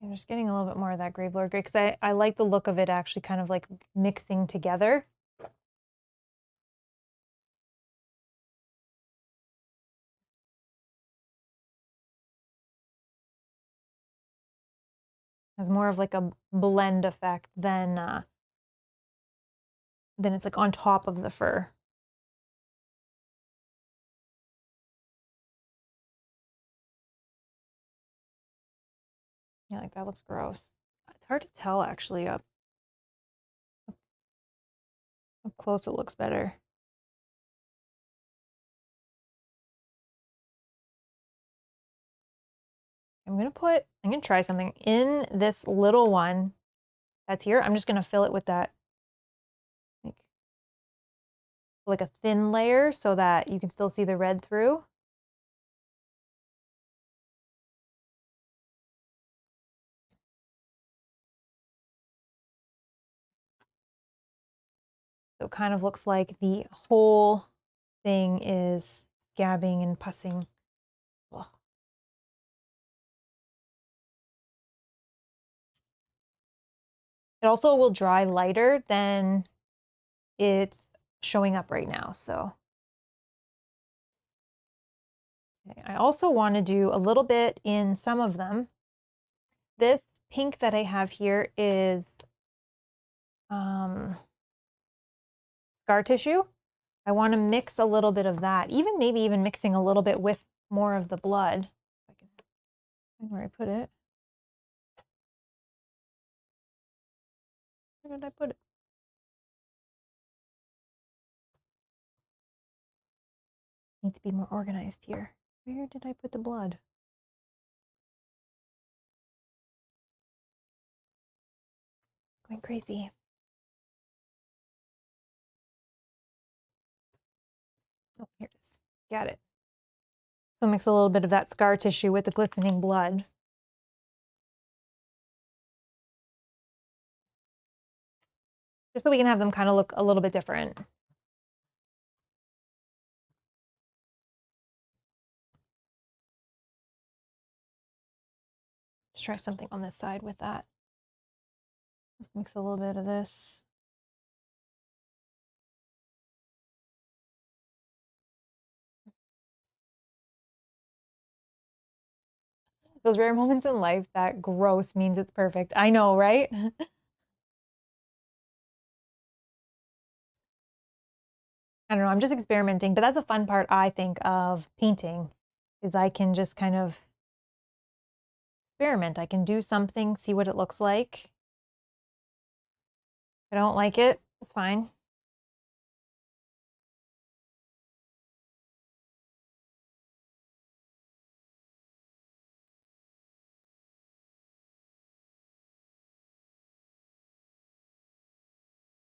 I'm just getting a little bit more of that Gravelord gray because I like the look of it actually kind of like mixing together. Has more of like a blend effect than it's like on top of the fur. Yeah, like that looks gross. It's hard to tell actually up close. It looks better. I'm gonna try something in this little one that's here. I'm just gonna fill it with that like a thin layer so that you can still see the red through. So it kind of looks like the whole thing is scabbing and pussing. Ugh. It also will dry lighter than it's showing up right now, so. Okay. I also want to do a little bit in some of them. This pink that I have here is scar tissue. I want to mix a little bit of that, maybe even mixing a little bit with more of the blood. I can find where I put it. Where did I put it? Need to be more organized here. Where did I put the blood? Going crazy. Oh, here it is. Got it. So mix a little bit of that scar tissue with the glistening blood. Just so we can have them kind of look a little bit different. Let's try something on this side with that. Let's mix a little bit of this. Those rare moments in life that gross means it's perfect. I know, right? I don't know, I'm just experimenting, but that's the fun part, I think, of painting, is I can just kind of experiment. I can do something, see what it looks like. If I don't like it, it's fine.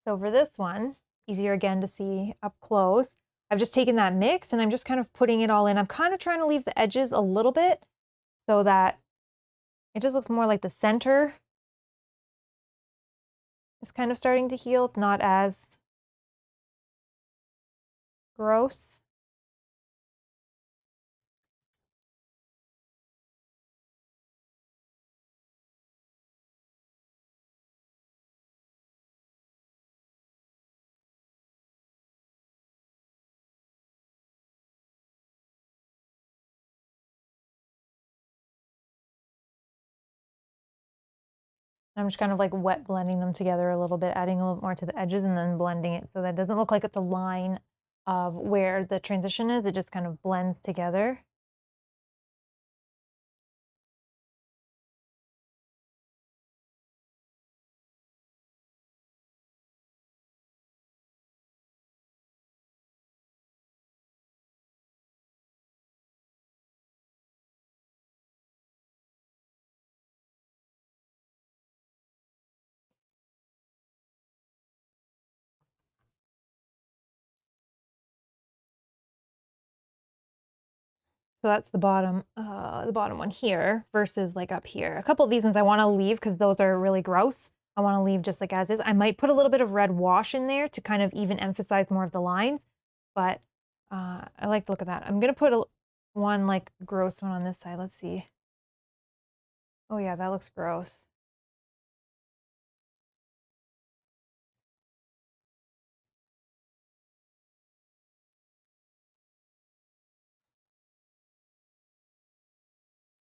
So for this one, easier again to see up close, I've just taken that mix and I'm just kind of putting it all in. I'm kind of trying to leave the edges a little bit so that it just looks more like the center is kind of starting to heal. It's not as gross. I'm just kind of like wet blending them together a little bit, adding a little more to the edges and then blending it so that it doesn't look like it's a line of where the transition is. It just kind of blends together. So that's the bottom one here versus like up here. A couple of these ones I want to leave because those are really gross. I want to leave just like as is. I might put a little bit of red wash in there to kind of even emphasize more of the lines, but I like the look of that. I'm gonna put one like gross one on this side. Let's see. Oh yeah, that looks gross.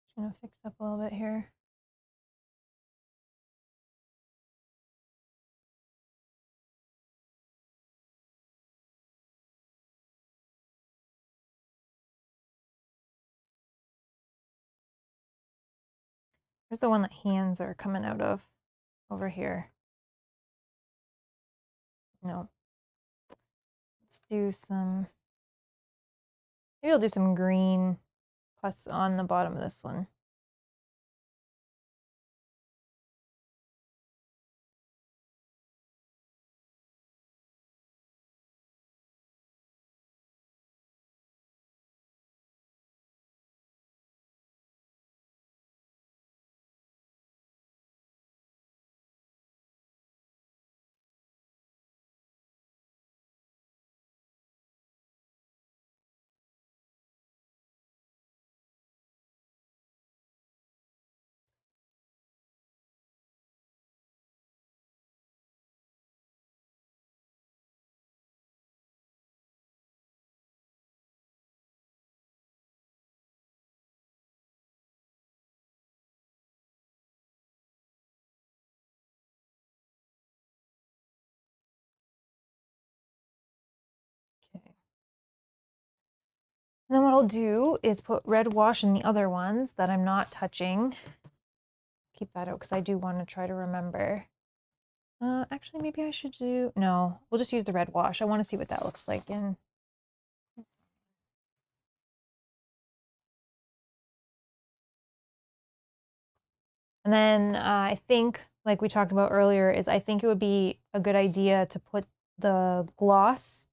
Just gonna fix up a little bit here. Here's the one that hands are coming out of over here. No. Let's do some, maybe I'll do some green plus on the bottom of this one. And then what I'll do is put red wash in the other ones that I'm not touching. Keep that out because I do want to try to remember. Actually, maybe I should do, no, we'll just use the red wash. I want to see what that looks like in. And then I think, like we talked about earlier, is I think it would be a good idea to put the gloss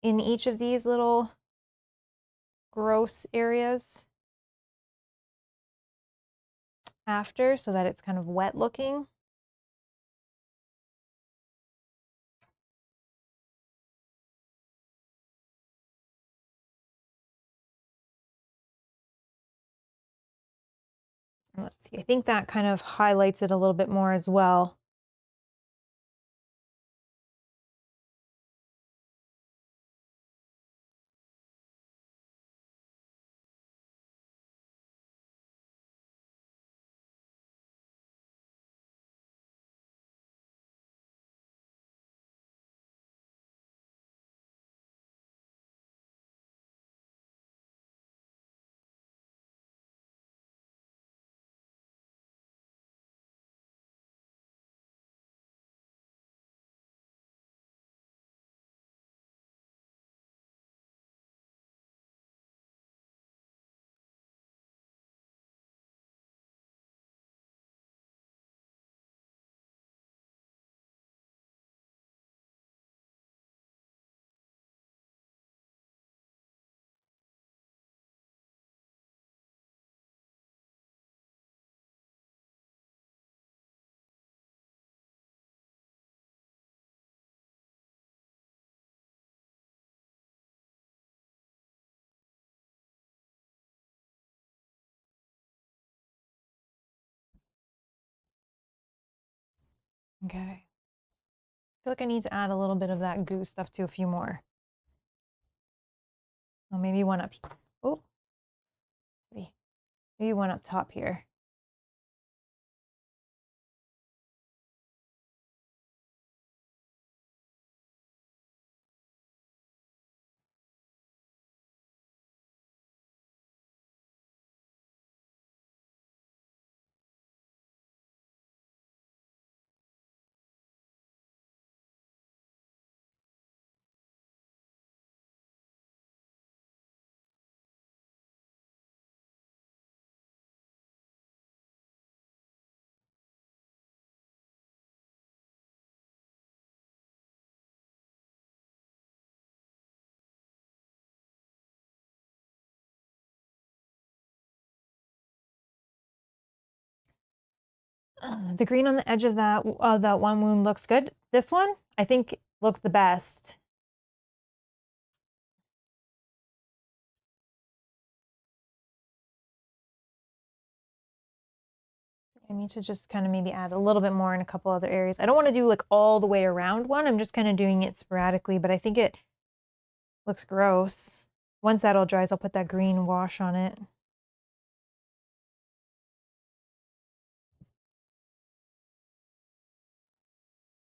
in each of these little gross areas after so that it's kind of wet looking. Let's see, I think that kind of highlights it a little bit more as well. Okay. I feel like I need to add a little bit of that goo stuff to a few more. Oh, maybe one up. Oh, maybe one up top here. The green on the edge of that one wound looks good. This one, I think, looks the best. I need to just kind of maybe add a little bit more in a couple other areas. I don't want to do like all the way around one. I'm just kind of doing it sporadically, but I think it looks gross. Once that all dries, I'll put that green wash on it.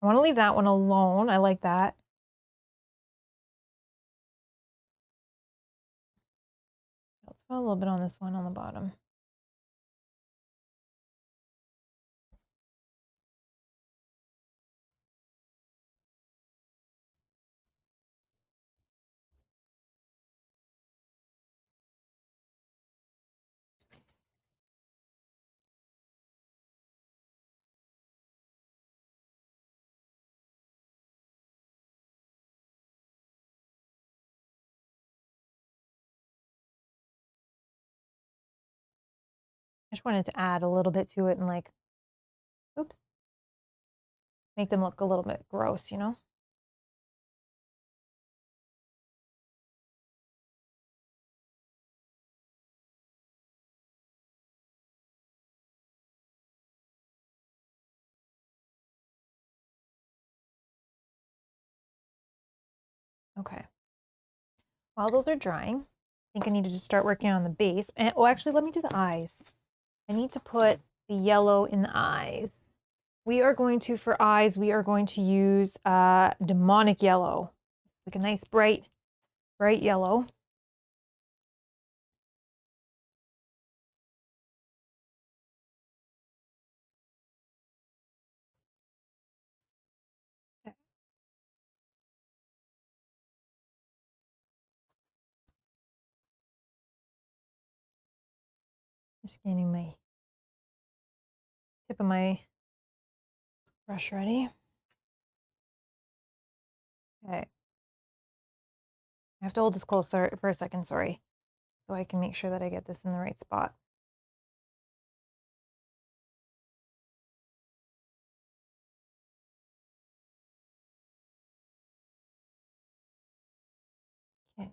I want to leave that one alone. I like that. Let's put a little bit on this one on the bottom. I just wanted to add a little bit to it and like, oops, make them look a little bit gross, you know? Okay. While those are drying, I think I need to just start working on the base. And, oh, actually, let me do the eyes. I need to put the yellow in the eyes. We are going to, for eyes, we are going to use demonic yellow. Like a nice bright yellow. Just getting my tip of my brush ready. Okay. I have to hold this close for a second, sorry, so I can make sure that I get this in the right spot. Okay.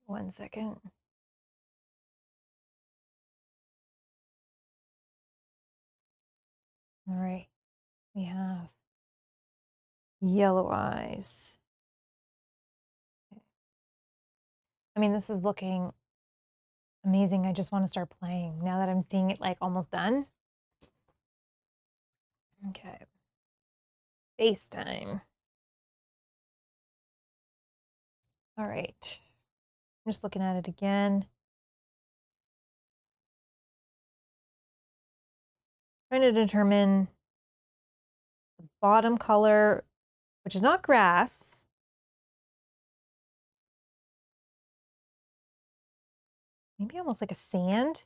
One second. All right, we have yellow eyes. I mean, this is looking amazing. I just want to start playing now that I'm seeing it like almost done. Okay. FaceTime. All right. I'm just looking at it again. Trying to determine the bottom color, which is not grass. Maybe almost like a sand.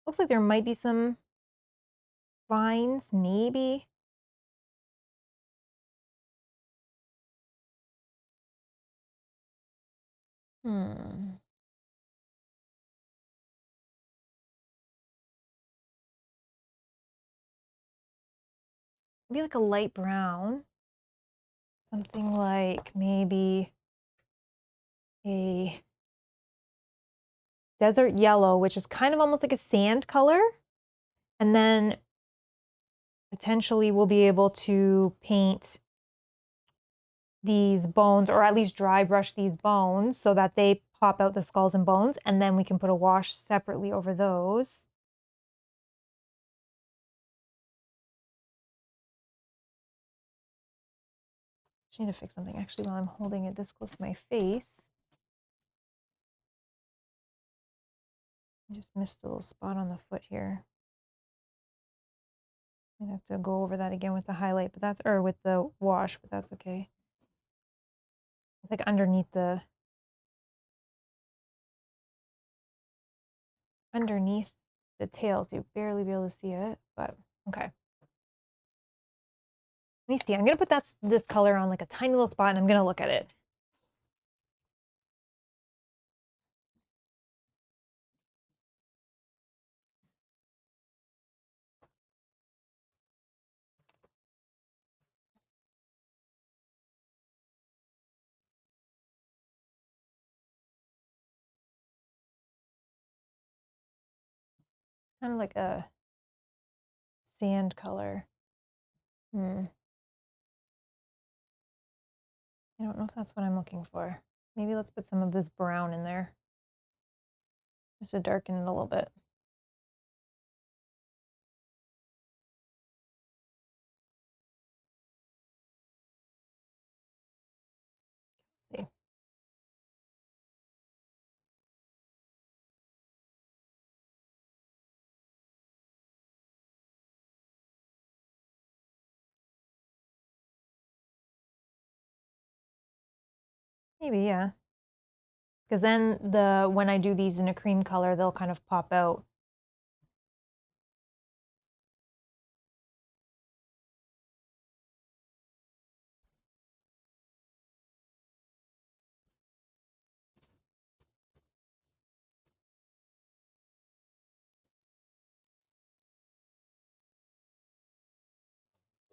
Looks like there might be some vines, maybe. Hmm. Maybe like a light brown. Something like maybe a desert yellow, which is kind of almost like a sand color. And then potentially we'll be able to paint these bones, or at least dry brush these bones so that they pop out the skulls and bones. And then we can put a wash separately over those. Just need to fix something actually while I'm holding it this close to my face. I just missed a little spot on the foot here. I have to go over that again with the highlight, but that's, or with the wash, but that's okay. It's like underneath the tails. You barely be able to see it, but okay. Let me see. I'm gonna put this color on like a tiny little spot, and I'm gonna look at it. Kind of like a sand color. I don't know if that's what I'm looking for. Maybe let's put some of this brown in there, just to darken it a little bit. See. Maybe, yeah. Because then when I do these in a cream color, they'll kind of pop out.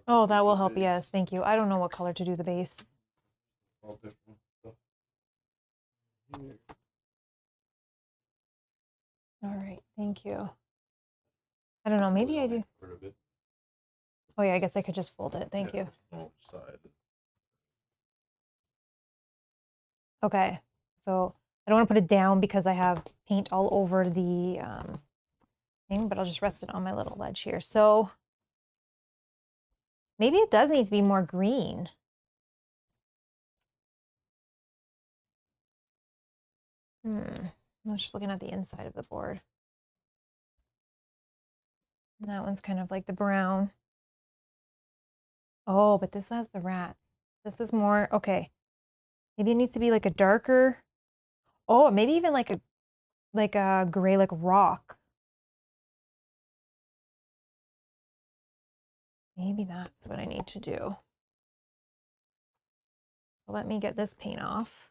Oh, that will help. Yes, thank you. I don't know what color to do the base. All different stuff. Here. All right, thank you. I don't know, maybe I do. Oh yeah, I guess I could just fold it. Thank you. Side. Okay, so I don't want to put it down because I have paint all over the thing, but I'll just rest it on my little ledge here. So maybe it does need to be more green. I'm just looking at the inside of the board. And that one's kind of like the brown. Oh, but this has the rats. This is more, okay. Maybe it needs to be like a darker, oh, maybe even like a gray, like rock. Maybe that's what I need to do. So let me get this paint off.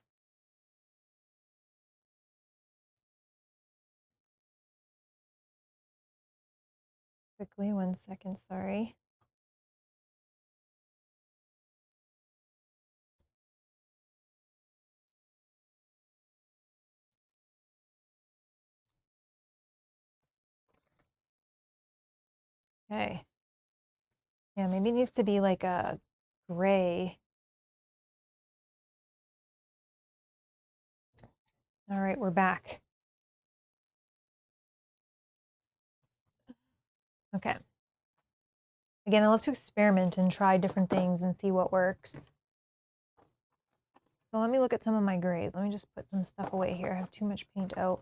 Quickly, 1 second, sorry. Okay. Yeah, maybe it needs to be like a gray. All right, we're back. Okay. Again, I love to experiment and try different things and see what works. So let me look at some of my grays. Let me just put some stuff away here. I have too much paint out.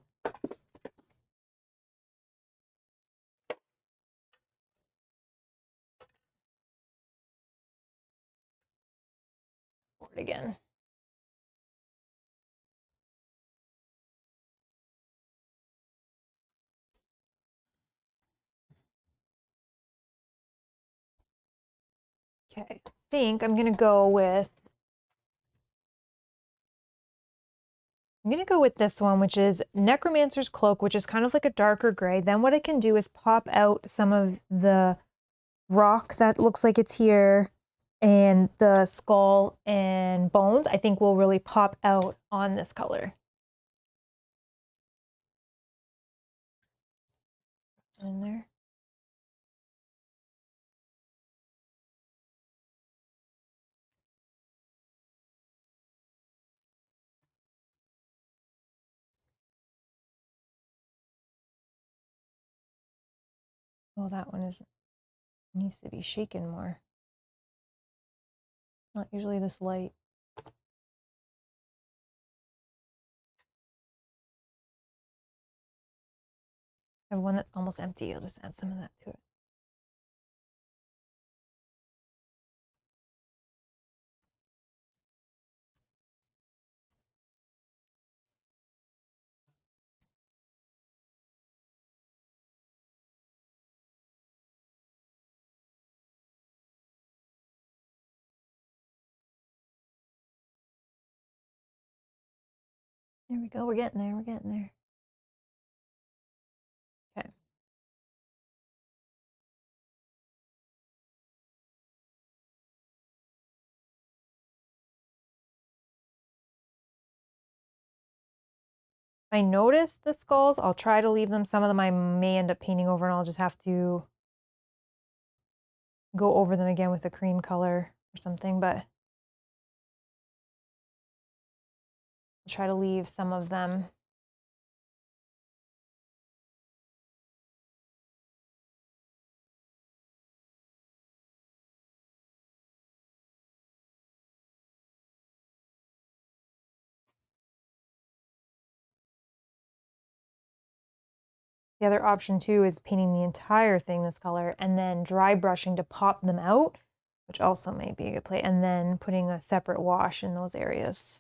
Board again. Okay, I think I'm gonna go with this one, which is Necromancer's Cloak, which is kind of like a darker gray. Then what I can do is pop out some of the rock that looks like it's here and the skull and bones, I think will really pop out on this color. In there. Oh, that one needs to be shaken more. Not usually this light. I have one that's almost empty. I'll just add some of that to it. There we go. We're getting there. We're getting there. Okay. I noticed the skulls. I'll try to leave them. Some of them I may end up painting over and I'll just have to go over them again with a cream color or something, but I'll try to leave some of them. The other option too is painting the entire thing this color and then dry brushing to pop them out, which also may be a good play, and then putting a separate wash in those areas.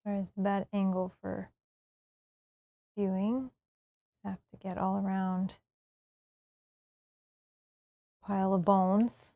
Sorry, it's a bad angle for viewing. Have to get all around pile of bones.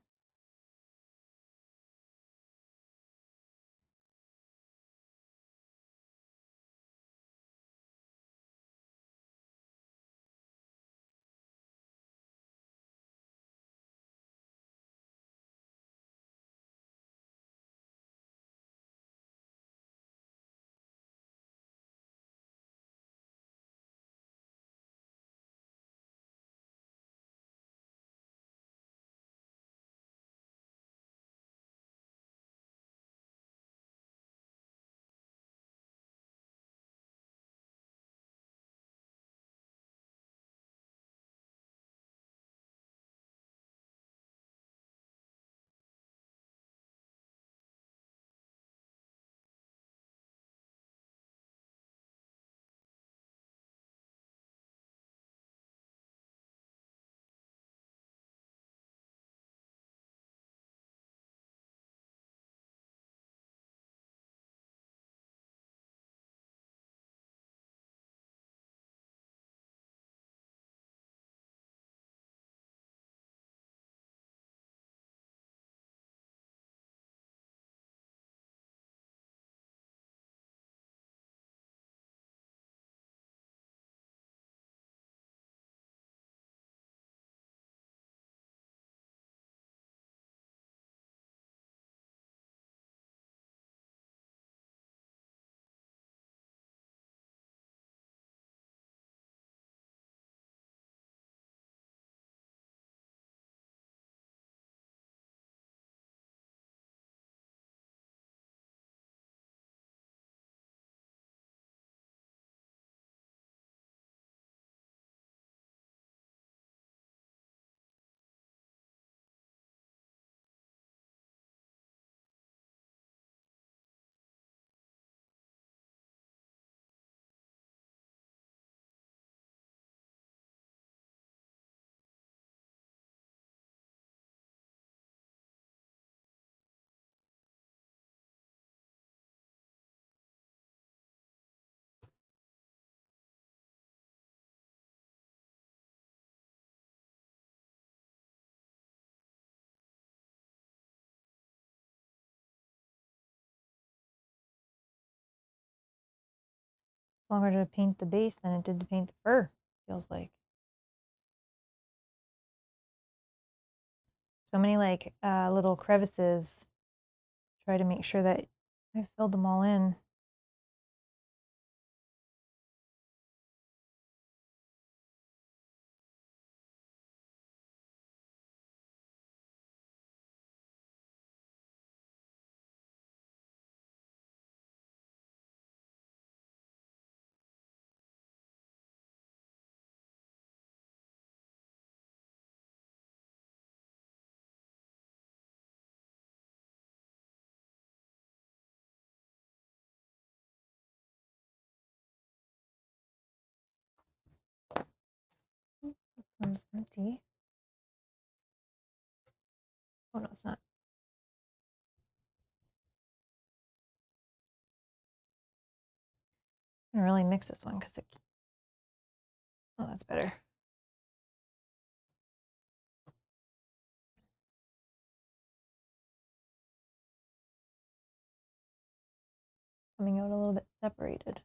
It's longer to paint the base than it did to paint the fur, feels like. So many like little crevices. Try to make sure that I filled them all in. One's empty. Oh no, it's not. I'm gonna really mix this one because it. Oh, that's better. Coming out a little bit separated.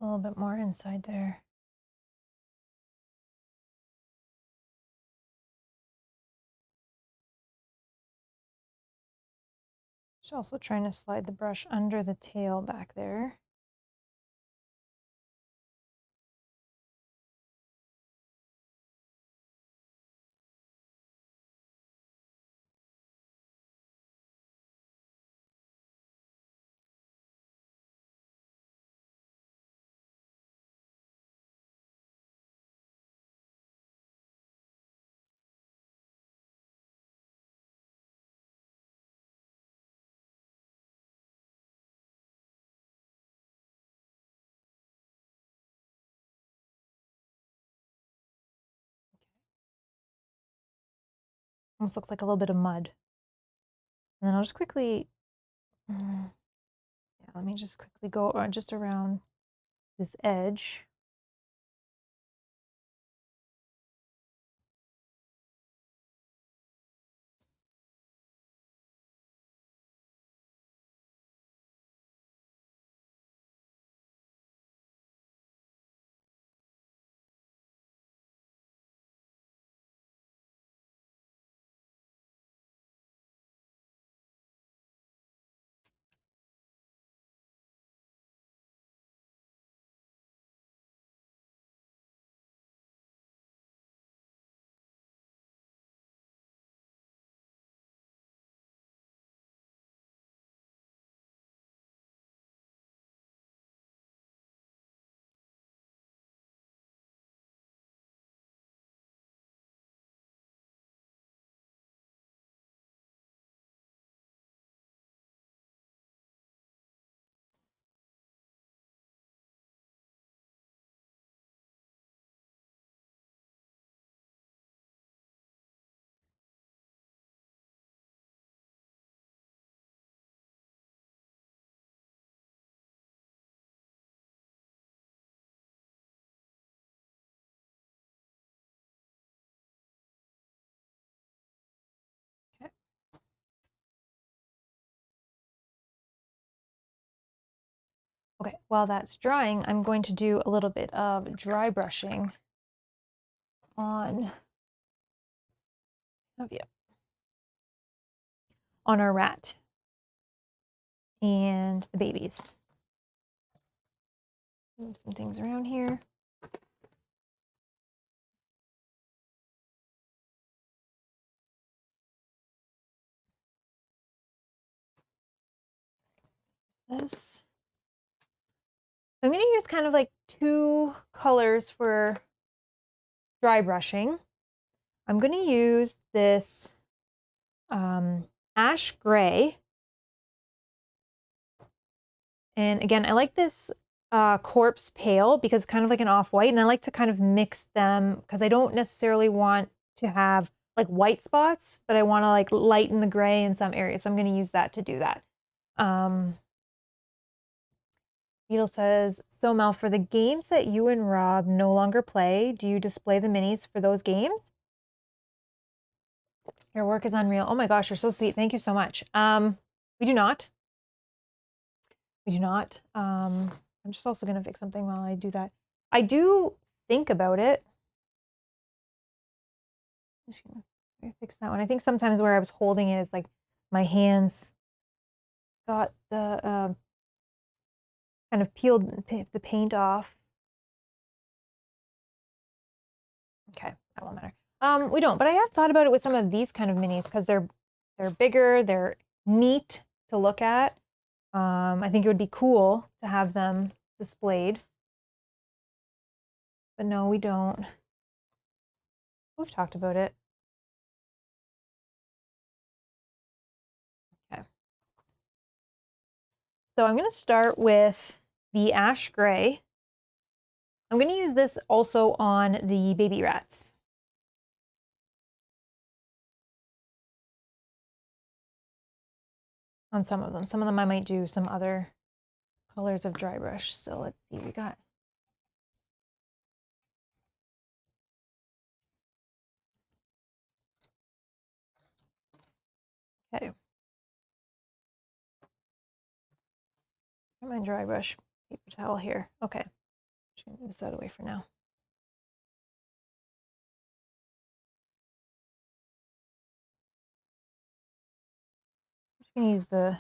A little bit more inside there. Just also trying to slide the brush under the tail back there. Almost looks like a little bit of mud. And then I'll just quickly, yeah, let me just quickly go just around this edge. Okay. Okay, while that's drying, I'm going to do a little bit of dry brushing on, oh yeah, on our rat and the babies. Move some things around here. This. I'm going to use kind of like two colors for dry brushing. I'm going to use this ash gray. And again, I like this corpse pale because it's kind of like an off-white, and I like to kind of mix them because I don't necessarily want to have like white spots, but I want to like lighten the gray in some areas. So I'm going to use that to do that. Beetle says, so Mel, for the games that you and Rob no longer play, do you display the minis for those games? Your work is unreal. Oh my gosh, you're so sweet. Thank you so much. We do not. We do not. I'm just also going to fix something while I do that. I do think about it. Just gonna fix that one. I think sometimes where I was holding it is like my hands got the kind of peeled the paint off. Okay, that won't matter. We don't, but I have thought about it with some of these kind of minis because they're bigger, they're neat to look at. I think it would be cool to have them displayed. But no, we don't. We've talked about it. Okay. So I'm going to start with the ash gray. I'm going to use this also on the baby rats. On some of them. Some of them I might do some other colors of dry brush. So let's see, we got. Okay. Got my dry brush paper towel here. Okay. Just gonna move this out of the way for now. I'm just gonna use the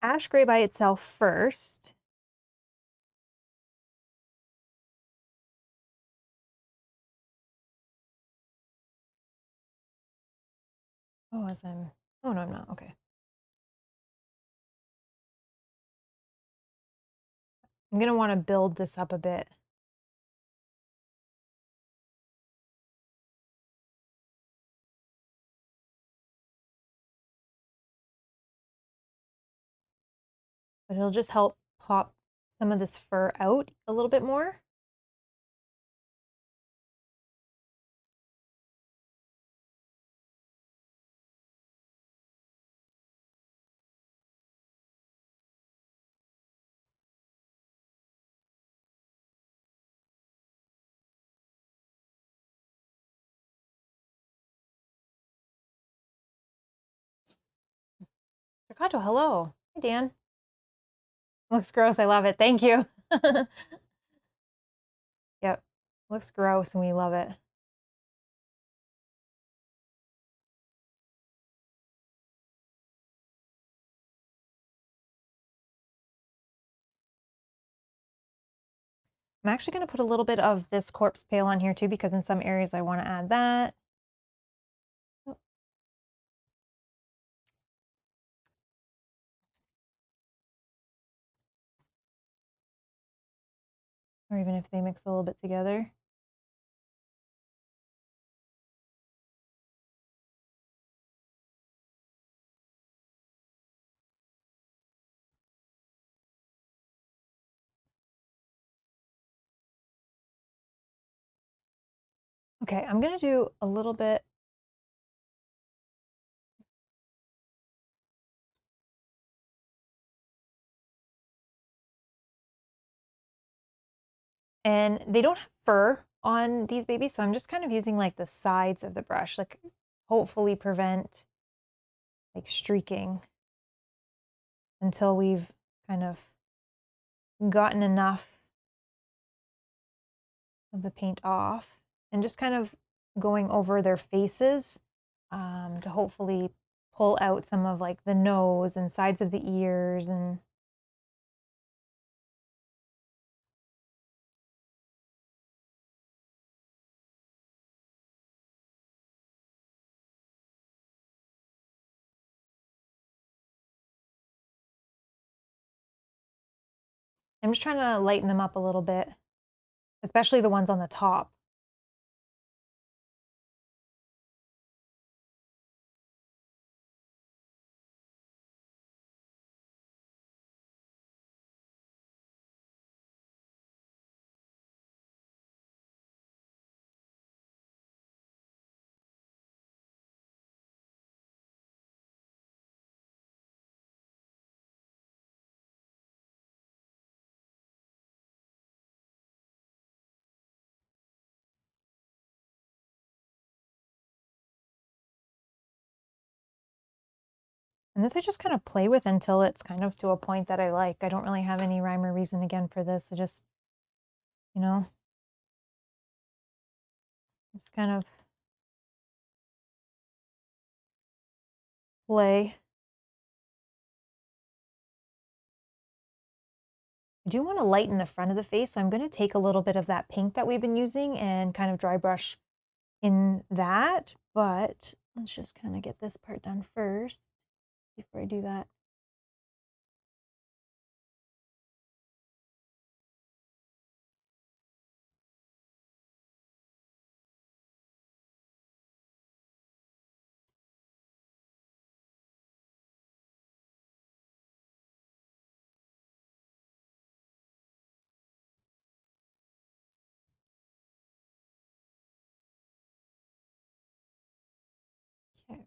ash gray by itself first. Oh, oh no, I'm not, okay. I'm gonna wanna build this up a bit. But it'll just help pop some of this fur out a little bit more. Staccato, hello. Hi, Dan. Looks gross. I love it. Thank you. Yep. Looks gross and we love it. I'm actually going to put a little bit of this corpse pale on here too, because in some areas I want to add that. Or even if they mix a little bit together. Okay, I'm going to do a little bit. And they don't have fur on these babies, so I'm just kind of using like the sides of the brush, like hopefully prevent like streaking until we've kind of gotten enough of the paint off, and just kind of going over their faces to hopefully pull out some of like the nose and sides of the ears. And I'm just trying to lighten them up a little bit, especially the ones on the top. And this I just kind of play with until it's kind of to a point that I like. I don't really have any rhyme or reason again for this. I just, you know, just kind of play. I do want to lighten the front of the face, so I'm going to take a little bit of that pink that we've been using and kind of dry brush in that, but let's just kind of get this part done first before I do that. Okay.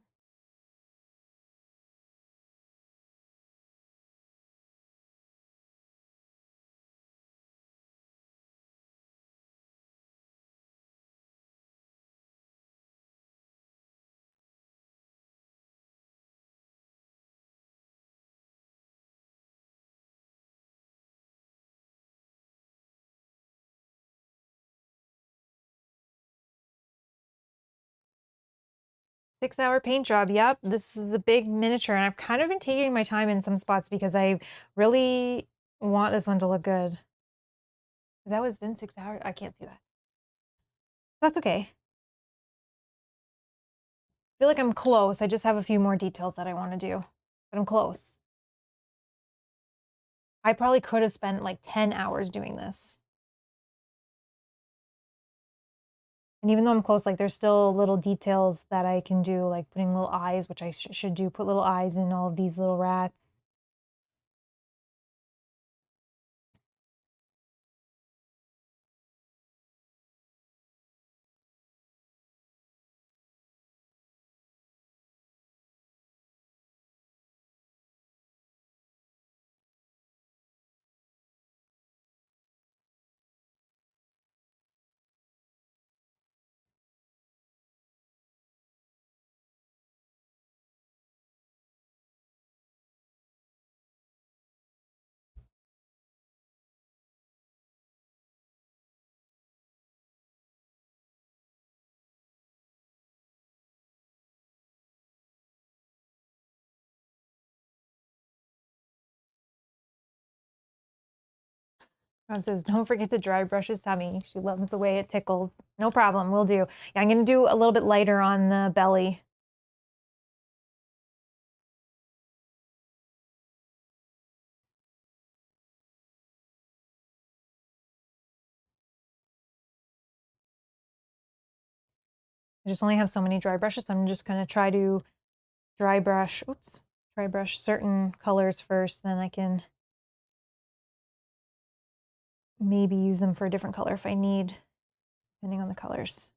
6-hour paint job. Yep, this is the big miniature, and I've kind of been taking my time in some spots because I really want this one to look good. Is that what it's been 6 hours? I can't see that. That's okay. I feel like I'm close. I just have a few more details that I want to do, but I'm close. I probably could have spent like 10 hours doing this. And even though I'm close, like there's still little details that I can do, like putting little eyes, which I should do, put little eyes in all of these little rats. Mom says, don't forget to dry brush his tummy. She loves the way it tickles. No problem, we'll do. Yeah, I'm gonna do a little bit lighter on the belly. I just only have so many dry brushes, so I'm just gonna try to dry brush certain colors first, then I can maybe use them for a different color if I need, depending on the colors.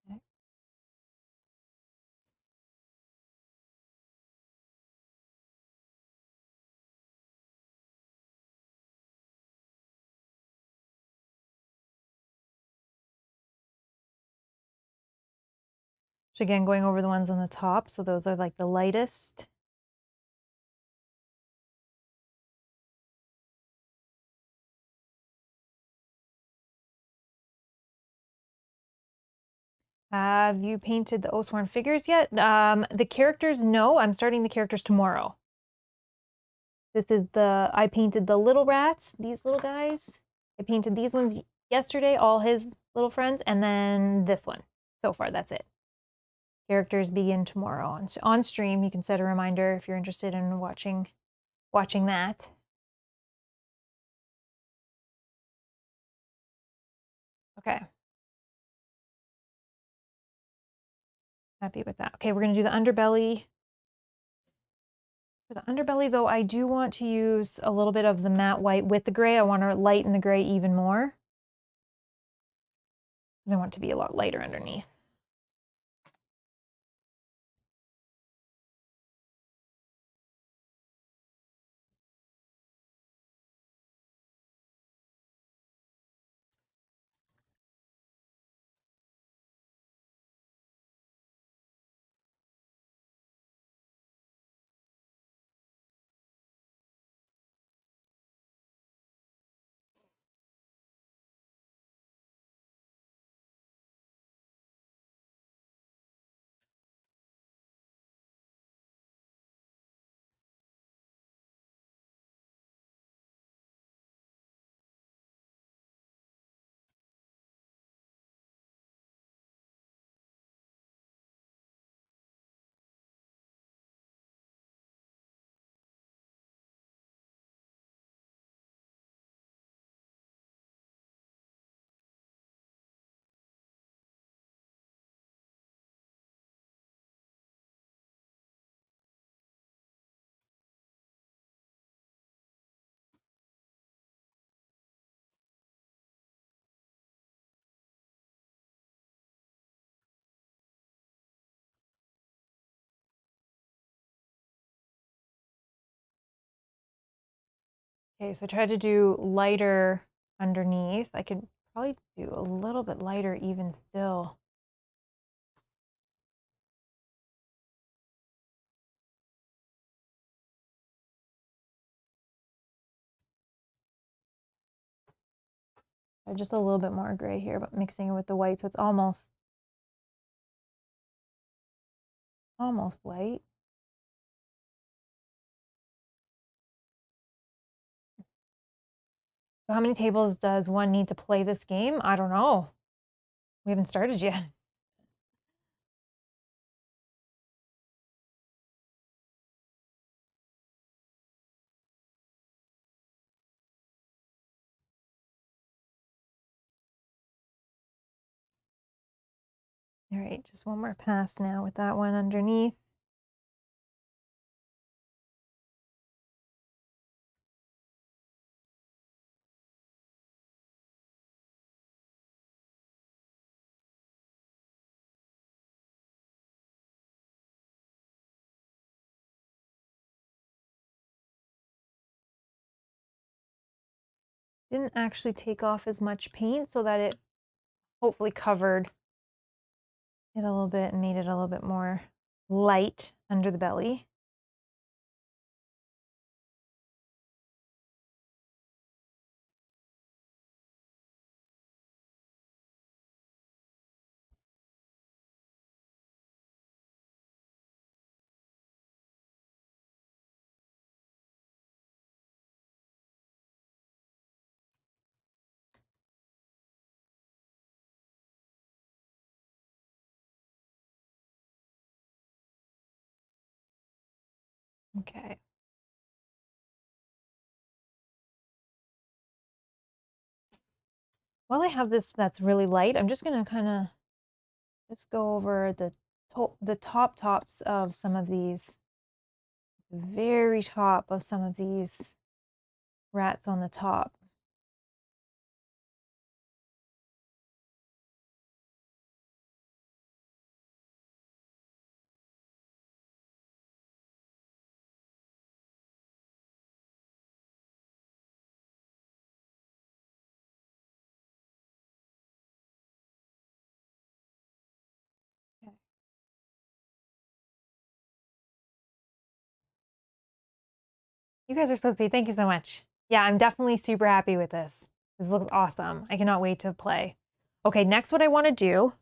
Okay. So again, going over the ones on the top, so those are like the lightest. Have you painted the Oathsworn figures yet? The characters, no. I'm starting the characters tomorrow. This is I painted the little rats, these little guys. I painted these ones yesterday, all his little friends, and then this one. So far, that's it. Characters begin tomorrow on stream. You can set a reminder if you're interested in watching that. Okay. Happy with that. Okay, we're gonna do the underbelly. For the underbelly, though, I do want to use a little bit of the matte white with the gray. I want to lighten the gray even more. I want it to be a lot lighter underneath. Okay, so I tried to do lighter underneath. I could probably do a little bit lighter even still. Just a little bit more gray here, but mixing it with the white, so it's almost white. So how many tables does one need to play this game? I don't know. We haven't started yet. All right, just one more pass now with that one underneath. Didn't actually take off as much paint so that it hopefully covered it a little bit and made it a little bit more light under the belly. Okay. While I have this that's really light, I'm just gonna kind of just go over the tops of some of these, the very top of some of these rats on the top. Okay. You guys are so sweet. Thank you so much. Yeah, I'm definitely super happy with this. This looks awesome. I cannot wait to play. Okay, next what I want to do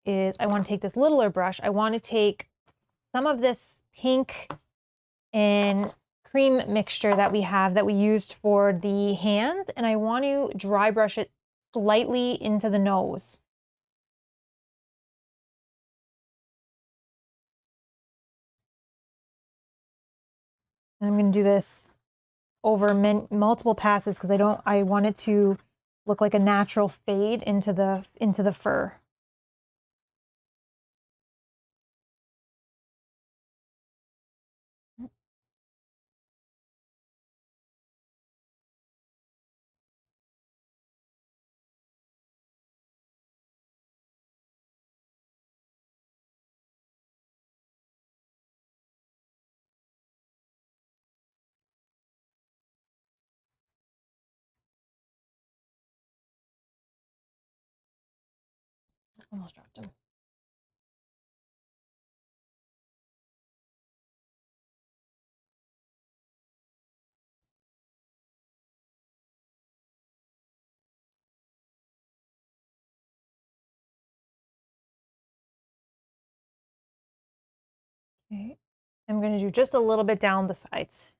is I want to take this littler brush. I want to take some of this pink and cream mixture that we have that we used for the hands, and I want to dry brush it slightly into the nose. And I'm going to do this over multiple passes because I want it to look like a natural fade into the fur. Almost dropped him. Okay. I'm going to do just a little bit down the sides.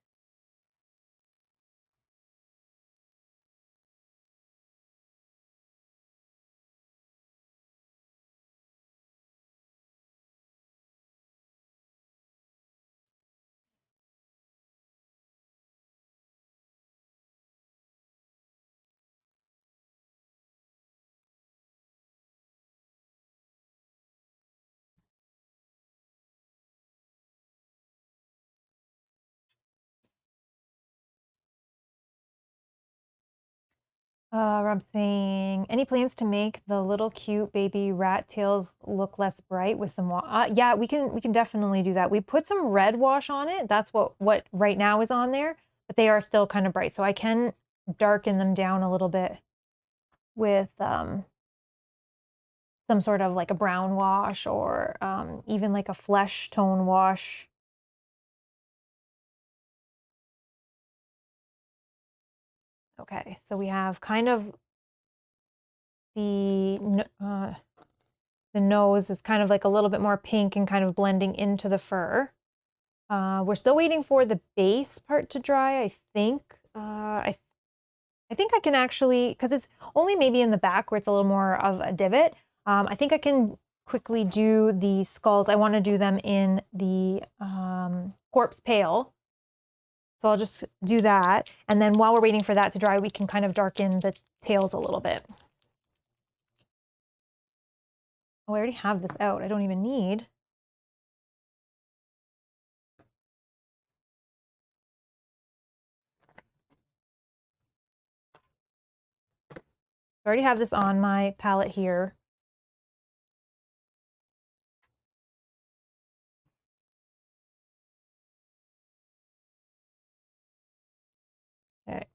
I'm saying, any plans to make the little cute baby rat tails look less bright with some yeah, we can definitely do that. We put some red wash on it. That's what right now is on there. but they are still kind of bright. So I can darken them down a little bit with some sort of like a brown wash or even like a flesh tone wash. Okay, so we have kind of the nose is kind of like a little bit more pink and kind of blending into the fur. We're still waiting for the base part to dry, I think. I think I can actually, because it's only maybe in the back where it's a little more of a divot. I think I can quickly do the skulls. I want to do them in the corpse pale. So I'll just do that. And then while we're waiting for that to dry, we can kind of darken the tails a little bit. Oh, I already have this out. I don't even need. I already have this on my palette here. Okay.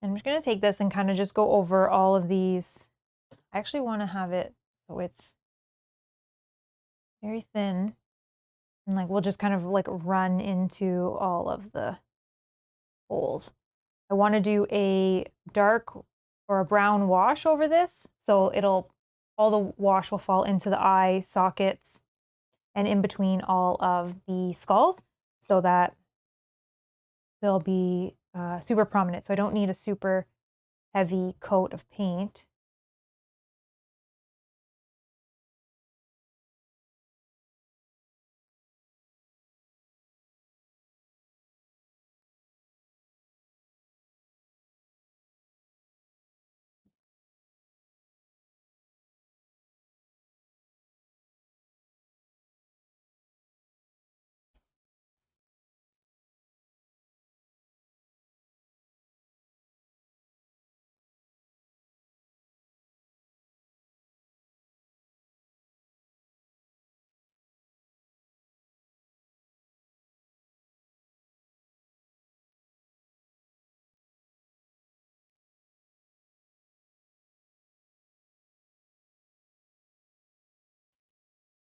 And I'm just going to take this and kind of just go over all of these. I actually want to have it so it's very thin. And like we'll just kind of like run into all of the holes. I want to do a dark or a brown wash over this. So all the wash will fall into the eye sockets and in between all of the skulls so that they'll be super prominent. So I don't need a super heavy coat of paint.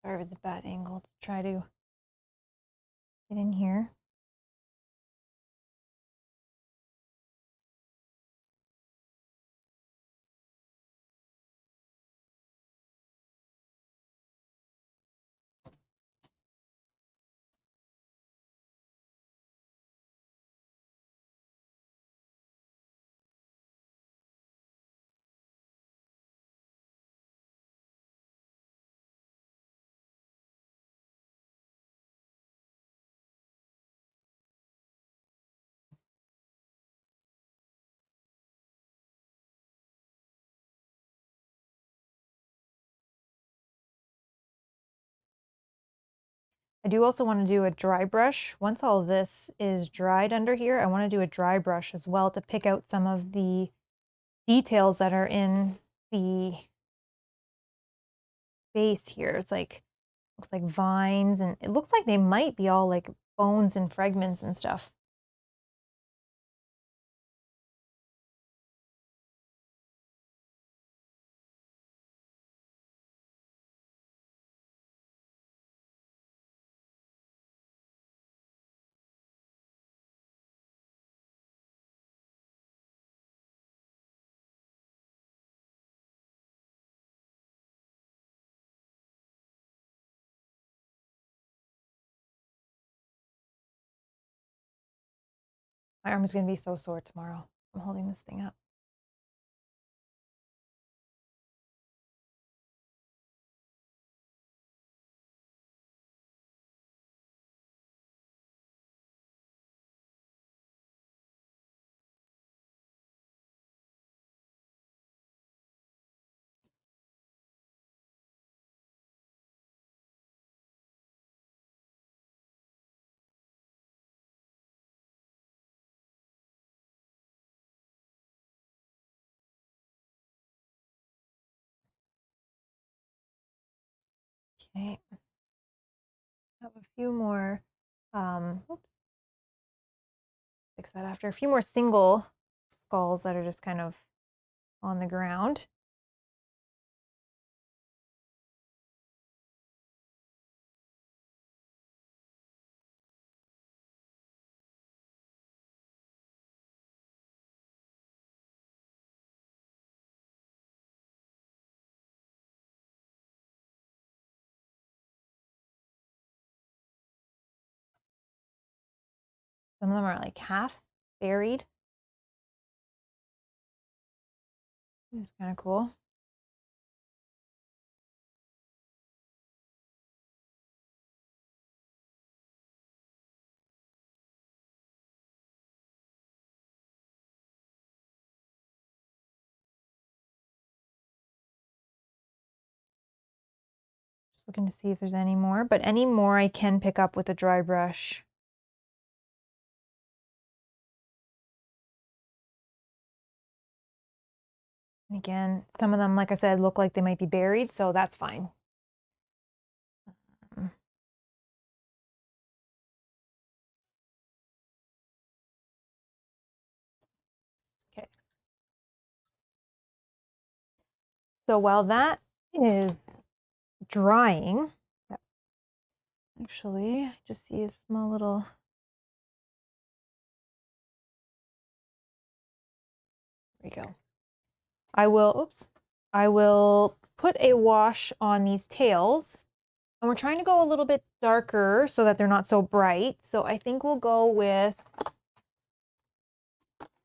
Sorry if it's a bad angle to try to get in here. I do also want to do a dry brush. Once all this is dried under here, I want to do a dry brush as well to pick out some of the details that are in the base here. It's like, looks like vines and it looks like they might be all like bones and fragments and stuff. My arm is going to be so sore tomorrow. I'm holding this thing up. Okay. I have a few more Oops, fix that after. A few more single skulls that are just kind of on the ground. Some of them are like half buried. It's kind of cool. Just looking to see if there's any more, but any more I can pick up with a dry brush. And again, some of them, like I said, look like they might be buried, so that's fine. Okay. So while that is drying, actually, I just see a small little, there we go. I will put a wash on these tails. And we're trying to go a little bit darker so that they're not so bright. So I think we'll go with,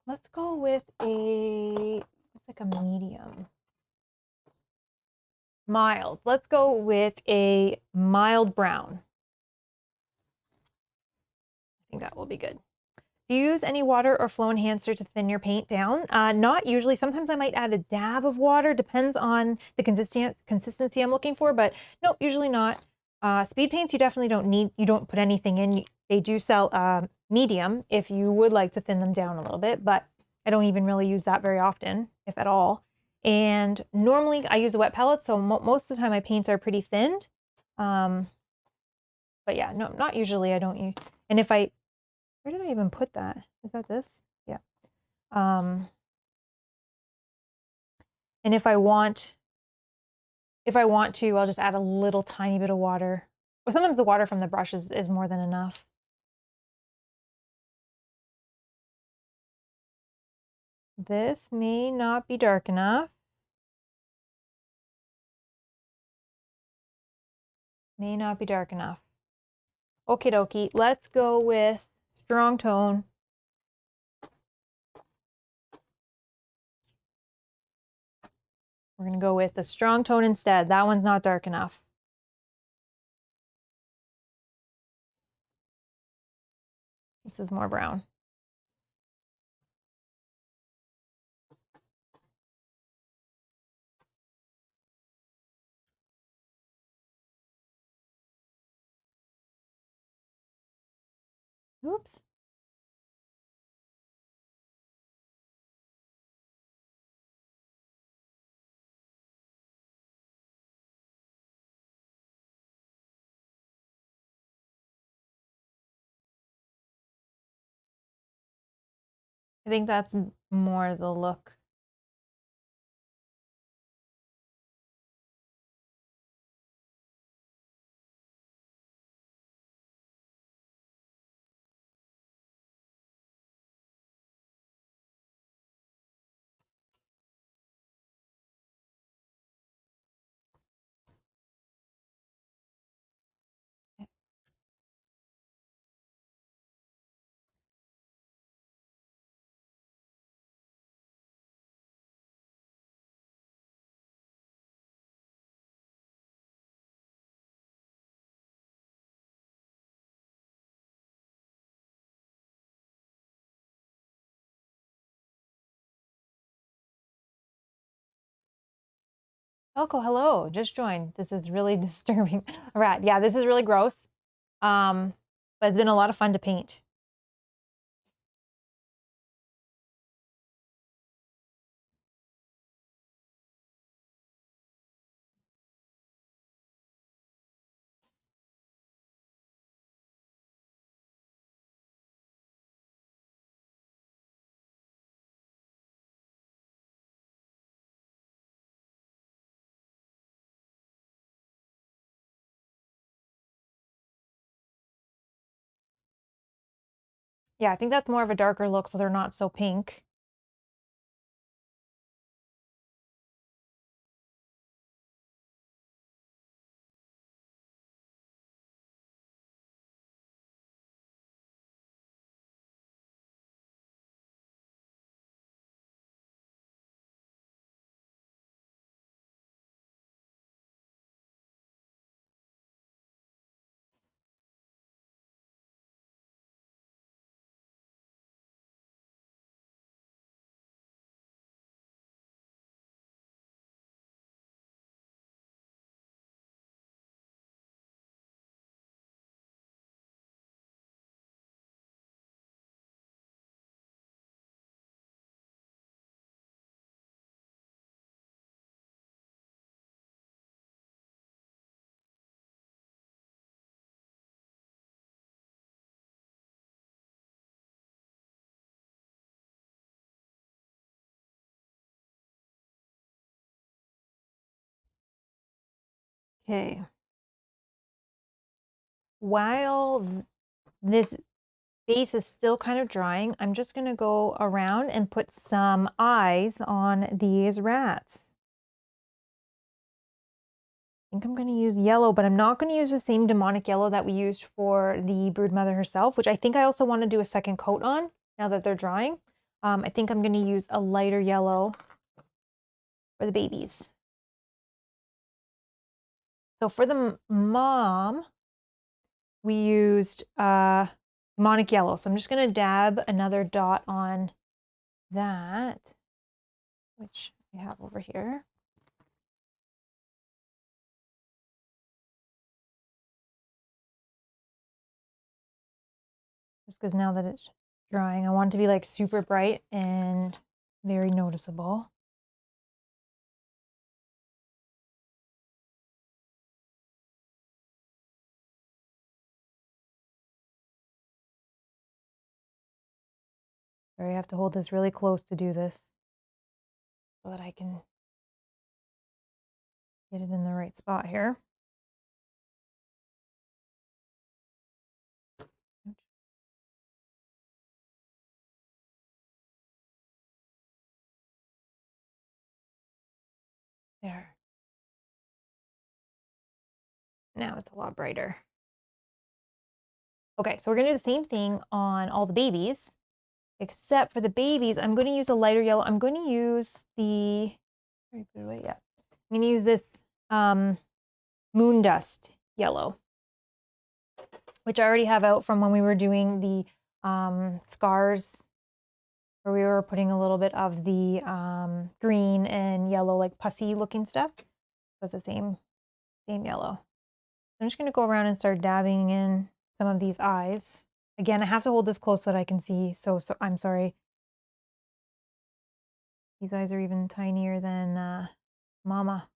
let's go with it's like a medium. Mild. Let's go with a mild brown. I think that will be good. Do you use any water or flow enhancer to thin your paint down? Not usually. Sometimes I might add a dab of water. Depends on the consistency I'm looking for, but no, usually not. Speed paints, you definitely don't need, you don't put anything in. They do sell medium if you would like to thin them down a little bit, but I don't even really use that very often, if at all. And normally I use a wet palette, so most of the time my paints are pretty thinned. But yeah, no, not usually. I don't use, and if I, where did I even put that? Is that this? Yeah. And if I want to, I'll just add a little tiny bit of water. Or sometimes the water from the brush is more than enough. This may not be dark enough. May not be dark enough. Okie dokie, let's go with strong tone. We're gonna go with the strong tone instead. That one's not dark enough. This is more brown. Oops. I think that's more the look. Elko, hello, just joined. This is really disturbing. All right, yeah, this is really gross. But it's been a lot of fun to paint. Yeah, I think that's more of a darker look, so they're not so pink. Okay. While this base is still kind of drying, I'm just going to go around and put some eyes on these rats. I think I'm going to use yellow, but I'm not going to use the same demonic yellow that we used for the Broodmother herself, which I think I also want to do a second coat on now that they're drying. I think I'm going to use a lighter yellow for the babies. So for the mom, we used demonic yellow. So I'm just going to dab another dot on that, which I have over here. Just because now that it's drying, I want it to be like super bright and very noticeable. Sorry, I have to hold this really close to do this so that I can get it in the right spot here. There. Now it's a lot brighter. Okay, so we're gonna do the same thing on all the babies, except for the babies, I'm gonna use a lighter yellow. I'm gonna use the, where did I put it away? Yeah. I'm gonna use this moon dust yellow, which I already have out from when we were doing the scars, where we were putting a little bit of the green and yellow, like pussy looking stuff. So it's the same yellow. I'm just gonna go around and start dabbing in some of these eyes. Again, I have to hold this close so that I can see, so I'm sorry. These eyes are even tinier than Mama.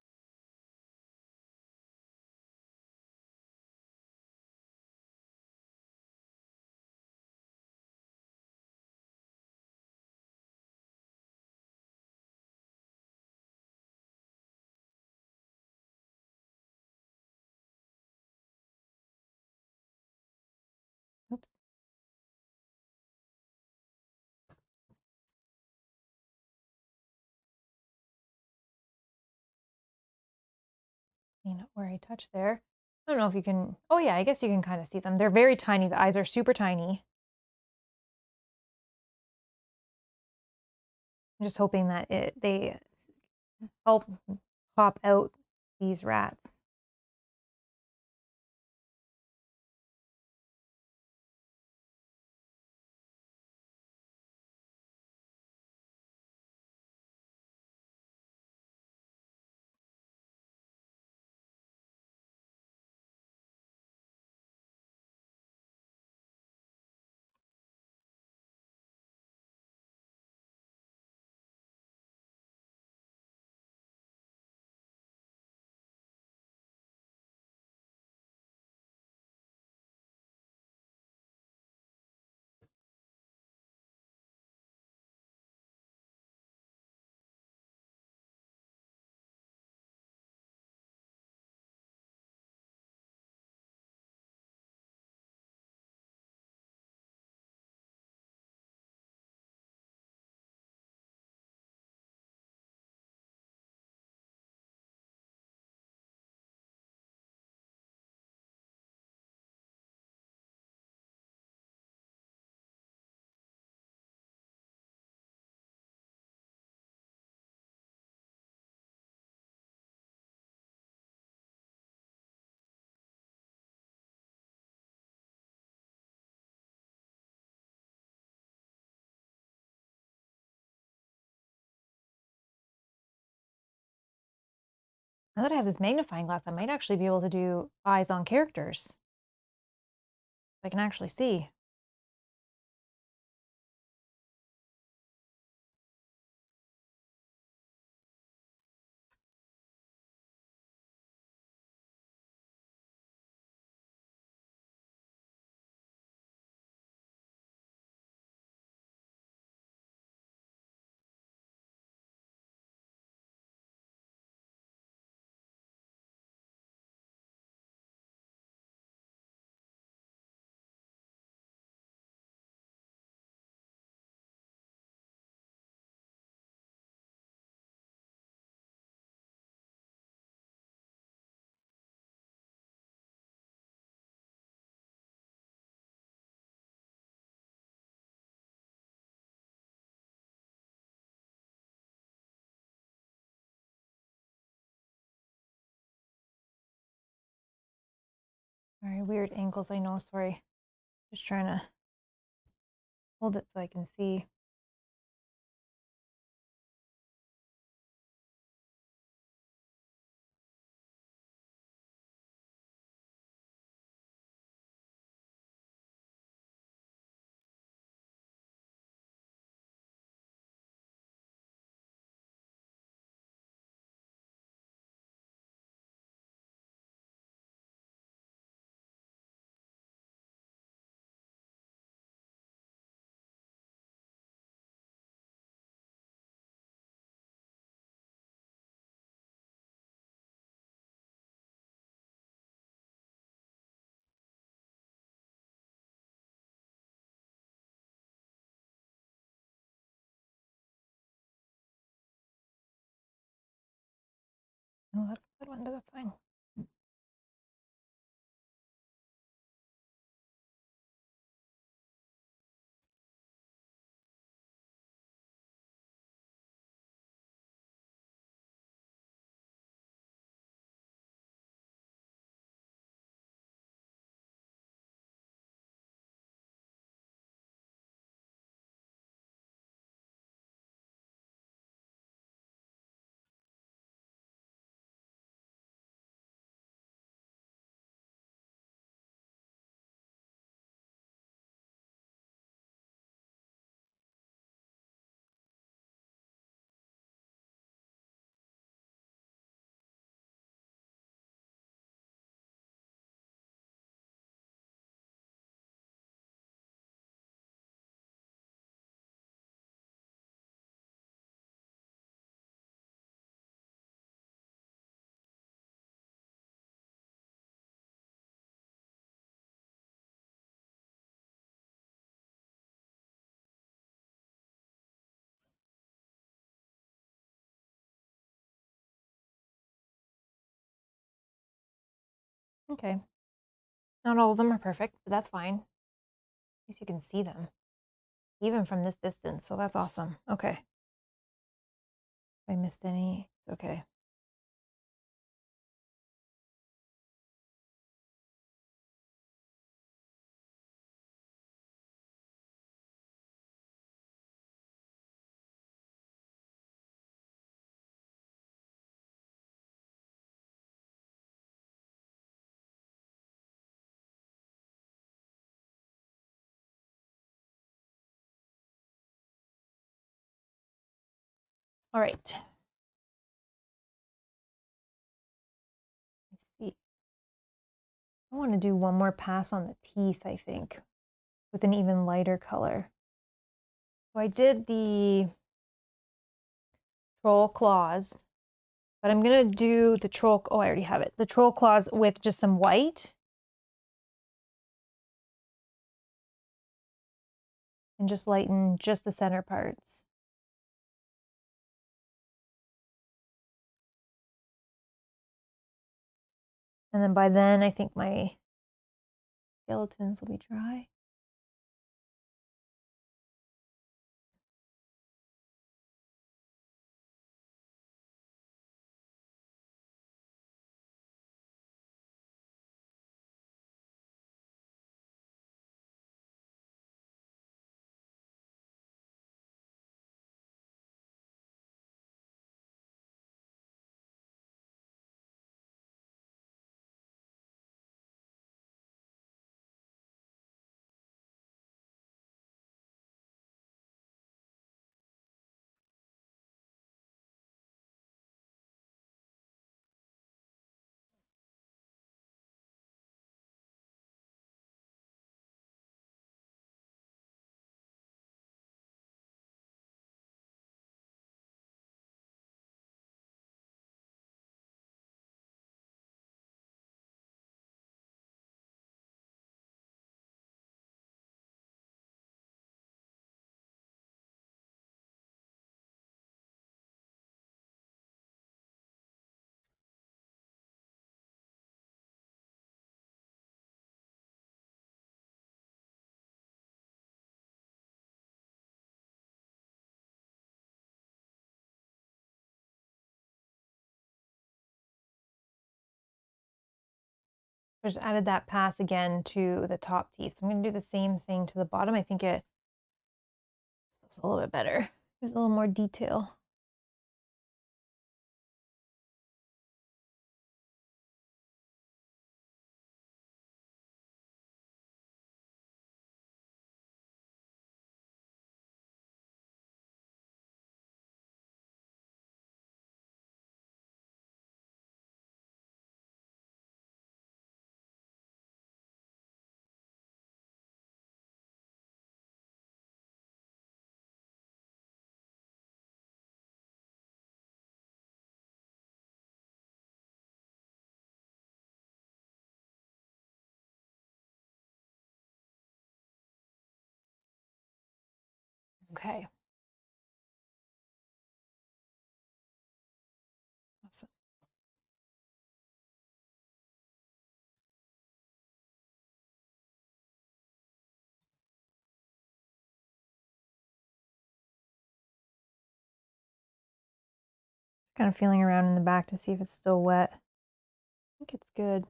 Oops. Clean up where I touched there. I don't know if you can, oh yeah, I guess you can kind of see them. They're very tiny. The eyes are super tiny. I'm just hoping that they help pop out these rats. Now that I have this magnifying glass, I might actually be able to do eyes on characters. I can actually see. Very weird angles, I know, sorry. Just trying to hold it so I can see. Oh, that's a good one, but that's fine. Okay. Not all of them are perfect, but that's fine. At least you can see them, even from this distance, so that's awesome. Okay. If I missed any, it's okay. All right. Let's see. I want to do one more pass on the teeth, I think, with an even lighter color. So I did the troll claws, but I'm gonna do the troll, oh, I already have it. The troll claws with just some white. And just lighten just the center parts. And then by then, I think my skeletons will be dry. I just added that pass again to the top teeth. So I'm going to do the same thing to the bottom. I think it's a little bit better. There's a little more detail. Okay. Awesome. Just kind of feeling around in the back to see if it's still wet. I think it's good.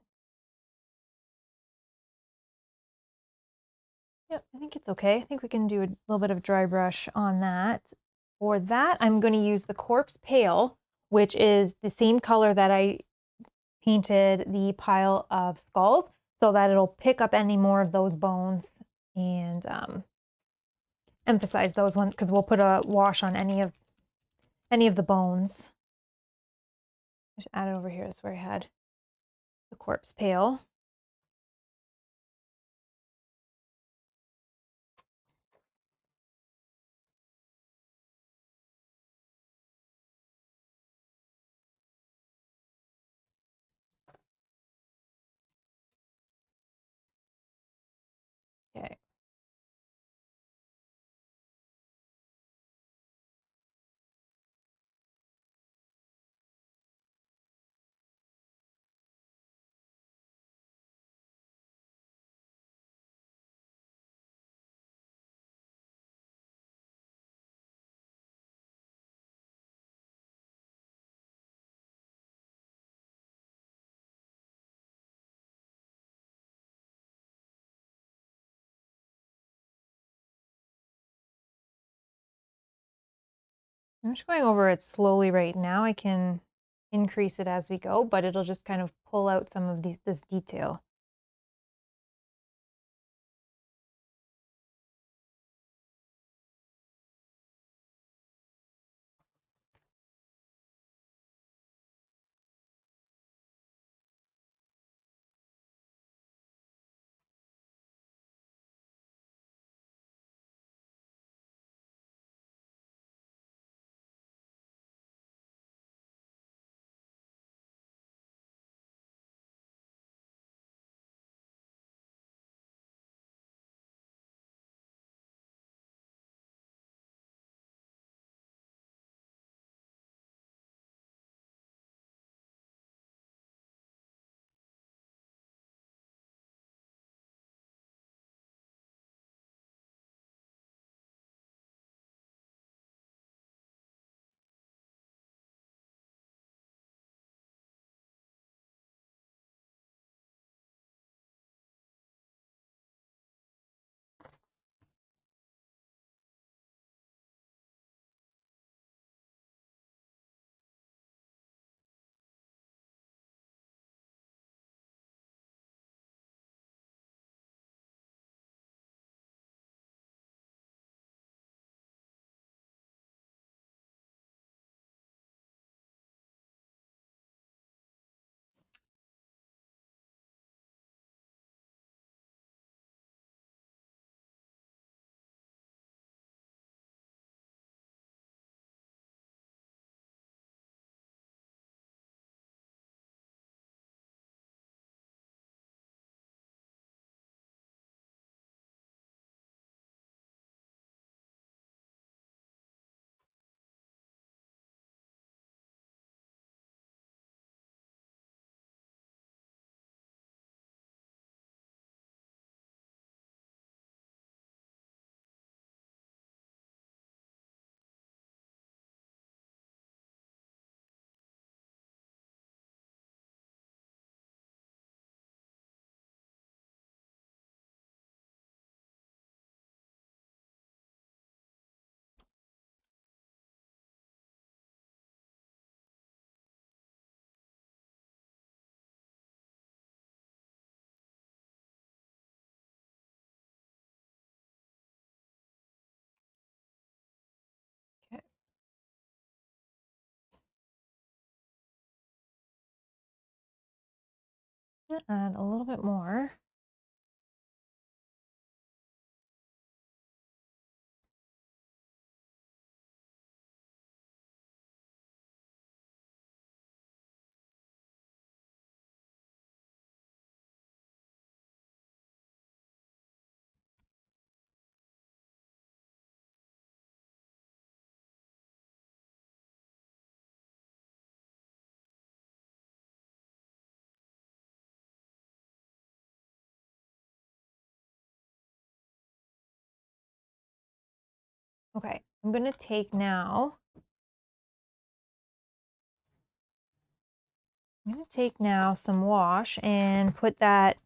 Yep, I think it's okay. I think we can do a little bit of dry brush on that. For that, I'm going to use the Corpse Pale, which is the same color that I painted the pile of skulls, so that it'll pick up any more of those bones and emphasize those ones, because we'll put a wash on any of the bones. Just add it over here. That's where I had the Corpse Pale. Okay. I'm just going over it slowly right now. I can increase it as we go, but it'll just kind of pull out some of this detail. Add a little bit more. Okay, I'm gonna take now. I'm gonna take now some wash and put that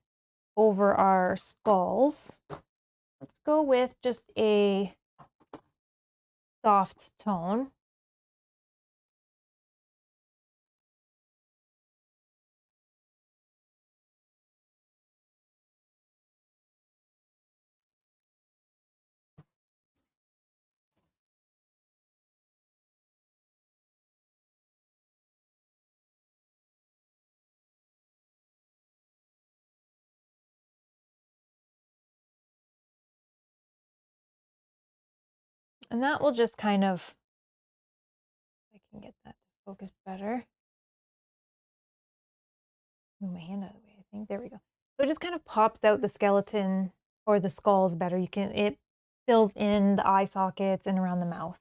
over our skulls. Let's go with just a soft tone. And that will just kind of, I can get that to focus better. Move my hand out of the way, I think. There we go. So it just kind of pops out the skeleton or the skulls better. It fills in the eye sockets and around the mouth.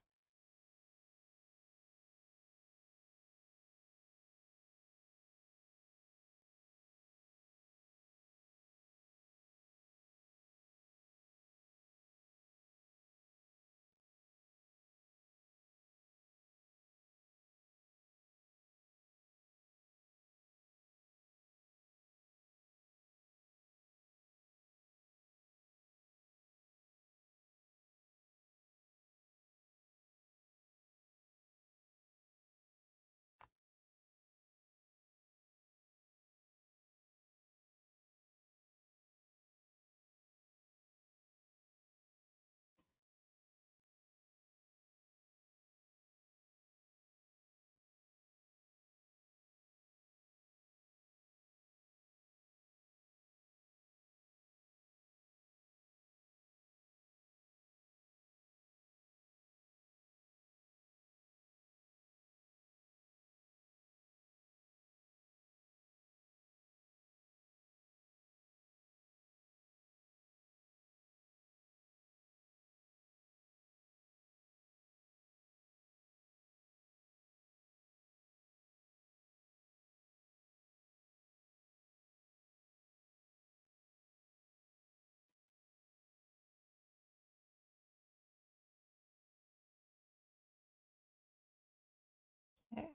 Okay.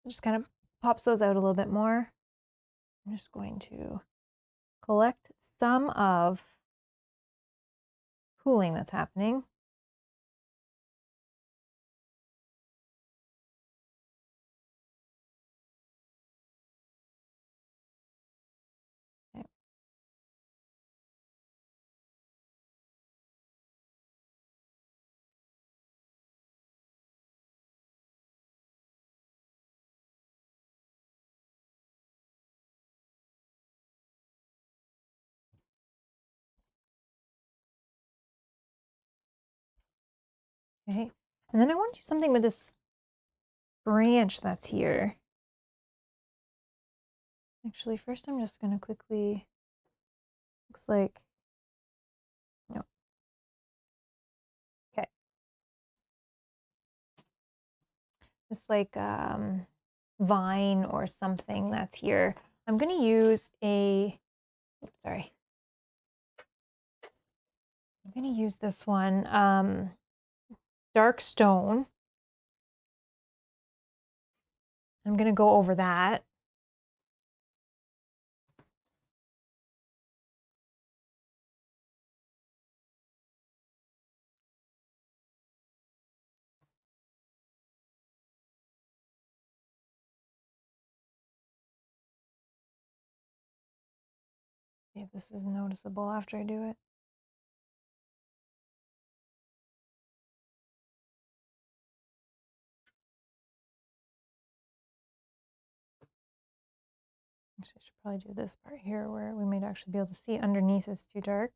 Just kind of pops those out a little bit more. I'm just going to collect some of cooling that's happening. Okay. Okay. And then I want to do something with this branch that's here. Actually, first I'm just going to quickly, looks like, no. Okay. This like vine or something that's here. I'm going to use oops, sorry. I'm going to use this one, dark stone. I'm going to go over that. See if this is noticeable after I do it. Actually, I should probably do this part here where we might actually be able to see underneath is too dark.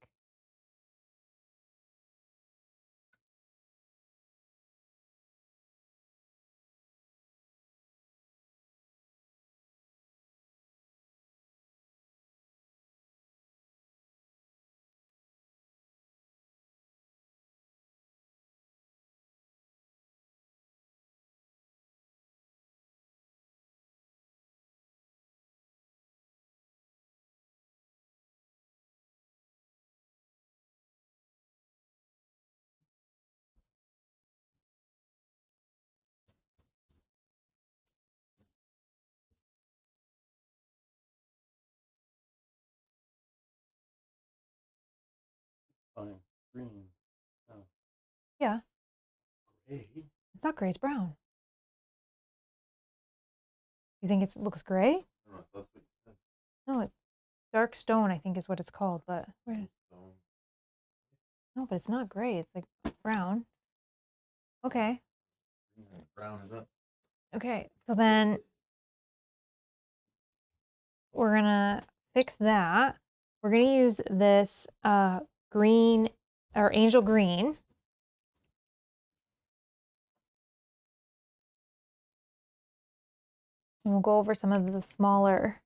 Fine. Green. Oh, Yeah, gray. it's not gray, it's brown. You think it looks gray? I don't know if that's what you said. No, it's dark stone, I think is what it's called, but Stone. no, but it's not gray, it's like brown. Okay. Green and brown is up. Okay, so then we're gonna fix that. We're gonna use this green or angel green. And we'll go over some of the smaller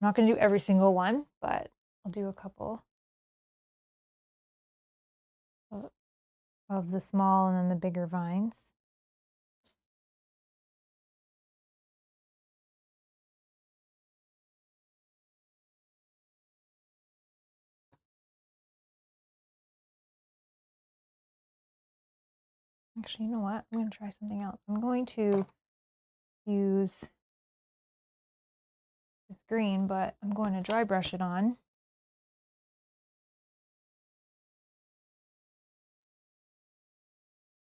I'm not going to do every single one, but I'll do a couple of the small and then the bigger vines. Actually, you know what? I'm going to try something else. I'm going to use this green, but I'm going to dry brush it on.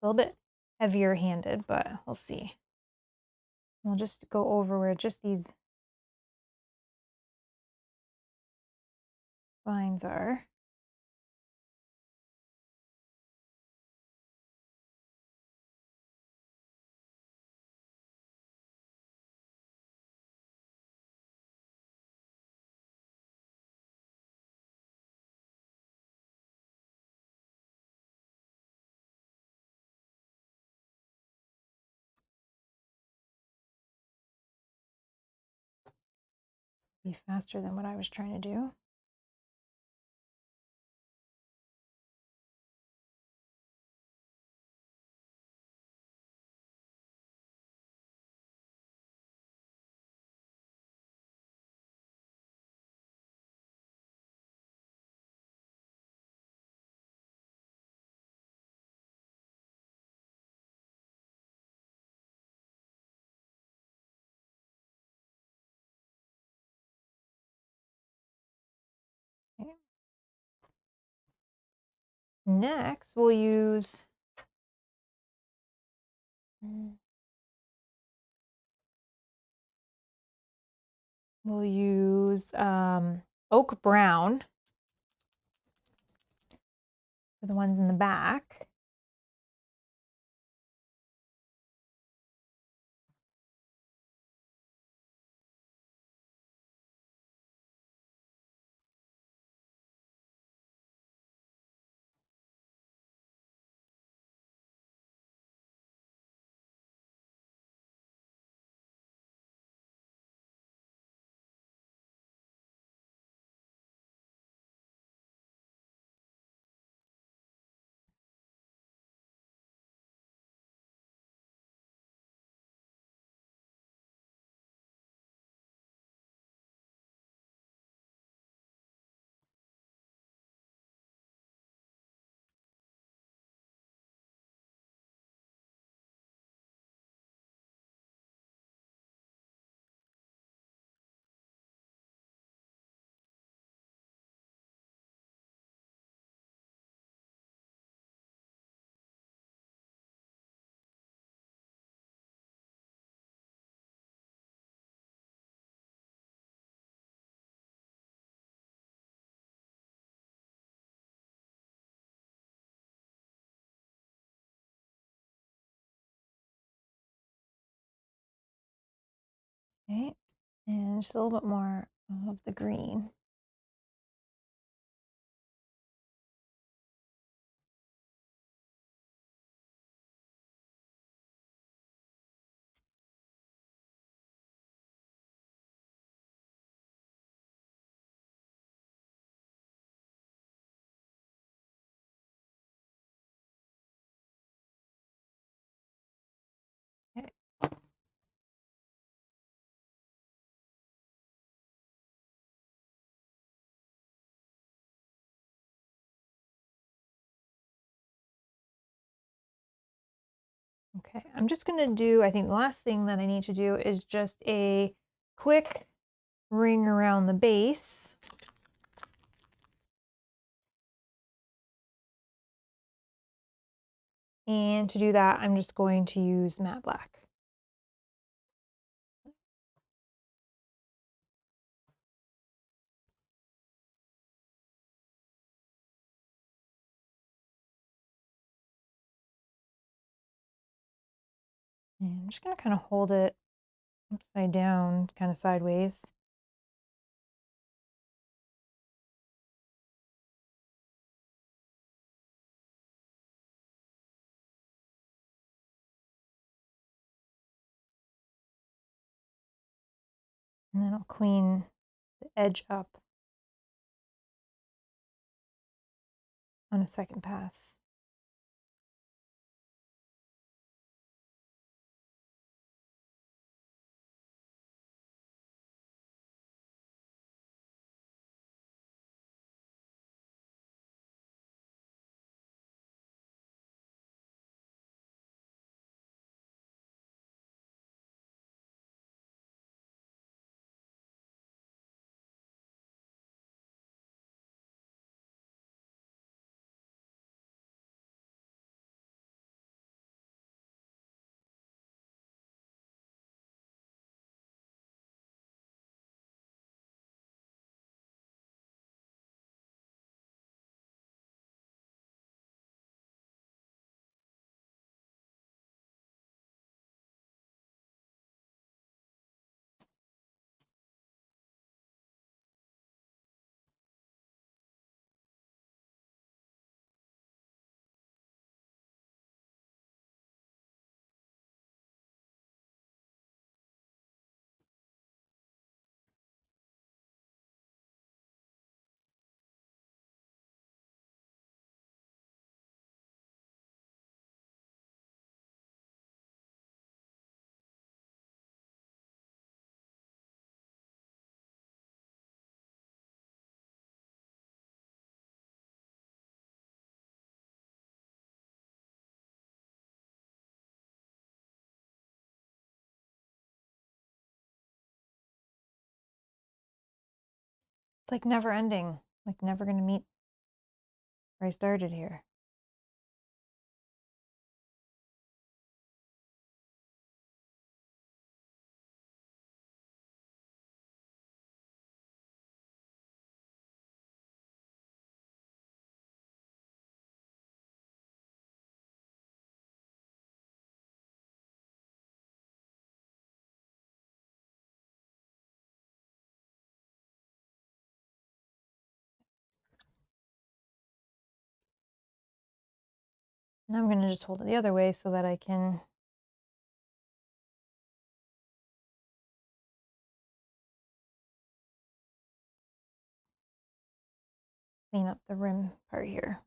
A little bit heavier handed, but we'll see. We'll just go over where just these vines are. Be faster than what I was trying to do. Okay. Next, we'll use oak brown for the ones in the back. Okay, and just a little bit more of the green. Okay. Okay, I'm just gonna do, I think the last thing that I need to do is just a quick ring around the base. And to do that, I'm just going to use matte black. And I'm just gonna kind of hold it upside down, kind of sideways. And then I'll clean the edge up on a second pass. It's like never ending, like never gonna meet where I started here. And I'm gonna just hold it the other way so that I can clean up the rim part here.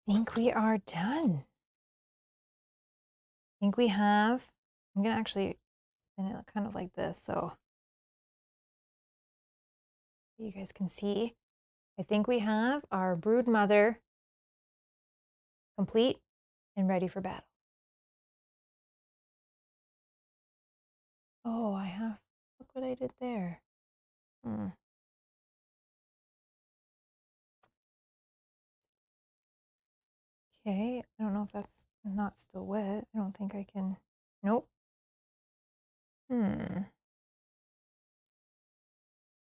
think we are done. I think we have, I'm gonna actually spin it kind of like this so you guys can see. I think we have our Broodmother complete and ready for battle. Oh, I have, look what I did there. Okay, I don't know if that's not still wet. I don't think I can, nope.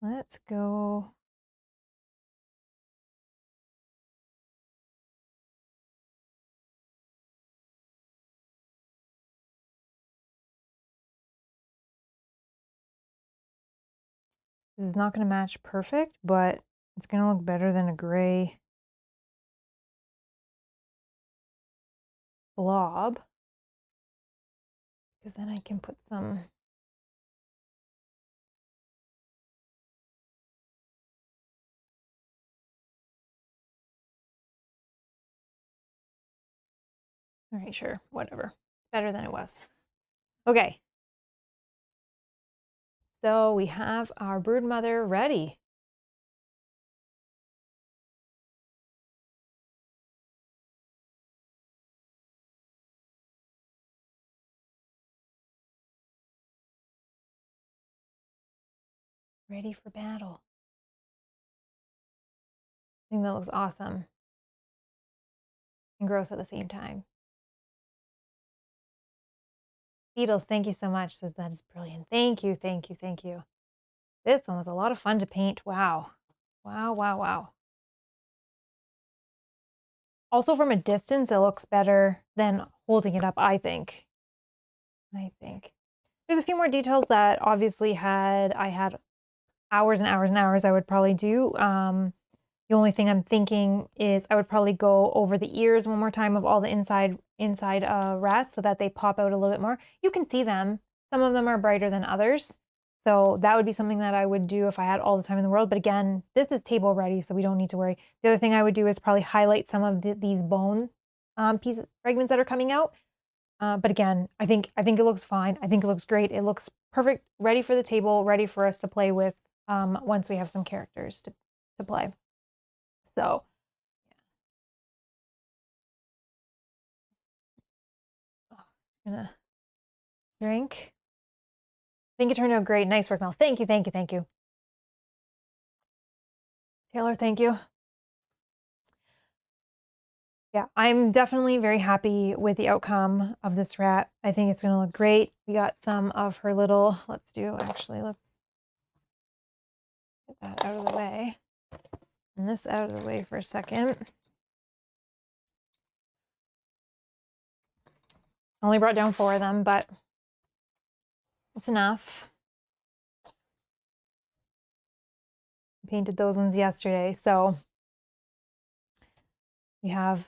Let's go. This is not going to match perfect, but it's going to look better than a gray blob. Because then I can put some all right, sure, whatever. Better than it was. Okay. So we have our Broodmother ready. Ready for battle. I think that looks awesome and gross at the same time. Beatles, thank you so much. Says that is brilliant. Thank you, thank you, thank you. This one was a lot of fun to paint. Wow. Wow, wow, wow. Also from a distance, it looks better than holding it up, I think. There's a few more details that obviously I had hours and hours and hours I would probably do. The only thing I'm thinking is I would probably go over the ears one more time of all the inside rats so that they pop out a little bit more. You can see them. Some of them are brighter than others. So that would be something that I would do if I had all the time in the world. But again, this is table ready, so we don't need to worry. The other thing I would do is probably highlight some of these bone pieces, fragments that are coming out. But again, I think it looks fine. I think it looks great. It looks perfect, ready for the table, ready for us to play with once we have some characters to play. So, I'm gonna drink. I think it turned out great. Nice work, Mel. Thank you, thank you, thank you. Taylor, thank you. Yeah, I'm definitely very happy with the outcome of this rat. I think it's gonna look great. We got some of her little, let's get that out of the way. And this out of the way for a second. Only brought down 4 of them, but it's enough. Painted those ones yesterday, so we have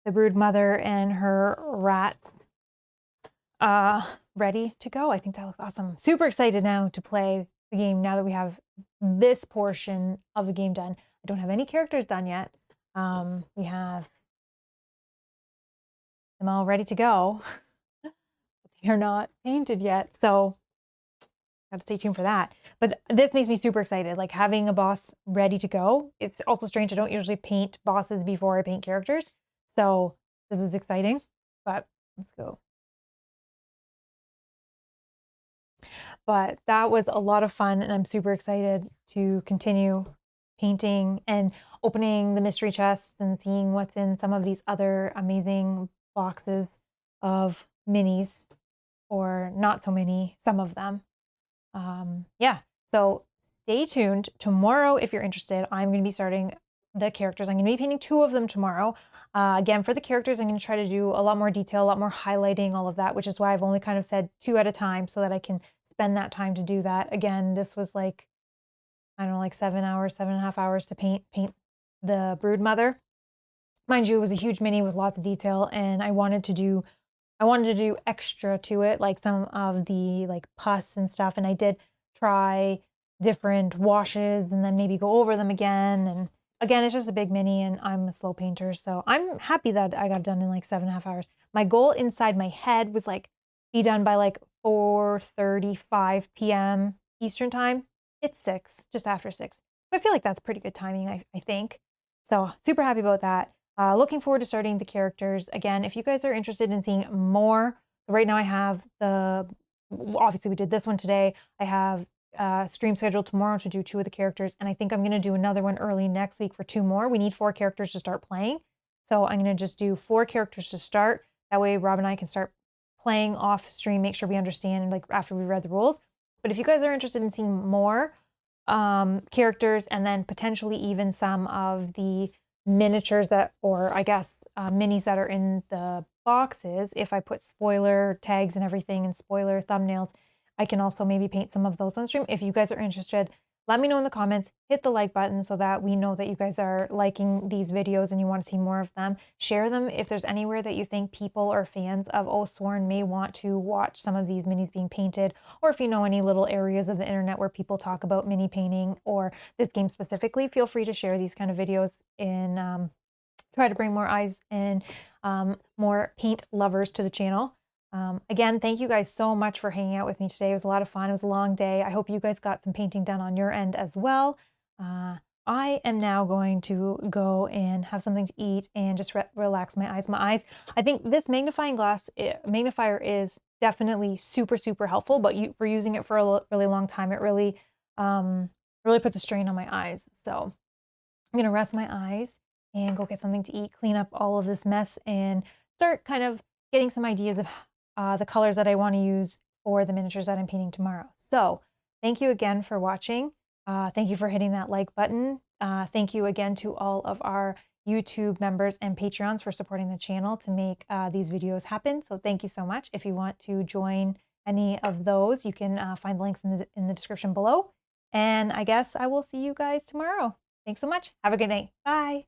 the Broodmother and her rat ready to go. I think that looks awesome. Super excited now to play the game now that we have this portion of the game done. I don't have any characters done yet. We have them all ready to go. They're not painted yet, so gotta stay tuned for that. But this makes me super excited, like having a boss ready to go. It's also strange, I don't usually paint bosses before I paint characters, so this is exciting, but let's go. But that was a lot of fun, and I'm super excited to continue painting and opening the mystery chests and seeing what's in some of these other amazing boxes of minis, or not so many, some of them. Yeah, so stay tuned. Tomorrow, if you're interested, I'm going to be starting the characters. I'm going to be painting 2 of them tomorrow. Again, for the characters, I'm going to try to do a lot more detail, a lot more highlighting, all of that, which is why I've only kind of said 2 at a time so that I can spend that time to do that. Again, this was like, I don't know, like 7.5 hours to paint the Broodmother. Mind you, it was a huge mini with lots of detail, and I wanted to do extra to it, like some of the like pus and stuff, and I did try different washes and then maybe go over them again, and again, it's just a big mini and I'm a slow painter, so I'm happy that I got it done in like 7.5 hours. My goal inside my head was like be done by like 4:35 p.m. Eastern time. It's 6, just after 6. I feel like that's pretty good timing, I think. So super happy about that. Looking forward to starting the characters. Again, if you guys are interested in seeing more, right now I have obviously we did this one today. I have stream scheduled tomorrow to do 2 of the characters, and I think I'm going to do another one early next week for 2 more. We need 4 characters to start playing, so I'm going to just do 4 characters to start. That way Rob and I can start playing off stream, make sure we understand like after we read the rules. But if you guys are interested in seeing more characters and then potentially even some of the miniatures that, or I guess minis that are in the boxes, if I put spoiler tags and everything and spoiler thumbnails, I can also maybe paint some of those on stream. If you guys are interested, let me know in the comments, hit the like button so that we know that you guys are liking these videos and you want to see more of them. Share them if there's anywhere that you think people or fans of Oathsworn may want to watch some of these minis being painted, or if you know any little areas of the internet where people talk about mini painting or this game specifically, feel free to share these kind of videos and try to bring more eyes and more paint lovers to the channel. Again, thank you guys so much for hanging out with me today. It was a lot of fun. It was a long day. I hope you guys got some painting done on your end as well. I am now going to go and have something to eat and just relax my eyes. I think this magnifier is definitely super, super helpful, but for using it for a really long time, it really puts a strain on my eyes. So I'm going to rest my eyes and go get something to eat, clean up all of this mess, and start kind of getting some ideas of the colors that I want to use for the miniatures that I'm painting tomorrow. So thank you again for watching. Thank you for hitting that like button. Thank you again to all of our YouTube members and Patreons for supporting the channel to make these videos happen. So thank you so much. If you want to join any of those, you can find the links in the description below. And I guess I will see you guys tomorrow. Thanks so much. Have a good night. Bye.